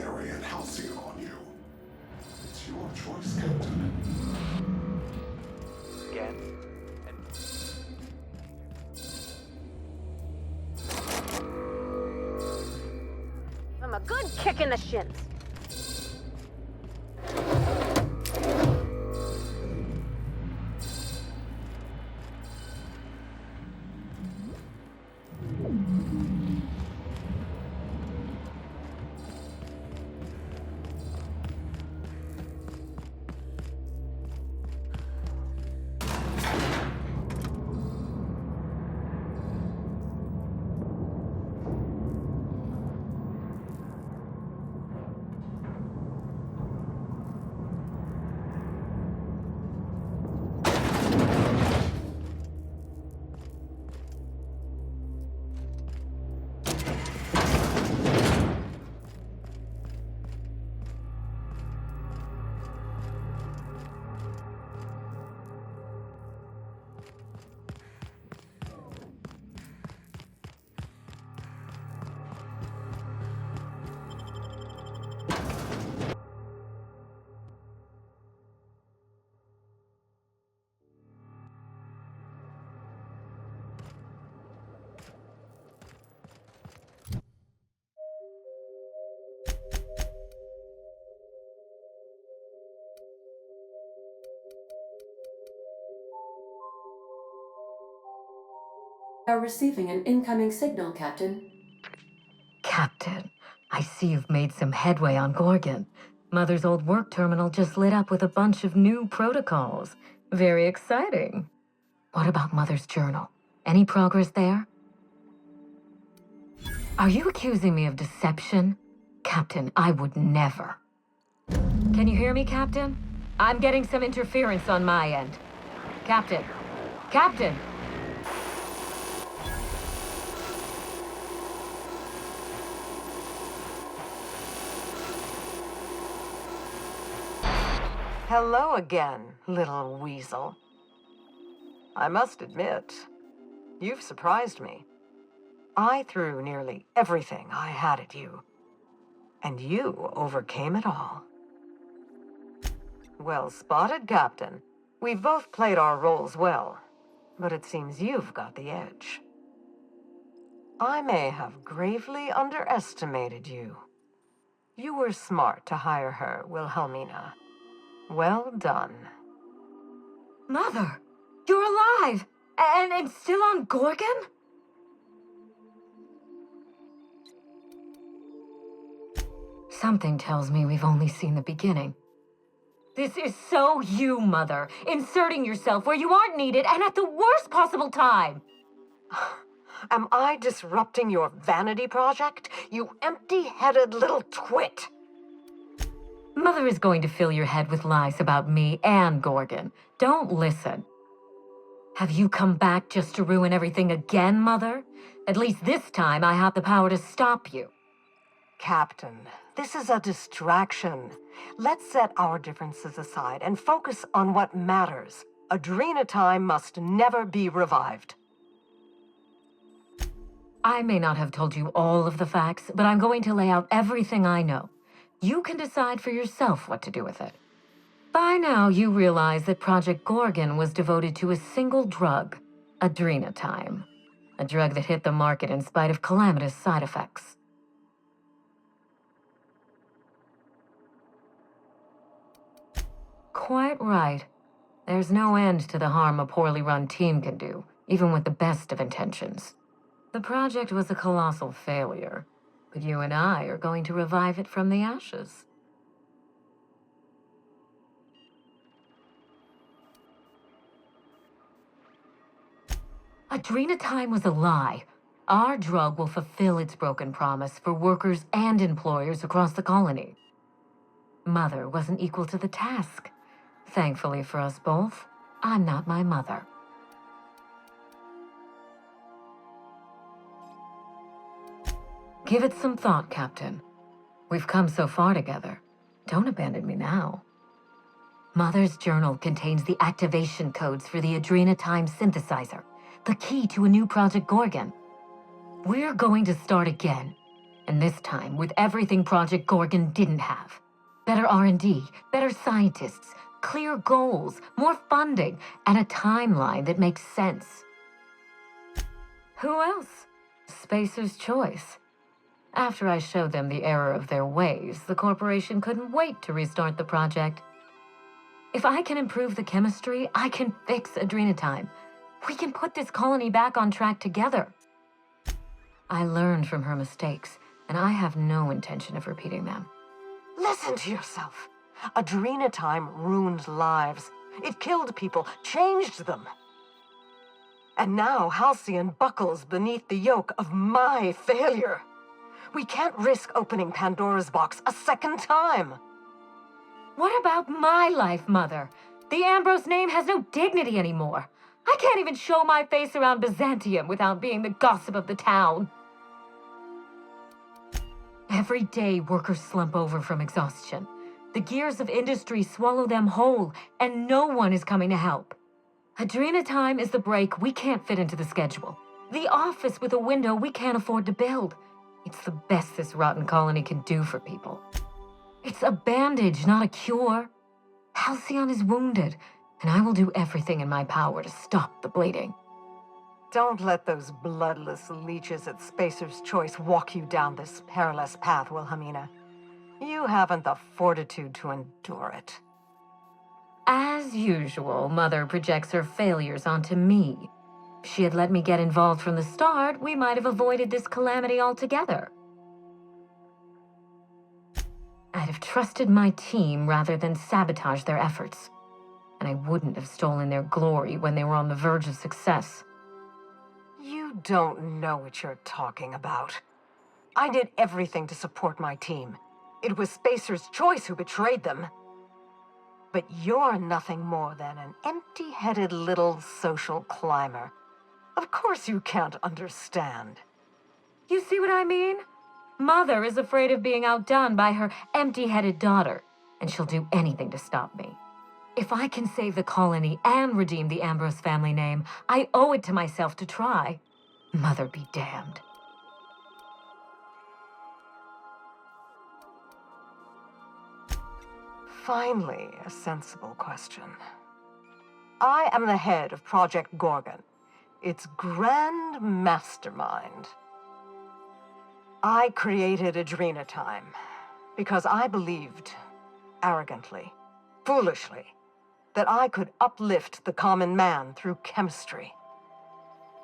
very and halcyon on you. It's your choice, Captain. Again. I'm a good kick in the shins. Are receiving an incoming signal, Captain. Captain, I see you've made some headway on Gorgon. Mother's old work terminal just lit up with a bunch of new protocols. Very exciting. What about Mother's journal? Any progress there? Are you accusing me of deception? Captain, I would never. Can you hear me, Captain? I'm getting some interference on my end. Captain! Captain! Hello again, little weasel. I must admit, you've surprised me. I threw nearly everything I had at you, and you overcame it all. Well spotted, Captain. We've both played our roles well, but it seems you've got the edge. I may have gravely underestimated you. You were smart to hire her, Wilhelmina. Well done. Mother! You're alive! And still on Gorgon? Something tells me we've only seen the beginning. This is so you, Mother. Inserting yourself where you aren't needed and at the worst possible time. Am I disrupting your vanity project, you empty-headed little twit? Mother is going to fill your head with lies about me and Gorgon. Don't listen. Have you come back just to ruin everything again, Mother? At least this time I have the power to stop you. Captain, this is a distraction. Let's set our differences aside and focus on what matters. Adrena time must never be revived. I may not have told you all of the facts, but I'm going to lay out everything I know. You can decide for yourself what to do with it. By now, you realize that Project Gorgon was devoted to a single drug, Adrena time. A drug that hit the market in spite of calamitous side effects. Quite right. There's no end to the harm a poorly run team can do, even with the best of intentions. The project was a colossal failure. But you and I are going to revive it from the ashes. Adrena time was a lie. Our drug will fulfill its broken promise for workers and employers across the colony. Mother wasn't equal to the task. Thankfully for us both, I'm not my mother. Give it some thought, Captain. We've come so far together. Don't abandon me now. Mother's journal contains the activation codes for the Adrena time synthesizer, the key to a new Project Gorgon. We're going to start again. And this time, with everything Project Gorgon didn't have. Better R&D, better scientists, clear goals, more funding, and a timeline that makes sense. Who else? Spacer's Choice. After I showed them the error of their ways, the corporation couldn't wait to restart the project. If I can improve the chemistry, I can fix Adrenatime. We can put this colony back on track together. I learned from her mistakes, and I have no intention of repeating them. Listen to yourself. Adrenatime ruined lives. It killed people, changed them. And now Halcyon buckles beneath the yoke of my failure. We can't risk opening Pandora's box a second time. What about my life, Mother? The Ambrose name has no dignity anymore. I can't even show my face around Byzantium without being the gossip of the town. Every day, workers slump over from exhaustion. The gears of industry swallow them whole, and no one is coming to help. Adrenatime is the break we can't fit into the schedule. The office with a window we can't afford to build. It's the best this rotten colony can do for people. It's a bandage, not a cure. Halcyon is wounded, and I will do everything in my power to stop the bleeding. Don't let those bloodless leeches at Spacer's Choice walk you down this perilous path, Wilhelmina. You haven't the fortitude to endure it. As usual, Mother projects her failures onto me. If she had let me get involved from the start, we might have avoided this calamity altogether. I'd have trusted my team rather than sabotage their efforts. And I wouldn't have stolen their glory when they were on the verge of success. You don't know what you're talking about. I did everything to support my team. It was Spacer's Choice who betrayed them. But you're nothing more than an empty-headed little social climber. Of course you can't understand. You see what I mean? Mother is afraid of being outdone by her empty-headed daughter, and she'll do anything to stop me. If I can save the colony and redeem the Ambrose family name, I owe it to myself to try. Mother be damned. Finally, a sensible question. I am the head of Project Gorgon, its grand mastermind. I created Adrenatime because I believed, arrogantly, foolishly, that I could uplift the common man through chemistry.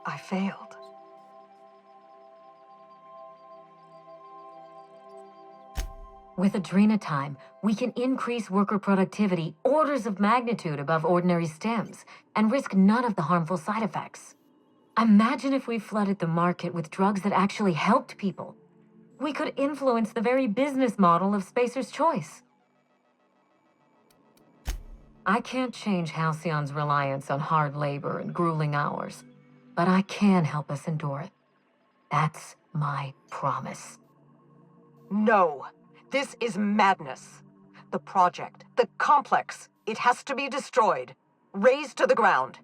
I failed. With Adrenatime, we can increase worker productivity orders of magnitude above ordinary stems and risk none of the harmful side effects. Imagine if we flooded the market with drugs that actually helped people. We could influence the very business model of Spacer's Choice. I can't change Halcyon's reliance on hard labor and grueling hours, but I can help us endure it. That's my promise. No, this is madness. The project, the complex, it has to be destroyed, razed to the ground.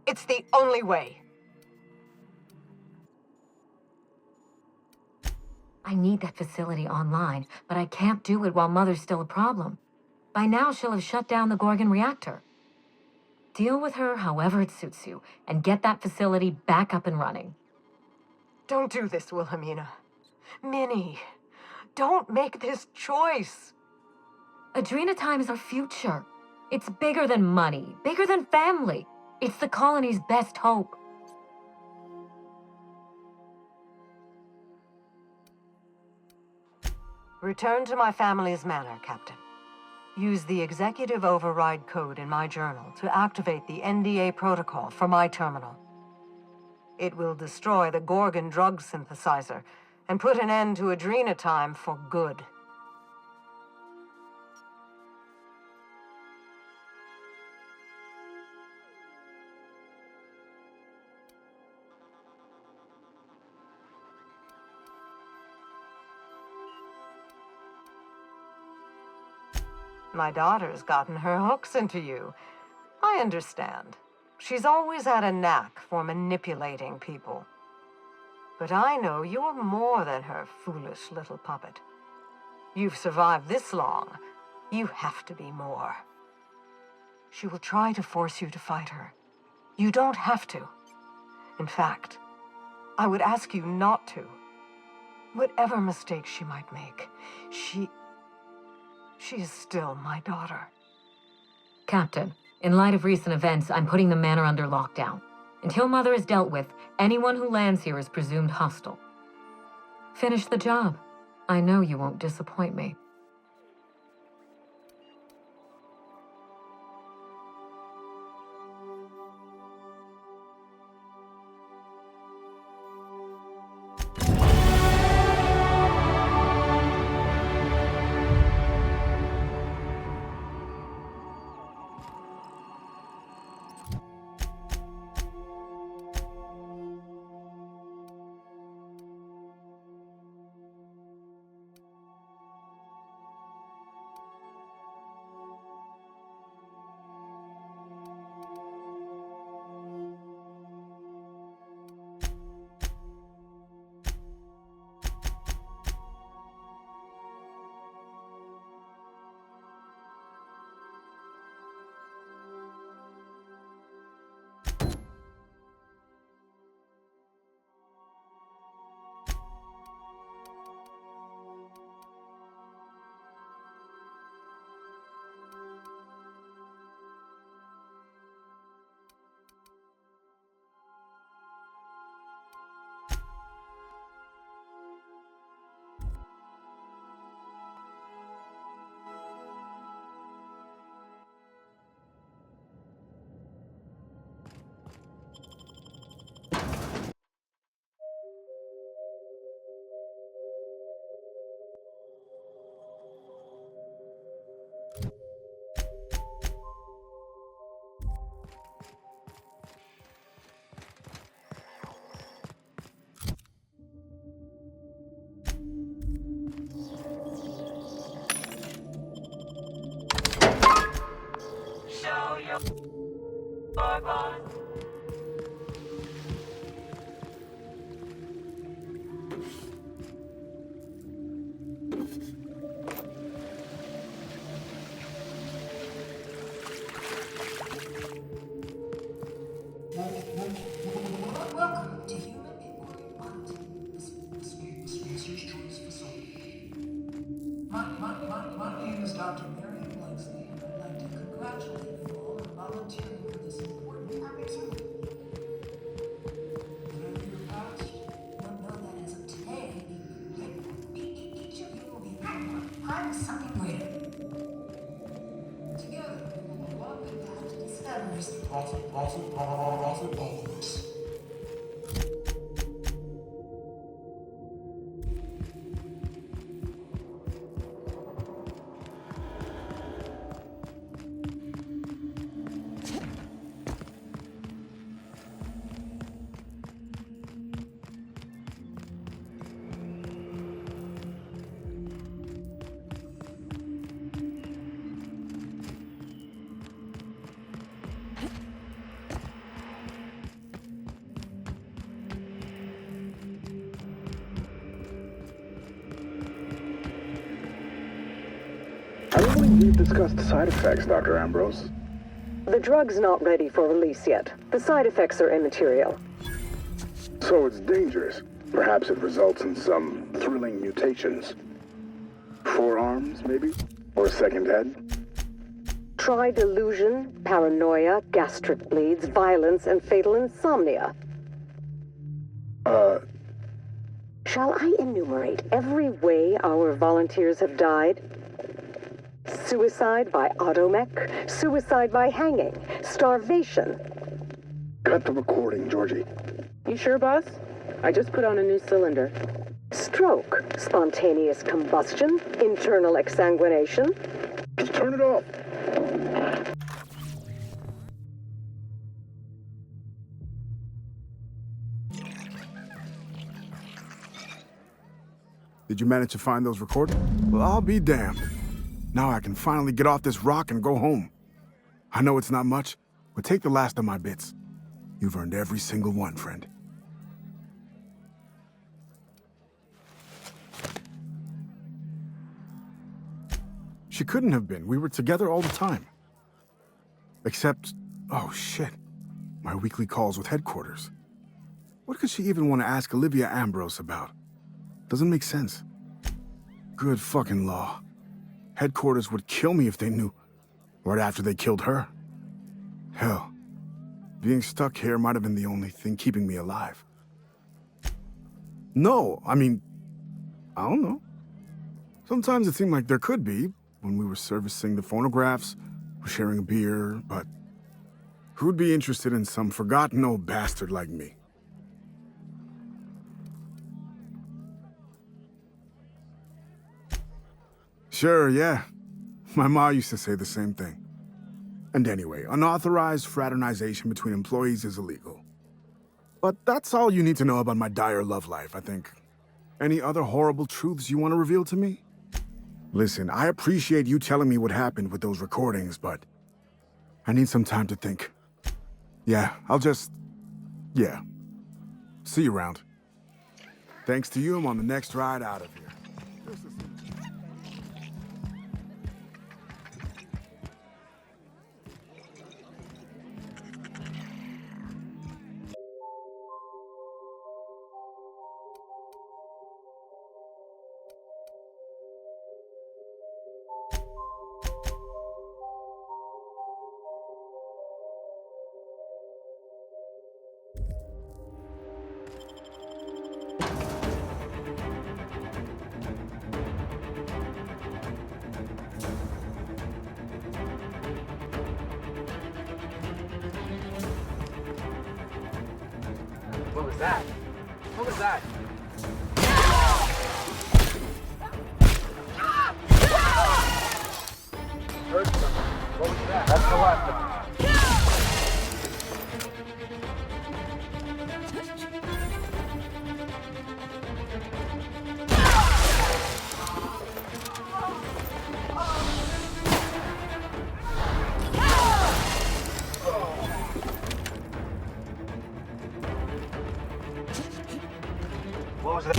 It's the only way. I need that facility online, but I can't do it while Mother's still a problem. By now, she'll have shut down the Gorgon reactor. Deal with her however it suits you, and get that facility back up and running. Don't do this, Wilhelmina. Minnie, don't make this choice. Adrenatime is our future. It's bigger than money, bigger than family. It's the colony's best hope. Return to my family's manor, Captain. Use the executive override code in my journal to activate the NDA protocol for my terminal. It will destroy the Gorgon drug synthesizer and put an end to Adrenatime for good. My daughter's gotten her hooks into you. I understand. She's always had a knack for manipulating people. But I know you're more than her foolish little puppet. You've survived this long. You have to be more. She will try to force you to fight her. You don't have to. In fact, I would ask you not to. Whatever mistakes she might make, she is still my daughter. Captain, in light of recent events, I'm putting the manor under lockdown. Until Mother is dealt with, anyone who lands here is presumed hostile. Finish the job. I know you won't disappoint me. Show your boss. Welcome to Human Inquiry Monitoring, the Spacer's Choice Facility. My name is Dr. Marion Blakesley, and I'd like to congratulate you all on volunteering for this important opportunity. Whatever your past, you'll know that as of today, each of you will be part of something greater. Together, we will walk the path to discoveries. I don't believe you've discussed the side effects, Dr. Ambrose. The drug's not ready for release yet. The side effects are immaterial. So it's dangerous. Perhaps it results in some thrilling mutations. Forearms, maybe? Or a second head? Try delusion, paranoia, gastric bleeds, violence, and fatal insomnia. Shall I enumerate every way our volunteers have died? Suicide by automech, suicide by hanging, starvation. Cut the recording, Georgie. You sure, boss? I just put on a new cylinder. Stroke, spontaneous combustion, internal exsanguination. Just turn it off. Did you manage to find those recordings? Well, I'll be damned. Now I can finally get off this rock and go home. I know it's not much, but take the last of my bits. You've earned every single one, friend. She couldn't have been. We were together all the time. Except, oh shit, my weekly calls with headquarters. What could she even want to ask Olivia Ambrose about? Doesn't make sense. Good fucking law. Headquarters would kill me if they knew. Right after they killed her. Hell, being stuck here might have been the only thing keeping me alive. No, I mean, I don't know. Sometimes it seemed like there could be, when we were servicing the phonographs, or sharing a beer, but who'd be interested in some forgotten old bastard like me? Sure, yeah. My ma used to say the same thing. And anyway, unauthorized fraternization between employees is illegal. But that's all you need to know about my dire love life, I think. Any other horrible truths you want to reveal to me? Listen, I appreciate you telling me what happened with those recordings, but I need some time to think. Yeah, yeah. See you around. Thanks to you, I'm on the next ride out of here. What was that? What was that? Heard something. What was that? That's the last of it. What was that?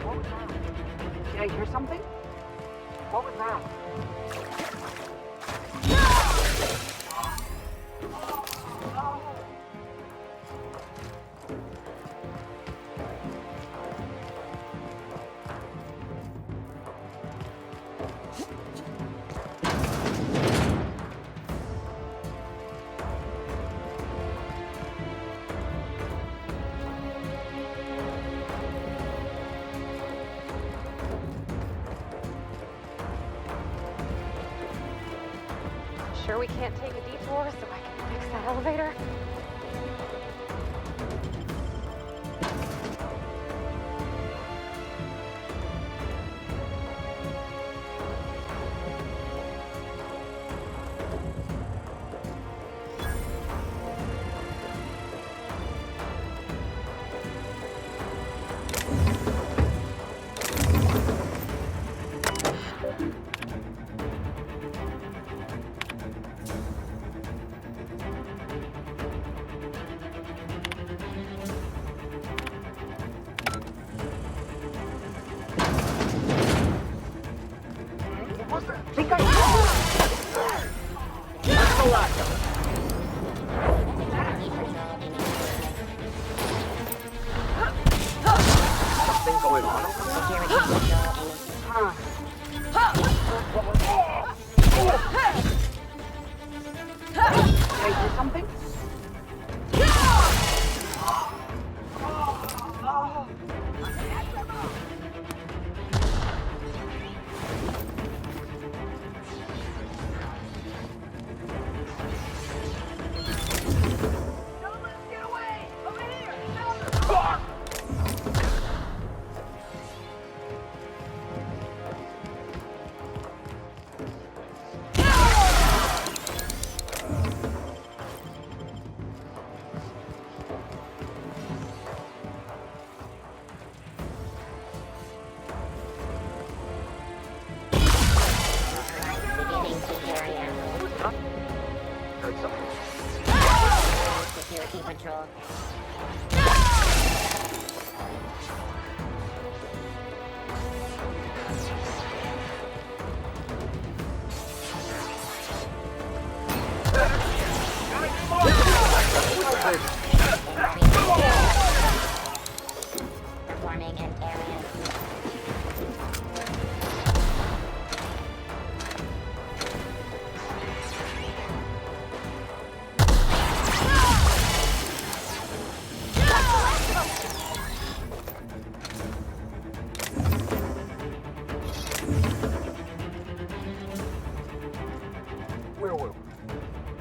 What was that? Did I hear something? What was that? Sure we can't take a detour so I can fix that elevator? Something going on Did I hear something? Security patrol. Where were we?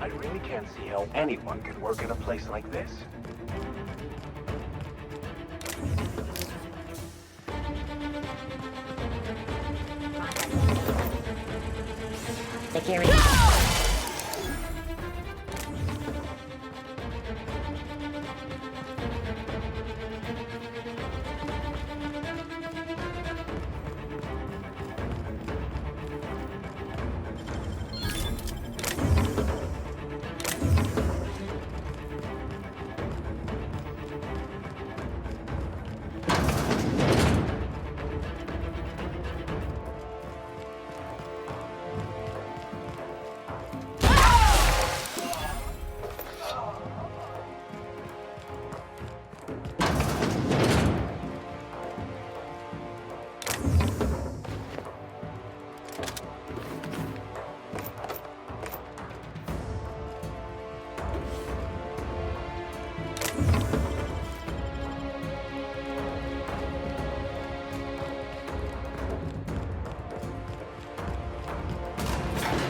I really can't see how anyone could work in a place like this. Security.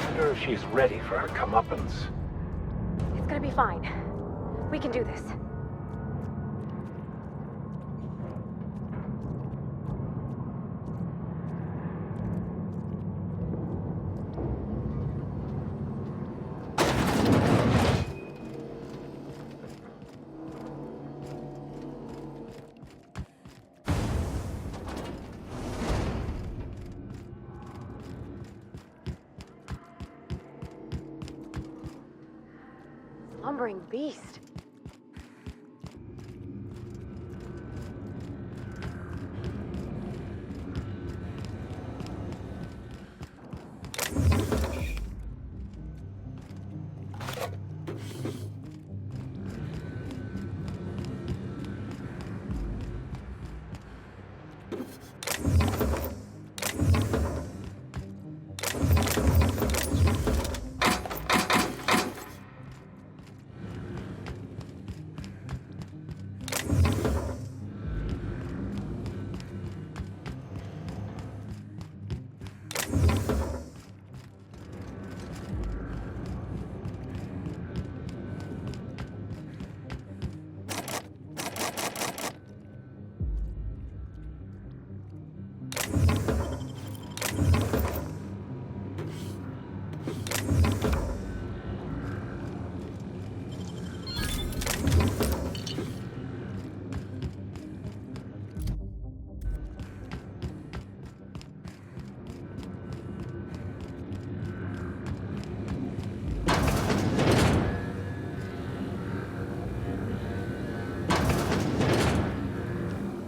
I wonder if she's ready for her comeuppance. It's gonna be fine. We can do this. Lumbering beast.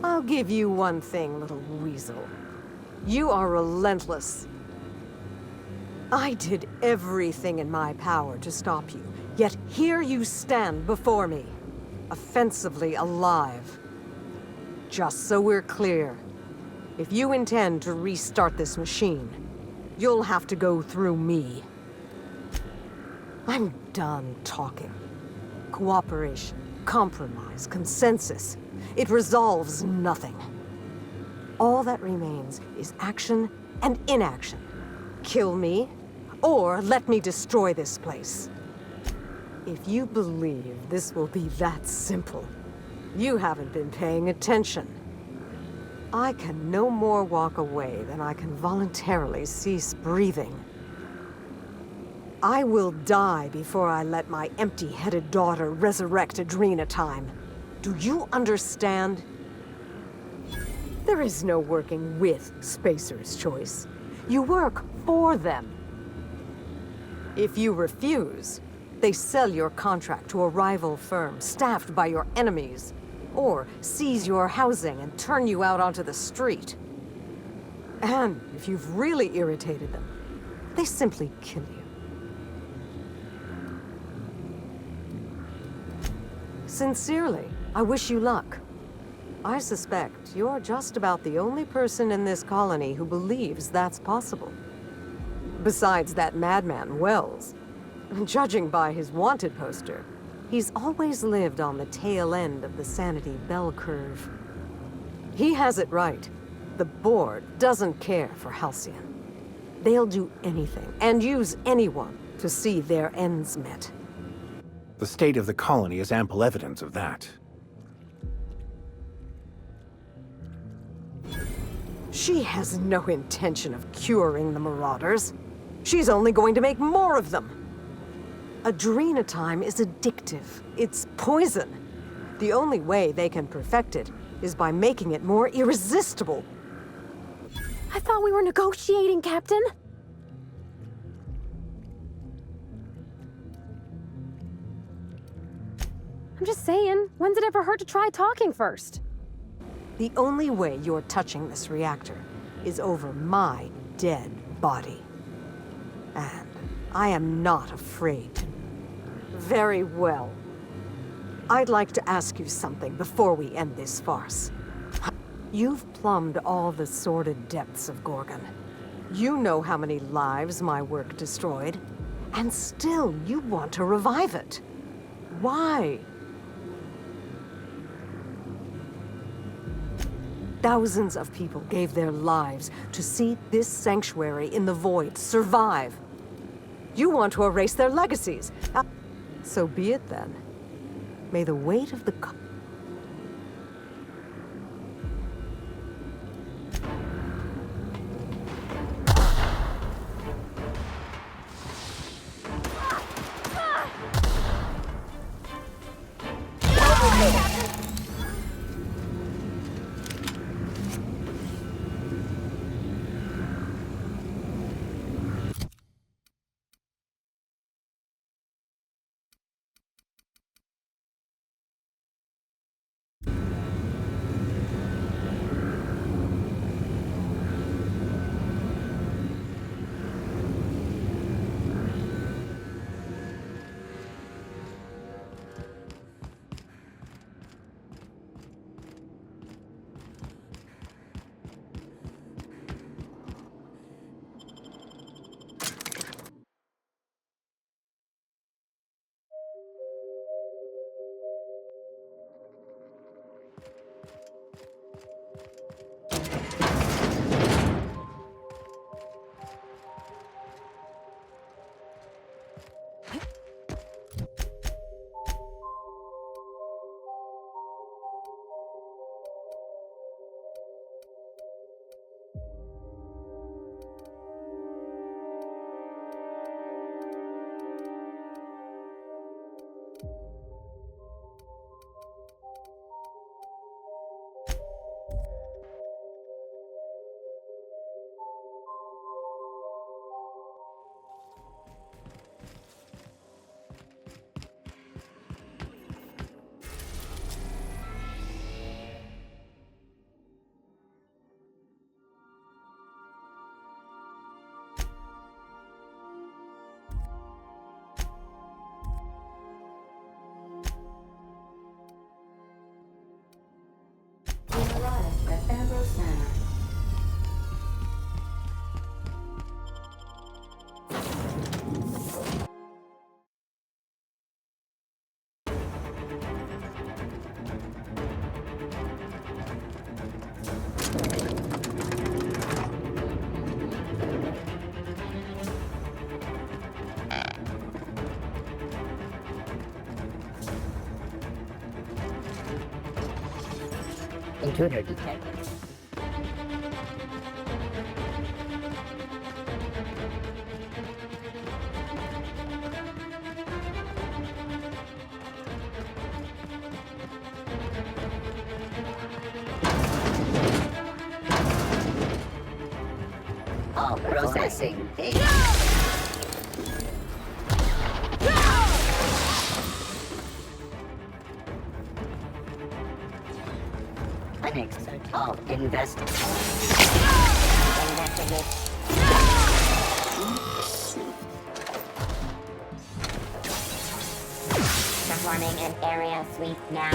I'll give you one thing, little weasel. You are relentless. I did everything in my power to stop you, yet here you stand before me, offensively alive. Just so we're clear, if you intend to restart this machine, you'll have to go through me. I'm done talking. Cooperation, compromise, consensus. It resolves nothing. All that remains is action and inaction. Kill me, or let me destroy this place. If you believe this will be that simple, you haven't been paying attention. I can no more walk away than I can voluntarily cease breathing. I will die before I let my empty-headed daughter resurrect Adrena time. Do you understand? There is no working with Spacer's Choice. You work for them. If you refuse, they sell your contract to a rival firm staffed by your enemies, or seize your housing and turn you out onto the street. And if you've really irritated them, they simply kill you. Sincerely, I wish you luck. I suspect you're just about the only person in this colony who believes that's possible. Besides that madman, Wells. Judging by his wanted poster, he's always lived on the tail end of the sanity bell curve. He has it right. The board doesn't care for Halcyon. They'll do anything and use anyone to see their ends met. The state of the colony is ample evidence of that. She has no intention of curing the Marauders. She's only going to make more of them. Adrenatime is addictive. It's poison. The only way they can perfect it is by making it more irresistible. I thought we were negotiating, Captain. I'm just saying, when's it ever hurt to try talking first? The only way you're touching this reactor is over my dead body. And I am not afraid. Very well. I'd like to ask you something before we end this farce. You've plumbed all the sordid depths of Gorgon. You know how many lives my work destroyed, and still you want to revive it. Why? Thousands of people gave their lives to see this sanctuary in the void survive. You want to erase their legacies. So be it then. May the weight of the... Arrived at Ambrose Manor. Intruder detected. All processing data. All Performing an area sweep now.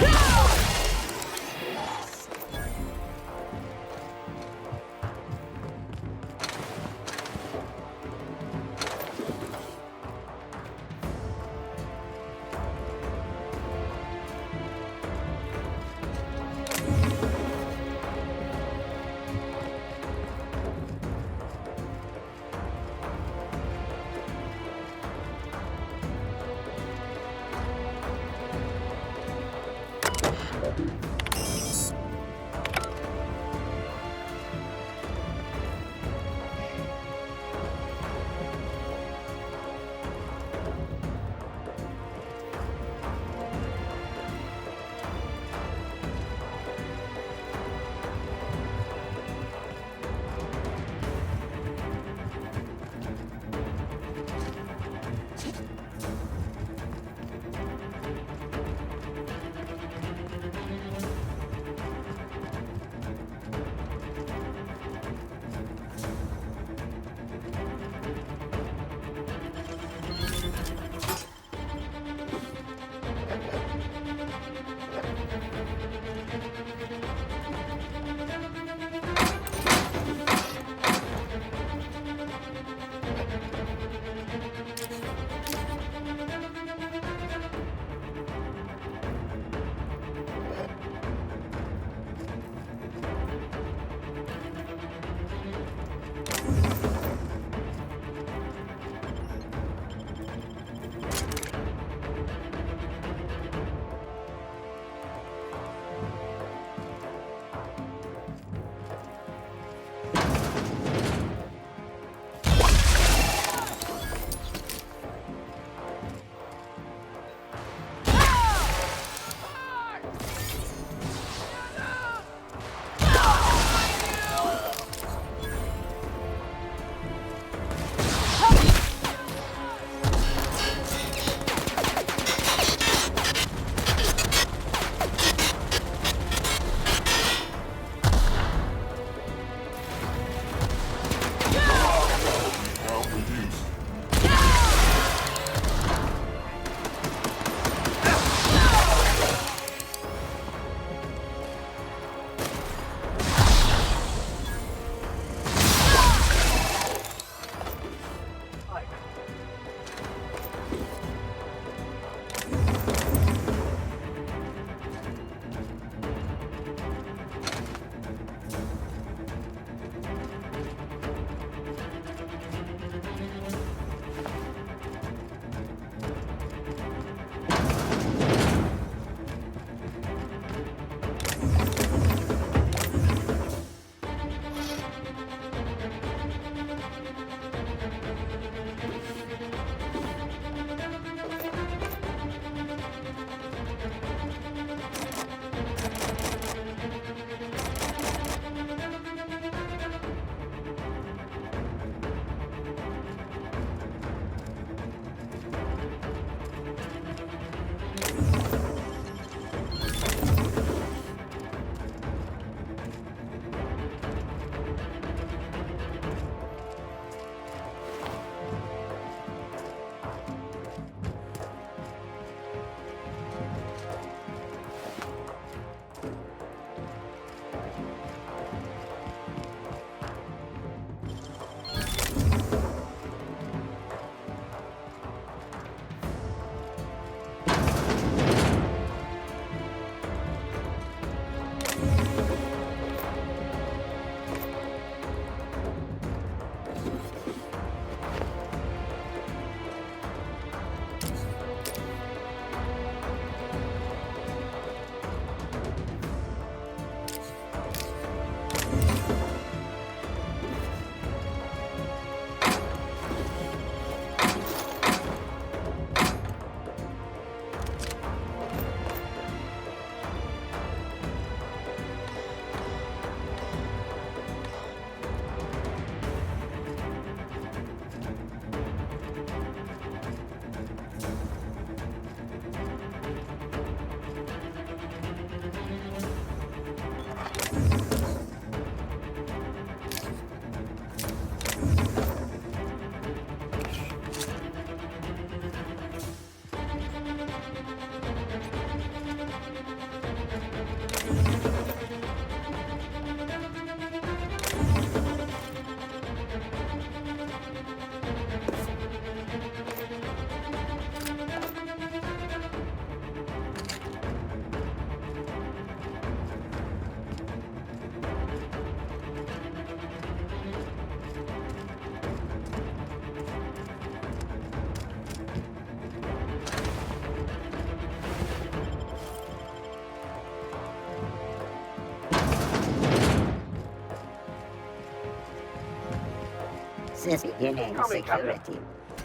Access beginning security.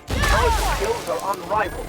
Those skills are unrivaled.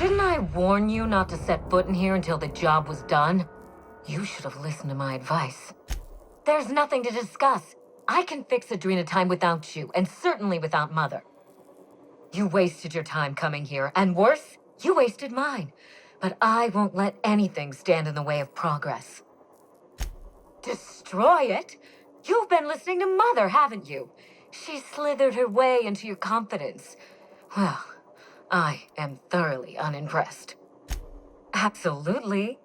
Didn't I warn you not to set foot in here until the job was done? You should have listened to my advice. There's nothing to discuss. I can fix Adrena time without you, and certainly without Mother. You wasted your time coming here, and worse, you wasted mine. But I won't let anything stand in the way of progress. Destroy it? You've been listening to Mother, haven't you? She slithered her way into your confidence. Well, I am thoroughly unimpressed. Absolutely.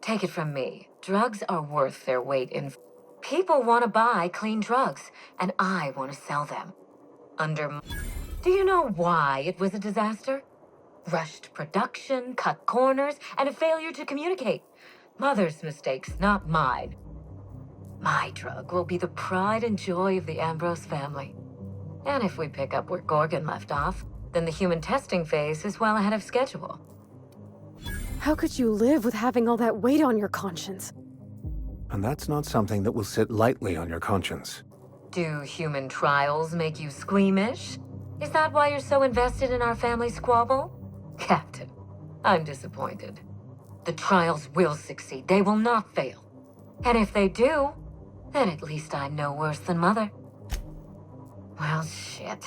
Take it from me. Drugs are worth their weight in... People want to buy clean drugs, and I want to sell them. Do you know why it was a disaster? Rushed production, cut corners, and a failure to communicate. Mother's mistakes, not mine. My drug will be the pride and joy of the Ambrose family. And if we pick up where Gorgon left off, then the human testing phase is well ahead of schedule. How could you live with having all that weight on your conscience? And that's not something that will sit lightly on your conscience. Do human trials make you squeamish? Is that why you're so invested in our family squabble? Captain, I'm disappointed. The trials will succeed. They will not fail. And if they do, then at least I'm no worse than Mother. Well, shit.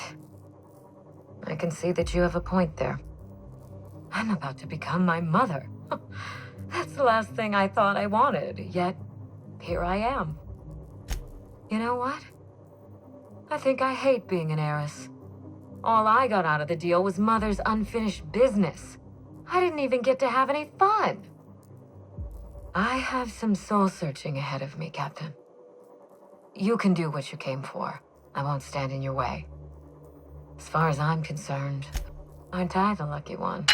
I can see that you have a point there. I'm about to become my mother. That's the last thing I thought I wanted, yet here I am. You know what? I think I hate being an heiress. All I got out of the deal was Mother's unfinished business. I didn't even get to have any fun. I have some soul-searching ahead of me, Captain. You can do what you came for. I won't stand in your way. As far as I'm concerned, aren't I the lucky one?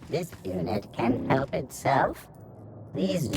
This unit can help itself. These